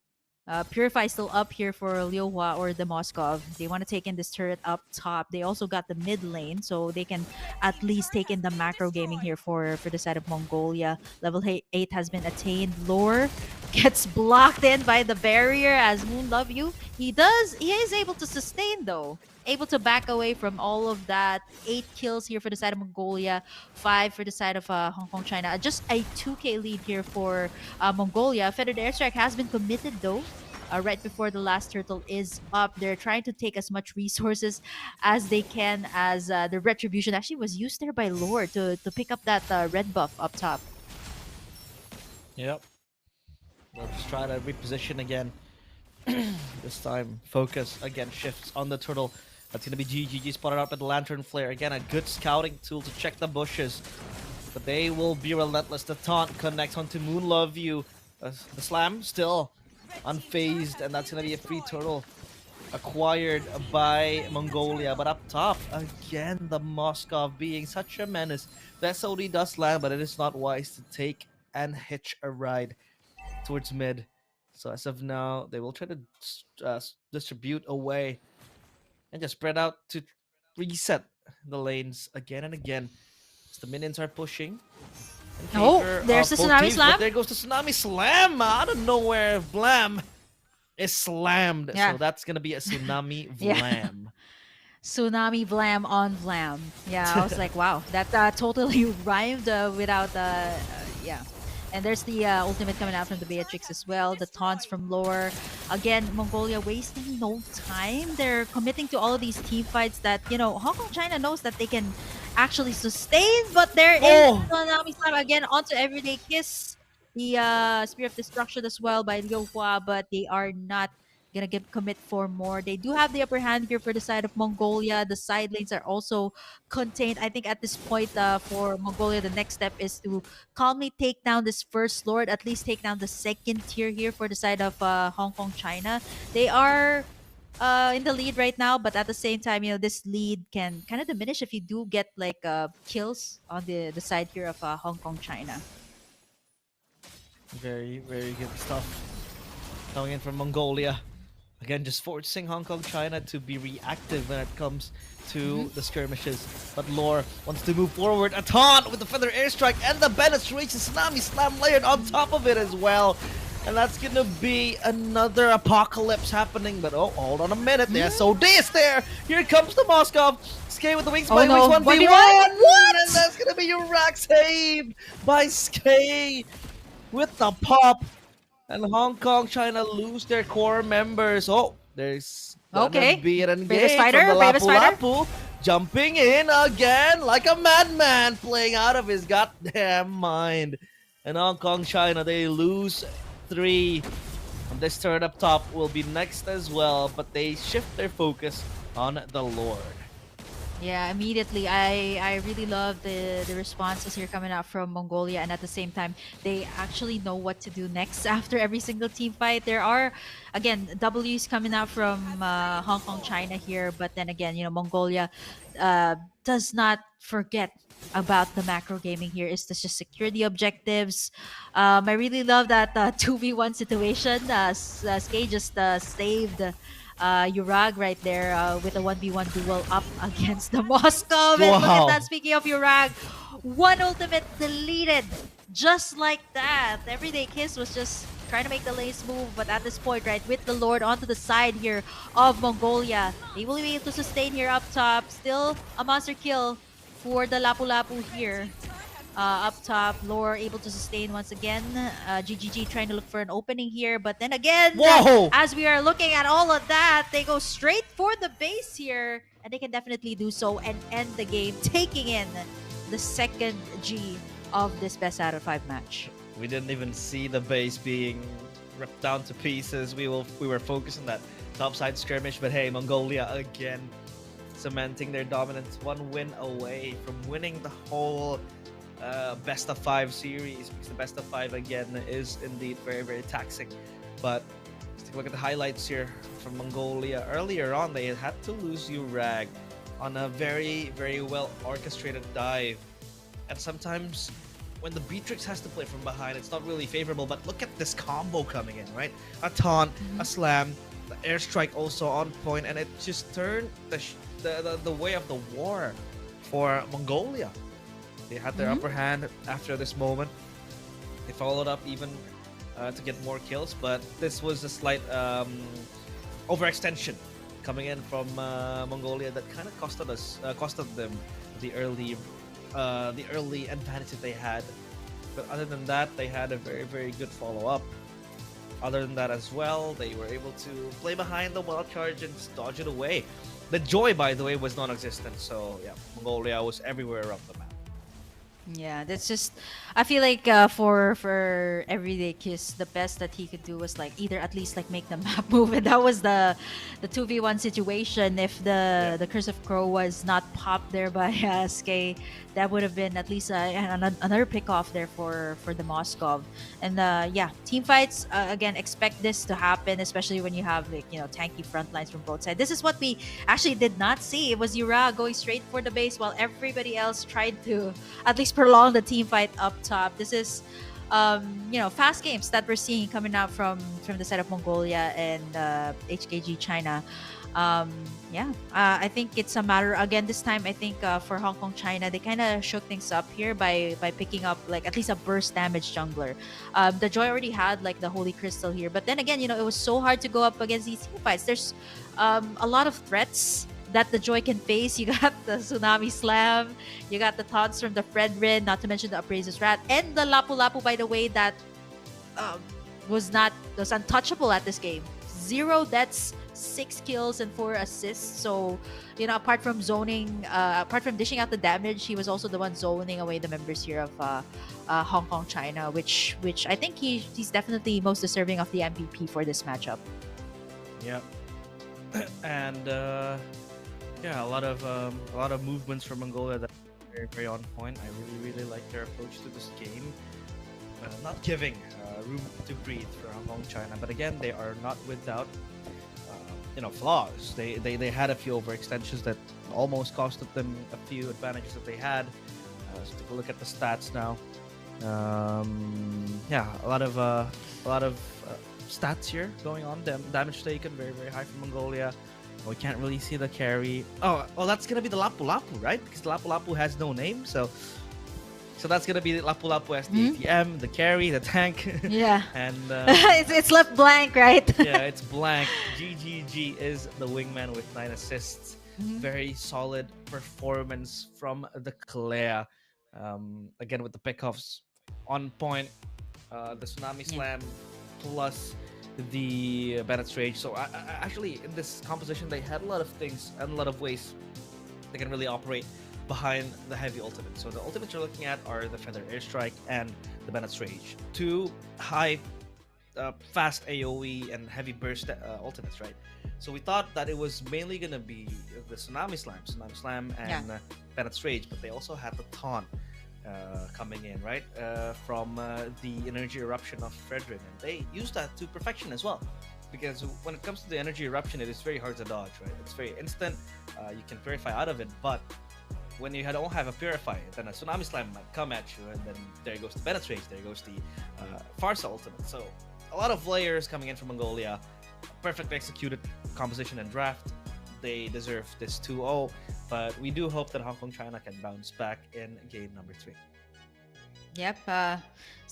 Purify still up here for Liuhua or the Moskov. They want to take in this turret up top. They also got the mid lane, so they can at least take in the macro gaming here for the side of Mongolia. Level 8 has been attained. Lore gets blocked in by the barrier as Moon Love You. He is able to sustain though. Able to back away from all of that. 8 kills here for the side of Mongolia, 5 for the side of Hong Kong, China. Just a 2k lead here for Mongolia. Feathered Airstrike has been committed though. Right before the last turtle is up, they're trying to take as much resources as they can as the retribution actually was used there by Lore to pick up that red buff up top.
Yep. They'll just try to reposition again. This time, focus again shifts on the turtle. That's going to be GGG spotted up at the Lantern Flare. Again, a good scouting tool to check the bushes. But they will be relentless. The taunt connects onto Moon Love You. The slam still unfazed, and that's going to be a free turtle acquired by Mongolia. But up top, again, the Moskov being such a menace. The SOD does land, but it is not wise to take and hitch a ride towards mid. So as of now, they will try to distribute away and just spread out to reset the lanes again and again. As the minions are pushing in
Oh,
favor
there's
of
the
both
Tsunami
teams,
Slam.
but there goes the Tsunami Slam out of nowhere. Vlam is slammed.
Yeah.
So that's going to be a Tsunami
Yeah.
Vlam.
Tsunami Vlam on Vlam. Yeah, I was like, wow, that totally rhymed without, yeah. And there's the ultimate coming out from the Beatrix as well. The taunts from Lore. Again, Mongolia wasting no time. They're committing to all of these team fights that, Hong Kong, China knows that they can actually sustain. But there is Tsunami Slam again onto Everyday Kiss. The Spear of Destruction as well by Liu Hua, but they are not gonna commit for more. They do have the upper hand here for the side of Mongolia. The side lanes are also contained. I think at this point for Mongolia, the next step is to calmly take down this first lord, at least take down the second tier here for the side of Hong Kong, China. They are in the lead right now, but at the same time, this lead can kind of diminish if you do get like kills on the side here of Hong Kong, China.
Very, very good stuff coming in from Mongolia. Again, just forcing Hong Kong China to be reactive when it comes to the skirmishes. But Lore wants to move forward. A taunt with the Feather Airstrike and the Bennett's Reach. The Tsunami Slam layered on top of it as well. And that's gonna be another apocalypse happening. But oh, hold on a minute. There's SOD is there. Here comes the Moskov. Skay with the wings by
no.
wings 1v1.
1v1? What?
And that's gonna be your rack save by Skay with the pop. And Hong Kong China lose their core members. Oh, there's gonna be an engage from the Lapu Lapu. Jumping in again like a madman, playing out of his goddamn mind. And Hong Kong China, they lose 3. And this turret up top will be next as well, but they shift their focus on the Lord.
Yeah, immediately. I really love the responses here coming out from Mongolia, and at the same time, they actually know what to do next after every single team fight. There are, again, W's coming out from Hong Kong, China here, but then again, you know, Mongolia does not forget about the macro gaming here. Is to just secure the objectives. I really love that 2v1 situation. Skay just saved Urag right there with a 1v1 duel up against the Moscow. And look at that, speaking of Urag, one ultimate deleted just like that. Everyday Kiss was just trying to make the lanes move, but at this point, right, with the Lord onto the side here of Mongolia, they will be able to sustain here up top. Still a monster kill for the Lapu Lapu here. Up top, Lore able to sustain once again. GGG trying to look for an opening here, but then again, as we are looking at all of that, they go straight for the base here, and they can definitely do so and end the game, taking in the second G of this best out of 5 match.
We didn't even see the base being ripped down to pieces. We were focused on that topside skirmish, but hey, Mongolia again cementing their dominance, 1 win away from winning the whole best of 5 series, because the best of 5 again is indeed very, very taxing. But let's take a look at the highlights here from Mongolia. Earlier on, they had to lose Urag on a very, very well orchestrated dive, and sometimes when the Beatrix has to play from behind, it's not really favorable. But look at this combo coming in, right? A taunt, a slam, the airstrike also on point, and it just turned the way of the war for Mongolia. They had their upper hand after this moment. They followed up even to get more kills, but this was a slight overextension coming in from Mongolia that kind of costed them the early advantage that they had. But other than that, they had a very, very good follow-up. Other than that as well, they were able to play behind the wild charge and just dodge it away. The joy, by the way, was non-existent. So yeah, Mongolia was everywhere around the map.
Yeah, that's just, I feel like for Everyday Kiss, the best that he could do was like either at least like make the map move, and that was the 2v1 situation. If the Curse of Crow was not popped there by Skay, that would have been at least another pick off there for the Moskov. And yeah, team fights, again, expect this to happen, especially when you have like, you know, tanky front lines from both sides. This is what we actually did not see. It was Yura going straight for the base while everybody else tried to at least prolong the team fight up top. This is you know, fast games that we're seeing coming out from the side of Mongolia and HKG China. Yeah, I think it's a matter, again, this time, I think for Hong Kong China, they kind of shook things up here by picking up like at least a burst damage jungler. The Joy already had like the Holy Crystal here, but then again, you know, it was so hard to go up against these team fights. There's a lot of threats that the Joy can face. You got the Tsunami Slam, you got the taunts from the Fredrin, not to mention the Appraiser's Rat, and the Lapu Lapu, by the way, that was untouchable at this game. 0 deaths, 6 kills, and 4 assists. So, you know, apart from zoning, apart from dishing out the damage, he was also the one zoning away the members here of Hong Kong China, which I think he's definitely most deserving of the MVP for this matchup.
Yeah, and yeah, a lot of movements from Mongolia that are very, very on point. I really like their approach to this game. Not giving room to breathe for Hong Kong China, but again, they are not without you know, flaws. They had a few overextensions that almost costed them a few advantages that they had. Let's take a look at the stats now. Yeah, a lot of stats here going on. Damage taken very, very high from Mongolia. We can't really see the carry. Oh, that's gonna be the Lapu Lapu, right? Because the Lapu Lapu has no name, so that's gonna be Lapu Lapu as the ATM, the carry, the tank.
Yeah.
And
it's left blank, right?
yeah, it's blank. GGG is the wingman with 9 assists. Very solid performance from the Kalea. Again, with the pickoffs on point, the Tsunami Slam plus the Bennett's Rage. So actually, in this composition, they had a lot of things and a lot of ways they can really operate behind the heavy ultimate. So the ultimates you're looking at are the Feather Airstrike and the Bennett's Rage. Two high, fast AoE and heavy burst ultimates, right? So we thought that it was mainly gonna be the Tsunami Slam, and Bennett's Rage, but they also had the Taunt coming in, right? From the Energy Eruption of Fredrin, and they used that to perfection as well. Because when it comes to the Energy Eruption, it is very hard to dodge, right? It's very instant. You can purify out of it, but when you don't have a Purify, then a Tsunami Slam might come at you, and then there goes the Bennett's Rage, there goes the Farsa Ultimate. So a lot of layers coming in from Mongolia. Perfectly executed composition and draft. They deserve this 2-0, but we do hope that Hong Kong China can bounce back in game number 3.
Yep.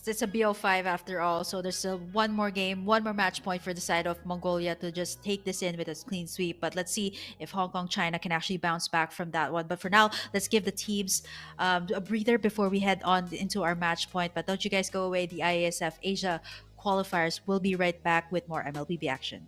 It's a BO5 after all, so there's still one more game, one more match point for the side of Mongolia to just take this in with a clean sweep. But let's see if Hong Kong China can actually bounce back from that one. But for now, let's give the teams a breather before we head on into our match point. But don't you guys go away. The IASF Asia qualifiers will be right back with more MLBB action.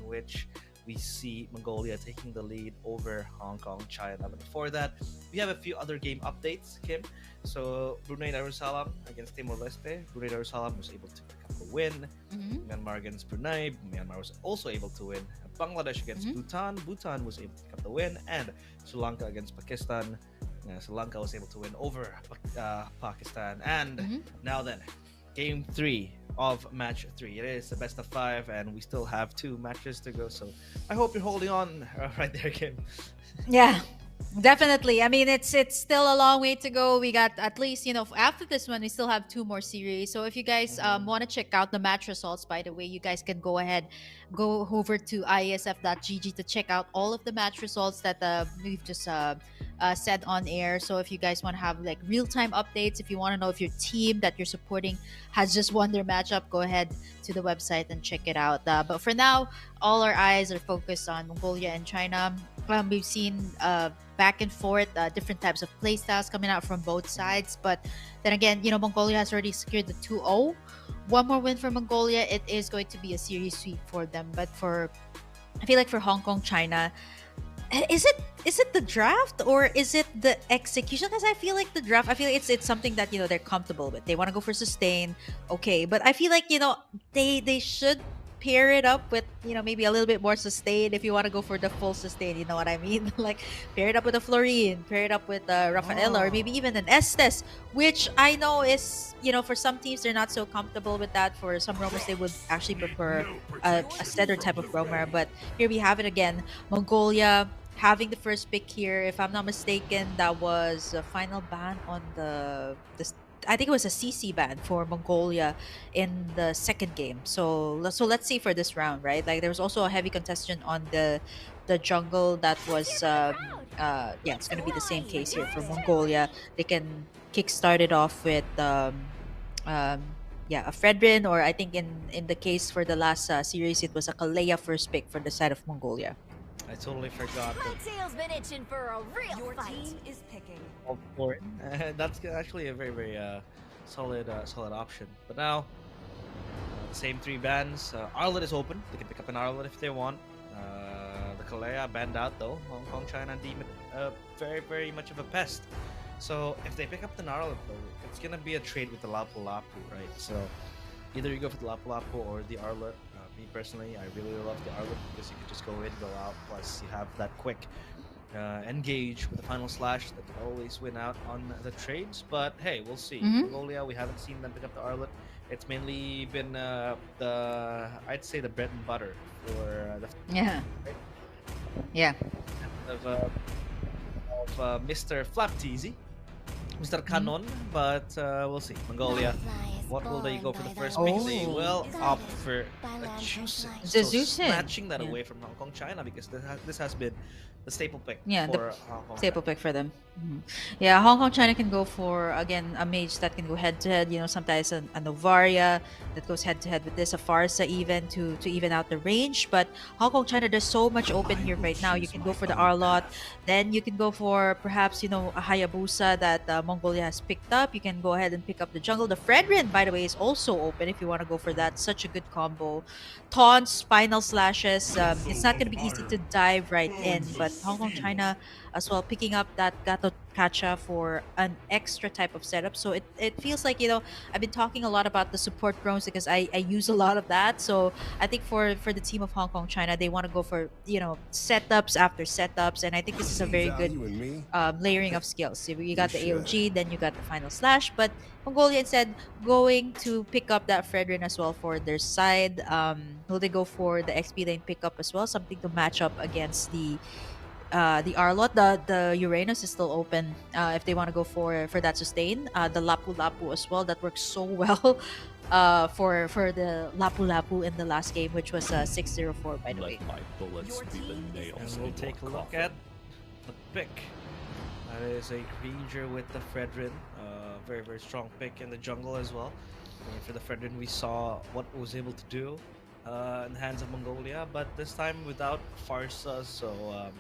which we see Mongolia taking the lead over Hong Kong, China. But before that, we have a few other game updates, Kim. So Brunei Darussalam against Timor-Leste. Brunei Darussalam was able to pick up a win. Myanmar against Brunei. Myanmar was also able to win. Bangladesh against Bhutan. Bhutan was able to pick up the win. And Sri Lanka against Pakistan. Sri Lanka was able to win over Pakistan. And now then, game 3 of match 3. It is the best of 5, and we still have 2 matches to go. So I hope you're holding on right there, Kim.
Yeah, definitely. I mean, it's still a long way to go. We got at least, after this one, we still have 2 more series. So if you guys want to check out the match results, by the way, you guys can go over to iesf.gg to check out all of the match results that we've just said on air. So if you guys want to have like real-time updates, if you want to know if your team that you're supporting has just won their matchup, go ahead to the website and check it out. But for now, all our eyes are focused on Mongolia and China. We've seen back and forth different types of playstyles coming out from both sides. But then again, Mongolia has already secured the 2-0. One more win for Mongolia, it is going to be a series sweep for them. But I feel like for Hong Kong, China, is it the draft or is it the execution? Because I feel like the draft, I feel like it's something that they're comfortable with. They want to go for sustain, okay, but I feel like they should pair it up with maybe a little bit more sustain if you want to go for the full sustain. You know what I mean? Like pair it up with a Florine, pair it up with Rafaela, or maybe even an Estes, which I know is for some teams they're not so comfortable with that. For some roamers they would actually prefer a setter type of roamer. But here we have it again. Mongolia having the first pick here. If I'm not mistaken, that was a final ban on I think it was a CC ban for Mongolia in the second game. So let's see for this round, right? Like there was also a heavy contestant on the jungle that was it's gonna be the same case here for Mongolia. They can kickstart it off with a Fredrin, or I think in the case for the last series it was a Kalea first pick for the side of Mongolia.
I totally forgot
My
that
tail's been itching for a real
Your
fight.
team is picking.
all for it. That's actually a very, very solid option. But now, the same 3 bans. Arlet is open. They can pick up an Arlet if they want. The Kalea banned out though. Hong Kong, China deem it very, very much of a pest. So if they pick up the Arlet though, it's gonna be a trade with the Lapu Lapu, right? So either you go for the Lapu Lapu or the Arlet. Me personally, I really love the Arlet because you can just go in, go out, plus you have that quick engage with the final slash that can always win out on the trades. But hey, we'll see. Mongolia, we haven't seen them pick up the Arlet. It's mainly been I'd say the bread and butter for of Mr. Flapteasy, Mr. Canon, but we'll see. Mongolia, what will they go for the first pick? They will opt for a Juicing. So snatching that away from Hong Kong, China, because this has been the staple pick for Hong Kong.
Staple pick for them. Yeah, Hong Kong, China can go for, again, a mage that can go head-to-head. Sometimes a Novaria that goes head-to-head with this, a Farsa even to even out the range. But Hong Kong, China, there's so much open here right now. You can go for the Arlot. Then you can go for perhaps, a Hayabusa that Mongolia has picked up. You can go ahead and pick up the jungle. The Fredrin, by the way, is also open if you want to go for that. Such a good combo. Taunts, final slashes. It's not going to be easy to dive right in, but Hong Kong, China as well, picking up that Gato Kacha for an extra type of setup. So it feels like, I've been talking a lot about the support roams because I use a lot of that. So I think for the team of Hong Kong, China, they want to go for, setups after setups. And I think this is a very good layering of skills. So you got the AOG, then you got the final slash. But Mongolia instead going to pick up that Fredrin as well for their side. Will they go for the XP lane pickup as well? Something to match up against the Arlot. The Uranus is still open if they want to go for that sustain. The Lapu Lapu as well, that works so well for the Lapu Lapu in the last game, which was 604 by the way.
My bullets be the nails.
And we'll take a look at the pick. That is a Ranger with the Fredrin. Very, very strong pick in the jungle as well. And for the Fredrin, we saw what it was able to do in the hands of Mongolia, but this time without Farsa. So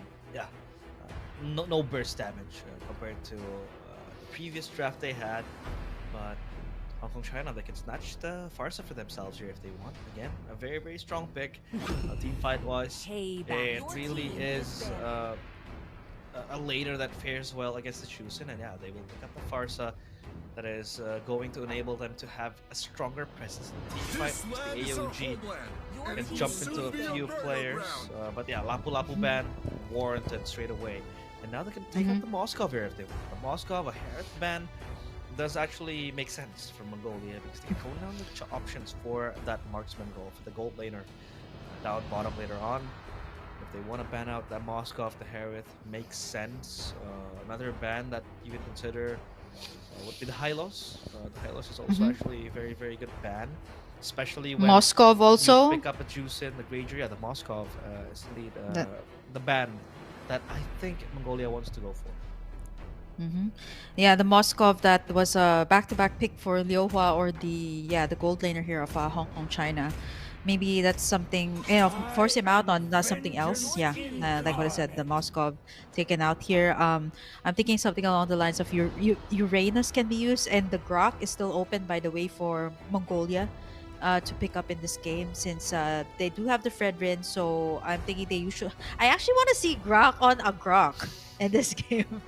no burst damage compared to the previous draft they had. But Hong Kong China, they can snatch the Farsa for themselves here if they want. Again, a very, very strong pick. Team fight wise,
Payback.
it really is a laner that fares well against the Chusen, and yeah, they will pick up the Farsa that is going to enable them to have a stronger presence in the team fight. The AOG can jump into a few players, but yeah, Lapu Lapu ban warranted straight away. And now they can take out the Moskov here if they want. The Moskov, a Hereth ban does actually make sense for Mongolia because they can tone down the options for that marksman role for the gold laner down bottom later on. If they want to ban out that Moskov, the Hereth makes sense. Another ban that you can consider would be the Hylos. The Hylos is also actually a very, very good ban, especially when
Moskov
you
also.
pick up a juice in the Granger. Yeah, the Moskov is indeed
That-
the ban that I think Mongolia wants to go for.
Yeah, the Moskov that was a back-to-back pick for Liuhua or the gold laner here of Hong Kong China. Maybe that's something, force him out on something else. Yeah, like what I said, the Moskov taken out here. I'm thinking something along the lines of Uranus can be used, and the Grok is still open, by the way, for Mongolia to pick up in this game since they do have the Fredrin. So I'm thinking they usually. I actually want to see Grok on a Grok in this game.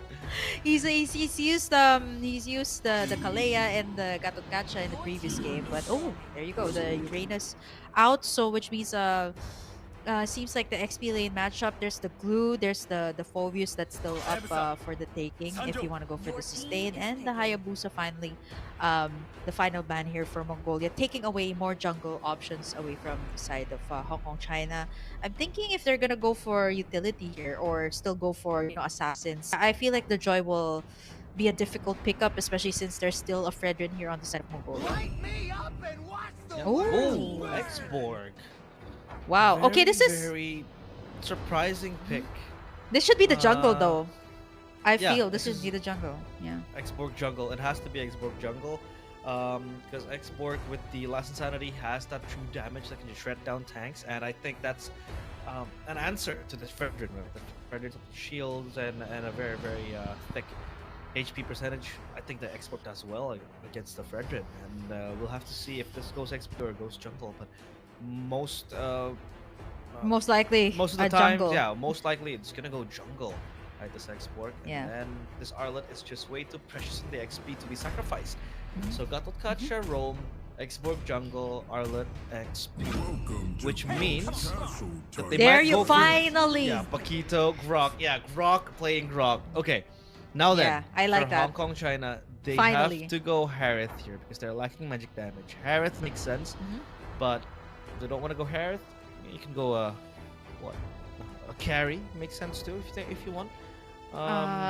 He's used the Kalea and the Gatot in the previous game, but oh, there you go, the Uranus out. So which means seems like the XP lane matchup. There's the glue, there's the Phobius that's still up for the taking if you want to go for the sustain, and the Hayabusa finally, the final ban here for Mongolia, taking away more jungle options away from the side of Hong Kong China. I'm thinking if they're gonna go for utility here or still go for assassins. I feel like the Joy will be a difficult pickup, especially since there's still a Fredrin here on the side of Mongolia.
Oh, Xborg.
Wow. Okay, this is
very surprising pick.
this should be the jungle
Uh,
though. I
yeah,
feel
this
this should be
is-
the jungle. Yeah.
Xborg jungle. It has to be Xborg jungle. Because Xborg with the Last Insanity has that true damage that can just shred down tanks, and I think that's an answer to this Fredrin. The Fredrin's shields and a very, very thick HP percentage. I think the Xborg does well against the Fredrin, and we'll have to see if this goes XP or goes jungle. But most
Most likely
most of the
a
time,
jungle.
yeah, most likely it's gonna go jungle, right? This export, and
Yeah.
then this Arlet is just way too precious in the XP to be sacrificed.
Mhm.
So Gatot Kacha, Roam, Xborg jungle, Arlet, XP, which means that they
There
might
you
go for-
finally.
yeah, Paquito, Grok, yeah, Grok playing Grok. Okay, now then,
Yeah, I like
for
that.
Hong Kong, China, they
Finally.
have to go Harith here because they're lacking magic damage. Harith makes sense,
Mhm.
but if they don't want to go Harith, you can go what? A carry makes sense too if you want. You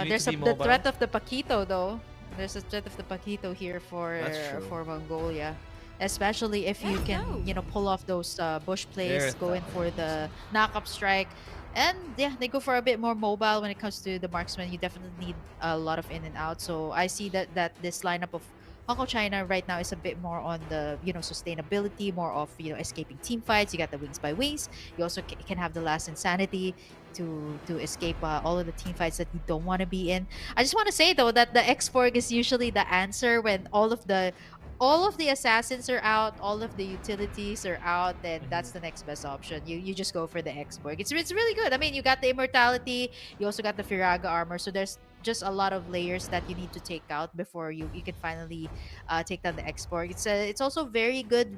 need
There's
to be
the
mobile.
threat of the Paquito though. There's a threat of the Paquito here
That's true.
for Mongolia, especially if you can pull off those bush plays,
There
go in
that
for the knock-up strike, and yeah, they go for a bit more mobile when it comes to the marksman. You definitely need a lot of in and out. So I see that this lineup of Hong Kong China right now is a bit more on the sustainability, more of escaping team fights. You got the wings by wings. You also can have the last insanity to escape all of the team fights that you don't want to be in. I just want to say though that the Xborg is usually the answer when all of the assassins are out, all of the utilities are out, then that's the next best option. You just go for the Xborg. It's really good. I mean, you got the immortality, you also got the Firaga armor, so there's just a lot of layers that you need to take out before you can finally take down the Xborg. It's also very good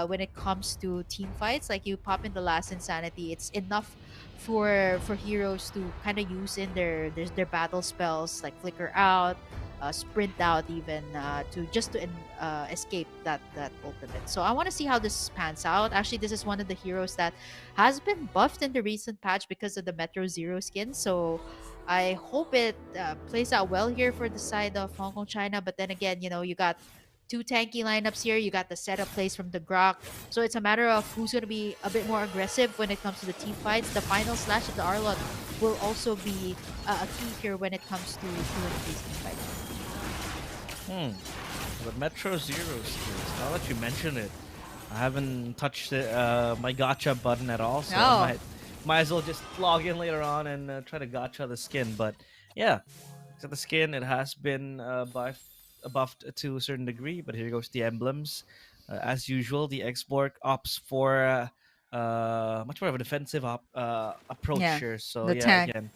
when it comes to team fights. Like you pop in the last insanity, it's enough for heroes to kind of use in their battle spells like flicker out, sprint out, even to escape that ultimate. So I want to see how this pans out. Actually, this is one of the heroes that has been buffed in the recent patch because of the Metro Zero skin. So I hope it plays out well here for the side of Hong Kong China. But then again, you got two tanky lineups here. You got the setup plays from the Grok. So it's a matter of who's going to be a bit more aggressive when it comes to the team fights. The final slash of the Arlot will also be a key here when it comes to these team fights.
The Metro Zero skills. Now that you mention it, I haven't touched it, my gotcha button at all, so I might as well just log in later on and try to gotcha the skin. But yeah, so the skin, it has been
buffed to a certain degree, but here goes the emblems. As usual, the Xborg opts for much more of a defensive approach
Yeah,
here. So
the
yeah,
tank.
again,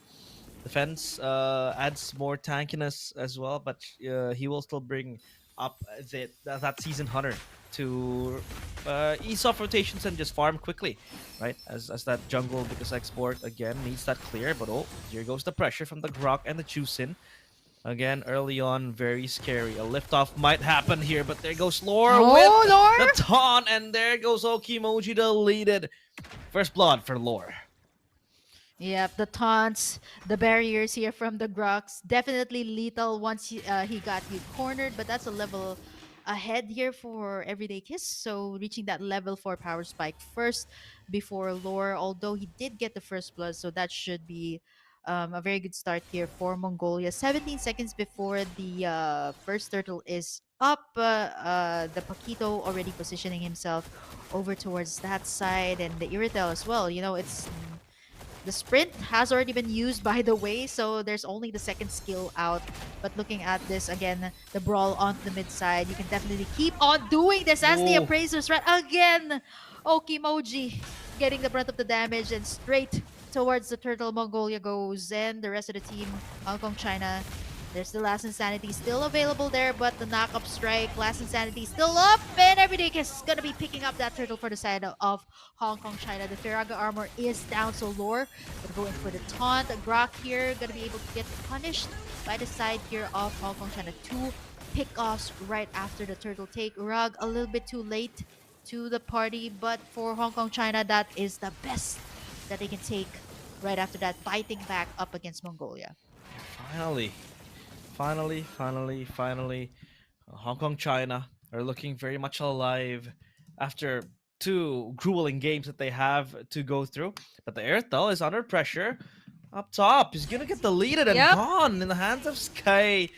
defense adds more tankiness as well, but he will still bring up that seasoned hunter to ease off rotations and just farm quickly, right? As that jungle, because Xborg again needs that clear, but oh, here goes the pressure from the Grok and the Chusin. Again, early on, very scary. A liftoff might happen here, but there goes Lore with
Oh,
the
Lord!
taunt, and there goes Okimoji deleted. First blood for Lore.
Yep, the taunts, the barriers here from the Grox, definitely lethal once he got you cornered, but that's a level ahead here for Everyday Kiss. So reaching that level 4 power spike first before Lore, although he did get the first blood, so that should be a very good start here for Mongolia. 17 seconds before the first turtle is up, the Paquito already positioning himself over towards that side, and the Iritel as well. You know, it's the sprint has already been used, by the way, so there's only the second skill out. But looking at this again, the brawl on the mid side, you can definitely keep on doing this as the
Ooh.
appraisers right again. Okimoji getting the brunt of the damage, and straight towards the turtle Mongolia goes, and the rest of the team, Hong Kong, China. There's the Last Insanity still available there, but the knock-up strike, Last Insanity still up, and Everyday Kiss is gonna be picking up that turtle for the side of Hong Kong, China. The Firaga armor is down, so Lore gonna go in for the taunt. Grok here gonna be able to get punished by the side here of Hong Kong, China. 2 pickoffs right after the turtle take. Rug a little bit too late to the party, but for Hong Kong, China, that is the best that they can take right after that, fighting back up against Mongolia.
Finally, finally, Hong Kong, China are looking very much alive after two grueling games that they have to go through. But the Airtel is under pressure. Up top, he's gonna get deleted and
Yep.
gone in the hands of Sky.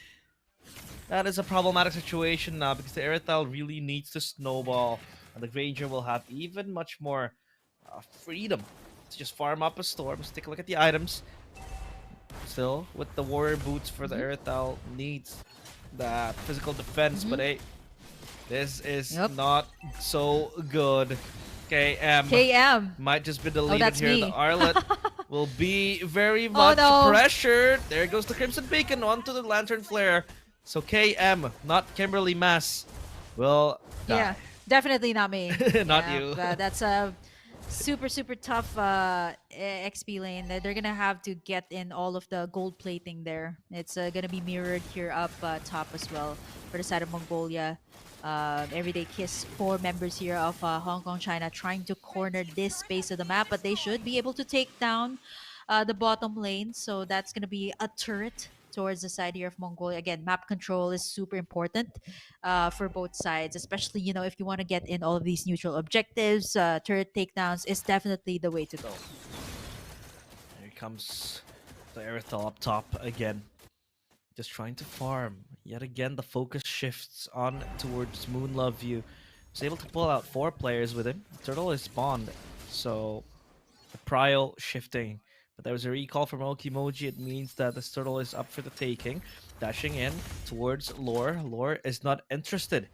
That is a problematic situation now because the Airtel really needs to snowball. And the Granger will have even much more freedom to just farm up a storm. Let's take a look at the items. Still, with the warrior boots for the Earthal, needs that physical defense, but hey, this is
Yep.
not so good. KM
KM.
might just be deleted
that's
here.
me.
The Arlet will be very much
no.
pressured. There goes the Crimson Beacon onto the Lantern Flare. So KM, not Kimberly Mass, will die.
Yeah, definitely not me.
Not
Yeah,
you.
that's a super tough XP lane. They're gonna have to get in all of the gold plating there. It's gonna be mirrored here up top as well for the side of Mongolia. Everyday Kiss, 4 members here of Hong Kong, China, trying to corner this space of the map, but they should be able to take down the bottom lane. So that's gonna be a turret towards the side here of Mongolia. Again, map control is super important for both sides, especially, you know, if you want to get in all of these neutral objectives. Turret takedowns is definitely the way to go.
Here comes the Aerithal up top again. Just trying to farm. Yet again, the focus shifts on towards Mlbb. Was able to pull out 4 players with him. Turtle is spawned, so the prio shifting. But there was a recall from Okimoji. It means that this turtle is up for the taking. Dashing in towards Lore. Lore is not interested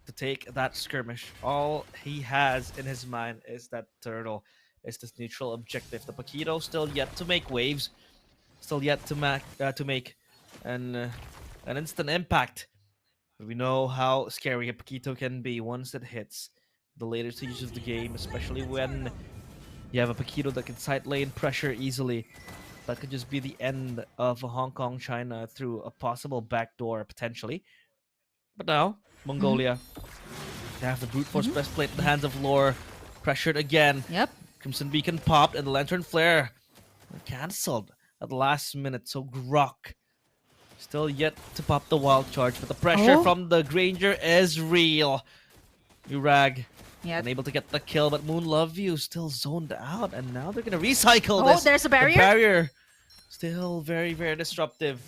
to take that skirmish. All he has in his mind is that turtle is this neutral objective. The Paquito still yet to make waves. Still yet to make an instant impact. But we know how scary a Paquito can be once it hits the later stages of the game, especially when you have a Paquito that can side lane pressure easily. That could just be the end of Hong Kong, China through a possible backdoor potentially. But now, Mongolia, they have the brute force breastplate in the hands of Lore. Pressured again.
Yep.
Crimson Beacon popped and the Lantern Flare cancelled at the last minute. So Grok still yet to pop the wild charge, but the pressure from the Granger is real. Urag
Yeah.
unable to get the kill, but Mlbb still zoned out, and now they're gonna recycle
Oh,
this.
there's a barrier?
The barrier still very, very disruptive.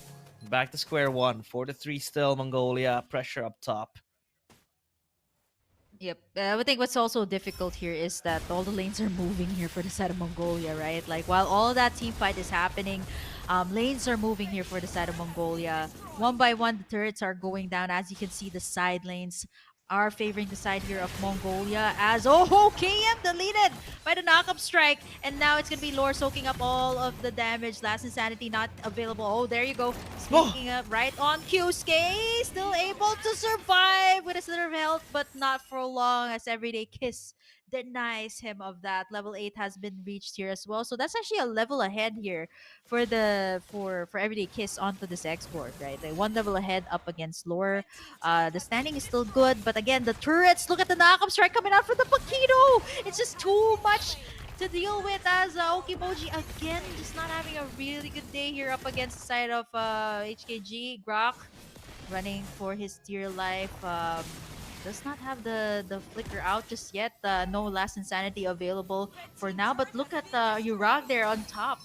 Back to square one. 4-3 still, Mongolia. Pressure up top.
Yep. I think what's also difficult here is that all the lanes are moving here for the side of Mongolia, right? Like while all that team fight is happening, lanes are moving here for the side of Mongolia. One by one, the turrets are going down. As you can see, the side lanes are favoring the side here of Mongolia as KM deleted by the knockup strike, and now it's gonna be Lore soaking up all of the damage. Last Insanity not available. Oh, there you go.
Oh,
Sneaking up right on Kyusuke, still able to survive with a sliver of health, but not for long as Everyday Kiss denies him of that. Level 8 has been reached here as well. So that's actually a level ahead here for Everyday Kiss onto this export, right? Like one level ahead up against Lore. The standing is still good, but again, the turrets, look at the knockup strike coming out from the Paquito. It's just too much to deal with as Okimoji again just not having a really good day here up against the side of HKG. Grok running for his dear life. Does not have the flicker out just yet. No last insanity available for now. But look at Urag there on top.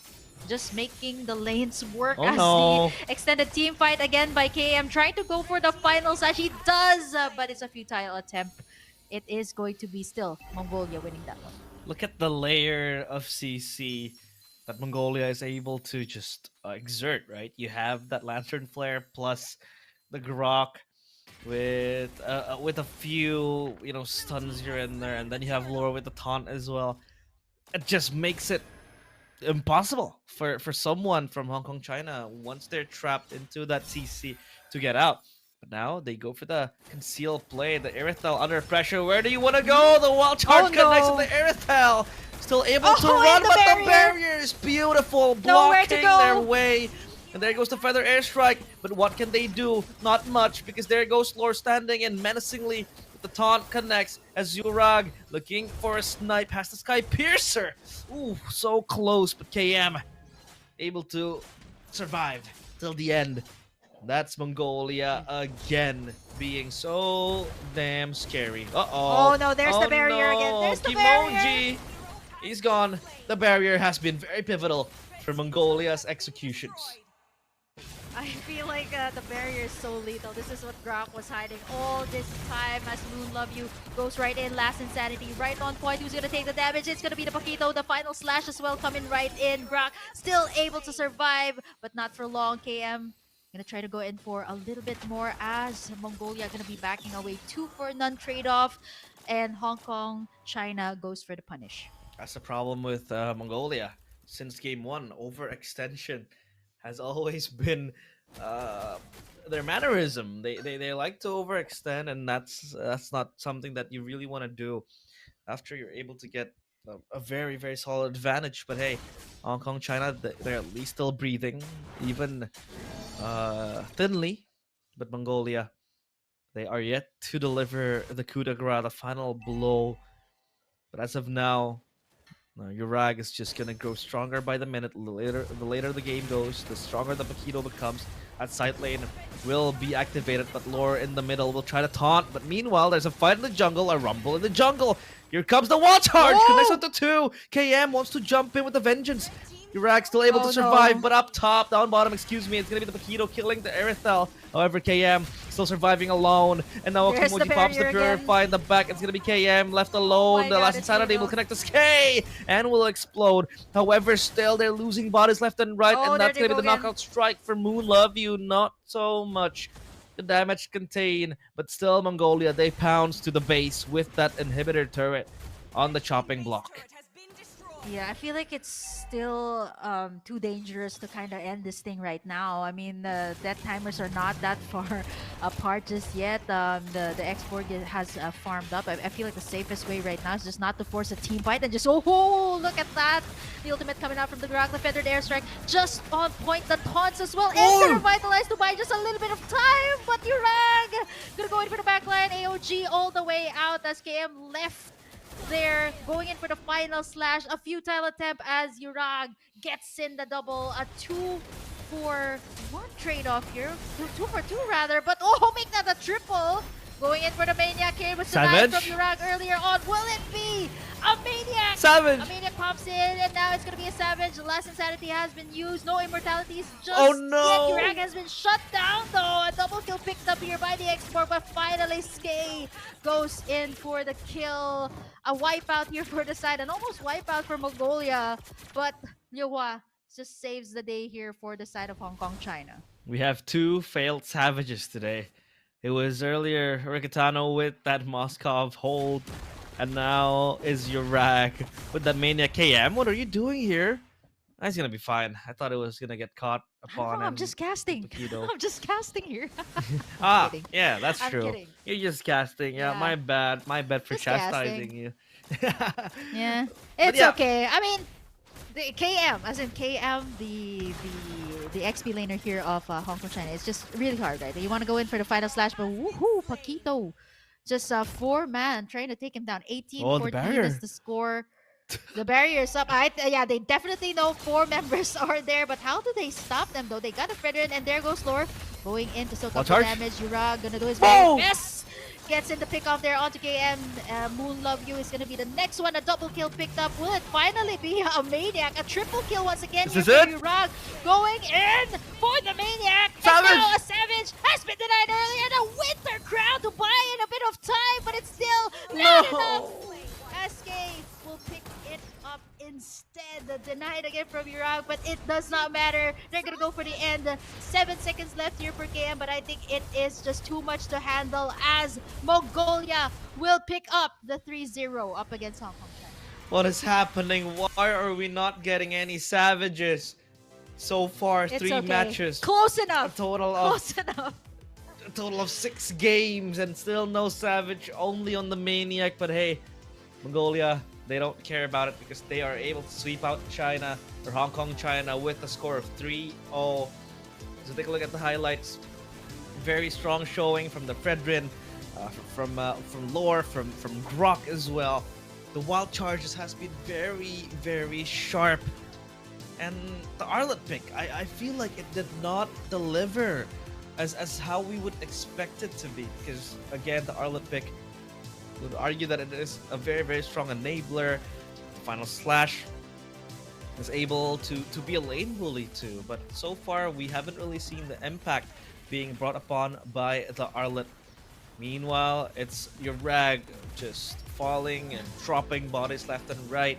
Just making the lanes work
oh
as the
no.
extended team fight again by KM. Trying to go for the final slash. He does, but it's a futile attempt. It is going to be still Mongolia winning that one.
Look at the layer of CC that Mongolia is able to just exert, right? You have that Lantern Flare plus the Grok with a few, stuns here and there, and then you have Lore with the taunt as well. It just makes it impossible for someone from Hong Kong, China, once they're trapped into that CC to get out. But now they go for the concealed play. The Irithel under pressure. Where do you want to go? The wild charge connects
no.
with the Irithel. Still able to
Oh,
run,
and the
but
barrier.
the barrier is beautiful,
Nowhere to
blocking
go.
their way. And there goes the Feather Airstrike. But what can they do? Not much, because there goes Lore standing in menacingly. The taunt connects as Urag looking for a snipe. Has the Sky Piercer. Ooh, so close, but KM able to survive till the end. That's Mongolia again being so damn scary. Uh-oh.
Oh no, there's
Oh
the barrier
no.
again. There's the
Kimoji.
barrier.
He's gone. The barrier has been very pivotal for Mongolia's executions.
I feel like the barrier is so lethal. This is what Grok was hiding all this time as Mlbb goes right in. Last Insanity right on point. Who's going to take the damage? It's going to be the Paquito. The final slash as well coming right in. Grok still able to survive, but not for long. KM going to try to go in for a little bit more as Mongolia going to be backing away. 2-for-none trade-off. And Hong Kong, China goes for the punish.
That's the problem with Mongolia. Since game one, overextension has always been uh, their mannerism. They like to overextend, and that's not something that you really want to do after you're able to get a very very solid advantage. But hey, Hong Kong, China, they're at least still breathing, even thinly. But Mongolia, they are yet to deliver the coup de grace, the final blow. But as of now, Urag is just gonna grow stronger by the minute. The later the game goes, the stronger the Paquito becomes. That side lane will be activated, but Lore in the middle will try to taunt. But meanwhile, there's a fight in the jungle, a rumble in the jungle. Here comes the wall charge, connects onto two. KM wants to jump in with a vengeance. Urag still able to survive,
no.
but up top, down bottom, excuse me, it's gonna be the Paquito killing the Irithel. However, KM still surviving alone, and now
There's the
Okimoji pops the
barrier again.
Purify in the back. It's gonna be KM left alone.
my
The
God,
last
it's
Insanity will
brutal.
connect to Skay and will explode. However, still they're losing bodies left and right,
Oh,
and
there
that's
they
gonna be
go
the
again.
knockout strike for Mlbb. Not so much. The damage contained, but still Mongolia, they pounce to the base with that inhibitor turret on the chopping block.
Yeah, I feel like it's still too dangerous to kind of end this thing right now. I mean, the death timers are not that far apart just yet. The export has farmed up. I feel like the safest way right now is just not to force a team fight and just look at that. The ultimate coming out from the Grok, the feathered airstrike just on point. The taunts as well. And gonna revitalize to buy just a little bit of time. But Urag gonna go in for the backline. AOG all the way out as KM left there, going in for the final slash. A futile attempt as Urag gets in the double. A 2-for-1 trade-off here. 2-for-2 rather, but make that a triple. Going in for the Maniac here with denied from
Savage.
Urag earlier on. Will it be a Maniac?
Savage.
A Maniac pops in, and now it's going to be a Savage. The last Insanity has been used. No Immortalities just
Oh, no.
yet. Urag has been shut down, though. A double kill picked up here by the Export, but finally Skay goes in for the kill. A wipeout here for the side, an almost wipeout for Mongolia, but Liuhua just saves the day here for the side of Hong Kong, China.
We have 2 failed Savages today. It was earlier Rikitano with that Moskov hold, and now is Urag with that Maniac KM. What are you doing here? That's gonna be fine. I thought it was gonna get caught upon.
I'm just casting.
Paquito.
I'm just casting here.
Ah,
kidding.
yeah, that's
I'm
true.
kidding.
You're just casting. Yeah,
Yeah.
my bad. My bad for
Just
chastising
casting.
you.
Yeah,
But
it's
yeah.
okay. I mean, the KM, as in KM, the XP laner here of Hong Kong, China. It's just really hard, right? You want to go in for the final slash, but woohoo, Paquito. Just 4-man trying to take him down. 18-14
Oh, the barrier.
is the score. The barrier is up. Yeah, they definitely know 4 members are there, but how do they stop them though? They got a Fredrin, and there goes Lore going in to soak up the
charge.
damage. Urag gonna do his
Boom!
very best. Gets in the pick off there onto KM. Moonlove You is gonna be the next one. A double kill picked up. Will it finally be a Maniac? A triple kill once again
This
here
is
for
it?
Urag. Going in for the Maniac.
Savage!
And now a Savage has been denied earlier. The Winter Crown to buy in a bit of time, but it's still not enough. SK will pick it up instead. Denied again from Urag, but it does not matter. They're gonna go for the end. 7 seconds left here for KM, but I think it is just too much to handle as Mongolia will pick up the 3-0 up against Hong Kong.
What is happening? Why are we not getting any Savages? So far,
It's
3
okay.
matches.
Close
A
enough.
total of
Close enough.
6 games and still no Savage, only on the Maniac. But hey, Mongolia, they don't care about it because they are able to sweep out China or Hong Kong, China with a score of 3-0. So take a look at the highlights. Very strong showing from the Fredrin, from Lore, from Grok as well. The wild charges has been very, very sharp. And the Arlet pick, I feel like it did not deliver as how we would expect it to be. Because again, the Arlet pick would argue that it is a very, very strong enabler. The final slash is able to be a lane bully too. But so far, we haven't really seen the impact being brought upon by the Arlet. Meanwhile, it's Urag just falling and dropping bodies left and right.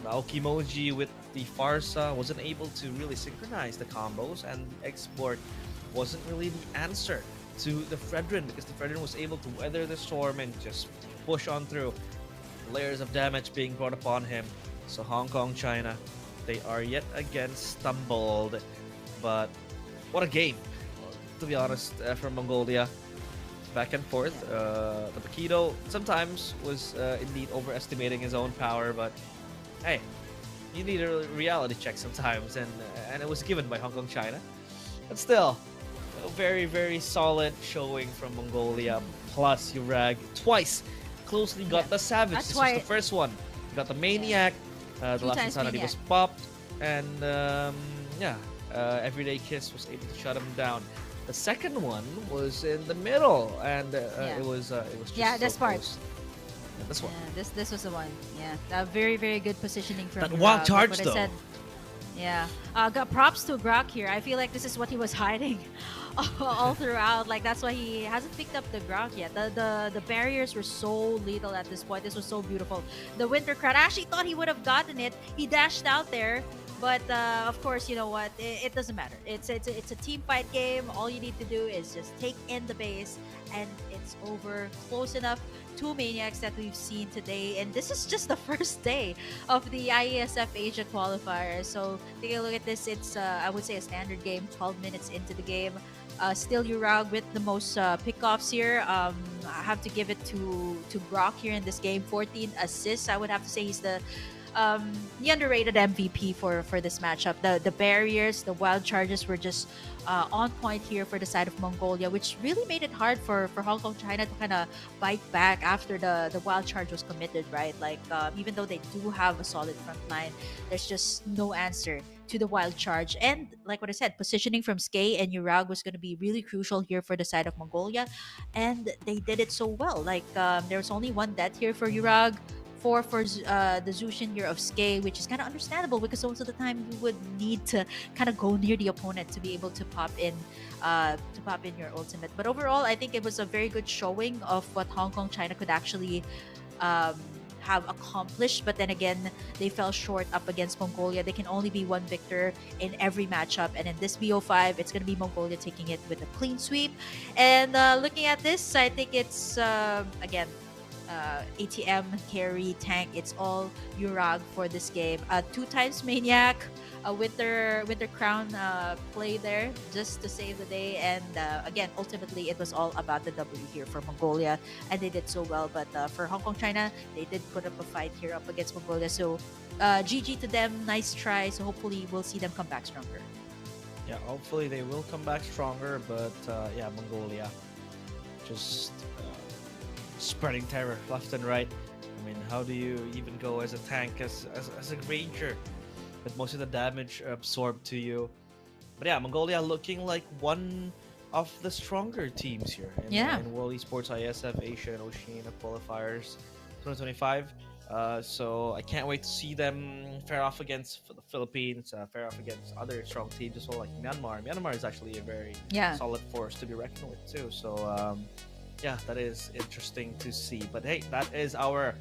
Aokimoji with the Farsa wasn't able to really synchronize the combos, and Export wasn't really the answer to the Fredrin because the Fredrin was able to weather the storm and just push on through. Layers of damage being brought upon him. So Hong Kong, China, they are yet again stumbled. But what a game, to be honest, from Mongolia. Back and forth. The Paquito sometimes was indeed overestimating his own power, but hey, you need a reality check sometimes, and it was given by Hong Kong, China. But still, a very, very solid showing from Mongolia. Plus, Urag twice closely got the Savage.
That's
This
why-
was the first one. Got the Maniac. The
2
last
times
Insanity
Maniac.
was popped, and Everyday Kiss was able to shut him down. The second one was in the middle, and it was just
this
so
part.
close. Yeah, this one.
Yeah, this was the one. Yeah, very, very good positioning from
That
Urag,
wild
like
charge,
what I
though.
said. Yeah, got props to Grok here. I feel like this is what he was hiding all throughout. Like that's why he hasn't picked up the Grok yet. The barriers were so lethal at this point. This was so beautiful. The Winter Crowd, I actually thought he would have gotten it. He dashed out there. But of course, you know what? It doesn't matter. It's a team fight game. All you need to do is just take in the base, and it's over. Close enough. 2 Maniacs that we've seen today, and this is just the first day of the IESF Asia qualifier. So take a look at this. It's I would say a standard game. 12 minutes into the game. Still Urag with the most pickoffs here. I have to give it to Grok here in this game. 14 assists. I would have to say he's the underrated MVP for this matchup. The barriers, the wild charges were just on point here for the side of Mongolia, which really made it hard for Hong Kong, China to kind of bite back after the wild charge was committed, right? Like even though they do have a solid front line, there's just no answer to the wild charge. And like what I said, positioning from Skay and Urag was going to be really crucial here for the side of Mongolia, and they did it so well. Like there was only one death here for Urag, four for the Zushin here of Skay, which is kind of understandable because most of the time you would need to kind of go near the opponent to be able to pop in your ultimate. But overall, I think it was a very good showing of what Hong Kong China could actually um, have accomplished. But then again, they fell short up against Mongolia. They can only be one victor in every matchup, and in this BO5, it's going to be Mongolia taking it with a clean sweep. And looking at this, I think it's again ATM, carry, tank. It's all Urag for this game. 2 times Maniac, a Winter Crown play there just to save the day. And again, ultimately, it was all about the W here for Mongolia, and they did so well. But for Hong Kong China, they did put up a fight here up against Mongolia. So GG to them, nice try. So hopefully, we'll see them come back stronger.
Yeah, hopefully they will come back stronger. But yeah, Mongolia just spreading terror left and right. I mean, how do you even go as a tank, as a ranger, with most of the damage absorbed to you? But yeah, Mongolia looking like one of the stronger teams here in World Esports ISF Asia and Oceania Qualifiers 2025. So I can't wait to see them fare off against the Philippines, fare off against other strong teams as well, like Myanmar. Myanmar is actually a very solid force to be reckoned with too. So yeah, that is interesting to see. But hey, that is our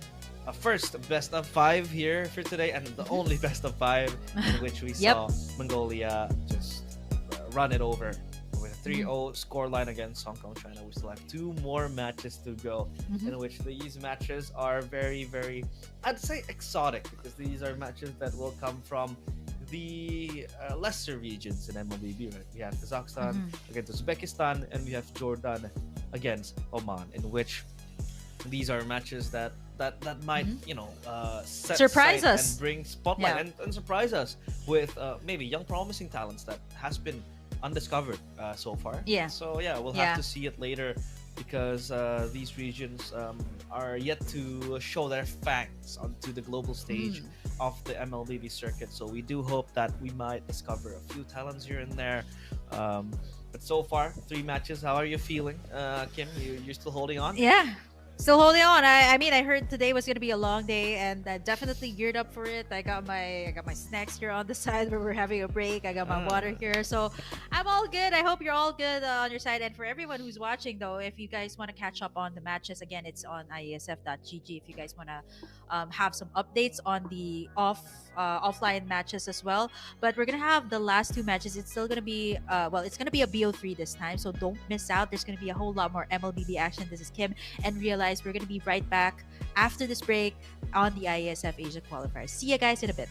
first best of 5 here for today, and the only best of 5 in which we saw Mongolia just run it over with a 3-0 scoreline against Hong Kong China. We still have 2 more matches to go, in which these matches are very, very, I'd say, exotic, because these are matches that will come from the lesser regions in Mlbb. Right? We have Kazakhstan against Uzbekistan, and we have Jordan against Oman, in which these are matches that might
surprise us
and bring spotlight and surprise us with maybe young promising talents that has been undiscovered so far. So yeah, we'll have to see it later, because these regions are yet to show their fangs onto the global stage of the Mlbb circuit. So we do hope that we might discover a few talents here and there. But so far, 3 matches. How are you feeling, Kim? You're still holding on?
Yeah. Still holding on. I mean, I heard today was gonna be a long day, and I definitely geared up for it. I got my snacks here on the side where we're having a break. I got my water here, so I'm all good. I hope you're all good on your side. And for everyone who's watching, though, if you guys want to catch up on the matches, again, it's on iesf.gg. If you guys want to have some updates on the offline matches as well. But we're gonna have the last 2 matches. It's still gonna be it's gonna be a BO3 this time, so don't miss out. There's gonna be a whole lot more Mlbb action. This is Kim, and Realize we're going to be right back after this break on the IESF Asia Qualifiers. See you guys in a bit.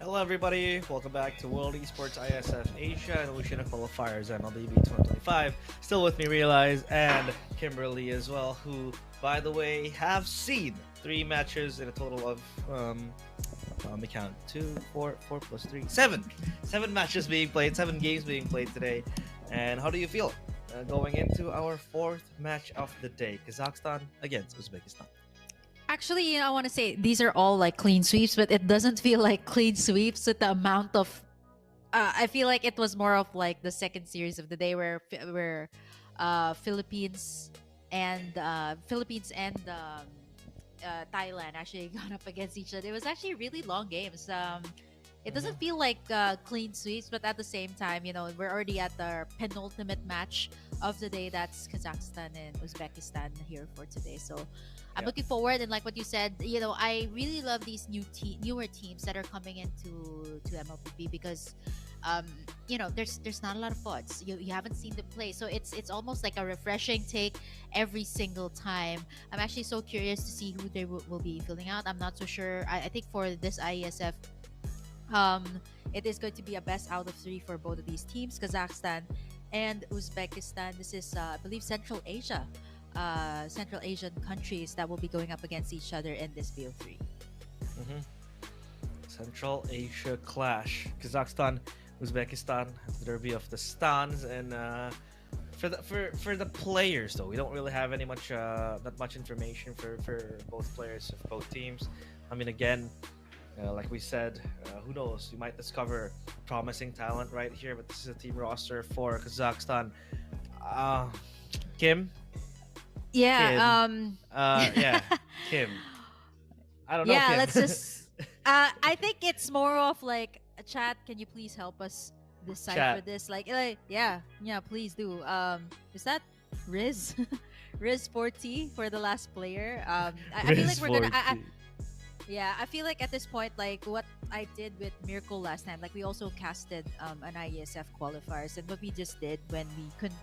Hello, everybody. Welcome back to World Esports ISF Asia and Oceania Qualifiers Mlbb 2025. Still with me, Realize, and Kimberly as well, who, by the way, have seen 3 matches in a total of, let me count, 2, 4 plus 3, 7. 7 matches being played, 7 games being played today. And how do you feel going into our 4th match of the day, Kazakhstan against Uzbekistan?
Actually, I want to say these are all like clean sweeps, but it doesn't feel like clean sweeps with the amount of. I feel like it was more of like the second series of the day where Philippines and Thailand actually gone up against each other. It was actually really long games. It doesn't feel like clean sweeps, but at the same time, we're already at the penultimate match of the day. That's Kazakhstan and Uzbekistan here for today. So I'm looking forward, and like what you said, I really love these newer teams that are coming into Mlbb because there's not a lot of FUDs. You haven't seen them play, so it's almost like a refreshing take every single time. I'm actually so curious to see who they will be filling out. I'm not so sure. I think for this IESF, it is going to be a best out of 3 for both of these teams, Kazakhstan and Uzbekistan. This is I believe Central Asia. Central Asian countries that will be going up against each other in this BO3.
Central Asia clash. Kazakhstan, Uzbekistan, the derby of the stans, and for the players though, we don't really have any that much information for both players of both teams. I mean, again, like we said, who knows? You might discover promising talent right here, but this is a team roster for Kazakhstan. Kim.
Yeah.
Yeah. Kim. I don't know.
Yeah.
Kim.
Let's just. I think it's more of like a chat. Can you please help us decipher this? Like, yeah, please do. Is that Riz? Riz 40 for the last player. I feel like we're gonna. I feel like at this point, like what I did with Miracle last time, like we also casted an IESF qualifiers, and what we just did when we couldn't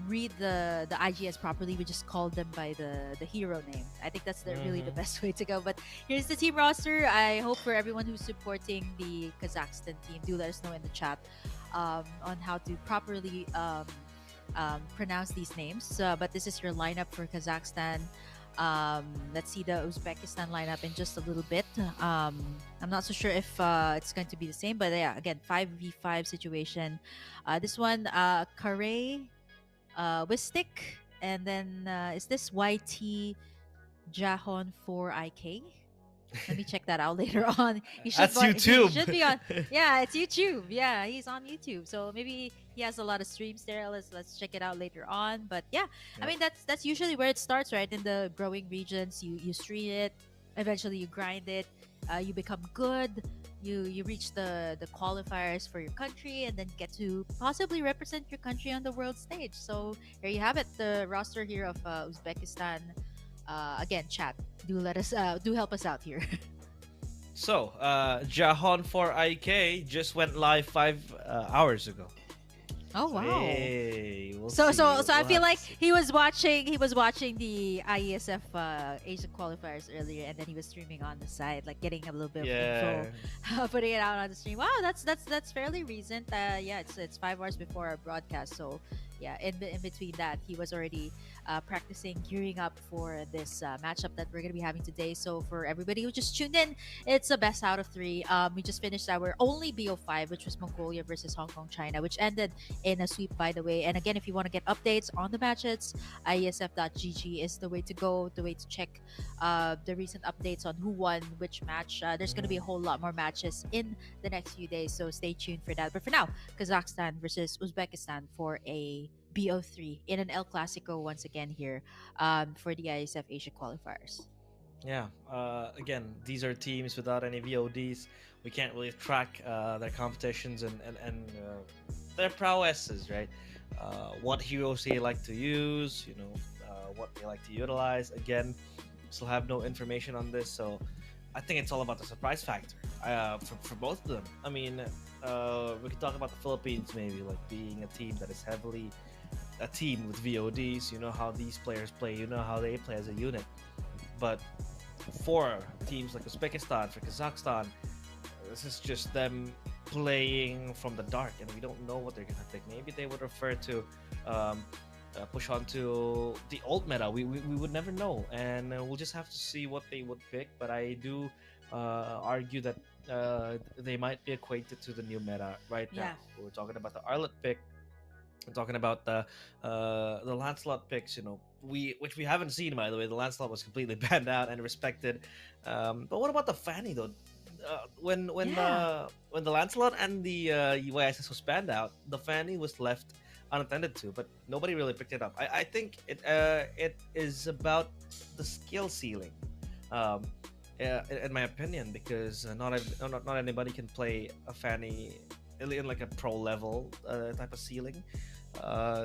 read the IGS properly, we just called them by the hero name. I think that's really the best way to go. But here's the team roster. I hope for everyone who's supporting the Kazakhstan team, do let us know in the chat on how to properly pronounce these names. But this is your lineup for Kazakhstan. Let's see the Uzbekistan lineup in just a little bit. I'm not so sure if it's going to be the same, but yeah, again, 5v5 situation. This one, Kare, Wistik, and then is this YT Jahon 4IK? Let me check that out later on.
That's YouTube.
He should be on. Yeah, it's YouTube. Yeah, he's on YouTube. So maybe he has a lot of streams there. Let's check it out later on. But yeah, I mean that's usually where it starts, right? In the growing regions, you stream it, eventually you grind it, you become good, you reach the qualifiers for your country, and then get to possibly represent your country on the world stage. So there you have it, the roster here of Uzbekistan. Again, chat, do help us out here.
So, Jahon 4IK just went live 5 hours ago.
Oh wow!
Hey,
So I feel like he was watching the IESF Asia qualifiers earlier, and then he was streaming on the side, like getting a little bit of info, putting it out on the stream. Wow, that's fairly recent. It's 5 hours before our broadcast. So yeah, in between that, he was already practicing, gearing up for this matchup that we're going to be having today. So for everybody who just tuned in, it's a best out of 3. We just finished our only BO5, which was Mongolia versus Hong Kong, China, which ended in a sweep, by the way. And again, if you want to get updates on the matches, iesf.gg is the way to go, the way to check the recent updates on who won which match. There's going to be a whole lot more matches in the next few days, so stay tuned for that. But for now, Kazakhstan versus Uzbekistan for a BO3 in an El Clasico once again here for the ISF Asia qualifiers.
Yeah, again, these are teams without any VODs. We can't really track their competitions and their prowesses, right? What heroes they like to use, what they like to utilize. Again, still have no information on this, so I think it's all about the surprise factor for both of them. I mean, we could talk about the Philippines maybe, like being a team that is heavily a team with VODs. You know how these players play, you know how they play as a unit. But for teams like Uzbekistan, for Kazakhstan, this is just them playing from the dark, and we don't know what they're gonna pick. Maybe they would refer to um, push on to the old meta. We would never know, and we'll just have to see what they would pick. But I do argue that they might be acquainted to the new meta right now.
Yeah.
We're talking about the Arlet pick. We're talking about the Lancelot picks. You know, which we haven't seen, by the way. The Lancelot was completely banned out and respected. But what about the Fanny though? When the Lancelot and the UISS was banned out, the Fanny was left unattended to, but nobody really picked it up. I think it is about the skill ceiling, um, in my opinion, because not anybody can play a Fanny in like a pro level type of ceiling.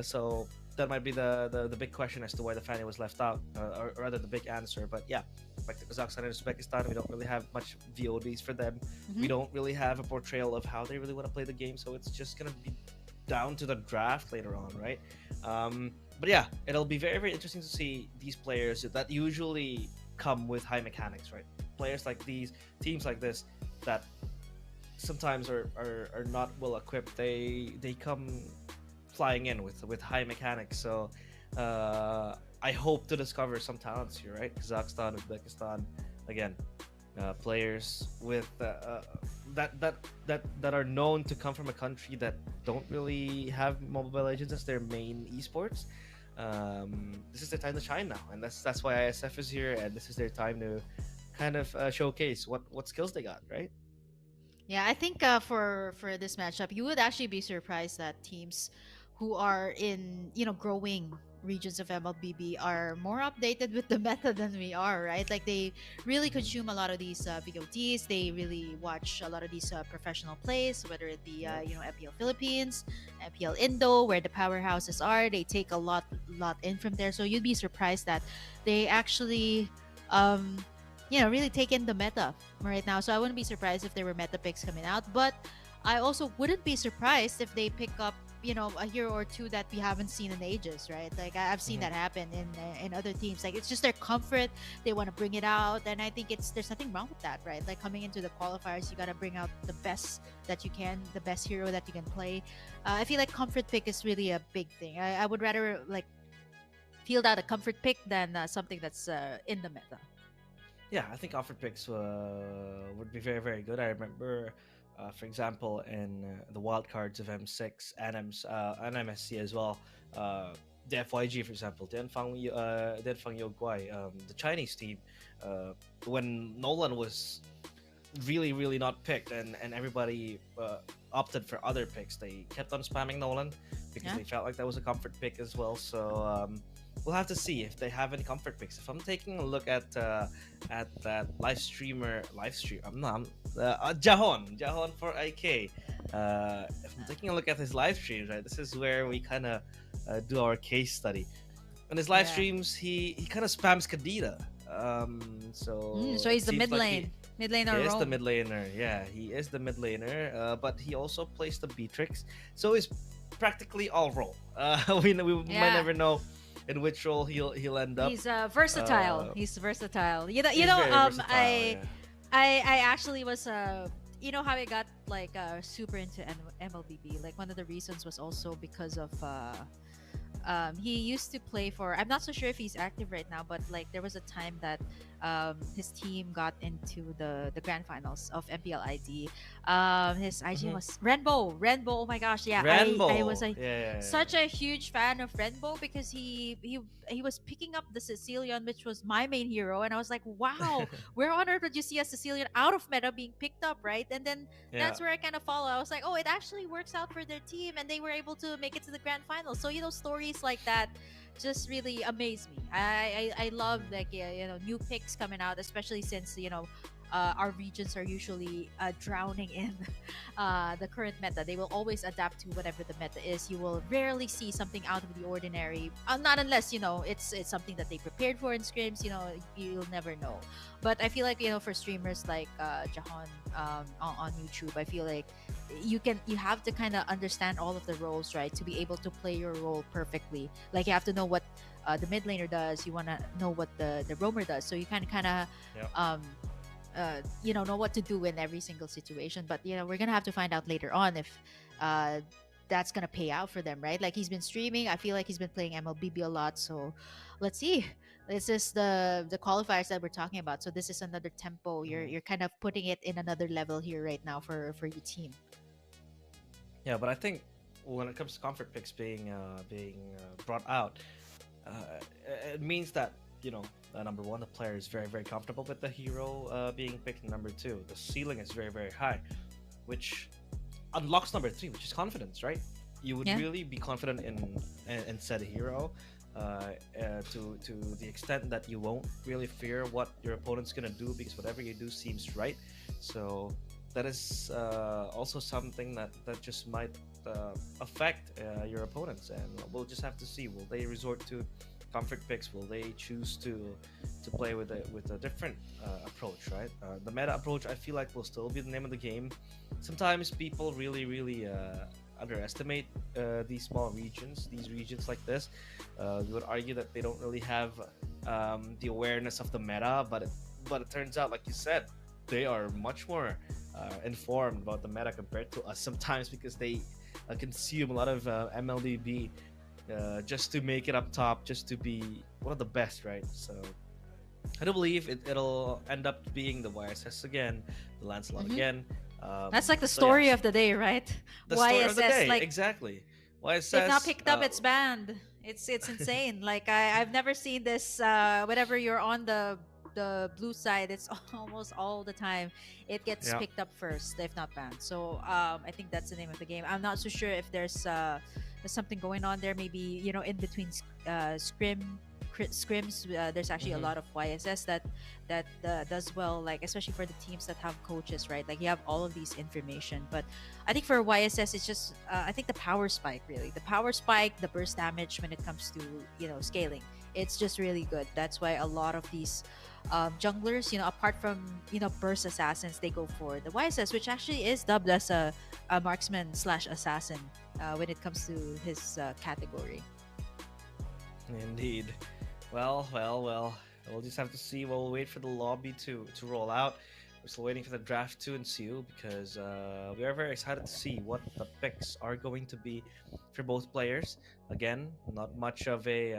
So that might be the big question as to why the Fanny was left out, or rather the big answer. But yeah, like the Kazakhstan and Uzbekistan, we don't really have much VODs for them.
Mhm.
We don't really have a portrayal of how they really want to play the game, so it's just gonna be down to the draft later on, right? But yeah, it'll be very, very interesting to see these players that usually come with high mechanics, right? Players like these, teams like this, that sometimes are not well equipped. They come flying in with high mechanics. So I hope to discover some talents here, right? Kazakhstan, Uzbekistan, again, players with that are known to come from a country that don't really have Mobile Legends as their main esports. This is their time to shine now, and that's why ISF is here, and this is their time to kind of showcase what skills they got, right?
Yeah, I think for this matchup, you would actually be surprised that teams who are in growing regions of MLBB are more updated with the meta than we are, right? Like they really consume a lot of these VODs. They really watch a lot of these professional plays, whether it be MPL Philippines, MPL Indo, where the powerhouses are. They take a lot in from there. So you'd be surprised that they actually really take in the meta right now. So I wouldn't be surprised if there were meta picks coming out, but I also wouldn't be surprised if they pick up a hero or two that we haven't seen in ages, right? Like I've seen that happen in other teams. Like it's just their comfort, they want to bring it out, and I think there's nothing wrong with that, right? Like coming into the qualifiers, you got to bring out the best that you can, the best hero that you can play. I feel like comfort pick is really a big thing. I would rather like field out a comfort pick than something that's in the meta.
Yeah, I think offered picks would be very, very good. I remember, for example, in the wildcards of M6 and MSC as well, the FYG, for example, Denfang Yoguai, the Chinese team, when Nolan was really, really not picked, and everybody opted for other picks, they kept on spamming Nolan because they felt like that was a comfort pick as well. So we'll have to see if they have any comfort picks. If I'm taking a look at that Jahon for IK. If I'm taking a look at his live streams, right, this is where we kind of do our case study. On his live streams, he kind of spams Kadita.
So he's the mid lane. Mid laner.
He is the mid laner. Yeah, he is the mid laner. But he also plays the Beatrix, so he's practically all role. We might never know in which role he'll end up.
He's versatile. He's versatile.
Versatile,
I actually was how I got like super into MLBB. Like one of the reasons was also because of he used to play for, I'm not so sure if he's active right now, but like there was a time that his team got into the grand finals of MPL ID. His IG was Renbo. Oh my gosh, yeah. I was such a huge fan of Renbo because he was picking up the Sicilian, which was my main hero, and I was like, wow, where on earth would you see a Sicilian out of meta being picked up, right? And then that's where I kind of follow. I was like, oh, it actually works out for their team, and they were able to make it to the grand finals. So stories like that just really amaze me. I love like new picks coming out, especially since our regions are usually drowning in the current meta. They will always adapt to whatever the meta is. You will rarely see something out of the ordinary, not unless it's something that they prepared for in scrims. You'll never know. But I feel like for streamers like Jahan on YouTube, I feel like you have to kind of understand all of the roles, right, to be able to play your role perfectly. Like you have to know what the mid laner does. You want to know what the roamer does. So you kind of know what to do in every single situation. But we're gonna have to find out later on if that's gonna pay out for them, right? Like he's been streaming. I feel like he's been playing Mlbb a lot. So let's see. This is the qualifiers that we're talking about. So this is another tempo. You're kind of putting it in another level here right now for your team.
Yeah, but I think when it comes to comfort picks being brought out, it means that number one, the player is very very comfortable with the hero being picked. And number two, the ceiling is very very high, which unlocks number three, which is confidence, right? You would really be confident in said hero to the extent that you won't really fear what your opponent's gonna do, because whatever you do seems right. So that is also something that just might affect your opponents, and we'll just have to see. Will they resort to comfort picks? Will they choose to play with a different approach, right? The meta approach, I feel like, will still be the name of the game. Sometimes people really underestimate these small regions, these regions like this. We would argue that they don't really have the awareness of the meta, but it turns out, like you said, they are much more informed about the meta compared to us sometimes, because they consume a lot of Mlbb just to make it up top, just to be one of the best, right? So I do believe it'll end up being the YSS again, the Lancelot again.
That's like the story of the day, right?
The
YSS,
story of the day,
like,
exactly. YSS.
if not picked up, it's banned. It's insane. Like I've never seen this. Whenever you're on the blue side, it's almost all the time it gets picked up first, if not banned. So I think that's the name of the game. I'm not so sure if there's something going on there. Maybe in between scrims, there's actually a lot of YSS that does well, like especially for the teams that have coaches, right? Like you have all of these information. But I think for YSS, it's just I think the power spike, really, the power spike, the burst damage when it comes to scaling, it's just really good. That's why a lot of these junglers, apart from burst assassins, they go for the YSS, which actually is dubbed as a marksman / assassin when it comes to his category.
Indeed. Well. We'll just have to see. We'll wait for the lobby to roll out. We're still waiting for the draft to ensue, because we are very excited to see what the picks are going to be for both players. Again, not much of a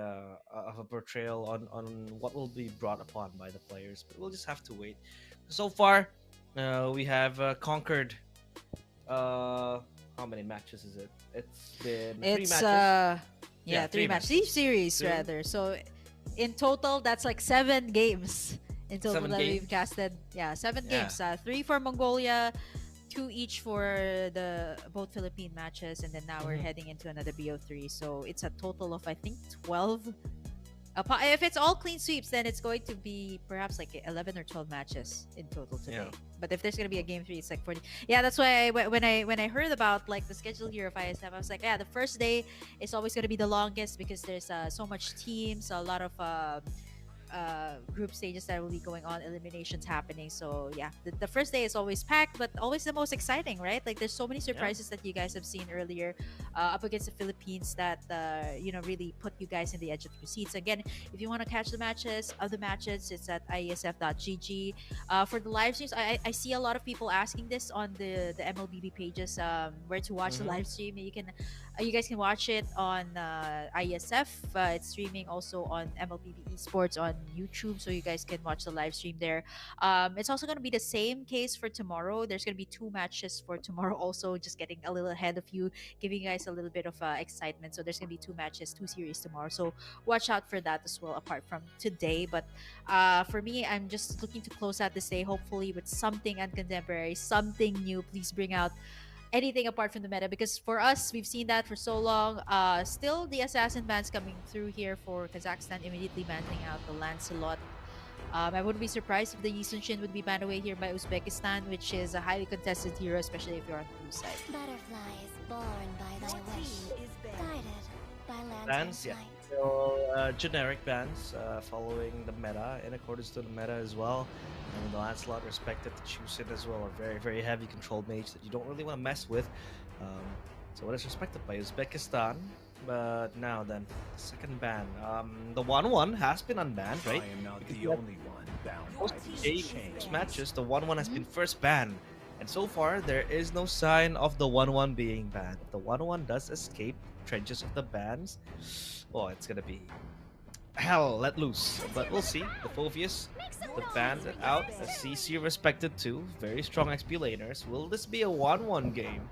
portrayal on what will be brought upon by the players, but we'll just have to wait. So far, we have conquered. How many matches is it? It's been 3 matches.
Three matches. Each series, rather. So in total, that's like 7 games in total that we've casted. Yeah, 7 games. 3 for Mongolia, 2 each for the both Philippine matches, and then now we're heading into another BO3. So it's a total of, I think, 12. If it's all clean sweeps, then it's going to be perhaps like 11 or 12 matches in total today. But if there's going to be a game 3, it's like 40. Yeah, that's why when I heard about like the schedule here of ISF, I was like, yeah, the first day is always going to be the longest, because there's so much teams, a lot of group stages that will be going on, eliminations happening. So yeah, the first day is always packed, but always the most exciting, right? Like there's so many surprises that you guys have seen earlier up against the Philippines that really put you guys in the edge of your seats. Again, if you want to catch the other matches, it's at iesf.gg. For the live streams, I see a lot of people asking this on the Mlbb pages, where to watch the live stream. You guys can watch it on ISF. It's streaming also on Mlbb Esports on YouTube, so you guys can watch the live stream there. It's also going to be the same case for tomorrow. There's going to be 2 matches for tomorrow also, just getting a little ahead of you, giving you guys a little bit of excitement. So there's going to be 2 matches, 2 series tomorrow, so watch out for that as well, apart from today. But for me, I'm just looking to close out this day hopefully with something uncontemporary, something new. Please bring out anything apart from the meta, because for us, we've seen that for so long. Still the assassin bans coming through here for Kazakhstan, immediately banning out the Lancelot. I wouldn't be surprised if the Yisun would be banned away here by Uzbekistan, which is a highly contested hero, especially if you're on the blue side.
Butterflies born by thy wish, guided by
Bans,
lanterns' light.
So generic bans following the meta, in accordance to the meta as well. And the Lancelot respected to choose it as well, a very very heavy controlled mage that you don't really want to mess with. So it is respected by Uzbekistan. But now then, the second ban. The 1-1 has been unbanned, right?
I am not the only one bound
most matches, the 1-1 has been
Mhm.
first banned. And so far, there is no sign of the 1-1 being banned. If the 1-1 does escape trenches of the bans, oh, it's gonna be hell let loose. But we'll see. The Phovius, the bans it out. A CC respected too. Very strong XP laners. Will this be a 1-1 game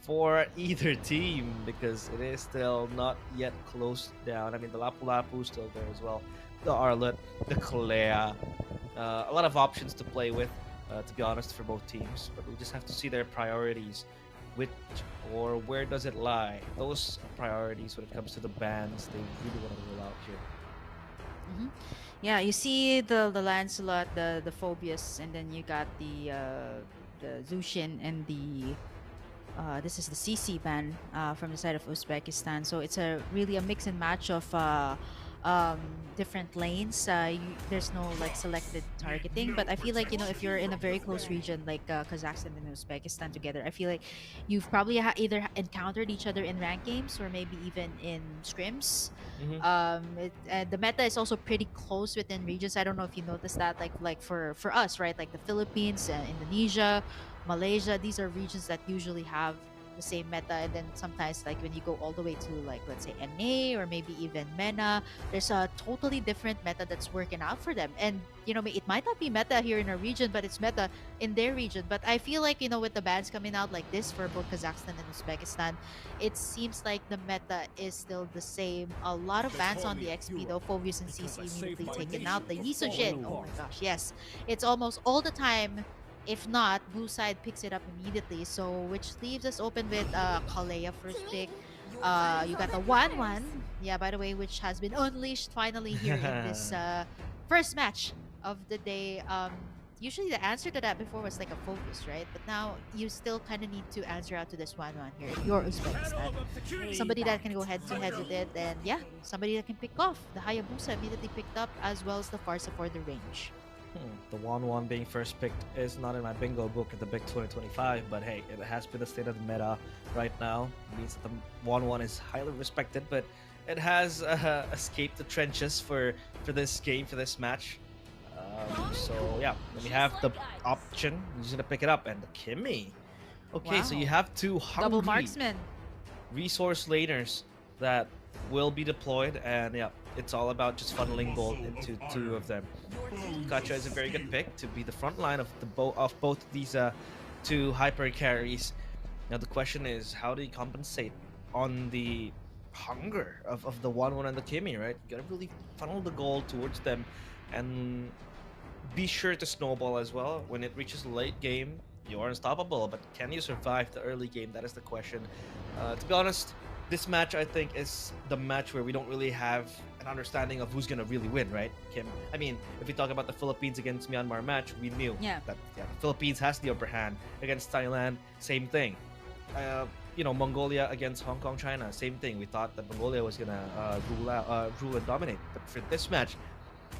for either team? Because it is still not yet closed down. I mean, the Lapu Lapu still there as well. The Arlet, the Clea. A lot of options to play with, to be honest, for both teams. But we just have to see their priorities. Which or where does it lie? Those priorities when it comes to the bans, they really want to roll out here.
Mhm. Yeah, you see the Lancelot, the Phobius, and then you got the Zushin and the this is the CC ban from the side of Uzbekistan. So it's a really a mix and match of um, different lanes. There's no like selected targeting, but I feel like if you're in a very close region like Kazakhstan and Uzbekistan together, I feel like you've probably either encountered each other in ranked games or maybe even in scrims.
Mm-hmm.
The meta is also pretty close within regions. I don't know if you noticed that, like for us, right? Like the Philippines, Indonesia, Malaysia, these are regions that usually have the same meta, and then sometimes like when you go all the way to like let's say NA or maybe even MENA, there's a totally different meta that's working out for them. And it might not be meta here in our region, but it's meta in their region. But I feel like with the bans coming out like this for both Kazakhstan and Uzbekistan, it seems like the meta is still the same. A lot of bans on the XP though. Phobius and CC immediately taken out. The Yisojin, oh my gosh, yes, it's almost all the time. If not, blue side picks it up immediately. So which leaves us open with Kalea first pick. You got the 1-1. Yeah, by the way, which has been unleashed finally here in this first match of the day. Usually the answer to that before was like a focus, right? But now you still kind of need to answer out to this 1-1 here. If you're Uzbekistan, somebody that can go head to head with it, and yeah, somebody that can pick off. The Hayabusa immediately picked up, as well as the Farsa for the range.
The 1-1 being first picked is not in my bingo book at the Big 2025, but hey, it has been the state of the meta right now. It means that the 1-1 is highly respected, but it has escaped the trenches for this game, for this match. So yeah, we have the option. He's gonna pick it up, and the Kimmy. Okay, so you
Wow.
have two
Double
hungry
marksman.
resource laners that will be deployed, and yeah, it's all about just funneling gold into two of them. Kacha is a very good pick to be the front line of both of these two hyper carries. Now the question is, how do you compensate on the hunger of the 1-1 and the Kimmy, right? You gotta really funnel the gold towards them and be sure to snowball as well. When it reaches late game, you are unstoppable, but can you survive the early game? That is the question. To be honest, this match I think is the match where we don't really have an understanding of who's gonna really win, right, Kim? I mean, if we talk about the Philippines against Myanmar match, we knew that the Philippines has the upper hand. Against Thailand, same thing. Mongolia against Hong Kong, China, same thing. We thought that Mongolia was gonna rule and dominate, but for this match,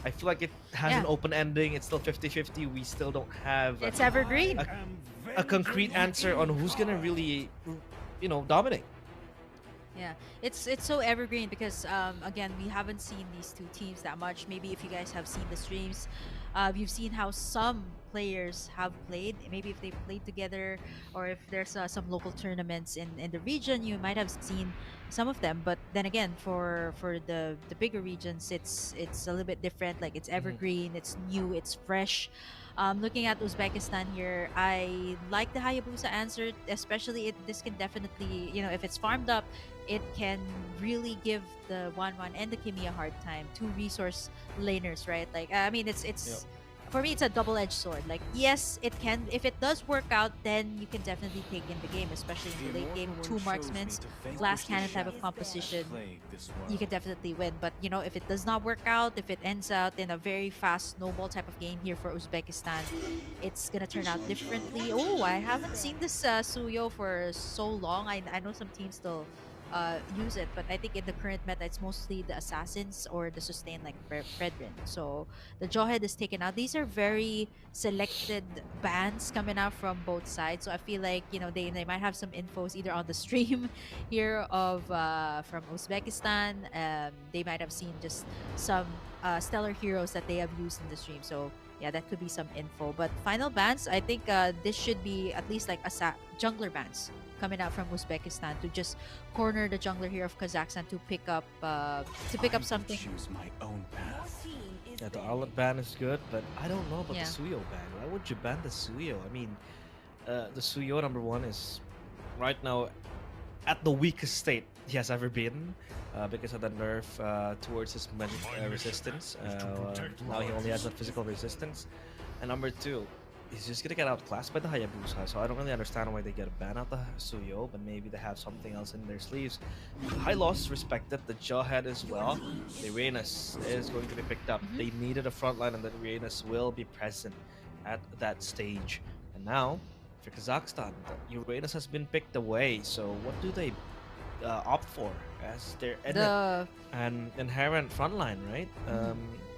I feel like it has an open ending. It's still 50-50. We still don't have
It's evergreen.
a concrete answer on who's gonna really, dominate.
Yeah, it's so evergreen because again, we haven't seen these two teams that much. Maybe if you guys have seen the streams, you've seen how some players have played. Maybe if they played together, or if there's some local tournaments in the region, you might have seen some of them. But then again, for the bigger regions, it's a little bit different. Like it's evergreen, it's new, it's fresh. Looking at Uzbekistan here, I like the Hayabusa answer, especially this can definitely, if it's farmed up, it can really give the 1-1 and the Kimi a hard time. Two resource laners, right? Like, I mean, it's for me, it's a double-edged sword. Like, yes, it can. If it does work out, then you can definitely take in the game, especially in the late game. Two marksmen, glass cannon type of composition, you can definitely win. But if it does not work out, if it ends out in a very fast snowball type of game here for Uzbekistan, it's gonna turn out differently. Oh, I haven't seen this Suyo for so long. I know some teams still use it, but I think in the current meta it's mostly the assassins or the sustain like Fredrin. So the Jawhead is taken out. These are very selected bans coming out from both sides, so I feel like they might have some infos either on the stream here of from Uzbekistan. They might have seen just some stellar heroes that they have used in the stream. So yeah, that could be some info. But final bans, I think this should be at least like jungler bans coming out from Uzbekistan to just corner the jungler here of Kazakhstan to pick up something.
Choose my own path.
Yeah, the Arlet ban is good, but I don't know about
Yeah.
the Suyo ban. Why would you ban the Suyo? I mean, the Suyo #1 is right now at the weakest state he has ever been because of the nerf towards his magic resistance. Now he only has that physical resistance. And #2, he's just gonna get outclassed by the Hayabusa, so I don't really understand why they get a ban out the Suyo, but maybe they have something else in their sleeves. High loss is respected, the Jawhead as well. The Uranus is going to be picked up. They needed a frontline, and the Uranus will be present at that stage. And now, for Kazakhstan, the Uranus has been picked away, so what do they opt for as their and inherent frontline, right?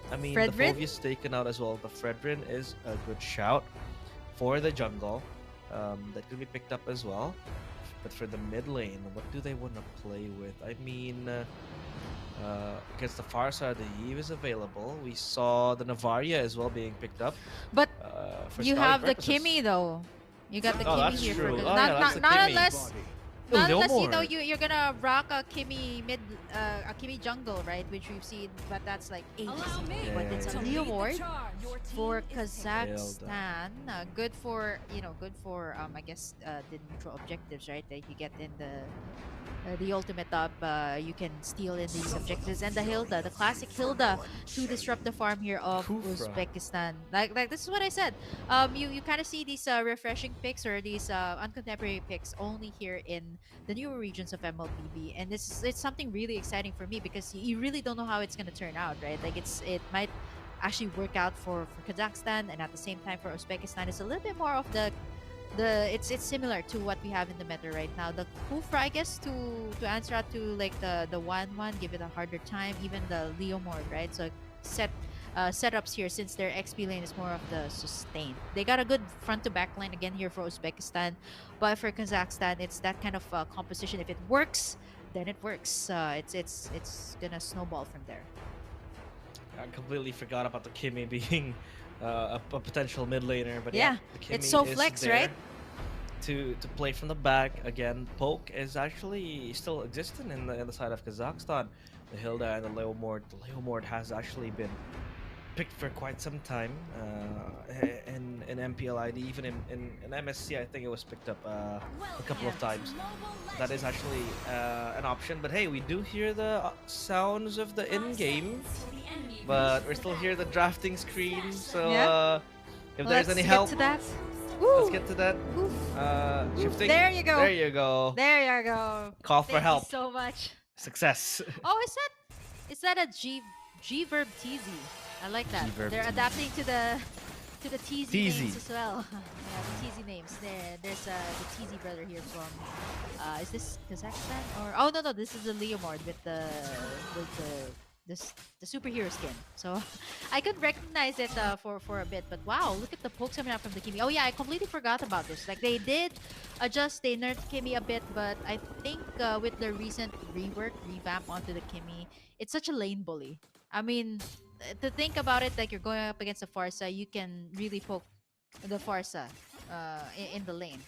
I mean, the
Fredrin?
Phoveus taken out as well. The Fredrin is a good shout for the jungle. That could be picked up as well. But for the mid lane, what do they want to play with? I mean, against the far side, the Eve is available. We saw the Navaria as well being picked up.
But
For
you
scouting
have the
purposes.
Kimmy though. You got the
Oh,
Kimmy
that's
here
true.
for
Oh, yeah, that's the
not
Kimmy.
unless
Oh,
not unless you know
Leomord.
you're gonna rock a Kimmy a Kimmy jungle, right? Which we've seen, but that's like ages ago.
Yeah,
But it's a
yeah,
Leomord for
Hilda.
Kazakhstan. Good for I guess the neutral objectives, right? That you get in the ultimate up, you can steal in these objectives, and the Hilda, the classic Hilda, to disrupt the farm here of
Kufra.
Uzbekistan. Like this is what I said. You kind of see these refreshing picks or these uncontemporary picks only here in the newer regions of Mlbb, and it's something really exciting for me because you really don't know how it's gonna turn out, right? Like it might actually work out for Kazakhstan, and at the same time for Uzbekistan, it's a little bit more of the it's similar to what we have in the meta right now. The Kufra, I guess, to answer out to like the 1-1, give it a harder time. Even the Leomord, right? So setups here, since their XP lane is more of the sustain. They got a good front to back line again here for Uzbekistan, but for Kazakhstan, it's that kind of composition. If it works, then it works. It's gonna snowball from there.
I completely forgot about the Kimmy being a potential mid laner, but
Yeah,
the Kimmy
it's so
is
flex,
there
right?
To play from the back again. Poke is actually still existing in the side of Kazakhstan. The Hilda and the Leomord. The Leomord has actually been picked for quite some time in MPLID, even in MSC. I think it was picked up a couple of times. That is actually an option. But hey, we do hear the sounds of the in-game, but we're still hear the drafting screen. So
Yeah.
if there's any
Let's
help,
get to that.
let's
Woo!
get to that.
Oof.
Shifting.
There you go.
There you go.
There you go.
Call for
Thank
help.
you so much.
Success.
Oh, is that a G verb TZ? I like that.
G-verb
They're
TZ.
adapting to the TZ
TZ.
names as well. Yeah, the TZ names. There's the TZ brother here from. Is this Kazakhstan or? Oh no, this is the Leomord with the superhero skin. So I could recognize it for a bit, but wow, look at the pokes coming out from the Kimmy. Oh yeah, I completely forgot about this. Like they did adjust, they nerfed Kimmy a bit, but I think with the recent revamp onto the Kimmy, it's such a lane bully. I mean, to think about it, like you're going up against a Farsa, you can really poke the Farsa in the lane,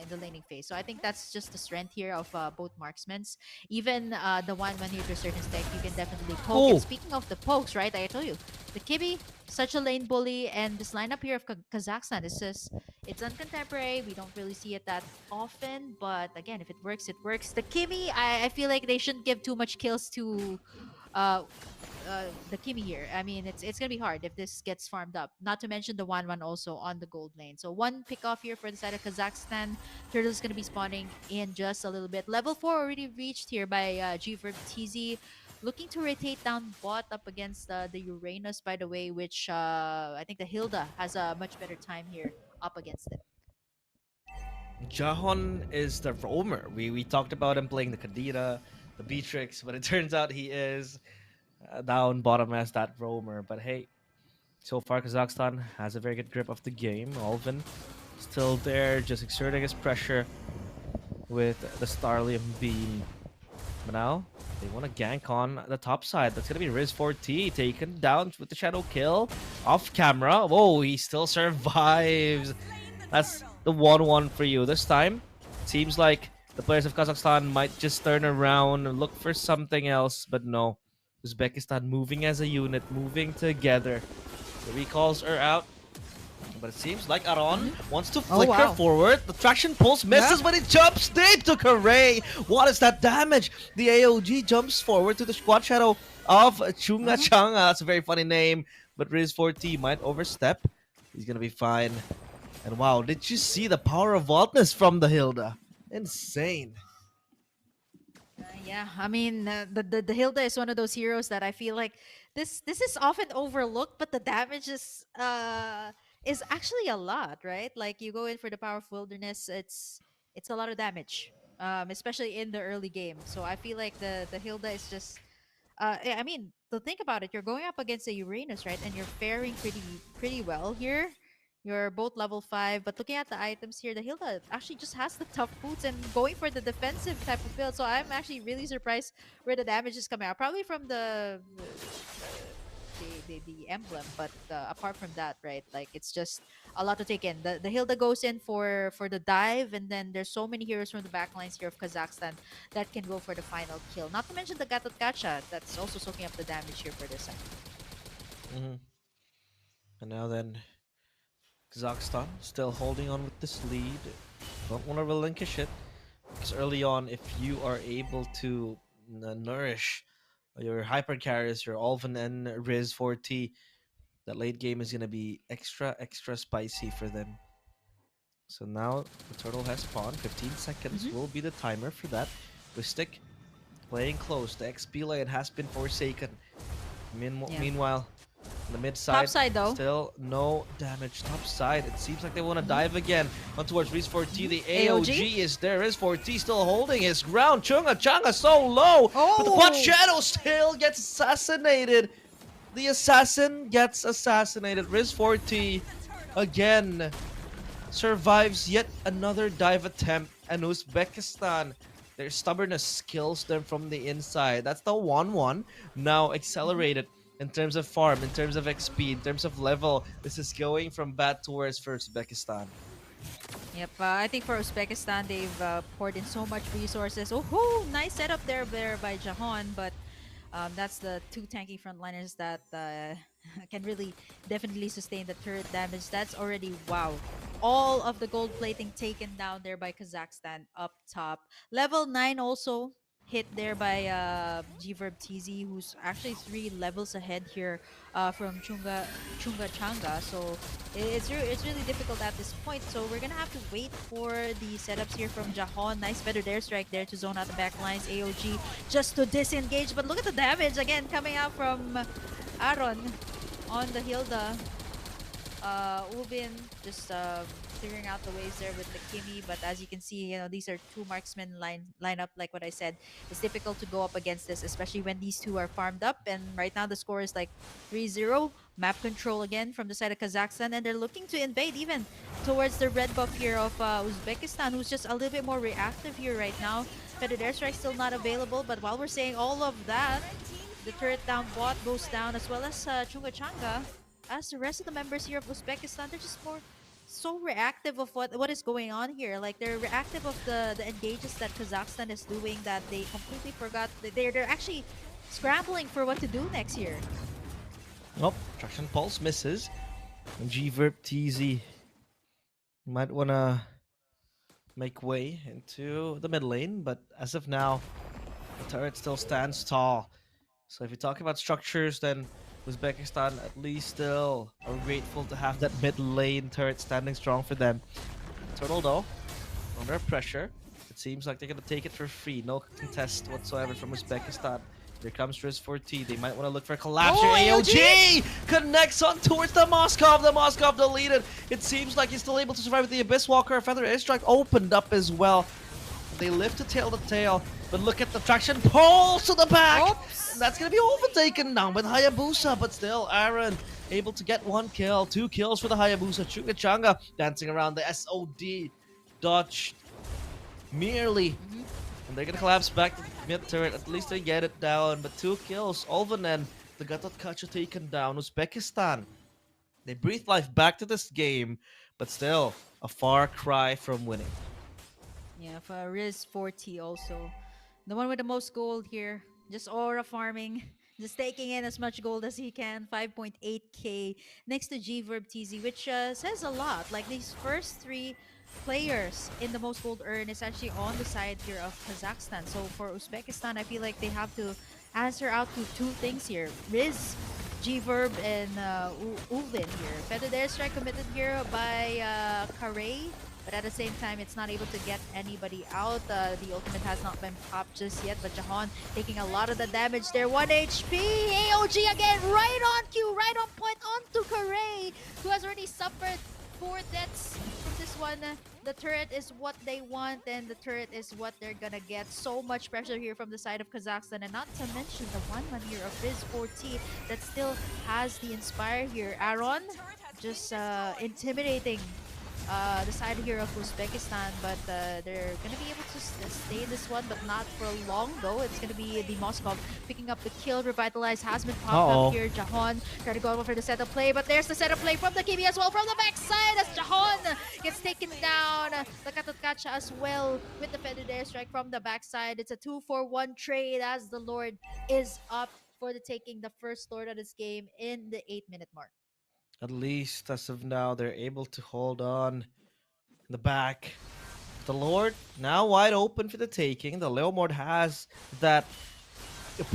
in the laning phase. So I think that's just the strength here of both marksmen's. Even the one here to a certain extent, you can definitely poke.
Oh.
And speaking of the pokes, right? I told you, the Kibi, such a lane bully, and this lineup here of Kazakhstan is just, it's uncontemporary. We don't really see it that often, but again, if it works, it works. The Kimi, I feel like they shouldn't give too much kills to the Kimi here. I mean, it's gonna be hard if this gets farmed up. Not to mention the 1-1 also on the gold lane. So one pick off here for the side of Kazakhstan. Turtle's gonna be spawning in just a little bit. Level 4 already reached here by G-Verb TZ. Looking to rotate down bot up against the Uranus, by the way, which I think the Hilda has a much better time here up against it.
Jahon is the roamer. We talked about him playing the Kadira, the Beatrix, but it turns out he is down bottom as that roamer. But hey, so far Kazakhstan has a very good grip of the game. Alvin still there, just exerting his pressure with the Starlium Beam.
But now they want to gank on the top side. That's gonna be Riz4T taken down with the shadow kill off camera. Whoa, he still survives. That's the 1-1 for you. This time, it seems like the players of Kazakhstan might just turn around and look for something else, but no. Uzbekistan moving as a unit, moving together. The recalls are out. But it seems like Aron wants to
Oh,
flicker
wow.
forward. The traction pulse misses,
Yeah.
but it jumps. They took a ray. What is that damage? The AOG jumps forward to the squad shadow of Chunga Changa. That's a very funny name. But Riz4T might overstep. He's going to be fine. And wow, did you see the power of Vaultness from the Hilda? Insane.
Yeah, I mean, the Hilda is one of those heroes that I feel like this is often overlooked, but the damage is actually a lot, right? Like you go in for the power of wilderness, it's a lot of damage, especially in the early game. So I feel like the Hilda is just I mean, to think about it, you're going up against a Uranus, right? And you're faring pretty well here. You're both level 5, but looking at the items here, the Hilda actually just has the tough boots and going for the defensive type of build. So I'm actually really surprised where the damage is coming out. Probably from the emblem, but apart from that, right? Like it's just a lot to take in. The Hilda goes in for the dive, and then there's so many heroes from the backlines here of Kazakhstan that can go for the final kill. Not to mention the Gatot Kacha that's also soaking up the damage here for this side.
hmm And now then, Kazakhstan still holding on with this lead. Don't want to relinquish it. Because early on, if you are able to nourish your hyper carriers, your Alvin and Riz4T, that late game is going to be extra spicy for them. So now the turtle has spawned. 15 seconds will be the timer for that. Wistic playing close. The XP lane has been forsaken.
Yeah.
Meanwhile, on the mid
Top
side,
side though.
still no damage. Top side, it seems like they want to dive again on towards Riz4T. The AOG
AOG?
is there. Riz4T still holding his ground. Chunga Changa so low, but the Quad
Oh!
Shadow still gets assassinated. The assassin gets assassinated. Riz4T again survives yet another dive attempt, and Uzbekistan, their stubbornness kills them from the inside. That's the 1-1. Now accelerated in terms of farm, in terms of XP, in terms of level. This is going from bad to worse for Uzbekistan.
Yep, I think for Uzbekistan, they've poured in so much resources. Oh, nice setup there by Jahan, but that's the two tanky frontliners that can really definitely sustain the turret damage. That's already, wow. All of the gold plating taken down there by Kazakhstan up top. Level 9 also hit there by Gverb TZ, who's actually 3 levels ahead here from Chunga Changa. So it's really difficult at this point. So we're gonna have to wait for the setups here from Jahan. Nice better dare strike there to zone out the back lines. AOG just to disengage, but look at the damage again coming out from Aaron on the Hilda. Ubin just figuring out the ways there with the Kimi, but as you can see, you know, these are two marksmen line up. Like what I said, it's difficult to go up against this, especially when these two are farmed up. And right now the score is like 3-0. Map control again from the side of Kazakhstan, and they're looking to invade even towards the red buff here of Uzbekistan, who's just a little bit more reactive here right now. Feathered airstrike still not available, but while we're saying all of that, the turret down bot goes down, as well as Chunga Changa. As the rest of the members here of Uzbekistan, they're just more so reactive of what is going on here. Like they're reactive of the engages that Kazakhstan is doing, that they completely forgot that they're actually scrambling for what to do next year.
Nope, traction pulse misses. And Gverb TZ might wanna make way into the mid lane, but as of now, the turret still stands tall. So if you talk about structures, then Uzbekistan at least still are grateful to have that mid lane turret standing strong for them. Turtle though, under pressure. It seems like they're gonna take it for free. No contest whatsoever from Uzbekistan. Here comes Riz4T. They might want to look for a collapse
Oh,
here. AOG connects on towards the Moskov. The Moskov deleted. It seems like he's still able to survive with the Abyss Walker. Feather Airstrike opened up as well. They lift to tail, but look at the traction pulse to the back.
Oops.
And that's gonna be overtaken now with Hayabusa, but still Aaron able to get 1 kill, 2 kills for the Hayabusa. Chunga Changa dancing around the SOD, dodged merely
And they're gonna collapse back to mid turret. At least they get it down. But 2 kills. Olven and the Gatotkacha taken down. Uzbekistan. They breathe life back to this game, but still a far cry from winning.
Yeah, for Riz 40 also. The one with the most gold here. Just aura farming. Just taking in as much gold as he can. 5.8k next to G-Verb TZ, which says a lot. Like these first three players in the most gold earn is actually on the side here of Kazakhstan. So for Uzbekistan, I feel like they have to answer out to two things here. Riz, G-Verb, and Uvlin here. Feathered Airstrike committed here by Kare. But at the same time, it's not able to get anybody out. The ultimate has not been popped just yet, but Jahan taking a lot of the damage there. 1 HP, AOG again, right on cue, right on point onto Kare, who has already suffered 4 deaths from this one. The turret is what they want, and the turret is what they're gonna get. So much pressure here from the side of Kazakhstan, and not to mention the one here of Riz 40 that still has the Inspire here. Aaron just intimidating the side here of Uzbekistan, but they're gonna be able to stay in this one, but not for long though. It's gonna be the Moskov picking up the kill. Revitalize has been popped up here. Jahan trying to go over for the setup play, but there's the setup play from the Kiwi as well from the backside as Jahan gets taken down. The Katotkacha as well with the feathered airstrike from the backside. It's a 2-for-1 trade as the Lord is up for the taking, the first Lord of this game in the 8-minute mark.
At least as of now, they're able to hold on in the back. The Lord now wide open for the taking. The Leomord has that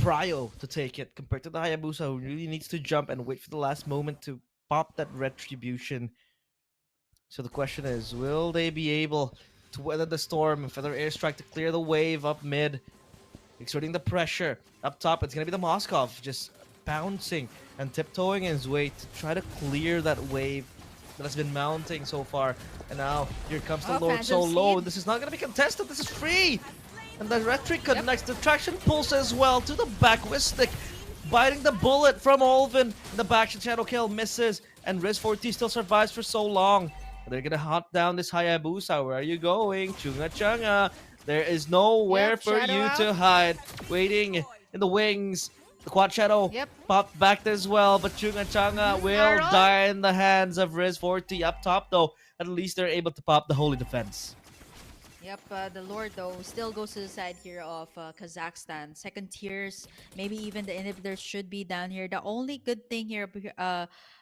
prio to take it compared to the Hayabusa, who really needs to jump and wait for the last moment to pop that retribution. So the question is, will they be able to weather the storm and feather airstrike to clear the wave up mid, exerting the pressure up top? It's gonna be the Moskov just bouncing and tiptoeing his way to try to clear that wave that has been mounting so far. And now here comes the Lord so
Phantom
low.
Seed.
This is not gonna be contested. This is free. And the rhetoric connects. The traction pulse as well to the back. Wistic biting the bullet from Olven. The back shadow kill misses, and Riz 40 still survives for so long. They're gonna hunt down this Hayabusa. Where are you going? Chunga Chunga. There is nowhere
Yep,
for
shadow
you
out.
to hide. Waiting in the wings. The quad shadow
Yep.
popped back as well, but Chunga Chunga will
Aaron?
die in the hands of Riz 40 up top though. At least they're able to pop the holy defense.
Yep, the Lord though still goes to the side here of Kazakhstan. Second tiers, maybe even the inhibitors should be down here. The only good thing here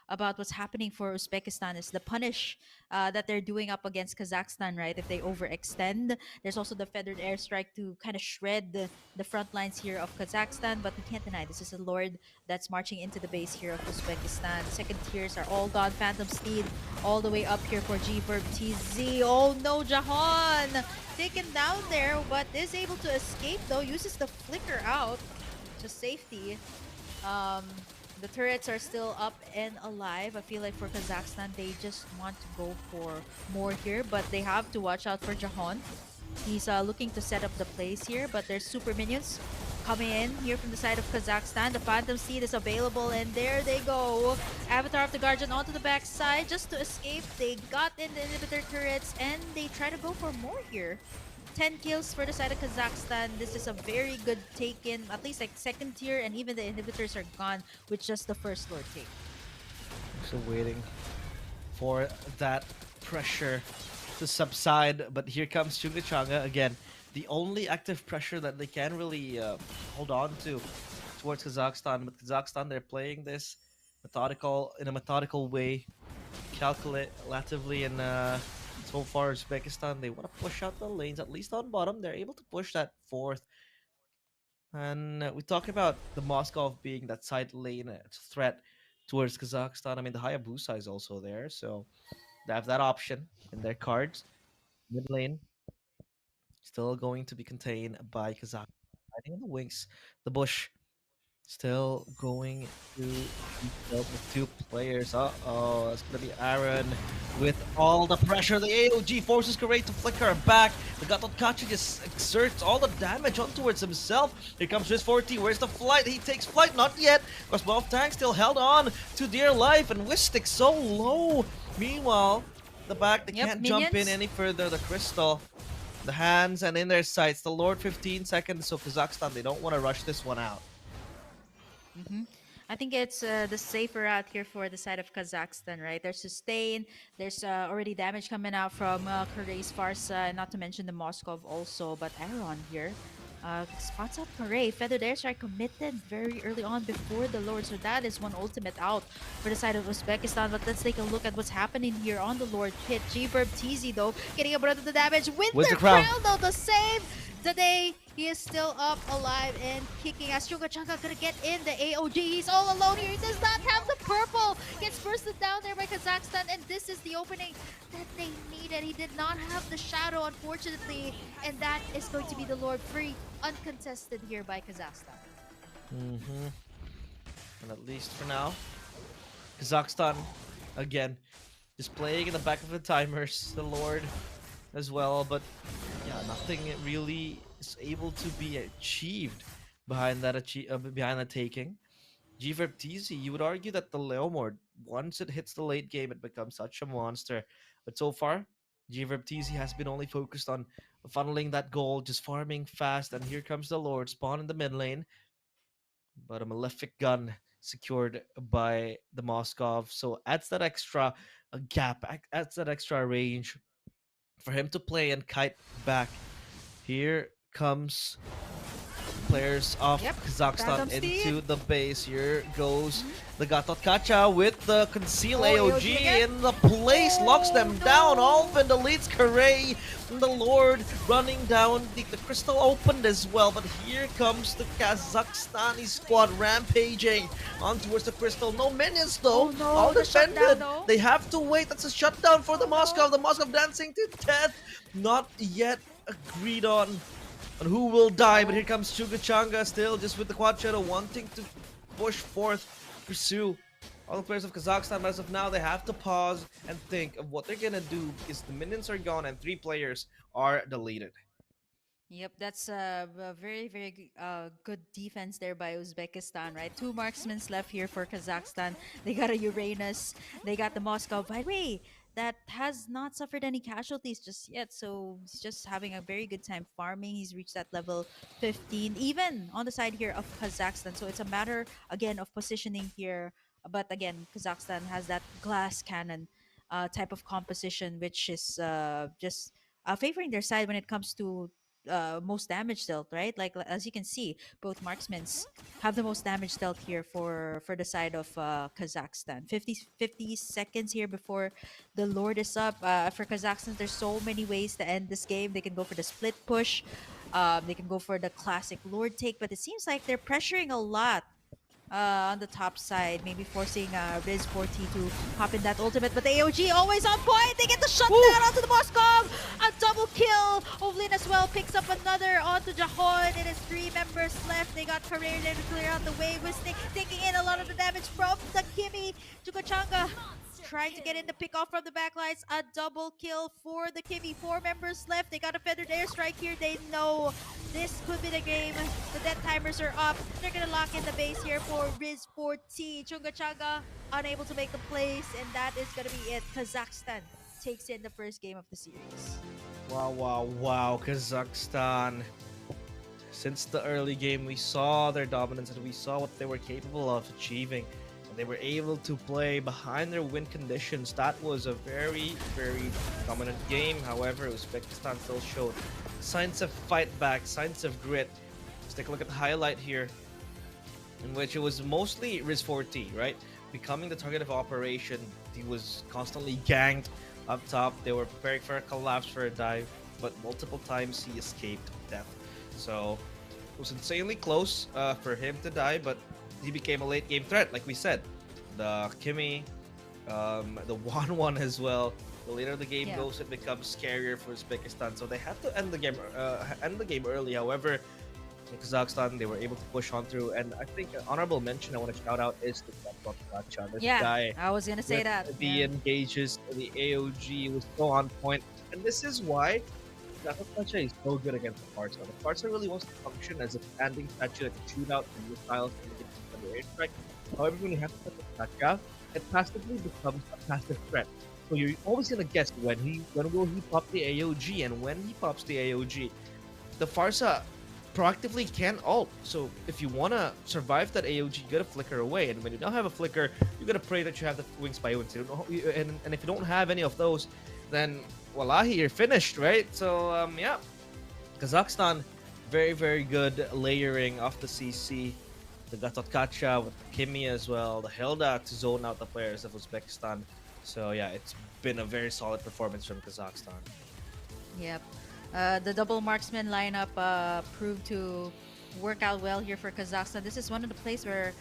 about what's happening for Uzbekistan is the punish that they're doing up against Kazakhstan, right? If they overextend, there's also the feathered airstrike to kind of shred the front lines here of Kazakhstan. But we can't deny this is a Lord that's marching into the base here of Uzbekistan. Second tiers are all gone. Phantom Steed all the way up here for G-Verb TZ. Oh no, Jahan taken down there, but is able to escape though. Uses the flicker out to safety. The turrets are still up and alive. I feel like for Kazakhstan, they just want to go for more here, but they have to watch out for Jahan. He's looking to set up the plays here, but there's super minions coming in here from the side of Kazakhstan. The Phantom Seed is available, and there they go. Avatar of the Guardian onto the backside just to escape. They got in the inhibitor turrets, and they try to go for more here. 10 kills for the side of Kazakhstan. This is a very good take-in, at least like second tier, and even the inhibitors are gone with just the first Lord take.
So waiting for that pressure to subside, but here comes Chunga Changa again. The only active pressure that they can really hold on to towards Kazakhstan. But Kazakhstan, they're playing this in a methodical way, calculatively, and so far Uzbekistan, they want to push out the lanes, at least on bottom. They're able to push that fourth. And we talk about the Moskov being that side lane threat towards Kazakhstan. I mean, the Hayabusa is also there, so they have that option in their cards. Mid lane still going to be contained by Kazakhstan. Hiding in the wings. The bush still going to be filled with 2 players. Uh-oh, that's gonna be Aaron with all the pressure. The AOG forces Kare to flicker back. The Gatotkachi just exerts all the damage on towards himself. Here comes Riz 40. Where's the flight? He takes flight, not yet. Because both tanks still held on to dear life, and Wistic so low. Meanwhile, the back, they
Yep,
can't jump in
minions.
any further. The Crystal
the hands and in their sights. The Lord 15 seconds, so Kazakhstan, they don't want to rush this one out.
Hmm. I think it's the safer route here for the side of Kazakhstan, right? There's sustain, there's already damage coming out from Koray's Farsa, and not to mention the Moskov also. But Aaron here spots out Koray. Feathered Airstrike committed very early on before the Lord, so that is one ultimate out for the side of Uzbekistan. But let's take a look at what's happening here on the Lord pit. G-Verb TZ though, getting a bit of the damage.
Where's
Winter
the crown?
Crown though, the save! Today, he is still up, alive, and kicking as Chungachanga gonna get in the AOG. He's all alone here. He does not have the purple. Gets bursted down there by Kazakhstan, and this is the opening that they needed. He did not have the shadow, unfortunately, and that is going to be the Lord free, uncontested here by Kazakhstan.
Mm-hmm. And at least for now, Kazakhstan, again, just playing in the back of the timers, the Lord as well, but yeah, nothing really is able to be achieved behind that behind that taking. G-Verb TZ, you would argue that the Leomord, once it hits the late game, it becomes such a monster. But so far, G-Verb TZ has been only focused on funneling that gold, just farming fast, and here comes the Lord, spawn in the mid lane, but a malefic gun secured by the Moskov, so adds that extra gap, adds that extra range for him to play and kite back. Here comes players of
Yep,
Kazakhstan
Phantom
into
Steed.
the base. Here goes the Gatot Kacha with the Conceal
AOG
AOG
again.
in the place, locks them down. Alvin deletes Karay, and the Lord running down. The crystal opened as well, but here comes the Kazakhstani squad rampaging on towards the crystal. No minions though,
Oh no,
all
the shutdown
defended.
though.
They have to wait. That's a shutdown for the
Oh, no.
Moskov. The Moskov dancing to death. Not yet agreed on who will die, but here comes Chugachanga still just with the quad shadow wanting to push forth, pursue. All the players of Kazakhstan, but as of now, they have to pause and think of what they're gonna do because the minions are gone and 3 players are deleted.
Yep, that's a very, very good defense there by Uzbekistan, right? 2 marksmen left here for Kazakhstan. They got a Uranus, they got the Moscow. By the way, that has not suffered any casualties just yet, so he's just having a very good time farming. He's reached that level 15, even on the side here of Kazakhstan. So it's a matter, again, of positioning here. But again, Kazakhstan has that glass cannon type of composition, which is just favoring their side when it comes to most damage dealt, right? Like as you can see, both marksmen's have the most damage dealt here for the side of Kazakhstan. 50 seconds here before the Lord is up. For Kazakhstan, there's so many ways to end this game. They can go for the split push. They can go for the classic Lord take, but it seems like they're pressuring a lot on the top side, maybe forcing Riz 40 to hop in that ultimate, but the AOG always on point. They get the shutdown onto the Moskov. A double kill. Ovlin as well picks up another onto Jahon. It is 3 members left. They got Career there to clear out the way. Wisnik taking in a lot of the damage from the Kimi. Chukochanga trying to get in the pick off from the backlines. A double kill for the Kimi. 4 members left. They got a feathered airstrike here. They know this could be the game. The death timers are up. They're gonna lock in the base here for Riz 40. Chungachanga unable to make the plays, and that is gonna be it. Kazakhstan takes in the first game of the series.
Wow, wow, wow, Kazakhstan. Since the early game, we saw their dominance and we saw what they were capable of achieving. And they were able to play behind their win conditions. That was a very, very dominant game. However, Uzbekistan still showed signs of fight back, signs of grit. Let's take a look at the highlight here, in which it was mostly Riz 40, right? Becoming the target of operation. He was constantly ganged up top. They were preparing for a collapse, for a dive, but multiple times he escaped death. So it was insanely close for him to die, but he became a late game threat, like we said. The Kimi, the 1-1 as well. The later the game goes, it becomes scarier for Uzbekistan. So they had to end the game early. However, in Kazakhstan, they were able to push on through. And I think an honorable mention I want to shout out is the Gacha. This guy,
I was gonna say that.
the engages, the AOG was so on point. And this is why Gacha is so good against the Farsa. The Farsa really wants to function as a standing statue that can shoot out the missiles and get the airstrike. However, when you have to put the Gacha, it passively becomes a passive threat. So you're always gonna guess when will he pop the AOG, and when he pops the AOG, the Farsa proactively can ult. So if you wanna survive that AOG, you gotta flicker away. And when you don't have a flicker, you gotta pray that you have the wings by wings. And if you don't have any of those, then wallahi, you're finished, right? So yeah, Kazakhstan, very very good layering of the CC. The Gatotkacha with the Kimi as well, the Hilda to zone out the players of Uzbekistan. So yeah, it's been a very solid performance from Kazakhstan.
Yep. The double marksman lineup proved to work out well here for Kazakhstan. This is one of the places where,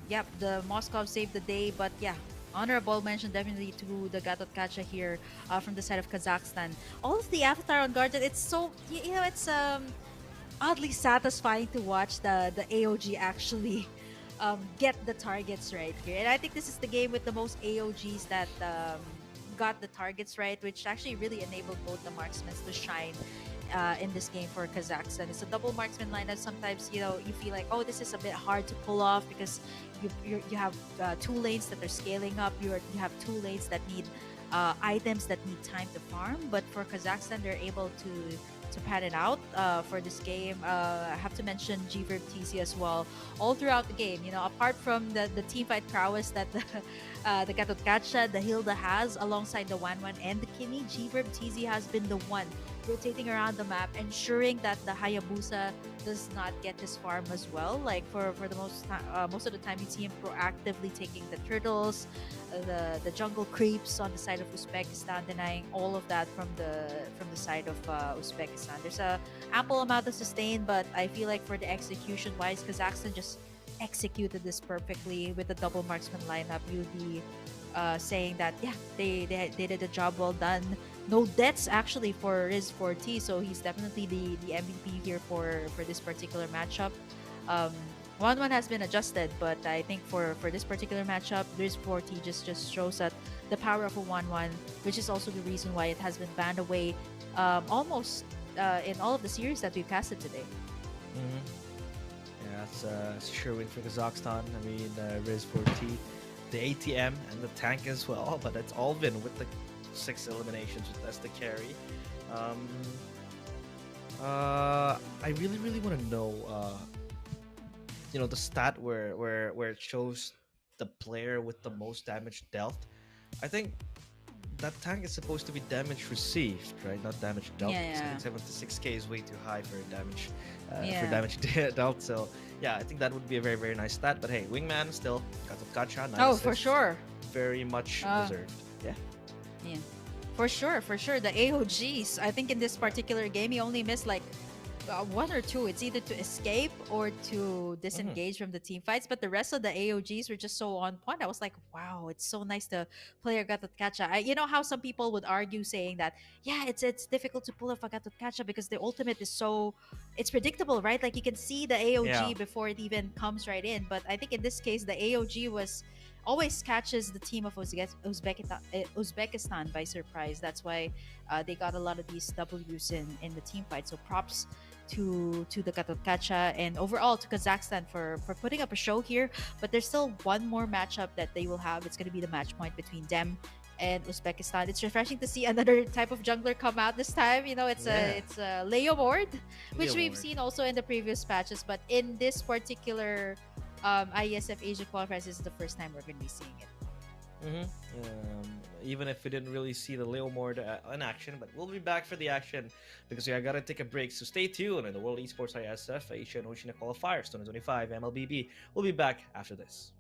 yep, the Moscow saved the day. But yeah, honorable mention definitely to the Gatotkacha here from the side of Kazakhstan. All of the Avatar on Guardian, it's so, you know, it's oddly satisfying to watch the AOG actually get the targets right here. And I think this is the game with the most AOGs that got the targets right, which actually really enabled both the marksmen to shine in this game for Kazakhstan. It's a double marksman lineup. Sometimes, you know, you feel like, oh, this is a bit hard to pull off because you have two lanes that are scaling up. You have two lanes that need items that need time to farm. But for Kazakhstan, they're able to pad it out for this game. I have to mention Gverb TC as well. All throughout the game, you know, apart from the team fight prowess that the Gatotkacha, the Hilda has alongside the Wanwan and the Kimi, Gverb TC has been the one rotating around the map, ensuring that the Hayabusa does not get his farm as well. Like for the most of the time, you see him proactively taking the turtles, the jungle creeps on the side of Uzbekistan, denying all of that from the side of Uzbekistan. There's a ample amount of sustain, but I feel like for the execution wise, Kazakhstan just executed this perfectly with the double marksman lineup. You'll be saying that yeah, they did a job well done. No deaths actually for Riz4T, so he's definitely the MVP here for this particular matchup. 1-1 has been adjusted, but I think for this particular matchup, Riz4T just shows that the power of a 1-1, which is also the reason why it has been banned away almost in all of the series that we've casted today.
Yeah, it's a sure win for Kazakhstan. I mean, Riz4T, the ATM, and the tank as well, but it's all been with the 6 eliminations as the carry. I really want to know, you know, the stat where it shows the player with the most damage dealt. I think that tank is supposed to be damage received, right? Not damage dealt.
Yeah.
So I think 76k is way too high for damage
Yeah.
dealt. So yeah, I think that would be a very very nice stat. But hey, wingman still Gatotkacha.
Oh, for sure.
Very much deserved. Yeah.
Yeah, for sure. The AOGs, I think in this particular game, he only missed like one or two. It's either to escape or to disengage from the team fights. But the rest of the AOGs were just so on point. I was like, wow, it's so nice to play a Gatotkacha. You know how some people would argue saying that, yeah, it's difficult to pull off a Gatotkacha because the ultimate is it's predictable, right? Like you can see the AOG before it even comes right in. But I think in this case, the AOG always catches the team of Uzbekistan by surprise. That's why they got a lot of these W's in the team fight. So props to the Gatotkacha and overall to Kazakhstan for putting up a show here. But there's still one more matchup that they will have. It's going to be the match point between them and Uzbekistan. It's refreshing to see another type of jungler come out this time. You know, it's a Leo Ward, which we've seen also in the previous patches. But in this particular Iesf Asia Qualifiers, this is the first time we're going to be seeing it.
Even if we didn't really see the Leomord in action, but we'll be back for the action because I gotta take a break. So stay tuned in the World Esports Iesf Asia and Oceania Qualifiers 2025 Mlbb. We'll be back after this.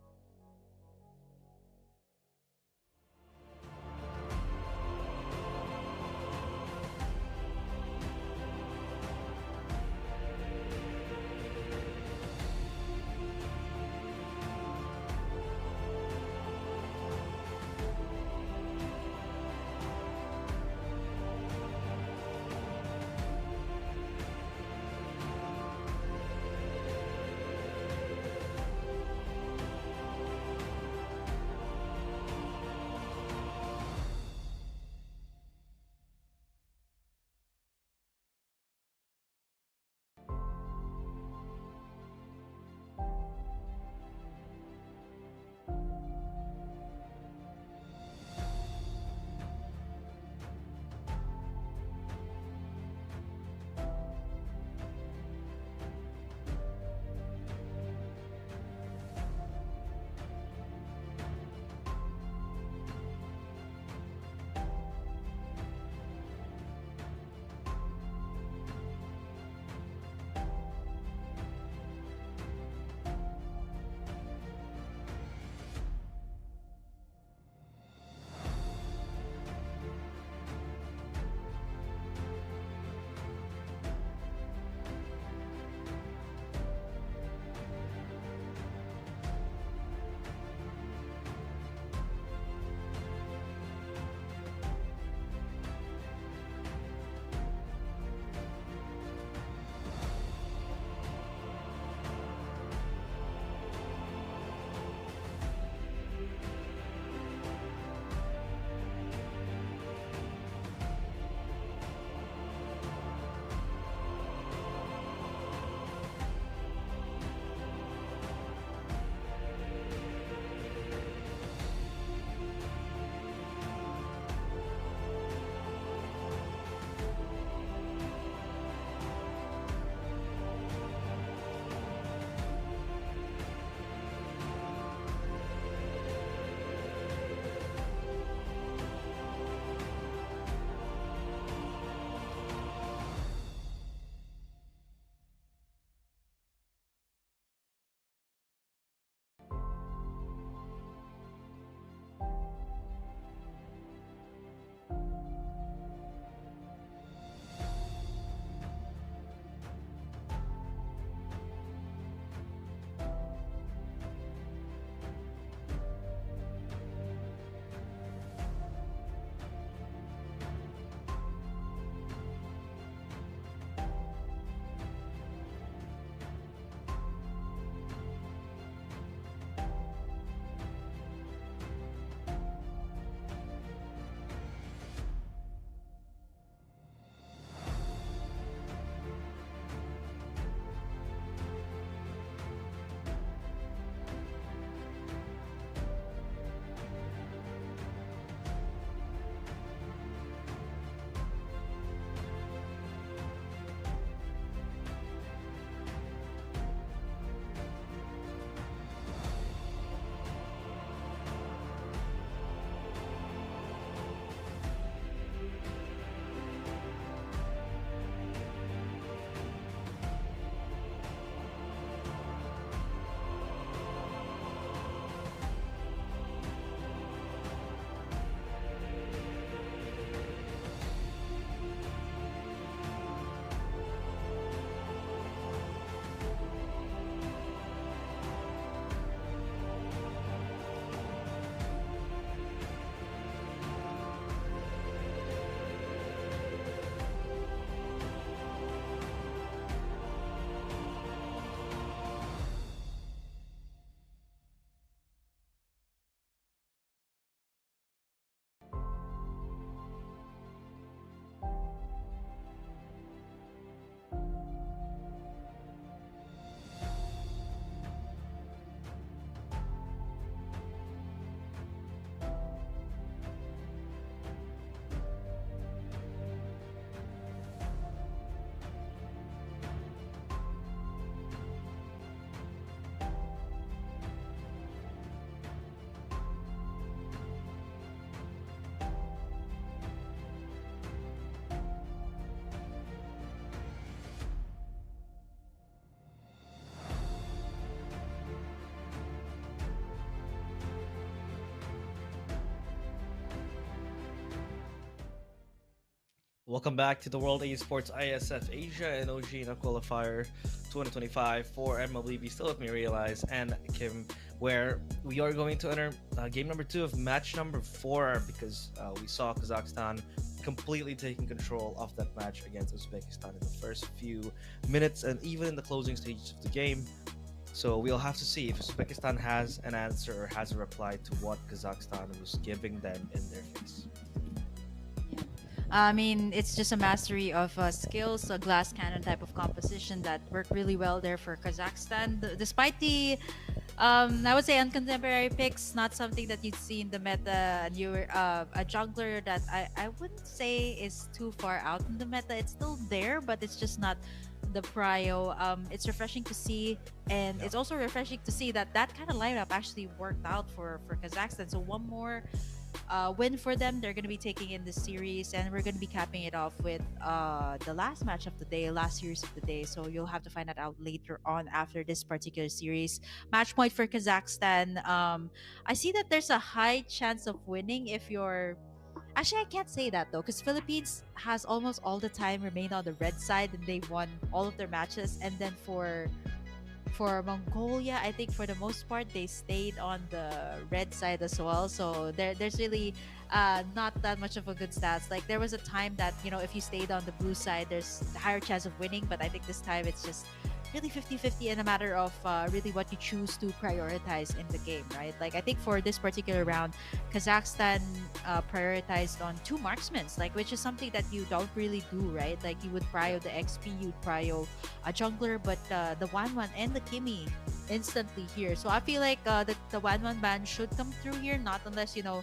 Welcome back to the World Esports ISF Asia and Oceania Qualifier 2025 for Mlbb. Still with me, Realize, and Kim, where we are going to enter game number 2 of match number 4 because we saw Kazakhstan completely taking control of that match against Uzbekistan in the first few minutes and even in the closing stages of the game. So we'll have to see if Uzbekistan has an answer or has a reply to what Kazakhstan was giving them in their face.
I mean, it's just a mastery of skills, a glass cannon type of composition that worked really well there for Kazakhstan. Despite the, I would say, uncontemporary picks, not something that you'd see in the meta. And you're a jungler that I wouldn't say is too far out in the meta. It's still there, but it's just not the prio. It's refreshing to see, and it's also refreshing to see that that kind of lineup actually worked out for Kazakhstan. So one more win for them. They're going to be taking in the series, and we're going to be capping it off with the last match of the day, last series of the day. So you'll have to find that out later on after this particular series. Match point for Kazakhstan. I see that there's a high chance of winning if you're. Actually, I can't say that though, because Philippines has almost all the time remained on the red side, and they won all of their matches. And then for Mongolia, I think for the most part they stayed on the red side as well. So there's really not that much of a good stats. Like there was a time that, you know, if you stayed on the blue side, there's a higher chance of winning. But I think this time it's just really 50-50 in a matter of really what you choose to prioritize in the game, right? Like I think for this particular round, Kazakhstan prioritized on 2 marksmen, like, which is something that you don't really do, right? Like you would prio the XP, you'd prio a jungler, but the 1-1 and the Kimi instantly here. So I feel like the 1-1 ban should come through here, not unless, you know,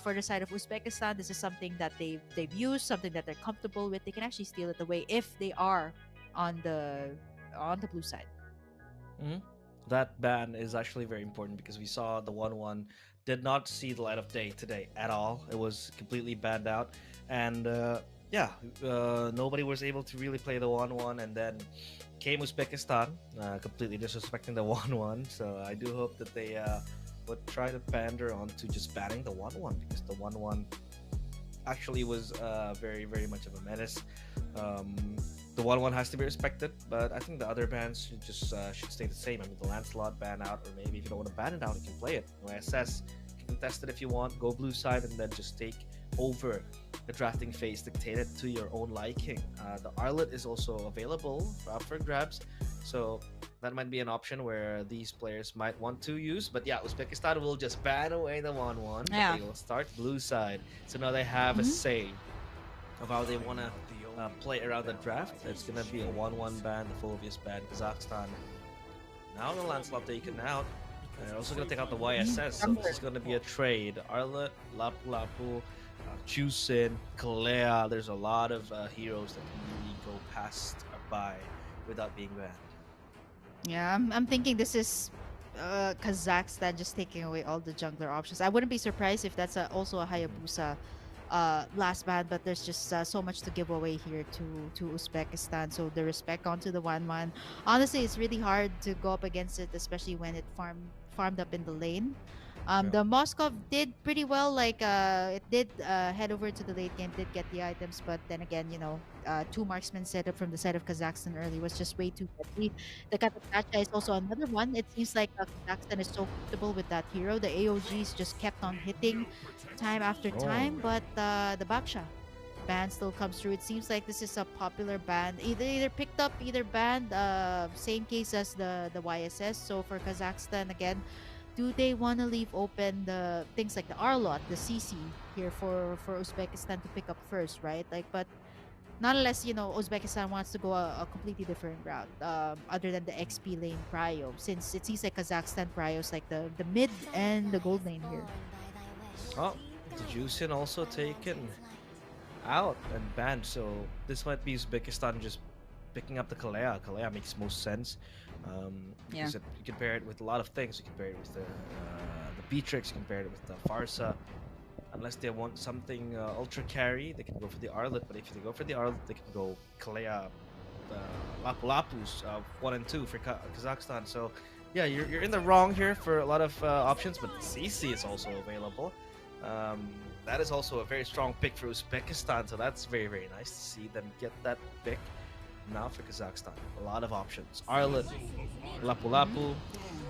for the side of Uzbekistan, this is something that they've used, something that they're comfortable with. They can actually steal it away if they are on the blue side.
Mm-hmm. That ban is actually very important because we saw the 1-1 did not see the light of day today at all. It was completely banned out, and nobody was able to really play the 1-1. And then came Uzbekistan, completely disrespecting the 1-1. So I do hope that they would try to pander onto just banning the 1-1, because the 1-1 actually was very, very much of a menace. The 1-1 has to be respected, but I think the other bans should just should stay the same. I mean, the Lancelot ban out, or maybe if you don't want to ban it out, you can play it. No SS, you can test it if you want. Go blue side and then just take over the drafting phase, dictate it to your own liking. The Arlet is also available up for grabs, so that might be an option where these players might want to use. But yeah, Uzbekistan will just ban away the 1-1.
Yeah.
They will start blue side, so now they have a say of how they want to play around the draft. It's gonna be a 1-1 ban, the full obvious ban. Kazakhstan now the Lancelot taken out. They're also gonna take out the YSS, so this is gonna be a trade. Arlet, Lapu Lapu, Chusin, Kalea. There's a lot of heroes that can really go past or by without being banned.
Yeah, I'm thinking this is Kazakhstan just taking away all the jungler options. I wouldn't be surprised if that's also a Hayabusa last ban, but there's just so much to give away here to Uzbekistan. So the respect onto the 1-1. Honestly, it's really hard to go up against it, especially when it farmed up in the lane. The Moskov did pretty well. Like it did head over to the late game, did get the items, but then again, you know, 2 marksmen set up from the side of Kazakhstan early was just way too heavy. The Kazakhstan is also another one. It seems like Kazakhstan is so comfortable with that hero. The AOGs just kept on hitting time after time, but the Baksha ban still comes through. It seems like this is a popular ban, either picked up, either banned. Same case as the YSS. So for Kazakhstan again, do they want to leave open the things like the Arlot, the CC here for Uzbekistan to pick up first, right? Like, but not unless, you know, Uzbekistan wants to go a completely different route, other than the XP lane prio, since it seems like Kazakhstan prios like the mid and the gold lane here.
Oh, the Juicin also taken out and banned, so this might be Uzbekistan just picking up the Kalea. Kalea makes most sense. Because you compare it with a lot of things. You compare it with the Beatrix, you compare it with the Farsa. Unless they want something ultra carry, they can go for the Arlet. But if they go for the Arlet, they can go Kalea, Lapu Lapus, 1 and 2 for Kazakhstan. So yeah, you're in the wrong here for a lot of options, but CC is also available. Um, that is also a very strong pick for Uzbekistan, so that's very, very nice to see them get that pick. Now for Kazakhstan, a lot of options. Arlet, Lapu Lapu,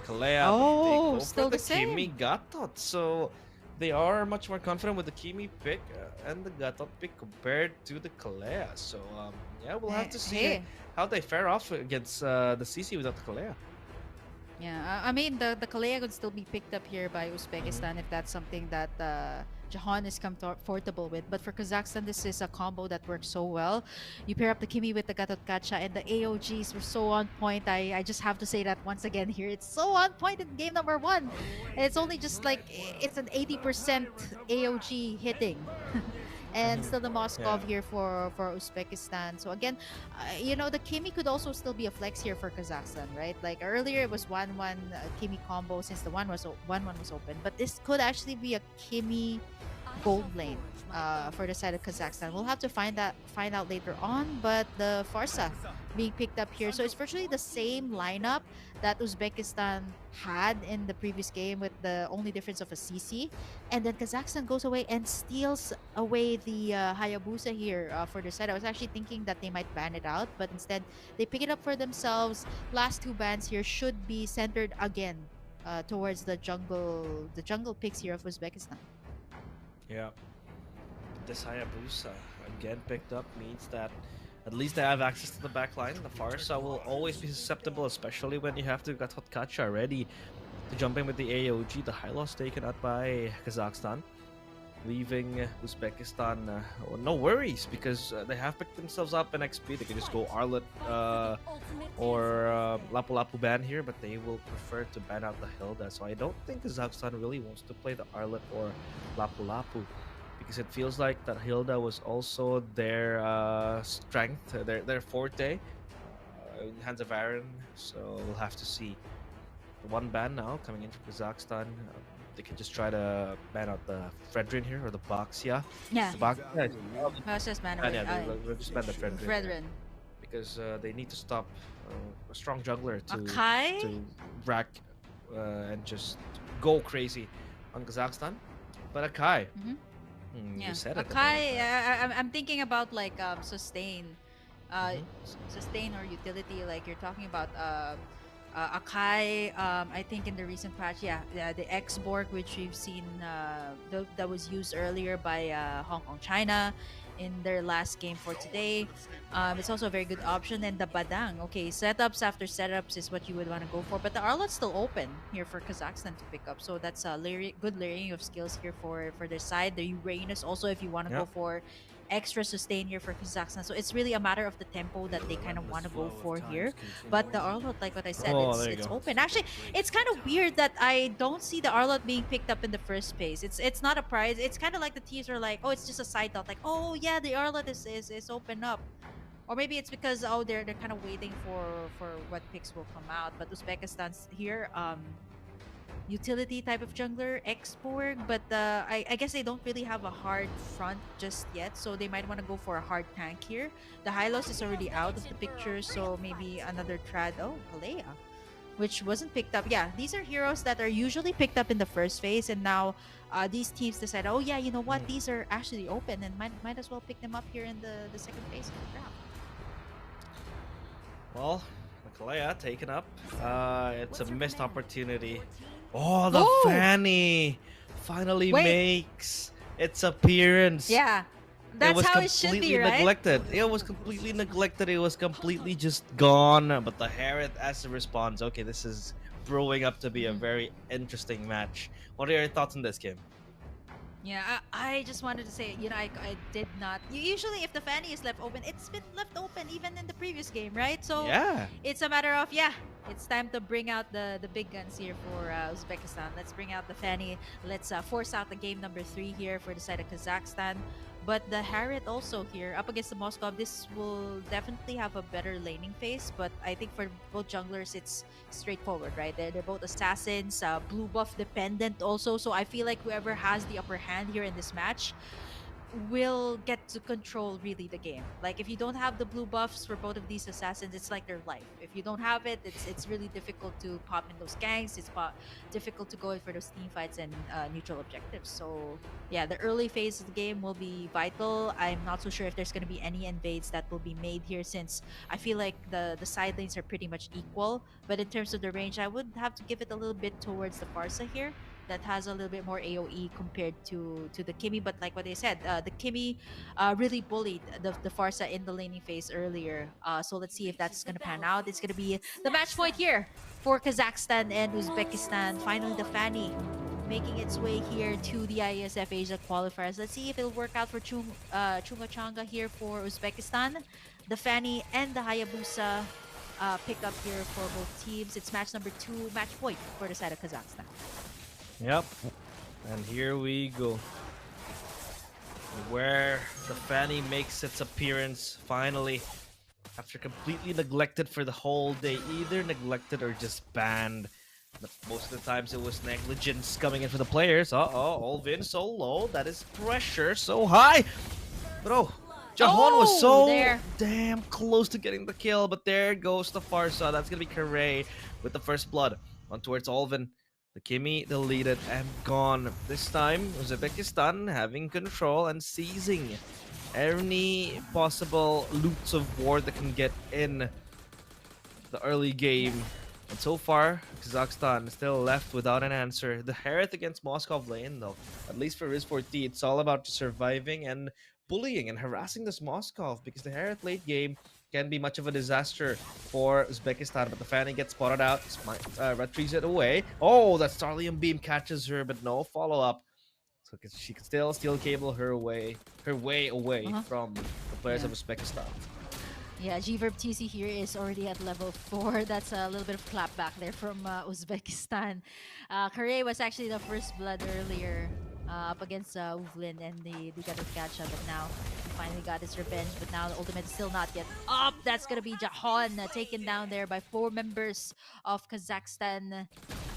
Kalea, but they
Oh,
go for
still
the
the same.
Kimi Gatot. So they are much more confident with the Kimi pick and the Gatot pick compared to the Kalea. So yeah, we'll have to see
Hey.
how they fare off against the CC without the Kalea.
Yeah, I mean the Kalea could still be picked up here by Uzbekistan if that's something that Jahan is comfortable with. But for Kazakhstan, this is a combo that works so well. You pair up the Kimi with the Gatot Kacha, and the AOGs were so on point. I just have to say that once again here. It's so on point in game number 1. And it's only just like it's an 80% AOG hitting. And still the Moskov
Yeah.
here for Uzbekistan. So again, you know, the Kimi could also still be a flex here for Kazakhstan, right? Like earlier it was 1-1 Kimi combo since the 1-1 was open, but this could actually be a Kimi gold lane for the side of Kazakhstan. We'll have to find out later on, but the Farsa being picked up here. So it's virtually the same lineup that Uzbekistan had in the previous game with the only difference of a CC. And then Kazakhstan goes away and steals away the Hayabusa here for their side. I was actually thinking that they might ban it out, but instead they pick it up for themselves. Last 2 bans here should be centered again towards the jungle picks here of Uzbekistan.
Yeah. This Hayabusa again picked up means that at least they have access to the back line. The Farsa will always be susceptible, especially when you have to got Hotkacha ready to jump in with the AOG. The high loss taken out by Kazakhstan, leaving Uzbekistan no worries because they have picked themselves up in XP. They can just go Arlet or Lapu Lapu ban here, but they will prefer to ban out the Hilda. So I don't think Kazakhstan really wants to play the Arlet or Lapu Lapu because it feels like that Hilda was also their strength, their forte in the hands of Aaron. So we'll have to see. The 1 ban now coming in from Kazakhstan. They can just try to ban out the Fredrin here or the Baxia.
Yeah,
The Bax, yeah,
let's just ban
yeah,
away.
they'll just ban the Fredrin
Brethren.
because they need to stop a strong jungler
Akai?
to rack and just go crazy on Kazakhstan. But Akai,
Yeah,
you said it.
Akai. I'm thinking about like sustain,
Mhm.
sustain or utility. Like you're talking about Akai. I think in the recent patch, the X-Borg, which we've seen that was used earlier by Hong Kong China in their last game for today. It's also a very good option. And the Badang, okay, setups after setups is what you would want to go for. But the Arlot's still open here for Kazakhstan to pick up. So that's a good layering of skills here for their side. The Uranus also, if you want to
Yeah.
go for extra sustain here for Kazakhstan. So it's really a matter of the tempo that they kind of want to go for here. But the Arlot, like what I said,
Oh, there you
it's
go.
open. Actually, it's kind of weird that I don't see the Arlot being picked up in the first place. It's not a prize. It's kind of like the teaser, like, oh, it's just a side thought, like, oh yeah, the Arlot is open up. Or maybe it's because they're kind of waiting for what picks will come out. But Uzbekistan's here, utility type of jungler, X-Borg, but I guess they don't really have a hard front just yet, so they might want to go for a hard tank here. The Hylos is already out of the picture, so maybe another trad. Oh, Kalea, which wasn't picked up. Yeah, these are heroes that are usually picked up in the first phase, and now these teams decide, oh yeah, you know what, these are actually open, and might as well pick them up here in the second phase of the draft.
Well, the Kalea taken up. It's a missed opportunity. Oh, the
Oh!
Fanny finally
Wait.
makes its appearance.
Yeah, that's how it should be, right?
neglected. It was completely neglected. It was completely just gone. But the Harriet as a response. Okay, this is brewing up to be a very interesting match. What are your thoughts on this game?
Yeah, I just wanted to say, you know, I did not. Usually, if the Fanny is left open, it's been left open even in the previous game, right? So
Yeah.
it's a matter of, it's time to bring out the big guns here for Uzbekistan. Let's bring out the Fanny. Let's force out the game number 3 here for the side of Kazakhstan. But the Harriet also here, up against the Moskov, this will definitely have a better laning phase. But I think for both junglers, it's straightforward, right? They're both assassins, blue buff dependent also. So I feel like whoever has the upper hand here in this match will get to control really the game. Like if you don't have the blue buffs for both of these assassins, it's like their life. If you don't have it, it's really difficult to pop in those ganks. It's difficult to go in for those team fights and neutral objectives. So yeah, the early phase of the game will be vital. I'm not so sure if there's going to be any invades that will be made here, since I feel like the side lanes are pretty much equal. But in terms of the range, I would have to give it a little bit towards the Farsa here, that has a little bit more AOE compared to the Kimi. But like what they said, the Kimi really bullied the Farsa in the laning phase earlier. So let's see if that's going to pan out. It's going to be the match point here for Kazakhstan and Uzbekistan. Finally, the Fanny making its way here to the ISF Asia qualifiers. Let's see if it'll work out for Chungachanga here for Uzbekistan. The Fanny and the Hayabusa pick up here for both teams. It's match number 2, match point for the side of Kazakhstan.
Yep. And here we go. Where the Fanny makes its appearance finally. After completely neglected for the whole day. Either neglected or just banned. But most of the times it was negligence coming in for the players. Uh-oh, Olvin so low. That is pressure so high. But oh, Jahon was so damn close to getting the kill. But there goes the Farsa. That's going to be Karay with the first blood. On towards Olvin. The Kimi deleted and gone. This time, Uzbekistan having control and seizing any possible loots of war that can get in the early game. And so far, Kazakhstan is still left without an answer. The Harith against Moscow lane, though, at least for Riz4T, it's all about surviving and bullying and harassing this Moscow, because the Harith late game can be much of a disaster for Uzbekistan, but the Fanny gets spotted out, retrieves it away. Oh, that Starlium Beam catches her, but no follow-up. So she can still steal cable her way away from the players of Uzbekistan.
Yeah, Gverb TC here is already at level 4. That's a little bit of clapback there from Uzbekistan. Karay was actually the first blood earlier up against Uvlin, and they got to catch up, but now he finally got his revenge. But now the ultimate is still not yet up. That's going to be Jahon taken down there by 4 members of Kazakhstan.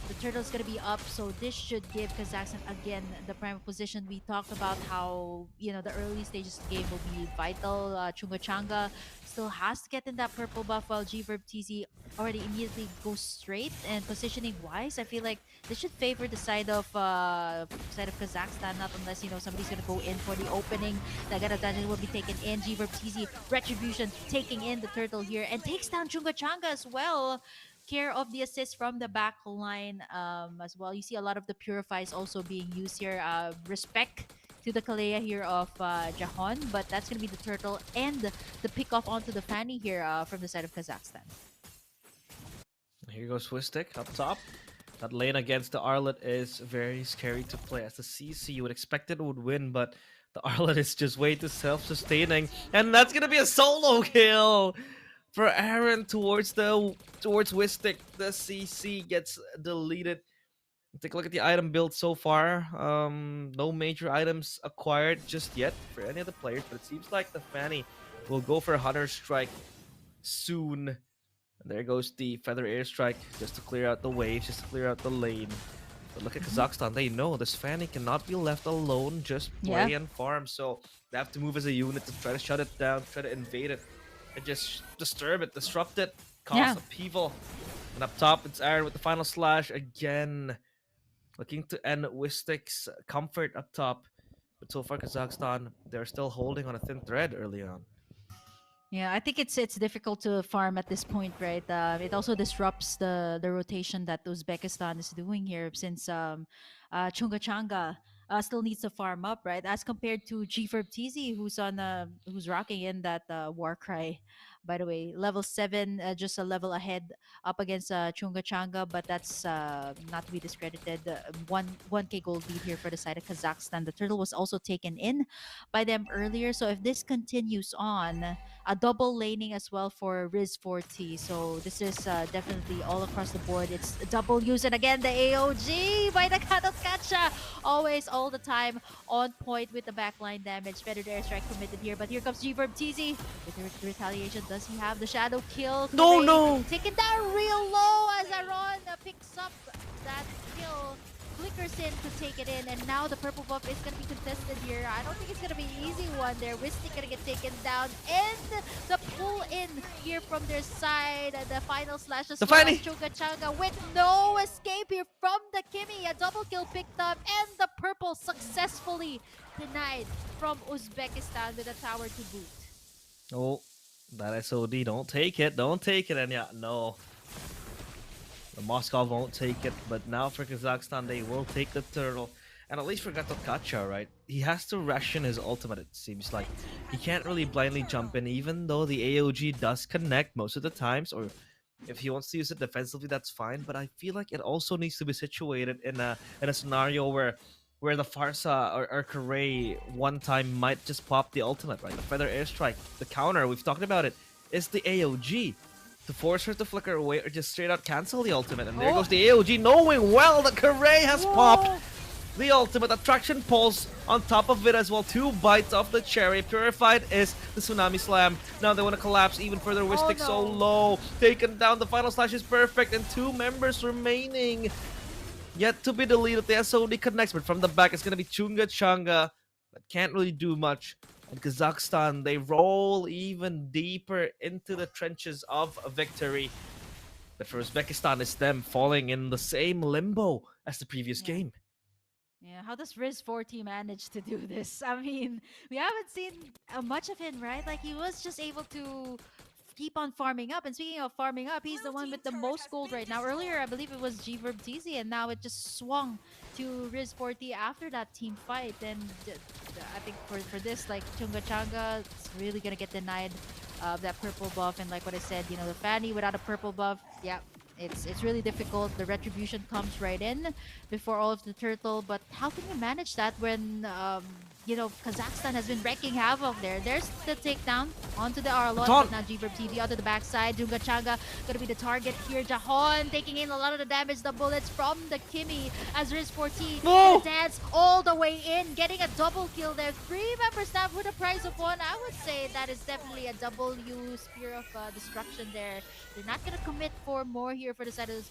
The turtle's going to be up, so this should give Kazakhstan again the prime position. We talked about how, you know, the early stages of the game will be vital. Chungachanga still has to get in that purple buff, while Gverb TZ already immediately goes straight. And positioning wise, I feel like this should favor the side of Kazakhstan, not unless, you know, somebody's going to go in for the opening. Nagata Dungeon will be taken in. Gverb TZ Retribution taking in the turtle here and takes down Chungachanga as well. Care of the assist from the back line as well. You see a lot of the purifies also being used here. Respect to the Kalea here of Jahon, but that's going to be the turtle and the pick off onto the Fanny here from the side of Kazakhstan.
Here goes Swistic up top. That lane against the Arlet is very scary to play. As the CC, you would expect it would win, but the Arlet is just way too self-sustaining. And that's going to be a solo kill for Aaron towards Wistic. The CC gets deleted. Take a look at the item build so far. No major items acquired just yet for any of the players, but it seems like the Fanny will go for a Hunter Strike soon. And there goes the Feather Airstrike just to clear out the waves, just to clear out the lane. But look at Kazakhstan. They know this Fanny cannot be left alone, just play and farm. So they have to move as a unit to try to shut it down, try to invade it, and just disturb it, disrupt it, cause upheaval. And up top, it's Aaron with the final slash again. Looking to end Wistic's comfort up top. But so far, Kazakhstan, they're still holding on a thin thread early on.
Yeah, I think it's difficult to farm at this point, right? It also disrupts the rotation that Uzbekistan is doing here, since Chungachanga still needs to farm up, right? As compared to Gverb TZ, who's rocking in that war cry. By the way, level 7, just a level ahead up against Chungachanga, but that's not to be discredited. 1k gold lead here for the side of Kazakhstan. The turtle was also taken in by them earlier, so if this continues on, a double laning as well for Riz4T. So this is definitely all across the board. It's W's, and again the AOG by the Katotkacha. Always, all the time, on point with the backline damage. Better airstrike committed here, but here comes Gverb TZ with the retaliation. Does he have the shadow kill?
No!
Take it down real low as Aaron picks up that kill. flickers in to take it in, and now the purple buff is gonna be contested here. I don't think it's gonna be an easy one there. Wistik gonna get taken down, and the pull in here from their side. The final slash as
The
well.
Fanny.
Chunga Changa with no escape here from the Kimmy. A double kill picked up, and the purple successfully denied from Uzbekistan with a tower to boot.
Oh, that SOD, don't take it, don't take it, and yeah, no. The Moscow won't take it, but now for Kazakhstan, they will take the turtle. And at least for Gatotkacha, right? He has to ration his ultimate, it seems like. He can't really blindly jump in, even though the AOG does connect most of the times, or if he wants to use it defensively, that's fine. But I feel like it also needs to be situated in a scenario where the Farsa or Karay one time might just pop the ultimate, right? The Feather Airstrike, the counter, we've talked about it, is the AOG. To force her to flicker away or just straight out cancel the ultimate. And there goes the AOG, knowing well that Karay has popped the ultimate. Attraction pulse on top of it as well. 2 bites off the cherry. Purified is the Tsunami Slam. Now they want to collapse even further. Wistik so low. Taken down. The final slash is perfect. And 2 members remaining. Yet to be deleted. The SOD connects, but from the back it's going to be Chunga Changa. But can't really do much. And Kazakhstan, they roll even deeper into the trenches of a victory. But for Uzbekistan, it's them falling in the same limbo as the previous game.
Yeah, how does Riz40 manage to do this? I mean, we haven't seen much of him, right? Like, he was just able to keep on farming up. And speaking of farming up, he's the one with the most gold right now. Earlier, I believe it was G-Verb-TZ, and now it just swung to Riz40 after that team fight. And I think for this, like, Chunga Changa is really going to get denied that purple buff. And like what I said, you know, the Fanny without a purple buff, yeah, it's really difficult. The retribution comes right in before all of the turtle. But how can you manage that when you know, Kazakhstan has been wreaking havoc there? There's the takedown onto the Arlot, but now G-Verb-TV onto the backside. Chunga Changa gonna be the target here. Jahon taking in a lot of the damage, the bullets from the Kimmy as Riz40 gonna dance all the way in, getting a double kill there. 3 members now with a price of 1. I would say that is definitely a W Spear of Destruction there. They're not gonna commit for more here for the side of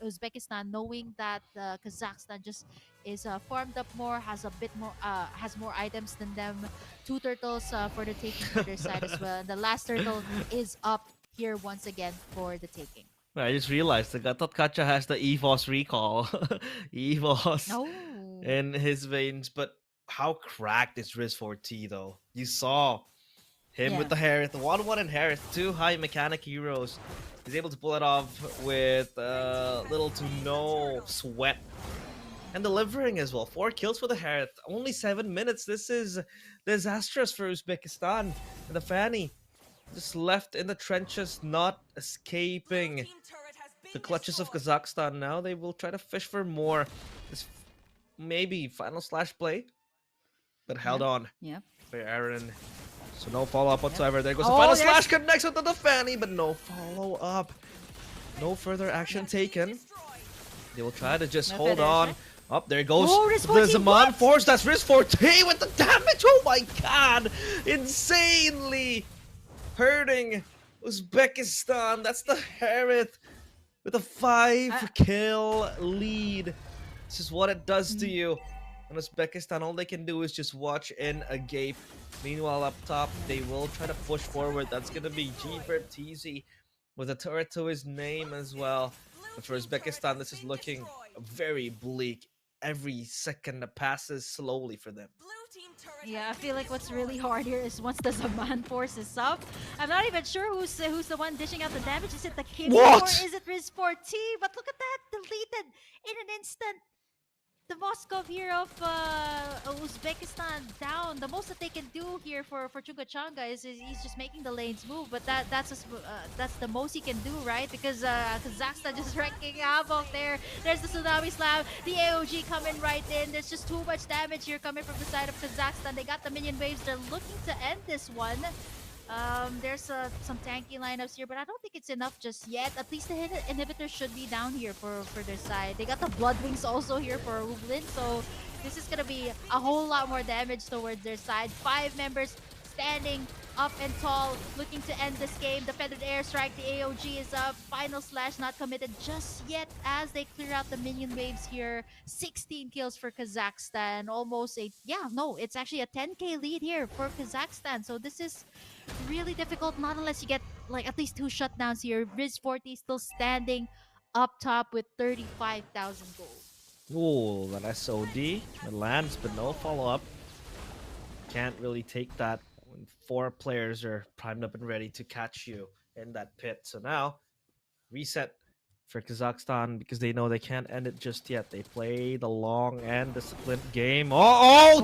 Uzbekistan, knowing that Kazakhstan just is farmed up more, has a bit more, has more items than them. 2 turtles for the taking for their side as well. And the last turtle is up here once again for the taking.
I just realized that Gatotkacha has the EVOS recall. EVOS in his veins. But how cracked is Riz4T though? You saw him with the Harith, the 1-1 and Harith, 2 high mechanic heroes. He's able to pull it off with little to no sweat. And delivering as well. 4 kills for the Harith. Only 7 minutes. This is disastrous for Uzbekistan. And the Fanny just left in the trenches, not escaping the clutches of Kazakhstan. Now they will try to fish for more. This maybe final slash play. But held on.
Yeah.
For Aaron. So no follow-up whatsoever. There goes the final slash, connects with the Fanny, but no follow-up. No further action taken. They will try to just hold on. Up there goes the Zaman Force. That's Riz4T with the damage. Oh my god! Insanely hurting Uzbekistan. That's the Harith with a 5-kill lead. This is what it does to you. And Uzbekistan, all they can do is just watch in a gape. Meanwhile, up top, they will try to push forward. That's going to be G-Verb-TZ with a turret to his name as well. But for Uzbekistan, this is looking very bleak. Every second that passes slowly for them.
Yeah, I feel like what's really hard here is once the Zaman Force is up, I'm not even sure who's the one dishing out the damage. Is it the Kimmy or is it Riz4T? But look at that, deleted in an instant. The Moskov here of Uzbekistan down. The most that they can do here for Chunga Changa is he's just making the lanes move, but that's the most he can do, right? Because Kazakhstan just wrecking havoc there. There's the Tsunami Slam, the AOG coming right in. There's just too much damage here coming from the side of Kazakhstan. They got the minion waves. They're looking to end this one. There's some tanky lineups here, but I don't think it's enough just yet. At least the inhibitor should be down here for their side. They got the Blood Wings also here for Ublin, so this is gonna be a whole lot more damage towards their side. 5 members standing up and tall, looking to end this game. The feathered airstrike, the AOG is up. Final slash not committed just yet as they clear out the minion waves here. 16 kills for Kazakhstan. Almost a, yeah, no, it's actually a 10k lead here for Kazakhstan. So this is really difficult, not unless you get like at least 2 shutdowns here. Riz 40 still standing up top with 35,000 gold.
Ooh, that SOD. It lands, but no follow-up. Can't really take that when 4 players are primed up and ready to catch you in that pit. So now, reset for Kazakhstan because they know they can't end it just yet. They play the long and disciplined game.
Oh.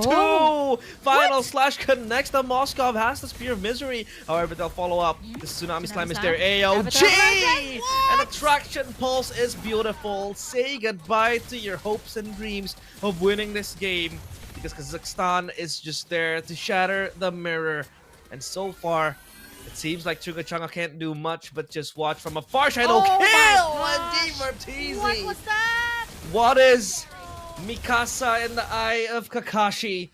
Two! Final
What?
slash connects the Moskov, has the Spear of Misery. However, they'll follow up. The Tsunami Slam is their
Avatar
AOG!
Legend,
And
what?
Attraction Pulse is beautiful. Say goodbye to your hopes and dreams of winning this game because Kazakhstan is just there to shatter the mirror. And so far, it seems like Chugachanga can't do much but just watch from afar. Shadow
Oh my
kill!
gosh.
And G
What was that?
What is Mikasa in the eye of Kakashi?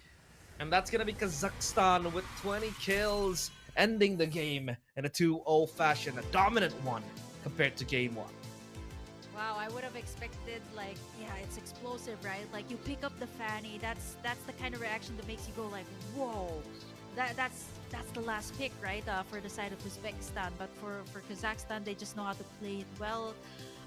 And that's gonna be Kazakhstan with 20 kills, ending the game in a 2-0 fashion, a dominant one compared to game 1.
Wow, I would have expected like, yeah, it's explosive, right? Like you pick up the fanny, that's the kind of reaction that makes you go like, whoa. That's the last pick, right? For the side of Uzbekistan, but for Kazakhstan, they just know how to play it well.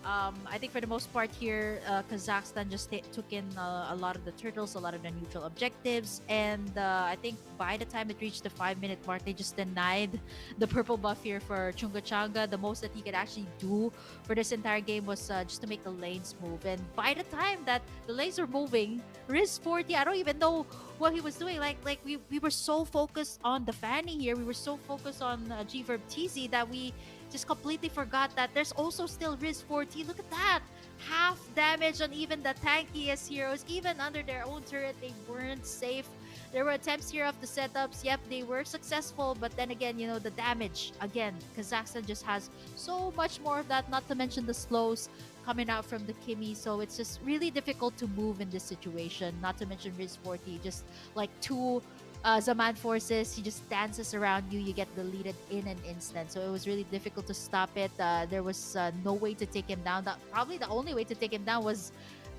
I think for the most part here, Kazakhstan just took in a lot of the turtles, a lot of the neutral objectives, and I think by the time it reached the 5-minute mark, they just denied the purple buff here for Chungachanga. The most that he could actually do for this entire game was just to make the lanes move, and by the time that the lanes were moving, Riz 40, I don't even know what he was doing. Like we were so focused on the Fanny here, we were so focused on G-Verb TZ that we just completely forgot that there's also still Riz 40. Look at that! Half damage on even the tankiest heroes. Even under their own turret, they weren't safe. There were attempts here of the setups. Yep, they were successful. But then again, you know, the damage. Again, Kazakhstan just has so much more of that. Not to mention the slows coming out from the Kimi. So it's just really difficult to move in this situation. Not to mention Riz 40. Just like 2 Zaman forces, he just dances around you. You get deleted in an instant. So it was really difficult to stop it. There was no way to take him down. Probably the only way to take him down was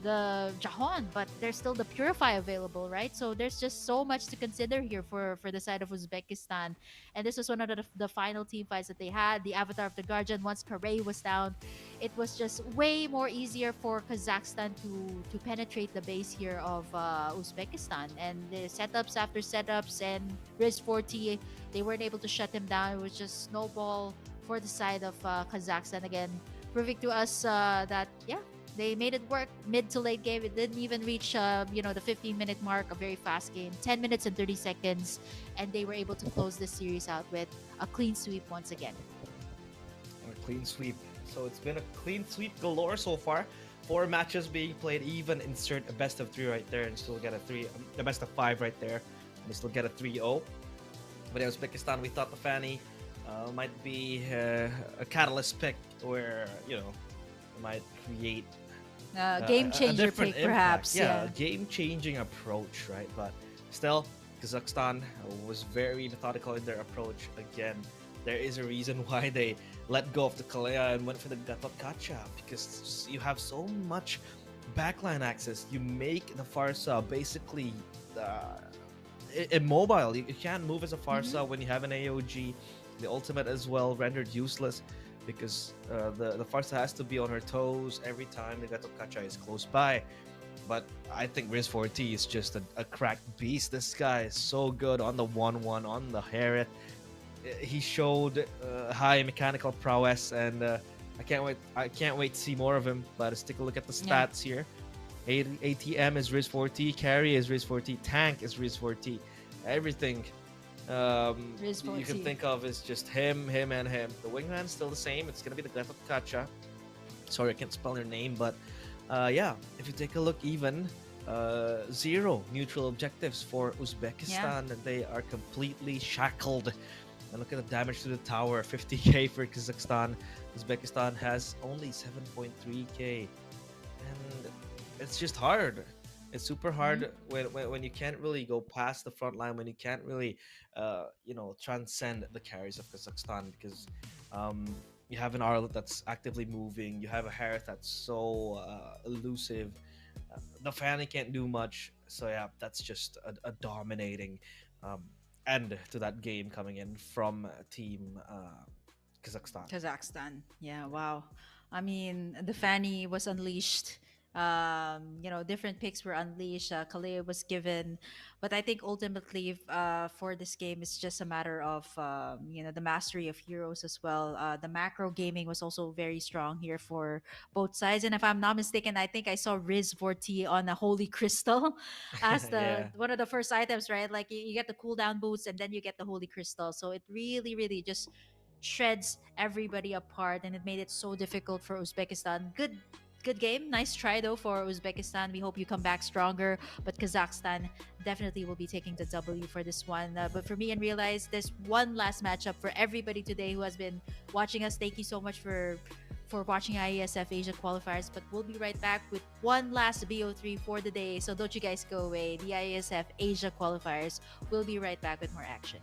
the Jahon, but there's still the Purify available, right? So there's just so much to consider here for the side of Uzbekistan. And this was one of the final team fights that they had. The Avatar of the Guardian, once Karay was down, it was just way more easier for Kazakhstan to penetrate the base here of Uzbekistan. And the setups after setups, and Riz 40, they weren't able to shut him down. It was just snowball for the side of Kazakhstan again, proving to us that, yeah, they made it work mid to late game. It didn't even reach, the 15-minute mark, a very fast game, 10 minutes and 30 seconds, and they were able to close this series out with a clean sweep once again.
A clean sweep. So it's been a clean sweep galore so far. 4 matches being played, even insert a best of 3 right there and still get a best of 5 right there, and we still get a 3-0. But in Uzbekistan, we thought the Fanny might be a catalyst pick where, might create
Game
a
changer
different
pick,
impact.
perhaps.
Yeah, game-changing approach, right? But still, Kazakhstan was very methodical in their approach. Again, there is a reason why they let go of the Kalea and went for the Gatot Kacha, because you have so much backline access. You make the Farsa basically immobile. You can't move as a Farsa when you have an AOG. The ultimate as well rendered useless, because the Farsa has to be on her toes every time the Gatot Kacha is close by. But I think Riz 40 is just a cracked beast. This guy is so good on the 1-1, on the Harriet. He showed high mechanical prowess, and I can't wait to see more of him. But let's take a look at the stats here. ATM is Riz 40, carry is Riz 40, tank is Riz 40. Everything you can think of is just him, and him. The wingman's still the same. It's gonna be the Gatot Kacha. Sorry, I can't spell her name, but yeah, if you take a look, even 0 neutral objectives for Uzbekistan, and they are completely shackled. And look at the damage to the tower, 50k for Kazakhstan. Uzbekistan has only 7.3k, and it's just hard.
It's super
Hmm.
hard when you can't really go past the front line, when you can't really transcend the carries of Kazakhstan, because um, you have an Arlet that's actively moving, you have a Harith that's so elusive, the Fanny can't do much. So yeah, that's just a dominating um, end to that game coming in from team Kazakhstan.
Kazakhstan. Yeah, wow. I mean, the Fanny was unleashed. Different picks were unleashed. Kalea was given, but I think ultimately, for this game, it's just a matter of the mastery of heroes as well. The macro gaming was also very strong here for both sides, and if I'm not mistaken, I think I saw Riz Vorti on a Holy Crystal as the
Yeah.
one of the first items, right? Like you get the cooldown boots, and then you get the Holy Crystal. So it really, really just shreds everybody apart, and it made it so difficult for Uzbekistan. Good game. Nice try though for Uzbekistan. We hope you come back stronger. But Kazakhstan definitely will be taking the W for this one. But for me and Realize, there's one last matchup for everybody today who has been watching us. Thank you so much for watching IESF Asia qualifiers. But we'll be right back with one last BO3 for the day. So don't you guys go away. The IESF Asia qualifiers. We'll be right back with more action.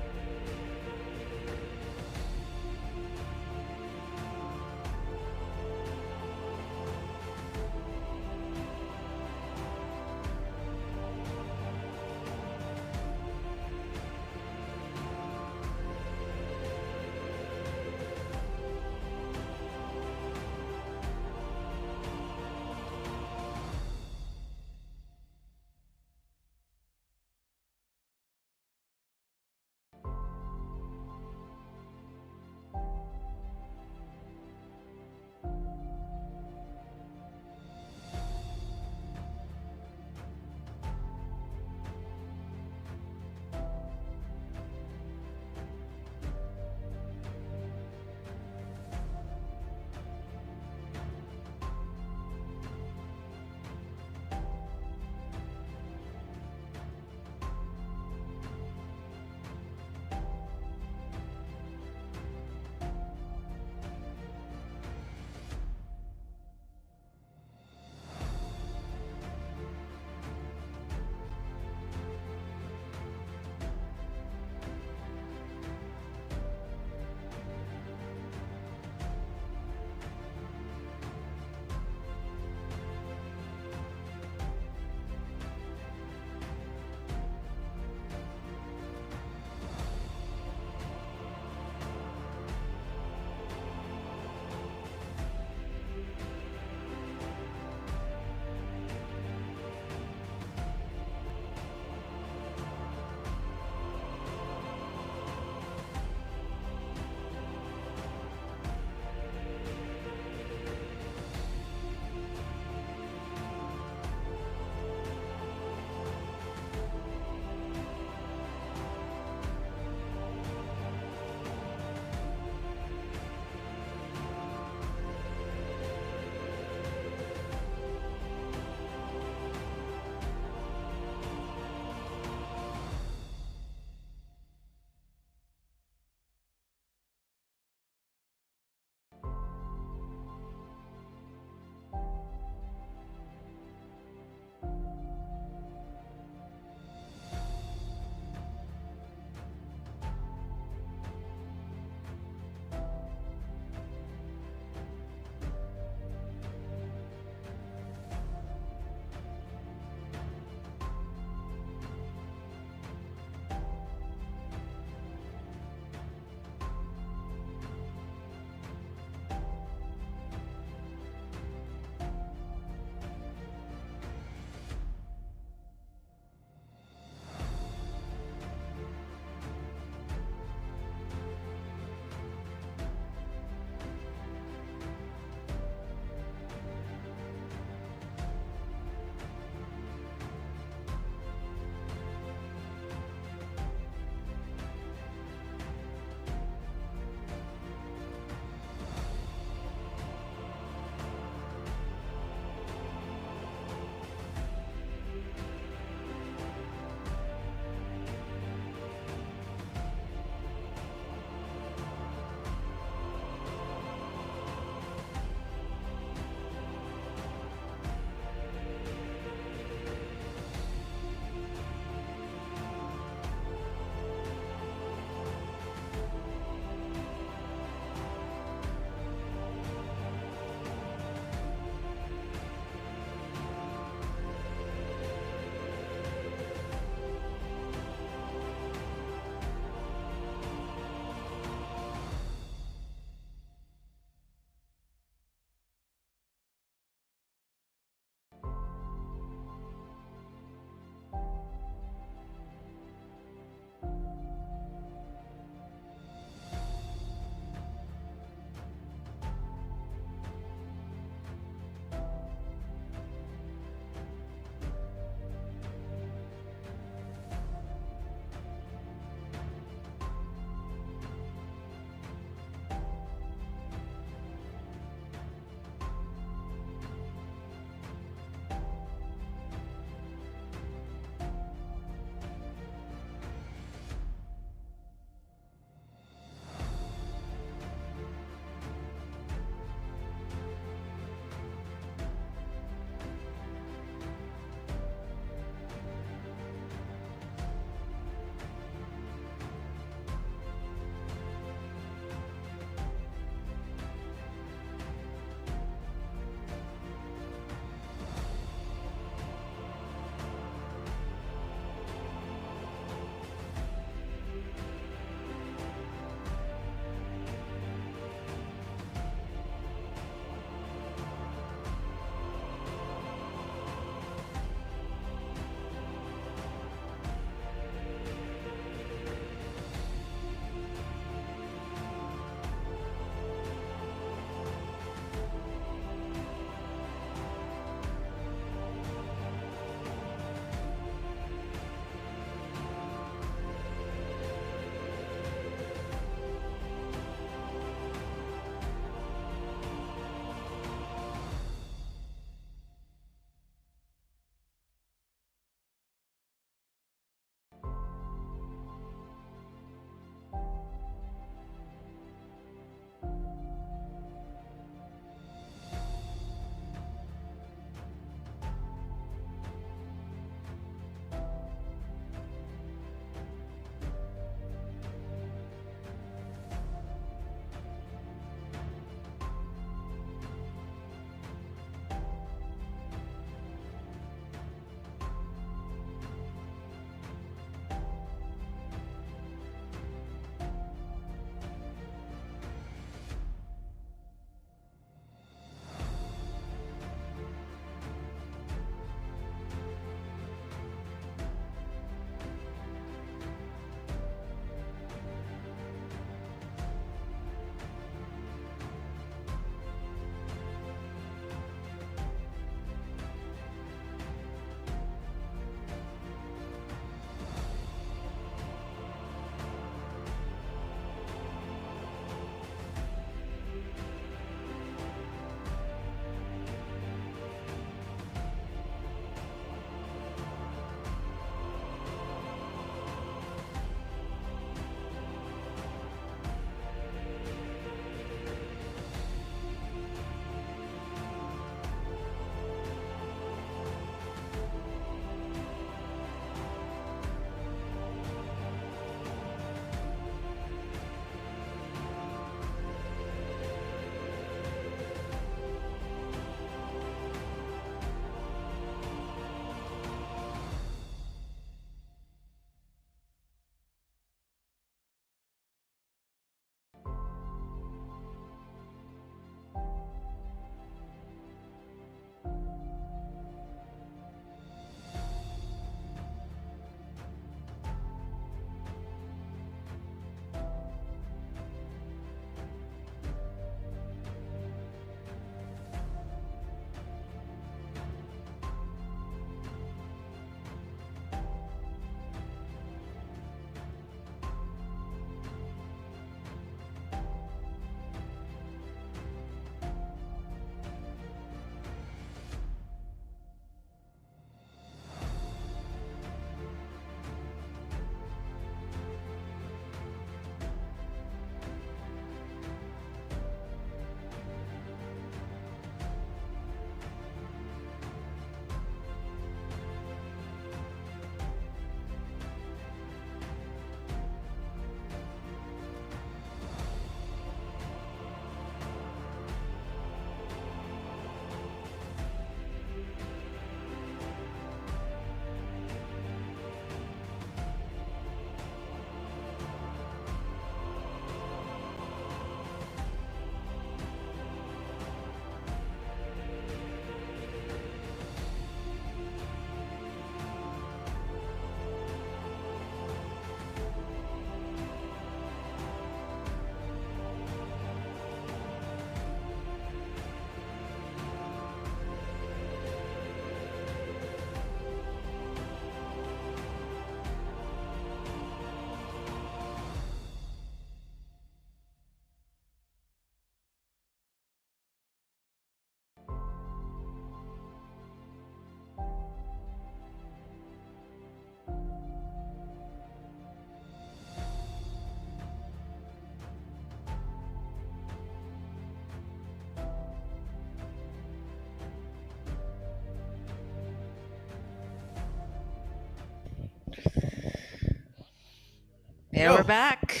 Yeah, we're
Yo,
back.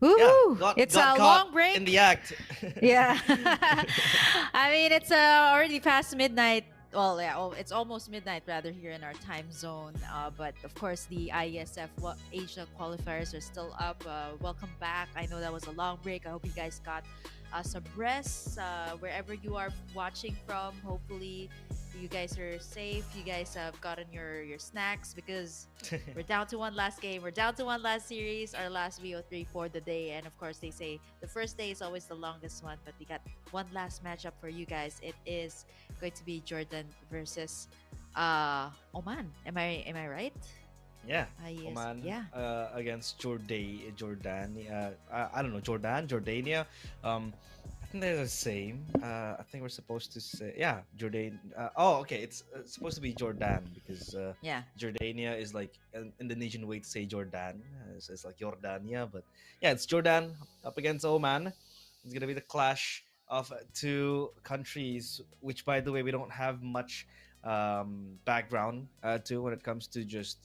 yeah,
Woohoo!
got
It's
got
a
caught
long
in
break.
the act.
Yeah. I mean, it's already past midnight. Well, yeah, it's almost midnight rather here in our time zone. But of course, the IESF Asia qualifiers are still up. Welcome back. I know that was a long break. I hope you guys got some rest wherever you are watching from. Hopefully, you guys are safe. You guys have gotten your snacks because we're down to one last game. We're down to one last series, our last VO3 for the day. And of course, they say the first day is always the longest one, but we got one last matchup for you guys. It is going to be Jordan versus Oman. Am I right?
Yeah,
Yes.
Oman
Yeah.
against Jordan. I don't know, Jordania. I think they're the same. I think we're supposed to say, yeah, Jordan. Oh, okay. It's supposed to be Jordan because
Yeah.
Jordania is like an Indonesian way to say Jordan. It's like Jordania, but yeah, it's Jordan up against Oman. It's gonna be the clash of two countries, which, by the way, we don't have much background to when it comes to just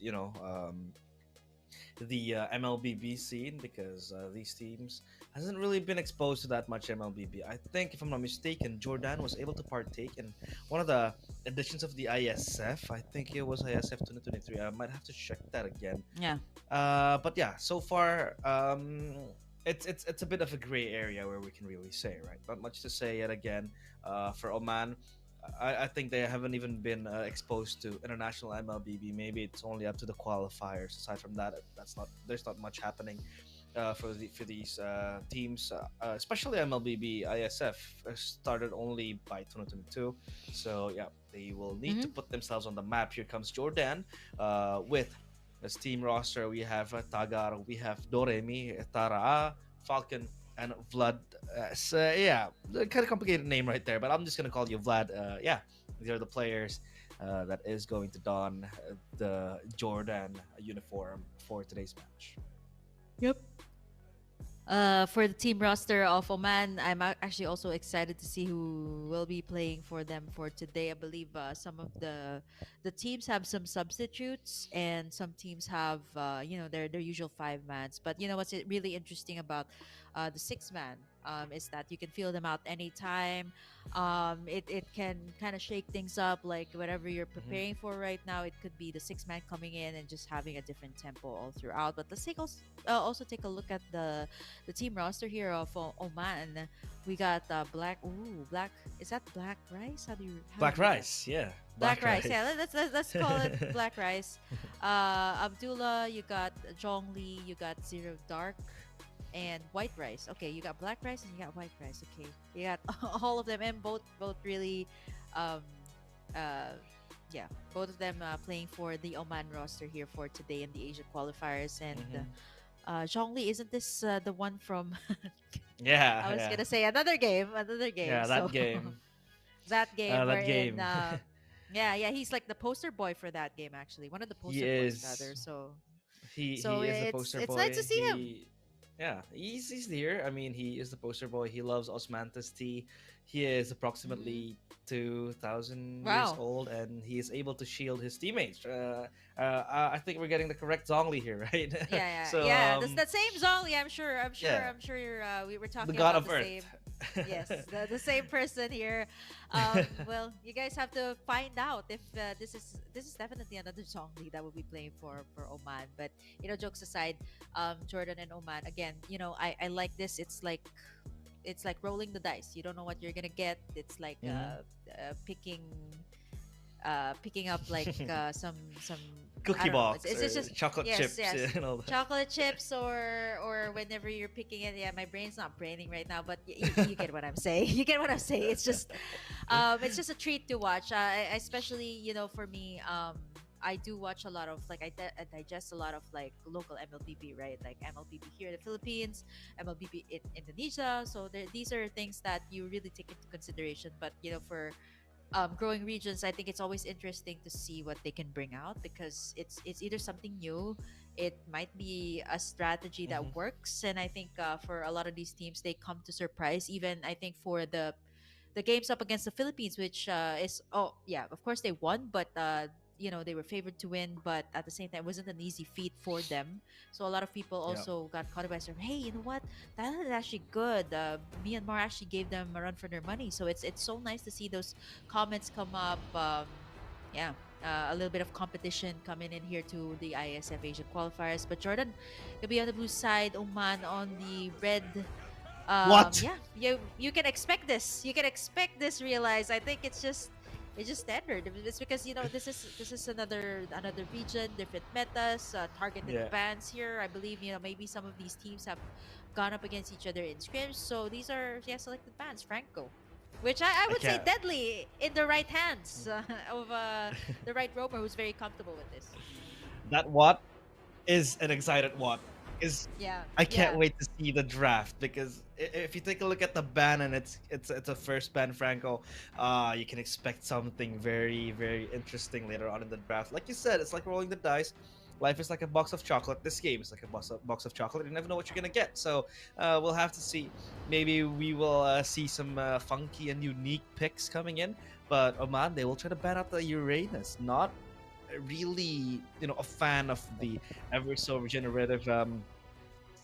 the MLBB scene because these teams hasn't really been exposed to that much MLBB. I think, if I'm not mistaken, Jordan was able to partake in one of the editions of the ISF. I think it was ISF 2023. I might have to check that again.
Yeah.
But yeah, so far, it's a bit of a gray area where we can really say, right? Not much to say yet again. For Oman, I think they haven't even been exposed to international MLBB. Maybe it's only up to the qualifiers. Aside from that, there's not much happening for these teams, especially MLBB. ISF started only by 2022, so yeah, they will need to
Mm-hmm.
put themselves on the map. Here comes Jordan with as team roster. We have Tagar, we have Doremi, Tara, Falcon, and Vlad. So yeah, kind of complicated name right there, but I'm just gonna call you Vlad. Yeah, these are the players that is going to don the Jordan uniform for today's match.
Yep. For the team roster of Oman, I'm actually also excited to see who will be playing for them for today. I believe some of the teams have some substitutes, and some teams have their usual five mans. But you know what's really interesting about the six man is that you can feel them out anytime. It can kind of shake things up, like whatever you're
Mhm.
preparing for right now. It could be the six man coming in and just having a different tempo all throughout. But let's also take a look at the team roster here of Oman. We got black. Is that black rice? How do you
Black
read that?
rice, yeah,
Black
black
rice. Yeah,
rice.
let's call it black rice. Abdullah, you got Zhongli, you got Zero Dark, and white rice. Okay, you got black rice and you got white rice. Okay, you got all of them, and both really, um, uh, yeah, both of them playing for the Oman roster here for today in the Asia qualifiers. And
Mhm.
Zhongli, isn't this the one from?
Yeah,
I was
yeah,
gonna say another game.
yeah.
So
That game,
that game
that
wherein,
game.
yeah, he's like the poster boy for that game, actually, one of the
He
poster boys rather.
is.
So
He is the poster
it's nice to
boy.
see him.
Yeah, he's here. I mean, he is the poster boy. He loves Osmanthus tea. He is
Hmm.
approximately 2,000 years
Wow.
old, and he is able to shield his teammates. I think we're getting the correct Zongli here, right? So
Yeah. That's the same Zhongli. I'm sure.
yeah,
I'm sure you're. We were
the
talking
god
about
of
the
Earth.
same. Yes, the same person here. Well, you guys have to find out if this is definitely another Zhongli that will be playing for Oman. But jokes aside, Jordan and Oman again. I like this. It's like rolling the dice. You don't know what you're gonna get. It's like
Mhm.
picking up like some I
Cookie
don't know. It's,
box
it's it's
or
just
chocolate
yes,
chips
yes,
and all that.
chocolate chips, or whenever you're picking it. Yeah, my brain's not braining right now, but you get what I'm saying. You get what I'm saying. It's just a treat to watch. Especially for me. I do watch a lot of like I digest a lot of like local MLBB, right? Like MLBB here in the Philippines, MLBB in Indonesia. So these are things that you really take into consideration. But for growing regions, I think it's always interesting to see what they can bring out because it's either something new, it might be a strategy that
Mhm.
works, and I think for a lot of these teams, they come to surprise. Even I think for the games up against the Philippines, which is oh yeah, of course they won, but they were favored to win, but at the same time, it wasn't an easy feat for them. So a lot of people
Yeah.
also got caught by saying, "Hey, you know what? Thailand is actually good. Myanmar actually gave them a run for their money." So it's so nice to see those comments come up. Yeah, a little bit of competition coming in here to the ISF Asia qualifiers. But Jordan will be on the blue side, Oman on the red.
What?
Yeah, you can expect this. You can expect this. Realize, I think it's just standard. It's because this is another region, different metas, targeted
Yeah.
bans here. I believe maybe some of these teams have gone up against each other in scrims. So these are selected bans. Franco, which I
I
would say
can't.
deadly in the right hands of the right roamer who's very comfortable with this.
That what is an excited what is
Yeah,
I can't
yeah.
wait to see the draft because if you take a look at the ban and it's a first ban Franco, you can expect something very very interesting later on in the draft. Like you said, it's like rolling the dice. Life is like a box of chocolate. This game is like a box of chocolate. You never know what you're gonna get. So we'll have to see. Maybe we will see some funky and unique picks coming in. But Oman, they will try to ban out the Uranus. Not really, a fan of the ever so regenerative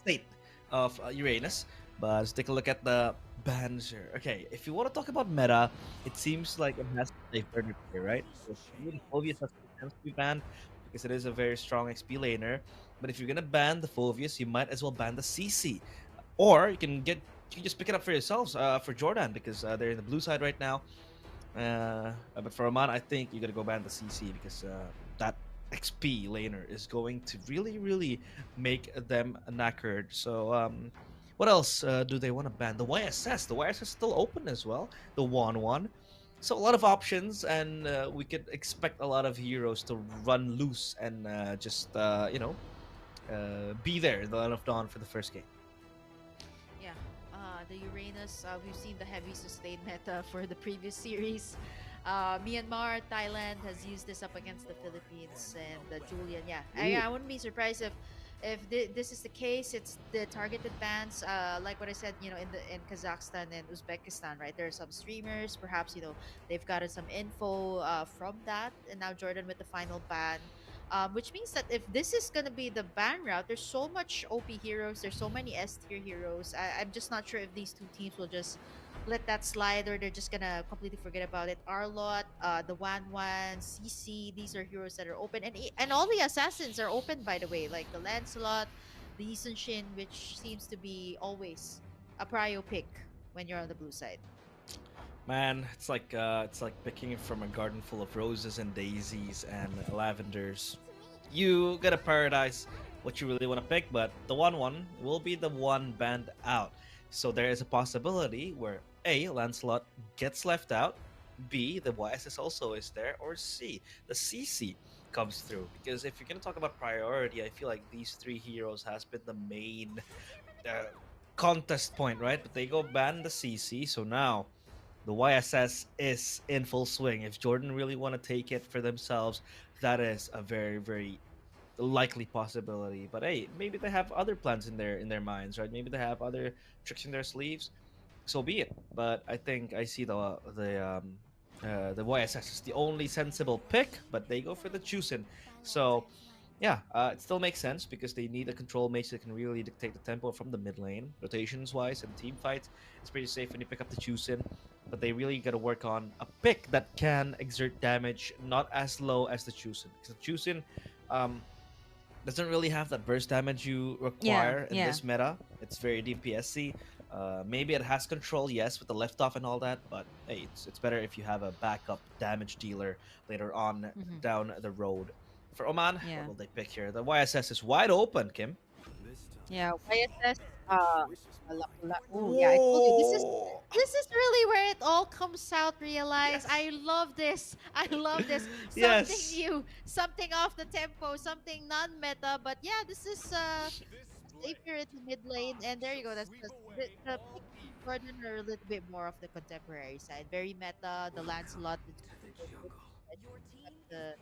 state of Uranus. But let's take a look at the bans here. Okay, if you want to talk about meta, it seems like it has to be diverted here, right? So maybe Fulvius has the chance to be banned because it is a very strong XP laner. But if you're gonna ban the Fulvius, you might as well ban the CC, or you can just pick it up for yourselves for Jordan because they're in the blue side right now. But for Oman, I think you gotta go ban the CC because that XP laner is going to really, really make them knackered. So, what else do they want to ban? The YSS. The YSS is still open as well. The 1-1. So a lot of options, and we could expect a lot of heroes to run loose and just be there in the Land of Dawn for the first game.
Yeah, the Uranus, we've seen the heavy sustained meta for the previous series. Myanmar, Thailand has used this up against the Philippines and Julian. Yeah, I wouldn't be surprised if this is the case. It's the targeted bans, like what I said, in Kazakhstan and Uzbekistan, right? There are some streamers, perhaps they've gotten some info from that, and now Jordan with the final ban. Which means that if this is gonna be the ban route, there's so much OP heroes, there's so many S tier heroes. I'm just not sure if these two teams will just let that slide or they're just gonna completely forget about it. Arlot, the Wan Wan, CC, these are heroes that are open, and all the assassins are open, by the way, like the Lancelot, the Yisun Shin, which seems to be always a prio pick when you're on the blue side.
Man, it's like picking from a garden full of roses and daisies and lavenders. You gotta prioritize what you really want to pick, but the 1-1 will be the one banned out. So there is a possibility where A, Lancelot gets left out, B, the YSS also is there, or C, the CC comes through. Because if you're gonna talk about priority, I feel like these three heroes has been the main uh, contest point, right? But they go ban the CC, so now the YSS is in full swing. If Jordan really want to take it for themselves, that is a very, very likely possibility. But hey, maybe they have other plans in their minds, right? Maybe they have other tricks in their sleeves. So be it. But I think I see the YSS is the only sensible pick, but they go for the Chusin. So yeah, it still makes sense because they need a control mage that can really dictate the tempo from the mid lane. Rotations wise and team fights, it's pretty safe when you pick up the Chusin, but they really got to work on a pick that can exert damage not as low as the Chusin. Because the Chusin doesn't really have that burst damage you
Yeah,
require in
yeah.
this meta. It's very DPSC. Maybe it has control, yes, with the left off and all that, but hey, it's better if you have a backup damage dealer later on
Hmm.
down the road. For Oman, what
Yeah.
will they pick here? The YSS is wide open, Kim.
Yeah, YSS. Oh, yeah, I told you this is
Whoa!
this is really where it all comes out. Realize I love this. I love this. Something
Yes.
new, something off the tempo, something non-meta. But yeah, this is savior in the mid lane, and there you go. That's the pick Jordan are a little bit more of the contemporary side. Very meta. The Lancelot, the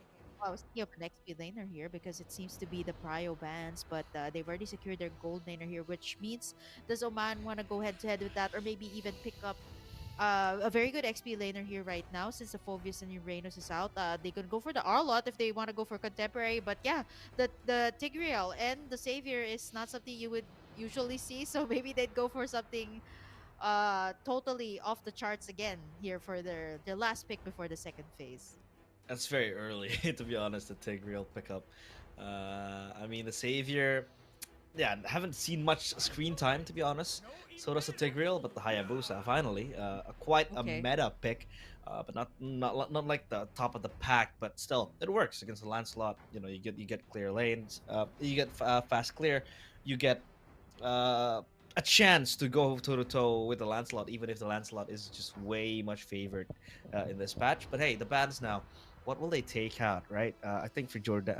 I was thinking of an XP laner here because it seems to be the prio bans, but they've already secured their gold laner here, which means does Oman want to go head to head with that, or maybe even pick up a very good XP laner here right now since the Phobius and Uranus is out. They could go for the Arlot if they want to go for contemporary, but yeah, the Tigreal and the Savior is not something you would usually see, so maybe they'd go for something totally off the charts again here for their last pick before the second phase.
That's very early, to be honest, to take real pickup. I mean, the Savior, yeah, haven't seen much screen time, to be honest. So does the Tigreal, but the Hayabusa, finally, quite a
Okay.
meta pick, but not like the top of the pack, but still, it works against the Lancelot. You know, you get clear lanes, you get fast clear, you get uh, a chance to go toe to toe with the Lancelot, even if the Lancelot is just way much favored in this patch. But hey, the bans now, what will they take out, right? I think for Jordan,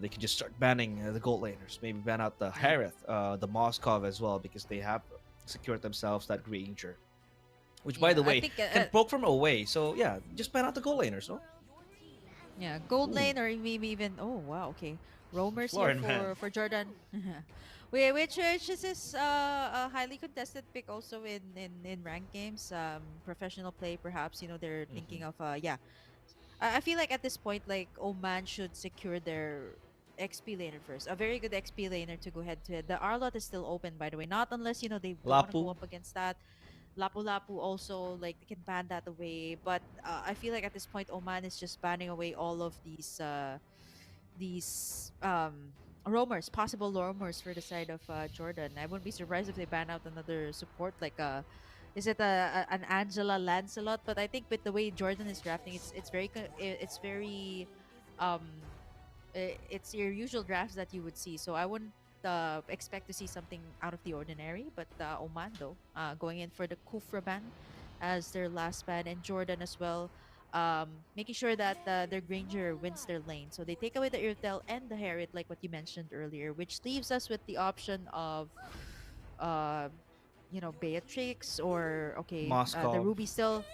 they can just start banning the gold laners. Maybe ban out the
Yeah.
Harith, the Moskov as well, because they have secured themselves that Granger, which by the
Yeah, I
way
think
can poke from away. So yeah, just ban out the gold laners, no?
yeah, gold
Ooh,
lane or maybe even oh wow, okay. Roamers here
Florin man.
for Jordan. Which is a highly contested pick also in ranked games. Professional play perhaps, they're thinking
Hmm.
of yeah. I feel like at this point like Oman should secure their XP laner first. A very good XP laner to go head to head. The Arlot is still open by the way. Not unless they don't want to go
Lapu,
up against that. Lapu Lapu also like they can ban that away. But I feel like at this point Oman is just banning away all of these roamers, possible roamers for the side of Jordan. I wouldn't be surprised if they ban out another support like is it an Angela Lancelot? But I think with the way Jordan is drafting, it's very um it's your usual drafts that you would see. So I wouldn't expect to see something out of the ordinary. But Oman though, going in for the Kufra ban as their last ban, and Jordan as well, making sure that their Granger wins their lane. So they take away the Irtel and the Harriet, like what you mentioned earlier, which leaves us with the option of uh, Beatrix or okay, the
Moskov.
Ruby still.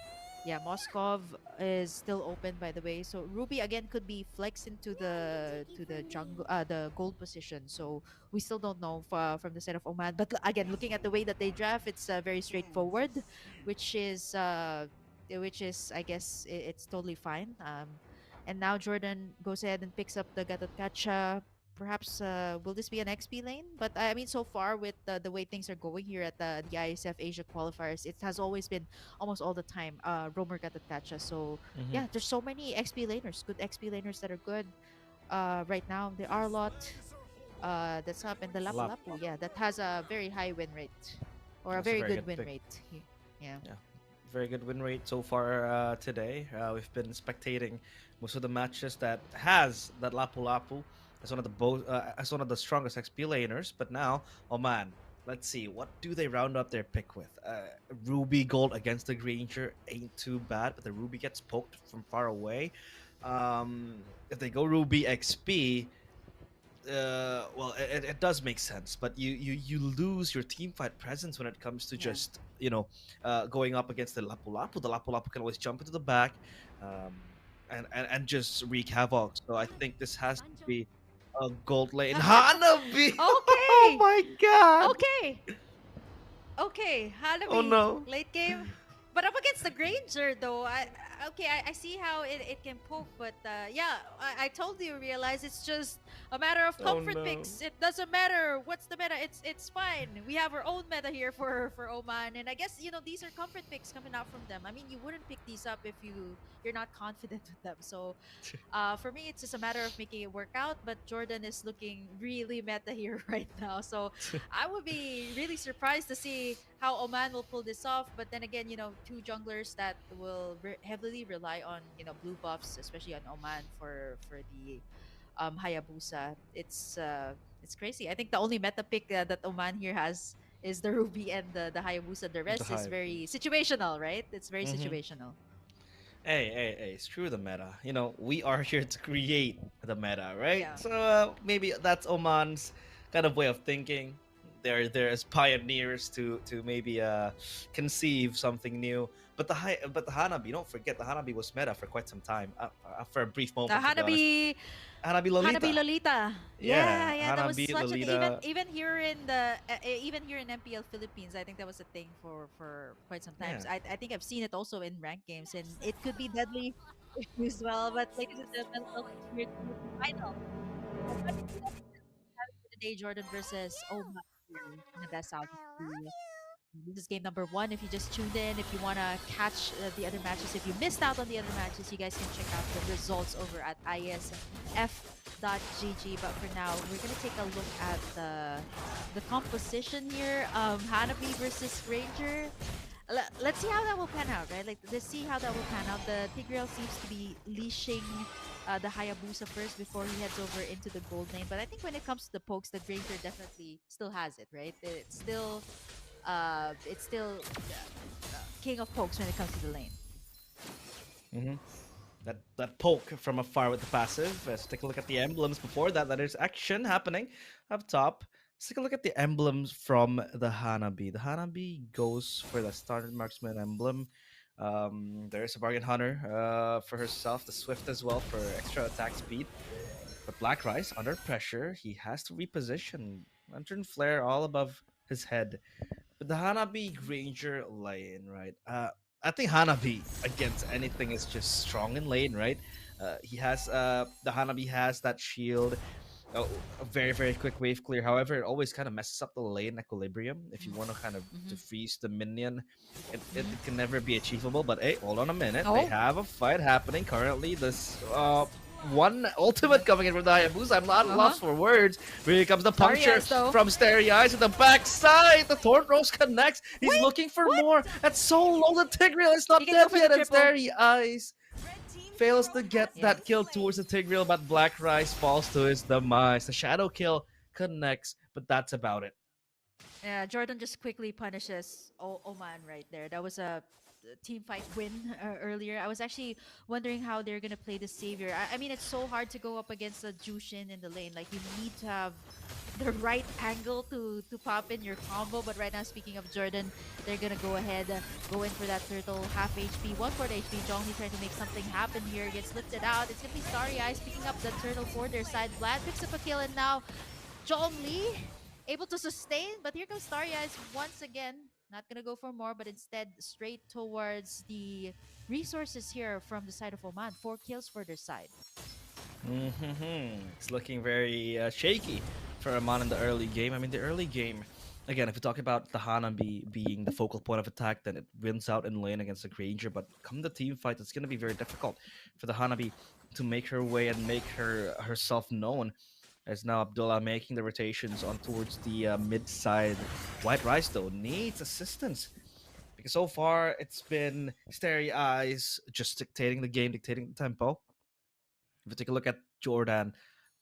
Yeah, Moskov is still open by the way. So Ruby again could be flexed into the jungle, the gold position. So we still don't know from the side of Oman. But again, looking at the way that they draft, it's very straightforward, which is I guess it's totally fine. And now Jordan goes ahead and picks up the Gatotkacha. Perhaps will this be an XP lane? But I mean, so far with the way things are going here at the ISF Asia qualifiers, it has always been almost all the time Romer Gatotkacha. So
Hmm.
yeah, there's so many XP laners, good XP laners that are good right now. There are a lot that's up, and the Lapu
Lap.
Lapu, yeah, that has a very high win rate or a
That's a
very
very
good
good
win
pick.
rate. Yeah.
Yeah, very good win rate so far today. We've been spectating most of the matches that has that Lapu Lapu as one of the strongest XP laners. But now, oh man, let's see what do they round up their pick with. Ruby Gold against the Granger ain't too bad, but the Ruby gets poked from far away. If they go Ruby XP, well, it does make sense, but you lose your team fight presence when it comes to
Yeah.
just going up against the Lapu Lapu. The Lapu Lapu can always jump into the back, um, and just wreak havoc. So I think this has to be a gold lane. Hanabi! Oh
Okay.
my god!
Okay. Okay,
Oh
Hanabi,
no!
late game. But up against the Granger, though, I see how it can poke, but yeah, I totally realize it's just a matter of
Oh
comfort
no!
picks. It doesn't matter what's the meta. It's fine. We have our own meta here for Oman, and I guess these are comfort picks coming out from them. I mean, you wouldn't pick these up if you're not confident with them. So for me, it's just a matter of making it work out. But Jordan is looking really meta here right now, so I would be really surprised to see how Oman will pull this off. But then again, two junglers that will heavily rely on blue buffs, especially on Oman for the Hayabusa. It's crazy. I think the only meta pick that Oman here has is the Ruby and the Hayabusa. The
The
rest is
hype.
very situational, right? It's very
Mm-hmm.
situational.
Hey, screw the meta. We are here to create the meta, right?
Yeah.
So maybe that's Oman's kind of way of thinking. they're there as pioneers to maybe conceive something new. But the Hanabi, don't forget the Hanabi was meta for quite some time, for a brief
The
moment, to be honest.
Hanabi
Hanabi
Hanabi
Lolita,
Lolita.
yeah,
Yeah, that was
Hanabi
such a thing. Even
Lolita,
even here in the even here in MPL Philippines, I think that was a thing for quite some
yeah.
times. I think I've seen it also in ranked games, and it could be deadly if used well. But ladies and gentlemen, welcome here to the final of today, Jordan versus Oman here in the best out of three. This is game number one. If you just tuned in, if you want to catch the other matches, if you missed out on the other matches, you guys can check out the results over at isf.gg. But for now, we're going to take a look at the composition here. Hanabi versus Ranger. Let's see how that will pan out, right? Like, let's see how that will pan out. The Tigreal seems to be leashing the Hayabusa first before he heads over into the gold lane. But I think when it comes to the pokes, the Ranger definitely still has it, right? It's still king of pokes when it comes to the lane.
Hmm. That poke from afar with the passive. Let's take a look at the emblems before that. There's action happening up top. Let's take a look at the emblems from the Hanabi. The Hanabi goes for the standard marksman emblem. There's a bargain hunter for herself, the swift as well for extra attack speed. But Black Rice under pressure, he has to reposition. Lantern flare all above his head. But the Hanabi Granger lane, right? I think Hanabi against anything is just strong in lane, right? He has the Hanabi has that shield, uh, a very quick wave clear. However, it always kind of messes up the lane equilibrium. If you want to kind of
Mm-hmm.
to freeze the minion, it can never be achievable. But hey, hold on a minute. They
Oh,
have a fight happening currently. This one ultimate coming in from the Hayabusa. I'm not lost for words. Here comes the
Starry
puncture
Eyes, though.
from Starry Eyes at the backside. The Thorn Rose connects. He's looking for more. That's so low. The Tigreal is not
He can go
dead
for the
yet. And
triple.
Starry Eyes fails to get
Yeah.
that kill towards the Tigreal, but Black Rice falls to his demise. The Shadow kill connects, but that's about it.
Yeah, Jordan just quickly punishes Oman right there. That was a team fight win earlier. I was actually wondering how they're gonna play the savior. I mean, it's so hard to go up against a Jushin in the lane. Like, you need to have the right angle to pop in your combo. But right now, speaking of Jordan, they're gonna go ahead, go in for that turtle, half HP, 1/4 HP. Zhongli trying to make something happen here. Gets lifted out. It's gonna be Starry Eyes picking up the turtle for their side. Vlad picks up a kill, and now Zhongli able to sustain, but here comes Starry Eyes once again. Not gonna go for more, but instead straight towards the resources here from the side of Oman. 4 kills for their side.
It's looking very shaky for Amon in the early game. I mean, the early game, again, if you talk about the Hanabi being the focal point of attack, then it wins out in lane against the Granger. But come the team fight, it's going to be very difficult for the Hanabi to make her way and make herself known. As now Abdullah making the rotations on towards the mid side. White Rice, though, needs assistance. Because so far, it's been Starry Eyes just dictating the game, dictating the tempo. If you take a look at Jordan,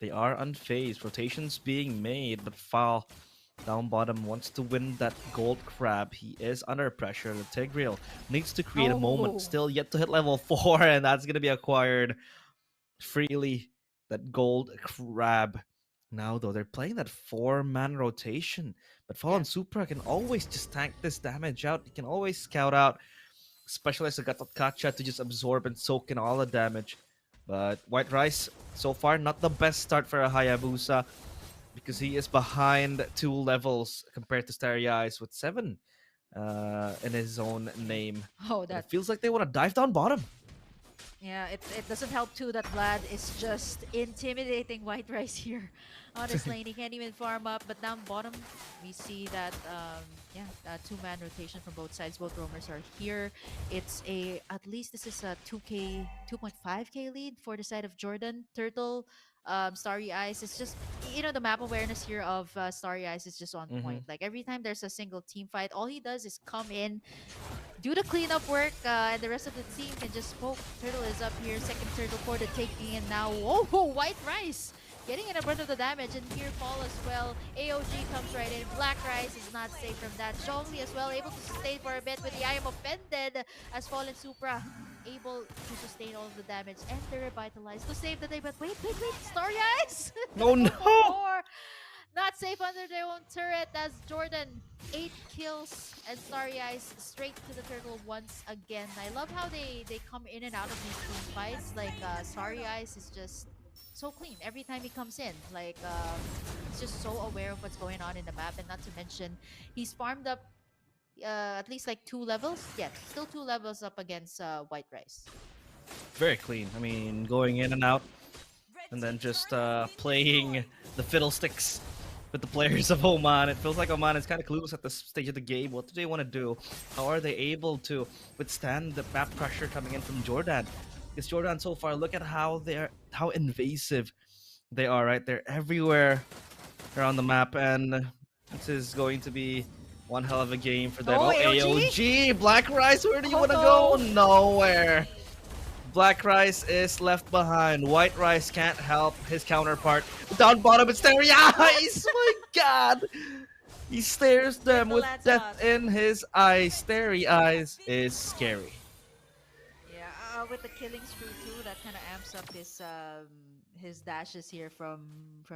they are unfazed. Rotations being made, but Foul down bottom wants to win that gold crab. He is under pressure. The Tigreal needs to create a moment.
Oh.
Still yet to hit level 4, and that's going to be acquired freely. That gold crab. Now, though, they're playing that 4-man rotation. But Fallen Supra can always just tank this damage out. He can always scout out Specialist Kacha to just absorb and soak in all the damage. But White Rice, so far, not the best start for a Hayabusa because he is behind 2 levels compared to Starry Eyes with 7 in his own name.
Oh,
But
that
it feels like they want to dive down bottom.
yeah. It doesn't help too that Vlad is just intimidating White Rice here on his lane. He can't even farm up. But down bottom, we see that 2-man rotation from both sides. Both roamers are here. It's at least this is a 2.5k lead for the side of Jordan. Turtle, Starry Eyes. It's just, the map awareness here of Starry Eyes is just on point. Like, every time there's a single team fight, all he does is come in, do the cleanup work, and the rest of the team can just poke. Turtle is up here, second turtle for the taking, and now, White Rice getting in a brunt of the damage, and here Fall as well. AOG comes right in. Black Rice is not safe from that. Zhongli as well, able to sustain for a bit with the I am offended as Fallen Supra able to sustain all of the damage and the revitalize to save the day. But wait, Starry Eyes!
Oh no!
More. Not safe under their own turret as Jordan 8 kills and Starry Eyes straight to the turtle once again. I love how they come in and out of these team fights. Like Starry Eyes is just so clean every time he comes in. Like he's just so aware of what's going on in the map, and not to mention he's farmed up at least like 2 levels. Yeah, still 2 levels up against White Rice.
Very clean. I mean, going in and out, and then just playing the fiddlesticks with the players of Oman. It feels like Oman is kind of clueless at this stage of the game. What do they want to do? How are they able to withstand the map pressure coming in from Jordan? Because Jordan so far, look at how invasive they are. Right, they're everywhere around the map, and this is going to be one hell of a game for them.
Oh,
Oh,
AOG?
AOG! Black Rice, where do you
Oh,
want to
no.
go? Nowhere. Black Rice is left behind. White Rice can't help his counterpart. Down bottom, it's Starry Eyes! My god! He stares them
the
with
lads
death
up.
in his eyes. Starry Eyes is scary.
Yeah, with the killing spree too, that kind of amps up his dashes here from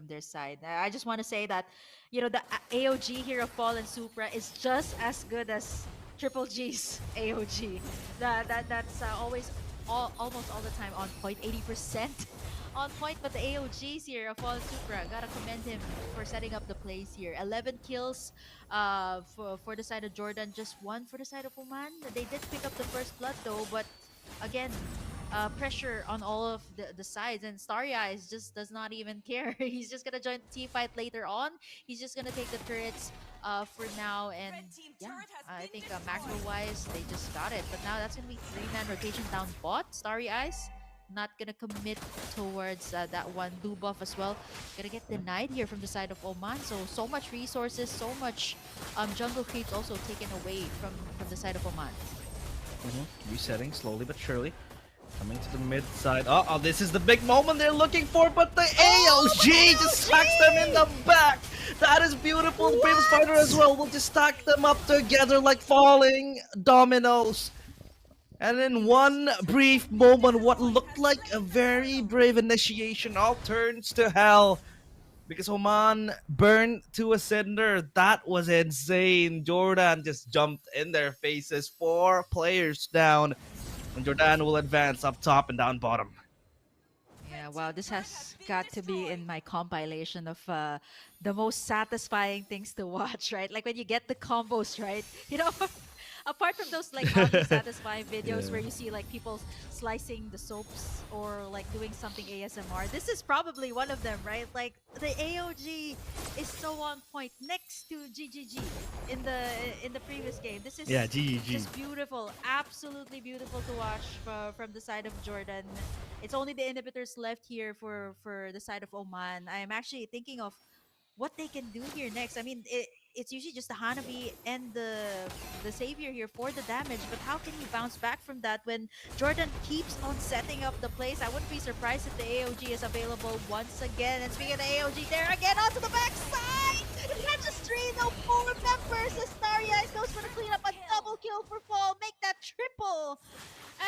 their side. I just want to say that, the AOG here of Fallen Supra is just as good as Triple G's AOG. That's always almost all the time on point, 80% on point. But the AOGs here of Fallen Supra, gotta commend him for setting up the plays here. 11 kills for the side of Jordan, just 1 for the side of Oman. They did pick up the first blood though, but again, pressure on all of the sides, and Starry Eyes just does not even care. He's just gonna join the team fight later on. He's just gonna take the turrets for now, and yeah, I think macro wise they just got it. But now that's gonna be 3-man rotation down bot. Starry Eyes not gonna commit towards that one. Blue buff as well gonna get denied here from the side of Oman. So much resources, so much jungle creeps also taken away from the side of Oman.
Resetting slowly but surely. Coming to the mid side. Oh, this is the big moment they're looking for, but the AOG just stacks them in the back. That is beautiful. The Bravest Fighter as well will just stack them up together like falling dominoes. And in one brief moment, what looked like a very brave initiation all turns to hell. Because Oman burned to a cinder. That was insane. Jordan just jumped in their faces. 4 players down. And Jordan will advance up top and down bottom.
Yeah, wow, this has got to be in my compilation of the most satisfying things to watch, right? Like when you get the combos, right? Apart from those like oddly satisfying videos where you see like people slicing the soaps or like doing something ASMR, this is probably one of them, right? Like the AOG is so on point next to GGG in the previous game. This is
GG.
just beautiful, absolutely beautiful to watch from the side of Jordan. It's only the inhibitors left here for the side of Oman. I am actually thinking of what they can do here next. I mean, it's usually just the Hanabi and the Savior here for the damage, but how can you bounce back from that when Jordan keeps on setting up the plays? I wouldn't be surprised if the AOG is available once again. And speaking of the AOG, there again onto the backside! Registry, no 4 members as Starry Eyes goes for the cleanup, a double kill for Fall, make that triple!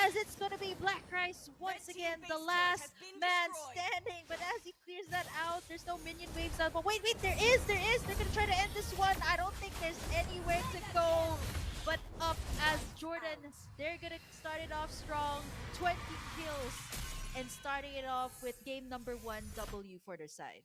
As it's gonna be Black Rice once again, the last man standing. But as he clears that out, there's no minion waves out. But wait, there is. They're gonna try to end this one. I don't think there's anywhere to go but up as Jordan. They're gonna start it off strong, 20 kills, and starting it off with game number 1 W for their side.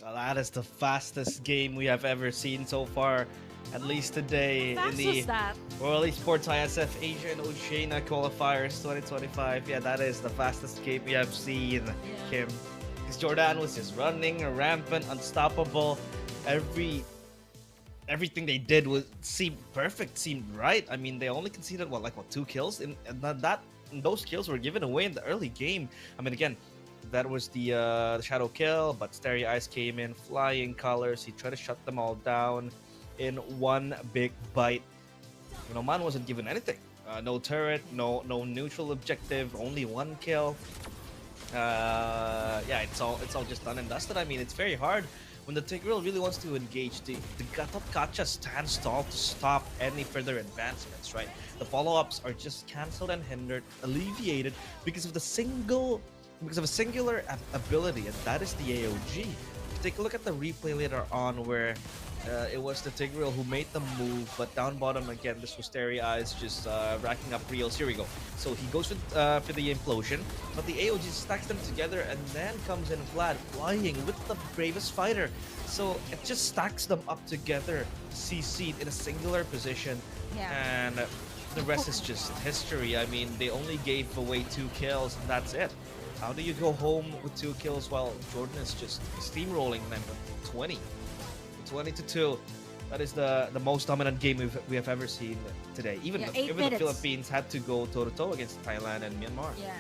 Well, that is the fastest game we have ever seen so far, at least today
How
in
fast
the
was that?
World Esports ISF Asia and Oceania Qualifiers 2025. Yeah, that is the fastest game we have seen, Kim. Because Jordan was just running, rampant, unstoppable. Everything they did seemed perfect, seemed right. I mean, they only conceded 2 kills, and those kills were given away in the early game. I mean, again, that was the shadow kill, but Starry Eyes came in flying colors. He tried to shut them all down in one big bite. Man wasn't given anything. No turret, no neutral objective, only 1 kill. Yeah, it's all just done and dusted. I mean, it's very hard when the Tigreal really wants to engage. The top gacha stands tall to stop any further advancements, right? The follow-ups are just cancelled and hindered, alleviated because of a singular ability, and that is the AOG.
you take a look at the replay later on, where it was the Tigreal who made the move, but down bottom again, this was Starry Eyes just racking up reels. Here we go. So he goes for the implosion, but the AOG stacks them together, and then comes in Vlad flying with the bravest fighter. So it just stacks them up together, CC'd in a singular position,
Yeah.
and the rest is just history. I mean, they only gave away 2 kills, and that's it. How do you go home with 2 kills while Jordan is just steamrolling them with 20? 20-2. That is the most dominant game we have ever seen today. Even
Yeah,
the,
8
even the
minutes.
Philippines had to go toe to toe against Thailand and Myanmar.
Yeah.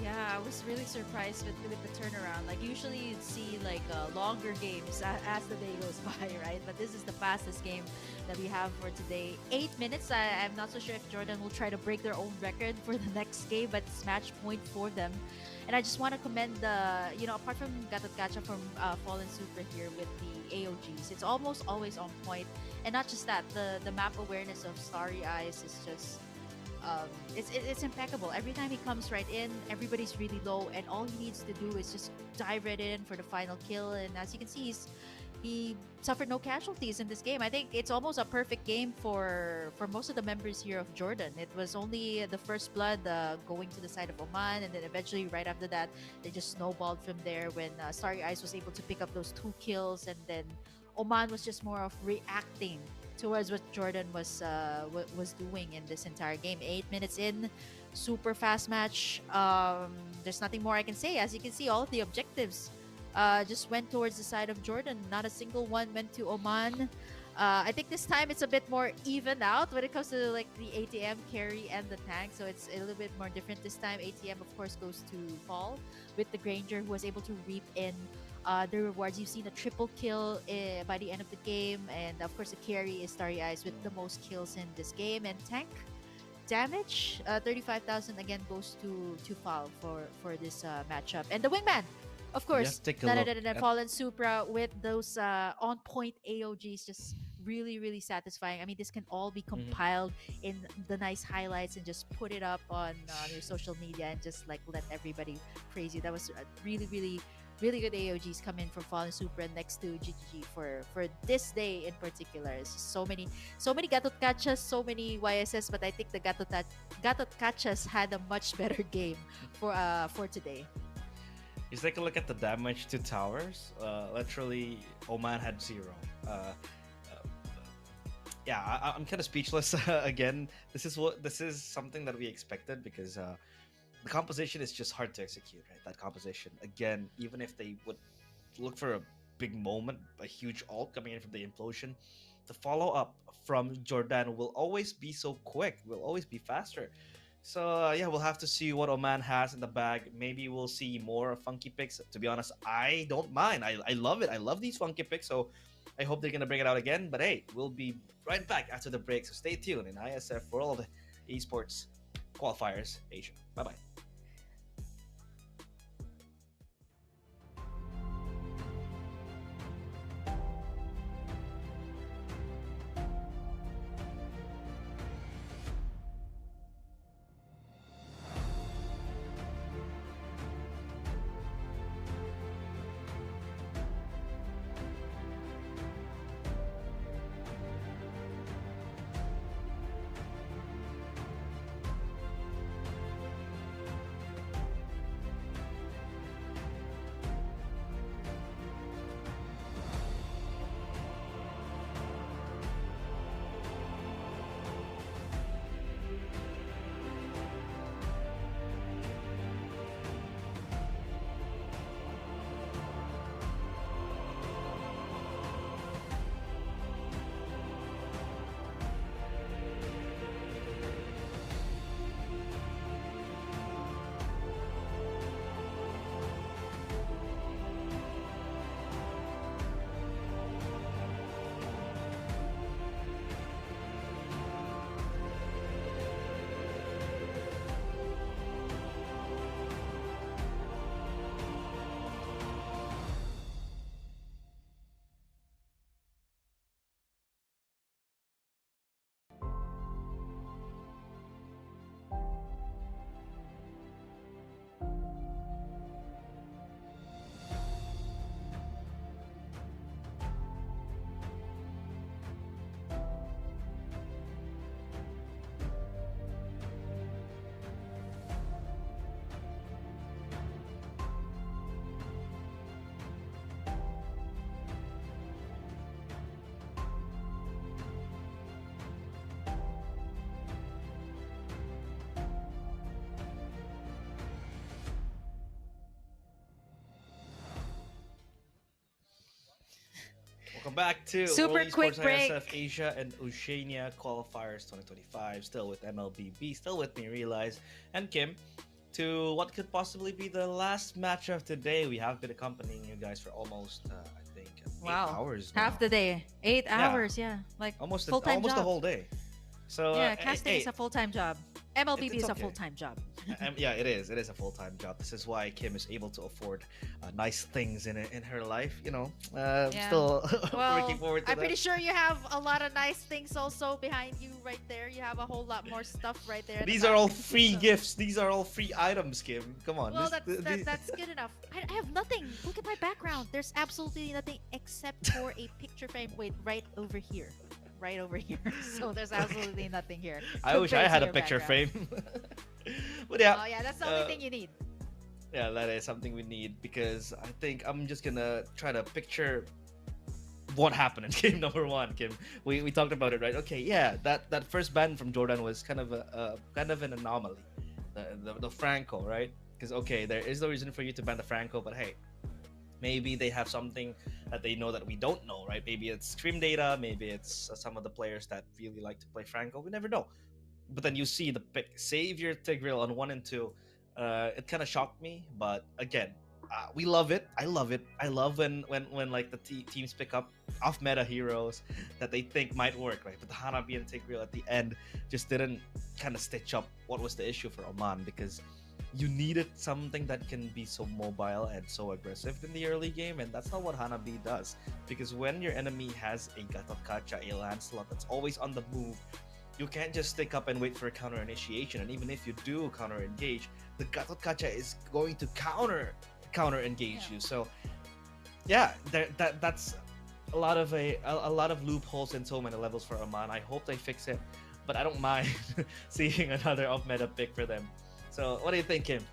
Yeah, I was really surprised with the turnaround. Like usually you'd see like longer games as the day goes by, right? But this is the fastest game that we have for today. 8 minutes. I'm not so sure if Jordan will try to break their own record for the next game, but it's match point for them. And I just want to commend the, apart from Gatot Gacha from Fallen Super here with the AOGs, it's almost always on point. And not just that, the map awareness of Starry Eyes is just it's impeccable. Every time he comes right in, everybody's really low, and all he needs to do is just dive right in for the final kill. And as you can see, he suffered no casualties in this game. I think it's almost a perfect game for most of the members here of Jordan. It was only the first blood going to the side of Oman, and then eventually right after that, they just snowballed from there when Starry Eyes was able to pick up those 2 kills, and then Oman was just more of reacting towards what Jordan was doing in this entire game. 8 minutes in, super fast match. There's nothing more I can say. As you can see, all of the objectives just went towards the side of Jordan. Not a single one went to Oman. I think this time it's a bit more even out when it comes to like the ATM carry and the tank, so it's a little bit more different this time. ATM of course goes to Paul with the Granger, who was able to reap in the rewards. You've seen a triple kill by the end of the game, and of course the carry is Starry Eyes with the most kills in this game. And tank damage, 35,000 again goes to Paul for this matchup. And the wingman, of course,
take a
none
look
other than
at-
Fallen Supra with those on point AOGs, just really satisfying. I mean, this can all be compiled in the nice highlights and just put it up on your social media and just like let everybody praise you. That was really good AOGs come in from Fallen Supra next to GGG for this day in particular. It's just so many Gatot Kachas, so many YSS, but I think the Gatot Kachas had a much better game for today.
Just take a look at the damage to towers. Literally, Oman had 0. I'm kind of speechless. Again, this is something that we expected, because the composition is just hard to execute, right? That composition, again, even if they would look for a big moment, a huge ult coming in from the implosion, the follow-up from Jordan will always be so quick, will always be faster. So we'll have to see what Oman has in the bag. Maybe we'll see more funky picks. To be honest, I don't mind. I love it. I love these funky picks, so I hope they're gonna bring it out again. But hey, we'll be right back after the break, so stay tuned in ISF World Esports Qualifiers Asia. Bye-bye. Welcome back to
Super
World
quick
Esports
break.
ISF Asia and Oceania Qualifiers 2025. Still with Mlbb, still with me, Realize, and Kim. To what could possibly be the last match of today. We have been accompanying you guys for almost, I think, 8
Wow.
hours now.
Half the day. 8
Yeah.
hours, yeah. Like
Almost,
full-time
almost
job.
the whole day. So
Yeah, casting is a full-time job. MLBB
it's
is a
okay.
full-time job.
Yeah, it is. It is a full-time job. This is why Kim is able to afford nice things in her life. You know,
Yeah.
still
Well,
looking forward to
I'm
that.
pretty sure you have a lot of nice things also behind you right there. You have a whole lot more stuff right there. in the
These are all
back.
free
So-
gifts. These are all free items, Kim. Come on.
Well,
this-
that's good enough. I have nothing. Look at my background. There's absolutely nothing except for a picture frame. Wait, right over here. Right over here. So there's absolutely nothing here.
I wish I
compared
had
to
a
your
picture
background.
frame. But yeah,
Oh yeah, that's the only thing you need.
yeah, that is something we need because I think I'm just gonna try to picture what happened in game number one, Kim. We talked about it, right? Okay, yeah, that first ban from Jordan was kind of a kind of an anomaly, the Franco, right? Because okay, there is no reason for you to ban the Franco, but hey, maybe they have something that they know that we don't know, right? Maybe it's stream data, maybe it's some of the players that really like to play Franco. We never know. But then you see the pick Savior Tigreal on 1 and 2. It kind of shocked me, but again, we love it. I love it. I love when like the teams pick up off meta heroes that they think might work, right? But the Hanabi and Tigreal at the end just didn't kind of stitch up what was the issue for Oman because you needed something that can be so mobile and so aggressive in the early game, and that's not what Hanabi does. Because when your enemy has a Gatot Kacha, a Lancelot that's always on the move, you can't just stick up and wait for a counter initiation. And even if you do counter engage, the Gatot Kacha is going to counter engage you. So yeah, that's a lot of loopholes in so many levels for Oman. I hope they fix it, but I don't mind seeing another off meta pick for them. So what do you think, Kim?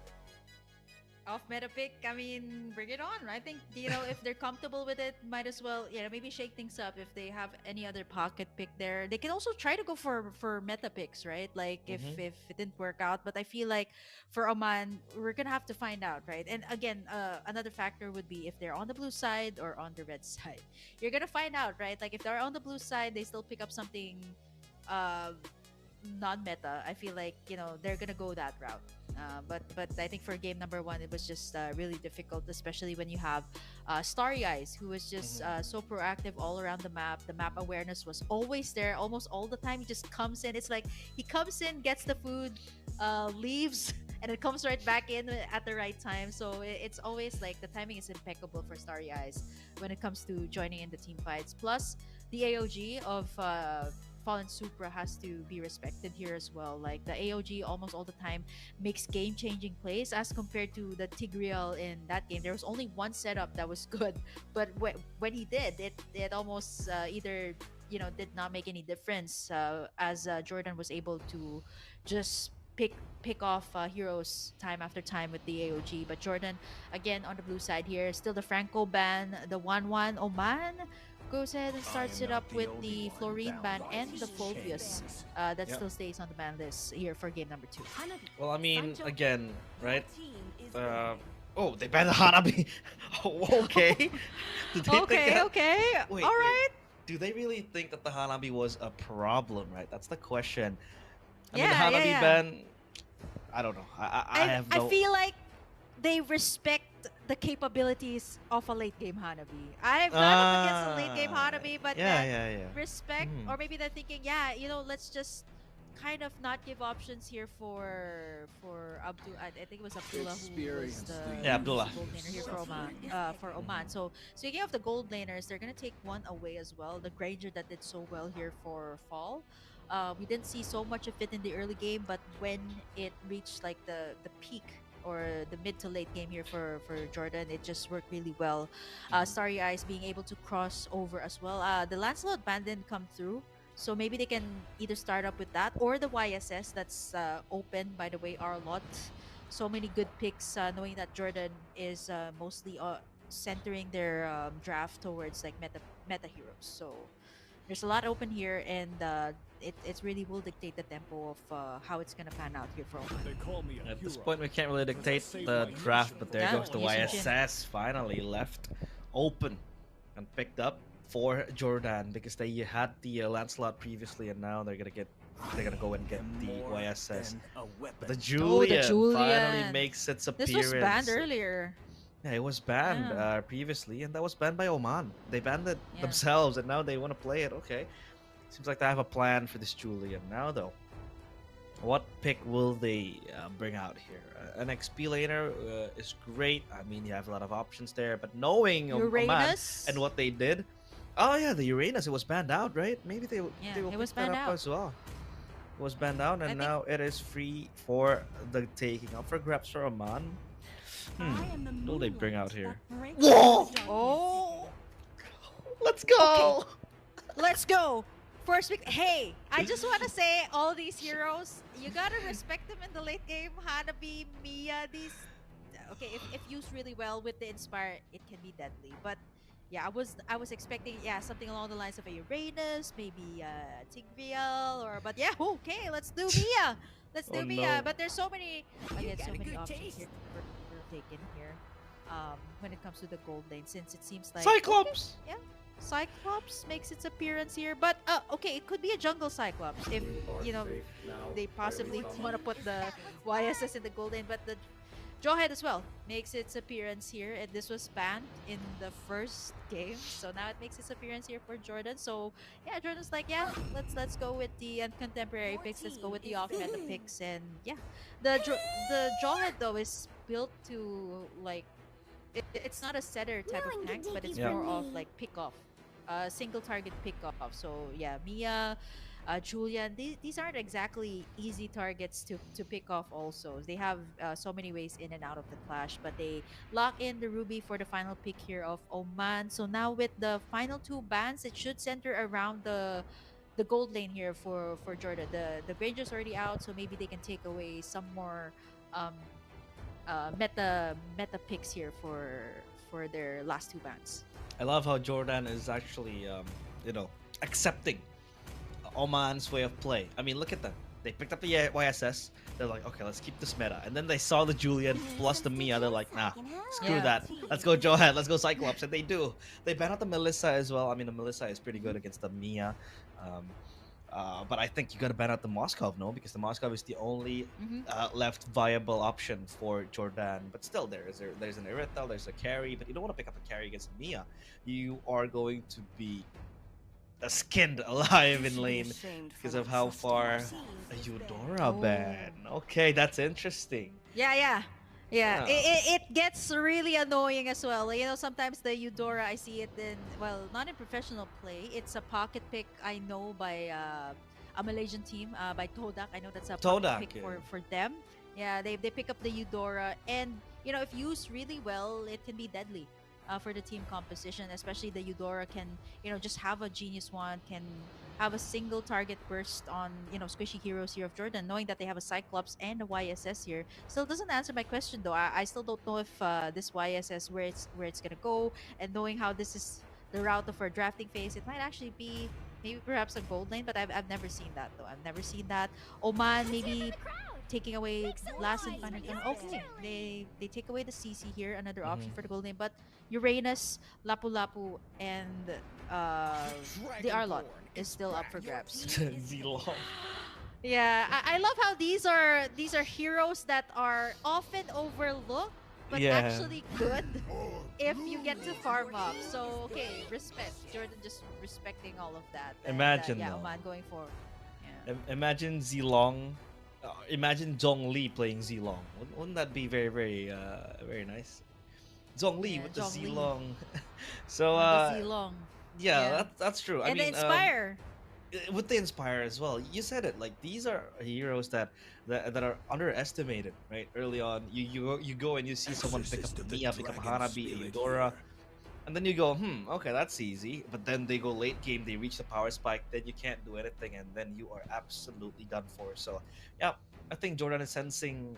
Off meta pick, I mean, bring it on. I think, if they're comfortable with it, might as well, maybe shake things up. If they have any other pocket pick there, they can also try to go for meta picks, right? Like if it didn't work out. But I feel like for Oman, we're gonna have to find out, right? And again, another factor would be if they're on the blue side or on the red side. You're gonna find out, right? Like if they're on the blue side, they still pick up something non-meta. I feel like they're gonna go that route. But I think for game number one, it was just really difficult, especially when you have Starry Eyes, who was just so proactive all around the map. The map awareness was always there, almost all the time. He just comes in. It's like he comes in, gets the food, leaves, and it comes right back in at the right time. So it's always like the timing is impeccable for Starry Eyes when it comes to joining in the team fights. Plus, the AOG of Fallen Supra has to be respected here as well. Like the AOG almost all the time makes game-changing plays as compared to the Tigreal in that game. There was only one setup that was good, but when he did, it almost either did not make any difference as Jordan was able to just pick off heroes time after time with the AOG. But Jordan, again on the blue side here, still the Franco ban, the 1-1 Oman goes ahead and starts it up with the Florine ban and the Phobius that still stays on the ban list here for game number 2.
Well, I mean, again, right? Oh, they banned the Hanabi. Oh, okay. Did they think that-
Okay.
Wait,
All
wait.
right.
Do they really think that the Hanabi was a problem, right? That's the question. I mean,
Yeah,
the Hanabi
yeah.
ban, I don't know. I have no...
I feel like they respect the capabilities of a late game Hanabi. I'm not up against a late game Hanabi, but that respect, or maybe they're thinking, let's just kind of not give options here for Abdul. I think it was Abdullah who was the
Abdullah
gold laner here for Oman. So speaking of the gold laners, they're gonna take one away as well. The Granger that did so well here for Fall. We didn't see so much of it in the early game, but when it reached like the peak or the mid to late game here for Jordan, it just worked really well. Starry Eyes being able to cross over as well. The Lancelot ban didn't come through, so maybe they can either start up with that or the YSS that's open, by the way, our lot. So many good picks, knowing that Jordan is mostly centering their draft towards like meta heroes. So there's a lot open here, and it really will dictate the tempo of how it's gonna pan out here for Oman.
They call me a
At this
hero.
point, we can't really dictate the draft, but there
Yeah,
goes the
Yushin Jin.
YSS finally left open and picked up for Jordan because they had the Lancelot previously, and now they're gonna go and get the
More
YSS.
than a
But the
weapon.
Julian, finally
Julian.
makes its
This was banned
appearance.
earlier.
Yeah, it was banned
Yeah.
previously, and that was banned by Oman. They banned it
Yeah.
themselves, and now they want to play it. Okay, seems like they have a plan for this Julian. Now though, what pick will they bring out here? An XP laner is great. I mean, you have a lot of options there, but knowing Oman
Uranus.
and what they did. Oh yeah, the Uranus, it was banned out, right? Maybe they
Yeah,
they will
it was
pick that
banned
up
out.
as well. It was banned out, and
think-
now it is free for the taking up for grabs for Oman. What will they bring out here? Whoa!
Oh,
Let's go!
let's go. First pick. Hey, I just want to say, all these heroes, you gotta respect them in the late game. Hanabi, Mia, these. Okay, if used really well with the Inspire, it can be deadly. But yeah, I was expecting something along the lines of a Uranus, maybe Tigreal, or but yeah, okay, let's do Mia. Let's do
Oh,
Mia.
no.
But there's so many options here for taken here. When it comes to the gold lane, since it seems like
Cyclops!
yeah, Cyclops makes its appearance here, but okay, it could be a jungle Cyclops if they possibly want to put the YSS in the gold lane, but the Jawhead as well makes its appearance here, and this was banned in the first game, so now it makes its appearance here for Jordan. So yeah, Jordan's like, yeah, let's go with the contemporary picks, let's go with the off-meta picks, and yeah, the Jawhead though is built to like it's not a setter type of tank, but it's more of like pick off, single target pick off. So yeah, Mia, Julian, these aren't exactly easy targets to pick off. Also, they have so many ways in and out of the clash, but they lock in the Ruby for the final pick here of Oman. So now with the final two bans, it should center around the gold lane here for Jordan. The Granger's already out, so maybe they can take away some more um meta picks here for their last two bans.
I love how Jordan is actually, accepting Oman's way of play. I mean, look at them. They picked up the YSS. They're like, okay, let's keep this meta. And then they saw the Julian plus the Mia. They're like, nah, screw
Yeah.
that. Let's go Johan. Let's go Cyclops. And they do. They ban out the Melissa as well. I mean, the Melissa is pretty good against the Mia. But I think you gotta ban out the Moskov, no? Because the Moskov is the only left viable option for Jordan. But still, there's an Irithel, there's a carry. But you don't want to pick up a carry against Mia. You are going to be skinned alive in lane because of how far a Eudora ban. Okay, that's interesting.
Yeah.
Yeah.
It gets really annoying as well. You know, sometimes the Eudora, I see it in, well, not in professional play. It's a pocket pick, I know, by a Malaysian team, by Todak. I know that's a pocket
Todak,
pick
yeah.
for them. Yeah, they pick up the Eudora. And, you know, if used really well, it can be deadly for the team composition. Especially the Eudora can, you know, just have a genius wand, can have a single target burst on, you know, squishy heroes here of Jordan, knowing that they have a Cyclops and a YSS here. Still doesn't answer my question though. I still don't know if this YSS where it's gonna go, and knowing how this is the route of our drafting phase, it might actually be maybe perhaps a gold lane, but I've never seen that though. I've never seen that. Oman maybe taking away last and final. Okay, they take away the CC here, another option for the gold lane, but Uranus, Lapu Lapu, and the Arlot is still up for grabs.
Zilong.
Yeah, I love how these are heroes that are often overlooked, but
Yeah.
actually good if you get to farm up. So okay, respect Jordan, just respecting all of that. And,
Imagine,
yeah,
though.
Oman going for. Yeah.
Imagine Zilong. Imagine Zhong Li playing Zilong. Wouldn't that be very, very, very nice? Zhong Li
Yeah,
with the
Zhong Li.
Zilong. So,
The Zilong.
yeah,
Yeah.
that's true. I
And
mean,
the Inspire.
with the Inspire as well. You said it. Like these are heroes that are underestimated, right? Early on, you go and you see someone pick up Mia, pick up Hanabi, a Eudora, and then you go, okay, that's easy. But then they go late game, they reach the power spike, then you can't do anything, and then you are absolutely done for. So, yeah, I think Jordan is sensing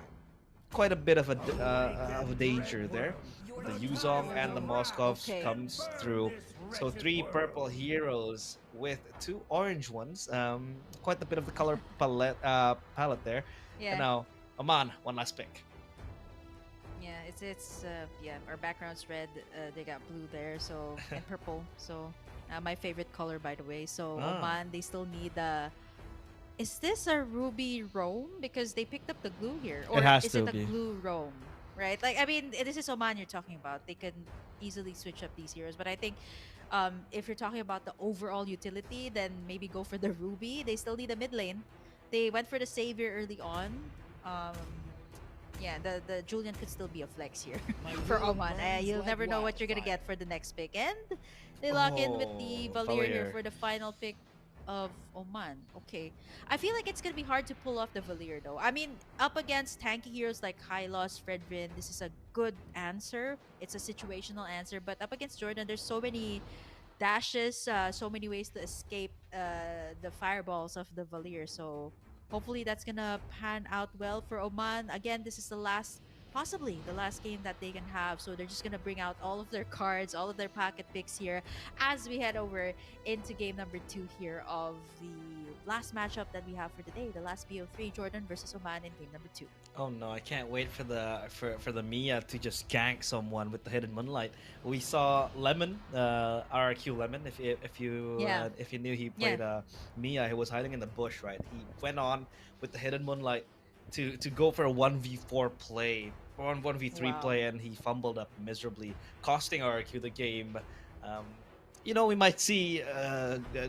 quite a bit of a danger there. The Yuzong and the Moskovs
Okay.
comes through. So 3 purple heroes with 2 orange ones. Quite a bit of the color palette there.
Yeah.
And now, Oman, one last pick.
Yeah, it's yeah, our background's red, they got blue there, so and purple. So My favorite color, by the way. So
Ah,
Oman, they still need is this a ruby roam? Because they picked up the glue here,
It
or
has
is
to
it a
be.
glue roam? Right? Like I mean, this is Oman you're talking about. They can easily switch up these heroes, but I think if you're talking about the overall utility, then maybe go for the ruby. They still need a mid lane. They went for the savior early on. Um, yeah, the Julian could still be a flex here for Oman. You'll never know what you're gonna get for the next pick, and they lock in with the
oh,
Valir here
Valier.
for the final pick of Oman. Okay, I feel like it's gonna be hard to pull off the Valir though. I mean, up against tanky heroes like Hylos, Fredrin, this is a good answer. It's a situational answer, but up against Jordan, there's so many dashes, so many ways to escape the fireballs of the Valir. So hopefully that's gonna pan out well for Oman. Again, this is the last, possibly the last game that they can have. So they're just gonna bring out all of their cards, all of their packet picks here as we head over into game number 2 here of the last matchup that we have for today, the last BO3, Jordan versus Oman in game number 2.
Oh no, I can't wait for the Mia to just gank someone with the hidden moonlight. We saw Lemon, RQ Lemon.
Yeah,
If you knew he
yeah.
played Mia, he was hiding in the bush, right? He went on with the hidden moonlight to go for a 1v4 play, 1v3
Wow.
play, and he fumbled up miserably, costing RQ the game. Um, we might see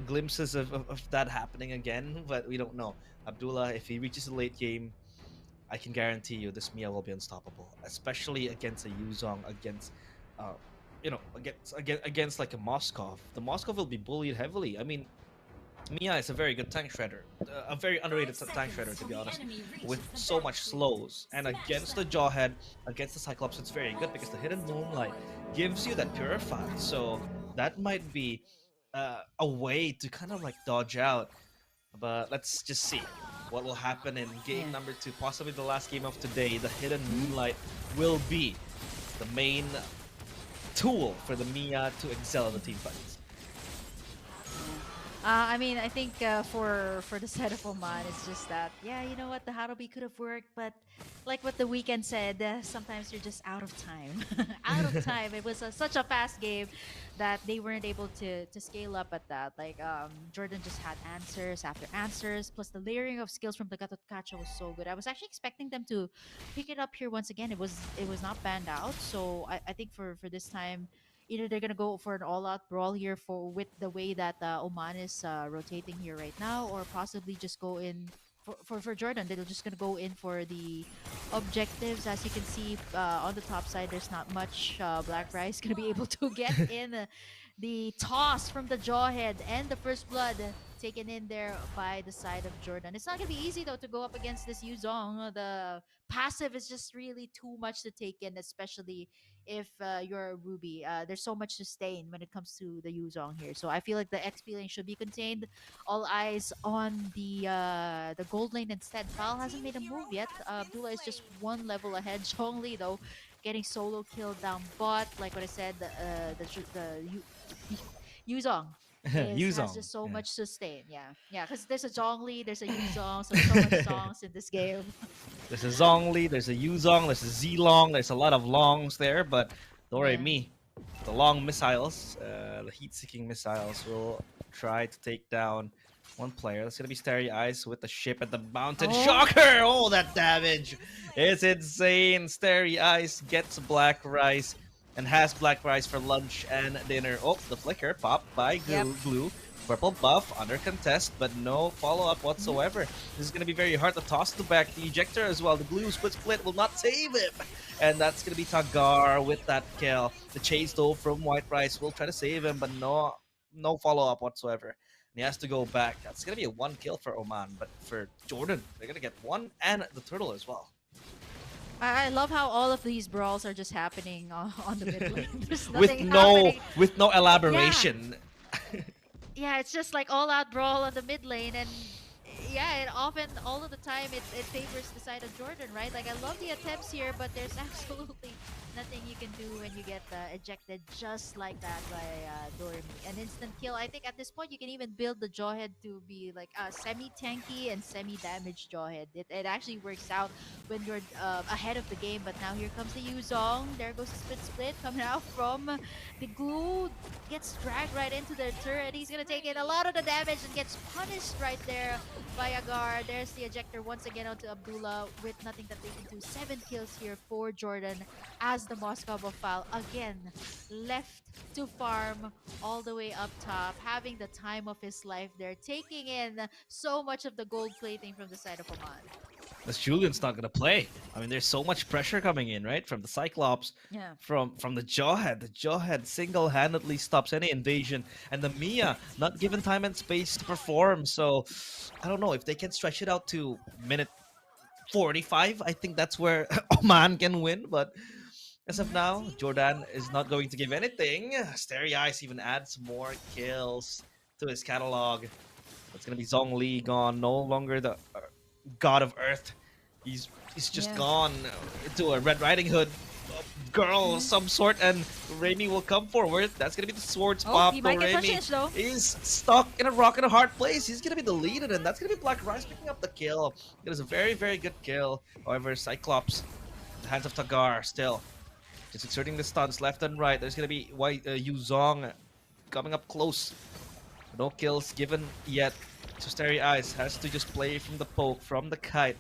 glimpses of that happening again, but we don't know. Abdullah, if he reaches the late game, I can guarantee you this Mia will be unstoppable, especially against a Yuzong, uh, against like a Moskov. The Moskov will be bullied heavily. I mean, Mia is a very good tank shredder, a very underrated tank shredder to be honest, with so much slows. And against the Jawhead, against the Cyclops, it's very good because the Hidden Moonlight gives you that purify. So that might be a way to kind of like dodge out, but let's just see what will happen in
Yeah.
game number 2, possibly the last game of today. The Hidden Moonlight will be the main tool for the Mia to excel in the team fights.
I mean, I think for the side of Oman, it's just that you know what, the Harubi could have worked, but like what the weekend said, sometimes you're just out of time, out of time. It was such a fast game that they weren't able to scale up at that. Like Jordan just had answers after answers, plus the layering of skills from the Gatot Kacha was so good. I was actually expecting them to pick it up here once again. It was not banned out, so I think for this time either they're gonna go for an all-out brawl here for with the way that Oman is rotating here right now, or possibly just go in for Jordan. They're just gonna go in for the objectives. As you can see on the top side, there's not much Black Rice gonna be able to get in. The toss from the Jawhead and the first blood taken in there by the side of Jordan. It's not gonna be easy though to go up against this Yuzong. The passive is just really too much to take in, especially if you're a Ruby. There's so much sustain when it comes to the Yuzong here. So I feel like the XP lane should be contained. All eyes on the gold lane instead. Fal hasn't made a move yet. Abdullah is just one level ahead. Zhongli though getting solo killed down bot. Like what I said, Yuzong has
Yuzong.
just so
Yeah.
much sustain. Yeah, because there's a Zhongli, there's a Yuzong, so much songs in this game.
There's a Zhongli, there's a Yuzong, there's a Zlong, there's a lot of longs there, but don't worry
Yeah.
me. The long missiles, the heat-seeking missiles, will try to take down one player. That's gonna be Starry Eyes with the ship at the mountain.
Oh.
Shocker! Oh, that damage! It's insane. Starry Eyes gets Black Rice and has Black Rice for lunch and dinner. Oh, the flicker popped by
Yep.
Glue. Purple buff under contest, but no follow-up whatsoever. This is going to be very hard to toss to back the ejector as well. The blue split will not save him. And that's going to be Tagar with that kill. The chase though from White Rice will try to save him, but no follow-up whatsoever. And he has to go back. That's going to be a 1 kill for Oman, but for Jordan, they're going to get 1 and the turtle as well.
I love how all of these brawls are just happening on the mid lane. There's
with
nothing
no
happening.
with no elaboration.
Yeah, it's just like all out brawl on the mid lane, and yeah, it often all of the time it favors the side of Jordan, right? Like I love the attempts here, but there's absolutely Nothing you can do when you get ejected just like that by Dormy. An instant kill. I think at this point you can even build the Jawhead to be like semi-tanky and semi-damaged Jawhead. It actually works out when you're ahead of the game. But now here comes the Yuzong. There goes the split coming out from the glue. Gets dragged right into their turret. He's gonna take in a lot of the damage and gets punished right there by Agar. There's the ejector once again onto Abdullah with nothing that they can do. 7 kills here for Jordan as the Moscow Bafal again left to farm all the way up top, having the time of his life there, taking in so much of the gold plating from the side of Oman.
This Julian's not gonna play. I mean, there's so much pressure coming in, right? From the Cyclops,
Yeah.
from the Jawhead. The Jawhead single-handedly stops any invasion, and the Mia not given time and space to perform. So, I don't know if they can stretch it out to minute 45. I think that's where Oman can win, but as of now, Jordan is not going to give anything. Starry Eyes even adds more kills to his catalog. It's gonna be Zhongli gone, no longer the god of Earth. He's just
Yeah.
gone to a Red Riding Hood girl of some sort, and Raimi will come forward. That's gonna be the swords
Oh,
pop.
he
Though
might get
Raimi
punished though.
is stuck in a rock and a hard place. He's gonna be the lead, and that's gonna be Black Rice picking up the kill. It is a very, very good kill. However, Cyclops, the hands of Tagar still just exerting the stuns left and right. There's gonna be Yu Zong coming up close. No kills given yet. So Starry Eyes has to just play from the poke, from the kite.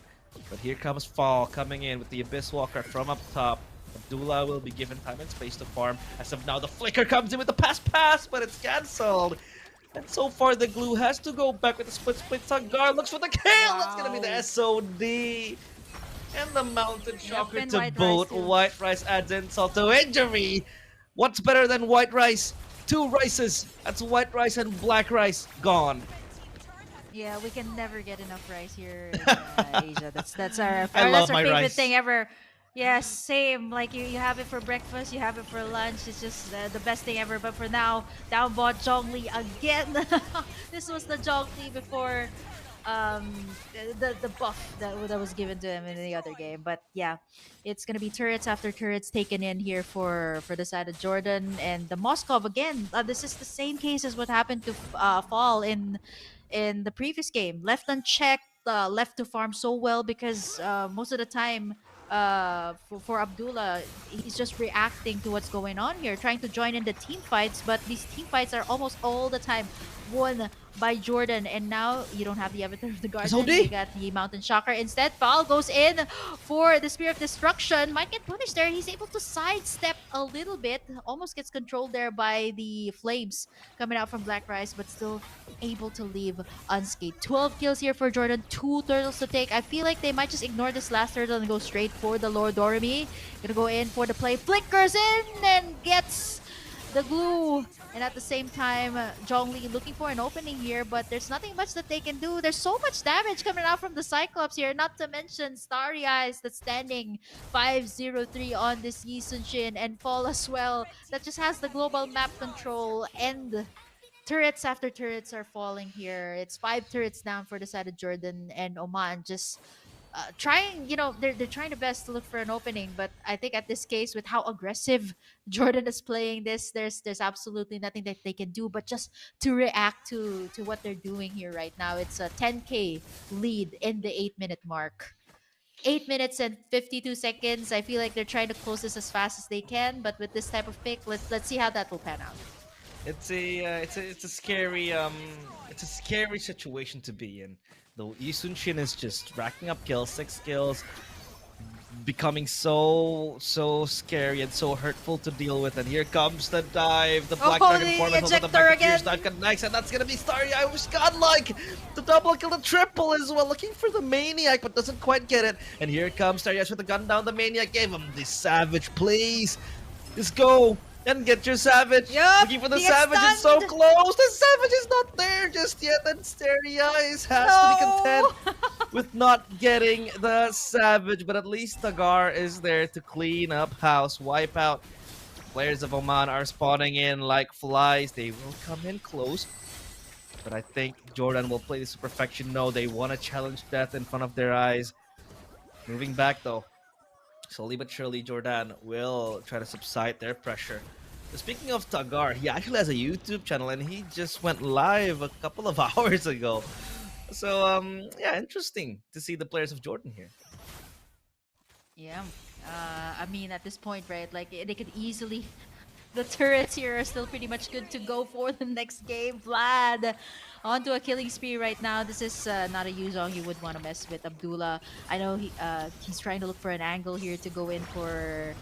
But here comes Fall coming in with the Abyss Walker from up top. Abdullah will be given time and space to farm. As of now, the Flicker comes in with the pass, but it's cancelled. And so far, the Glue has to go back with the split. Tagar looks for the kill. That's gonna be the
Wow.
SOD. And the Mountain Shocker
and
to
White Rice
boot.
too.
White Rice adds insult to injury. What's better than White Rice? 2 rices. That's White Rice and Black Rice gone.
Yeah, we can never get enough rice here in Asia. That's our
I love
that's our
my
favorite
rice.
thing ever. Yes, same. Like you have it for breakfast, you have it for lunch. It's just the best thing ever. But for now, down bot Zhongli again. This was the Zhongli before the buff that was given to him in the other game. But yeah, it's gonna be turrets after turrets taken in here for the side of Jordan and the Moskov again. This is the same case as what happened to Fall in the previous game. Left unchecked, left to farm so well because most of the time for Abdullah, he's just reacting to what's going on here, trying to join in the team fights, but these team fights are almost all the time won by Jordan. And now you don't have the Avatar of the Garden,
SOD.
you got the Mountain Shocker. Instead, Paul goes in for the Spear of Destruction. Might get punished there. He's able to sidestep a little bit, almost gets controlled there by the flames coming out from Black Rice, but still able to leave unscathed. 12 kills here for Jordan, 2 turtles to take. I feel like they might just ignore this last turtle and go straight for the Lord Doremi. Gonna go in for the play, flickers in and gets the glue. And at the same time, Zhongli looking for an opening here, but there's nothing much that they can do. There's so much damage coming out from the Cyclops here, not to mention Starry Eyes that's standing 5-0-3 on this Yi Sun-shin, and Fall as well that just has the global map control, and turrets after turrets are falling here. It's 5 turrets down for the side of Jordan, and Oman just trying, they're trying the best to look for an opening. But I think at this case, with how aggressive Jordan is playing this, there's absolutely nothing that they can do but just to react to what they're doing here right now. It's a 10k lead in the 8-minute mark. 8 minutes and 52 seconds. I feel like they're trying to close this as fast as they can, but with this type of pick, let's see how that will pan out.
It's a scary situation to be in. The Yi Shin is just racking up kills, 6 kills, becoming so scary and so hurtful to deal with. And here comes the dive, the Black Dragon
the
Performance on the
ejector again.
dive connects, and that's gonna be Starry Eye was godlike. The double kill, the triple as well, looking for the Maniac, but doesn't quite get it. And here comes Starry Eye with the gun down. The Maniac gave him the Savage, please. Just go and get your Savage.
Yup,
Looking for the
he gets
Savage, it's so
stunned.
close. The Savage is not there just yet, and Starry Eyes has to be content with not getting the Savage, but at least Tagar is there to clean up house, wipe out. Players of Oman are spawning in like flies. They will come in close, but I think Jordan will play this to perfection. No, they want to challenge death in front of their eyes. Moving back though.
Slowly but surely, Jordan will try to subside their pressure. Speaking of Tagar, he actually has a YouTube channel and he just went live a couple of hours ago. So yeah, interesting to see the players of Jordan here.
Yeah. I mean, at this point, right? Like they could easily. The turrets here are still pretty much good to go for the next game. Vlad onto a killing spree right now. This is not a Yuzong you would want to mess with. Abdullah, I know he's trying to look for an angle here to go in for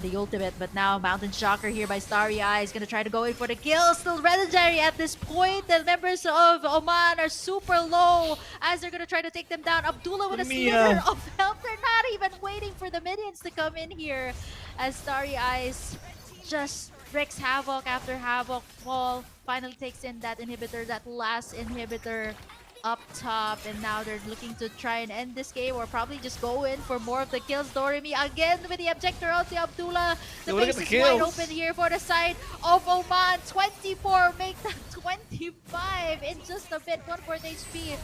the ultimate, but now Mountain Shocker here by Starry Eye is gonna try to go in for the kill. Still legendary at this point. The members of Oman are super low as they're gonna try to take them down. Abdullah with a sliver of health. They're not even waiting for the minions to come in here as Starry Eyes just wreaks havoc after havoc. Fall finally takes in that inhibitor, that last inhibitor up top, and now they're looking to try and end this game or probably just go in for more of the kills. Doremi again with the objector onto Abdullah. The base is wide open here for the side of Oman. 24 make that 25 in just a bit. 1 4 HP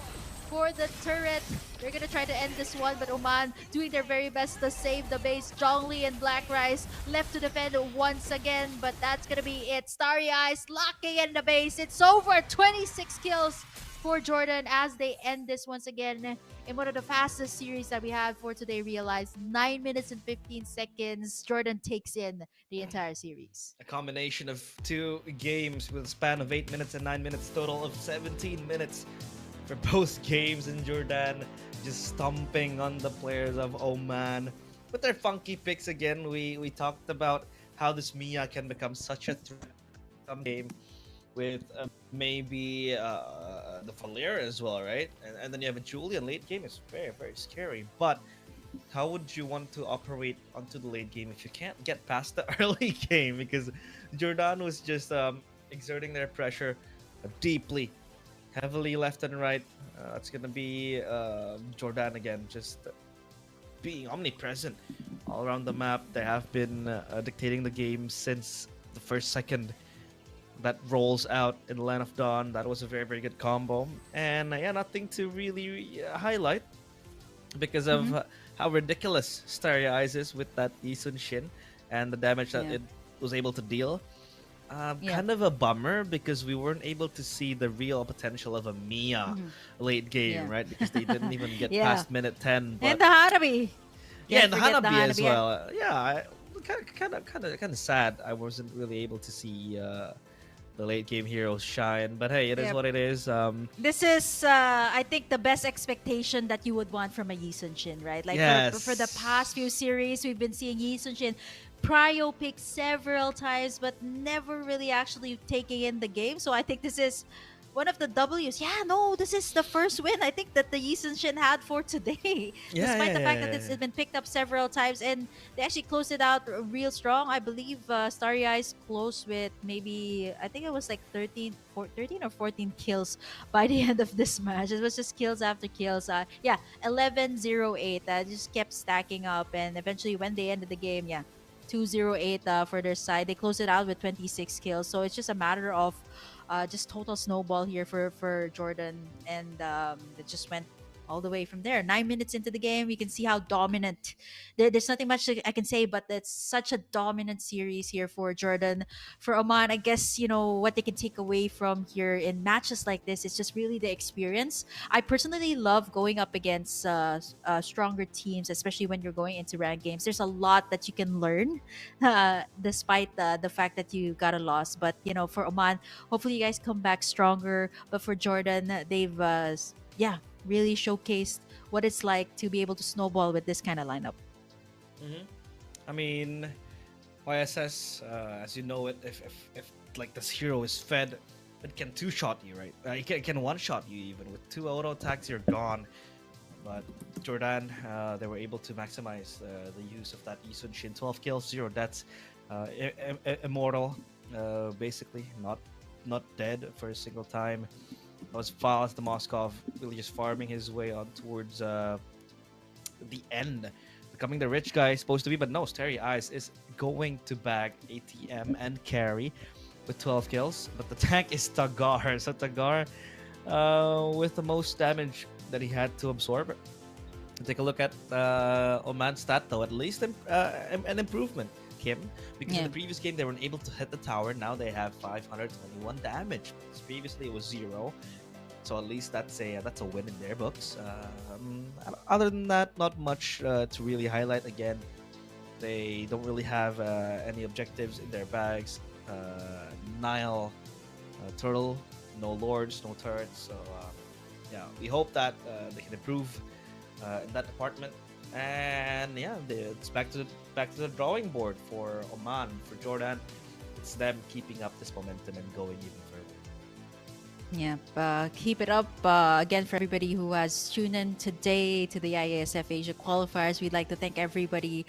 for the turret. They're gonna try to end this one, but Oman doing their very best to save the base. Zhongli and Black Rice left to defend once again, but that's gonna be it. Starry Eyes locking in the base. It's over. 26 kills for Jordan as they end this once again in one of the fastest series that we had for today. Realized 9 minutes and 15 seconds. Jordan takes in the entire series.
A combination of 2 games with a span of 8 minutes and 9 minutes, total of 17 minutes for both games in Jordan, just stomping on the players of Oman with their funky picks again. We talked about how this Mia can become such a threat game with maybe the Falera as well, right? And then you have a Julian late game. It's very, very scary. But how would you want to operate onto the late game if you can't get past the early game? Because Jordan was just exerting their pressure deeply, heavily left and right. It's gonna be Jordan again, just being omnipresent all around the map. They have been dictating the game since the first second that rolls out in Land of Dawn. That was a very, very good combo. And yeah, nothing to really highlight because of how ridiculous Starry Eyes is with that Isun Shin and the damage that it was able to deal. Kind of a bummer because we weren't able to see the real potential of a Mia late game, right? Because they didn't even get past minute 10. But...
And the Hanabi.
Yeah, and the Hanabi as well. Kind of sad. I wasn't really able to see the late game heroes shine, but hey, it is what it is.
This is, I think, the best expectation that you would want from a Yi Sun Shin, right? Like for the past few series, we've been seeing Yi Sun Shin prio pick several times, but never really actually taking in the game. So I think this is one of the W's. Yeah, no, this is the first win I think that the Yi Sun Shin had for today. Despite the fact that it's been picked up several times, and they actually closed it out real strong. I believe Starry Eyes closed with maybe, I think it was like 13 or 14 kills by the end of this match. It was just kills after kills. 11-0-8. Just kept stacking up, and eventually when they ended the game, 2-0-8 for their side. They closed it out with 26 kills. So it's just a matter of just total snowball here for Jordan, and it just went all the way from there. 9 minutes into the game, you can see how dominant. There's nothing much I can say, but it's such a dominant series here for Jordan. For Oman, I guess, what they can take away from here in matches like this is just really the experience. I personally love going up against stronger teams, especially when you're going into ranked games. There's a lot that you can learn, despite the fact that you got a loss. But, for Oman, hopefully you guys come back stronger. But for Jordan, they've, really showcased what it's like to be able to snowball with this kind of lineup.
I mean, YSS, as you know it, if like this hero is fed, it can two-shot you, right? It can one-shot you even. With 2 auto attacks, you're gone. But Jordan, they were able to maximize the use of that Isun Shin. 12 kills, 0 deaths, immortal, basically not dead for a single time. That was Faust the Moskov really just farming his way on towards the end, becoming the rich guy supposed to be. But no, Starry Eyes is going to bag ATM and carry with 12 kills. But the tank is Tagar. So Tagar with the most damage that he had to absorb. Take a look at Oman's stat, though. At least an improvement, Kim. Because in
Yeah.
the previous game, they weren't able to hit the tower. Now they have 521 damage. Previously, it was 0. So at least that's a win in their books. Other than that, not much to really highlight. Again, they don't really have any objectives in their bags. Nile, Turtle, no lords, no turrets. So yeah, we hope that they can improve in that department. And yeah, it's back to the drawing board for Oman, for Jordan. It's them keeping up this momentum and going even further.
Yeah, keep it up. Again, for everybody who has tuned in today to the IASF Asia qualifiers, we'd like to thank everybody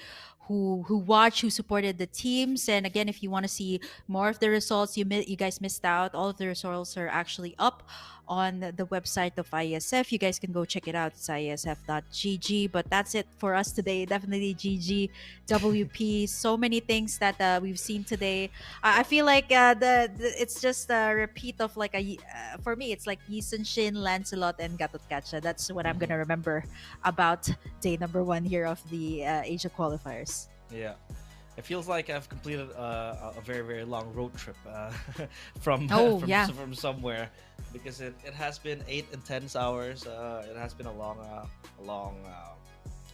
who watched, who supported the teams. And again, if you want to see more of the results, you guys missed out. All of the results are actually up on the website of ISF. You guys can go check it out. It's isf.gg. But that's it for us today. Definitely GG, WP. So many things that we've seen today. I feel like it's just a repeat of like for me, it's like Yisun Shin, Lancelot, and Gatot Kacha. That's what I'm gonna remember about day number 1 here of the Asia qualifiers.
Yeah, it feels like I've completed a very, very long road trip from from somewhere, because it has been 8 intense hours. It has been a long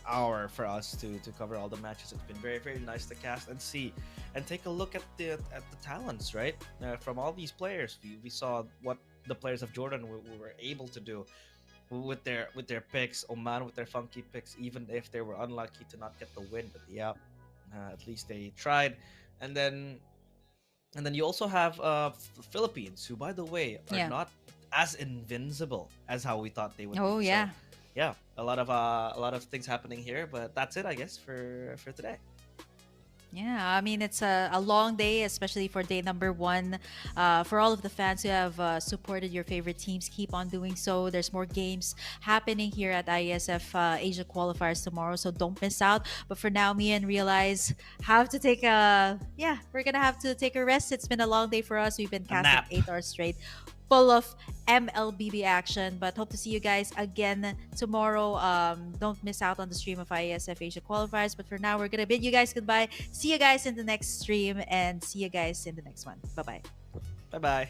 hour for us to cover all the matches. It's been very, very nice to cast and see and take a look at the talents, right? From all these players, we saw what the players of Jordan were able to do with their picks. Oman with their funky picks, even if they were unlucky to not get the win. But yeah, at least they tried. And then you also have Philippines, who, by the way, are
Yeah.
not as invincible as how we thought they would
Oh
be.
yeah.
So, yeah, a lot of things happening here. But that's it, I guess, for today.
Yeah, I mean, it's a long day, especially for day number 1. For all of the fans who have supported your favorite teams, keep on doing so. There's more games happening here at ISF Asia qualifiers tomorrow, so don't miss out. But for now, me and Realize have to take we're gonna have to take a rest. It's been a long day for us. We've been casting
nap.
8 hours straight, full of Mlbb action. But hope to see you guys again tomorrow. Don't miss out on the stream of ISF Asia qualifiers. But for now, we're gonna bid you guys goodbye. See you guys in the next stream, and see you guys in the next one. Bye bye.
Bye bye.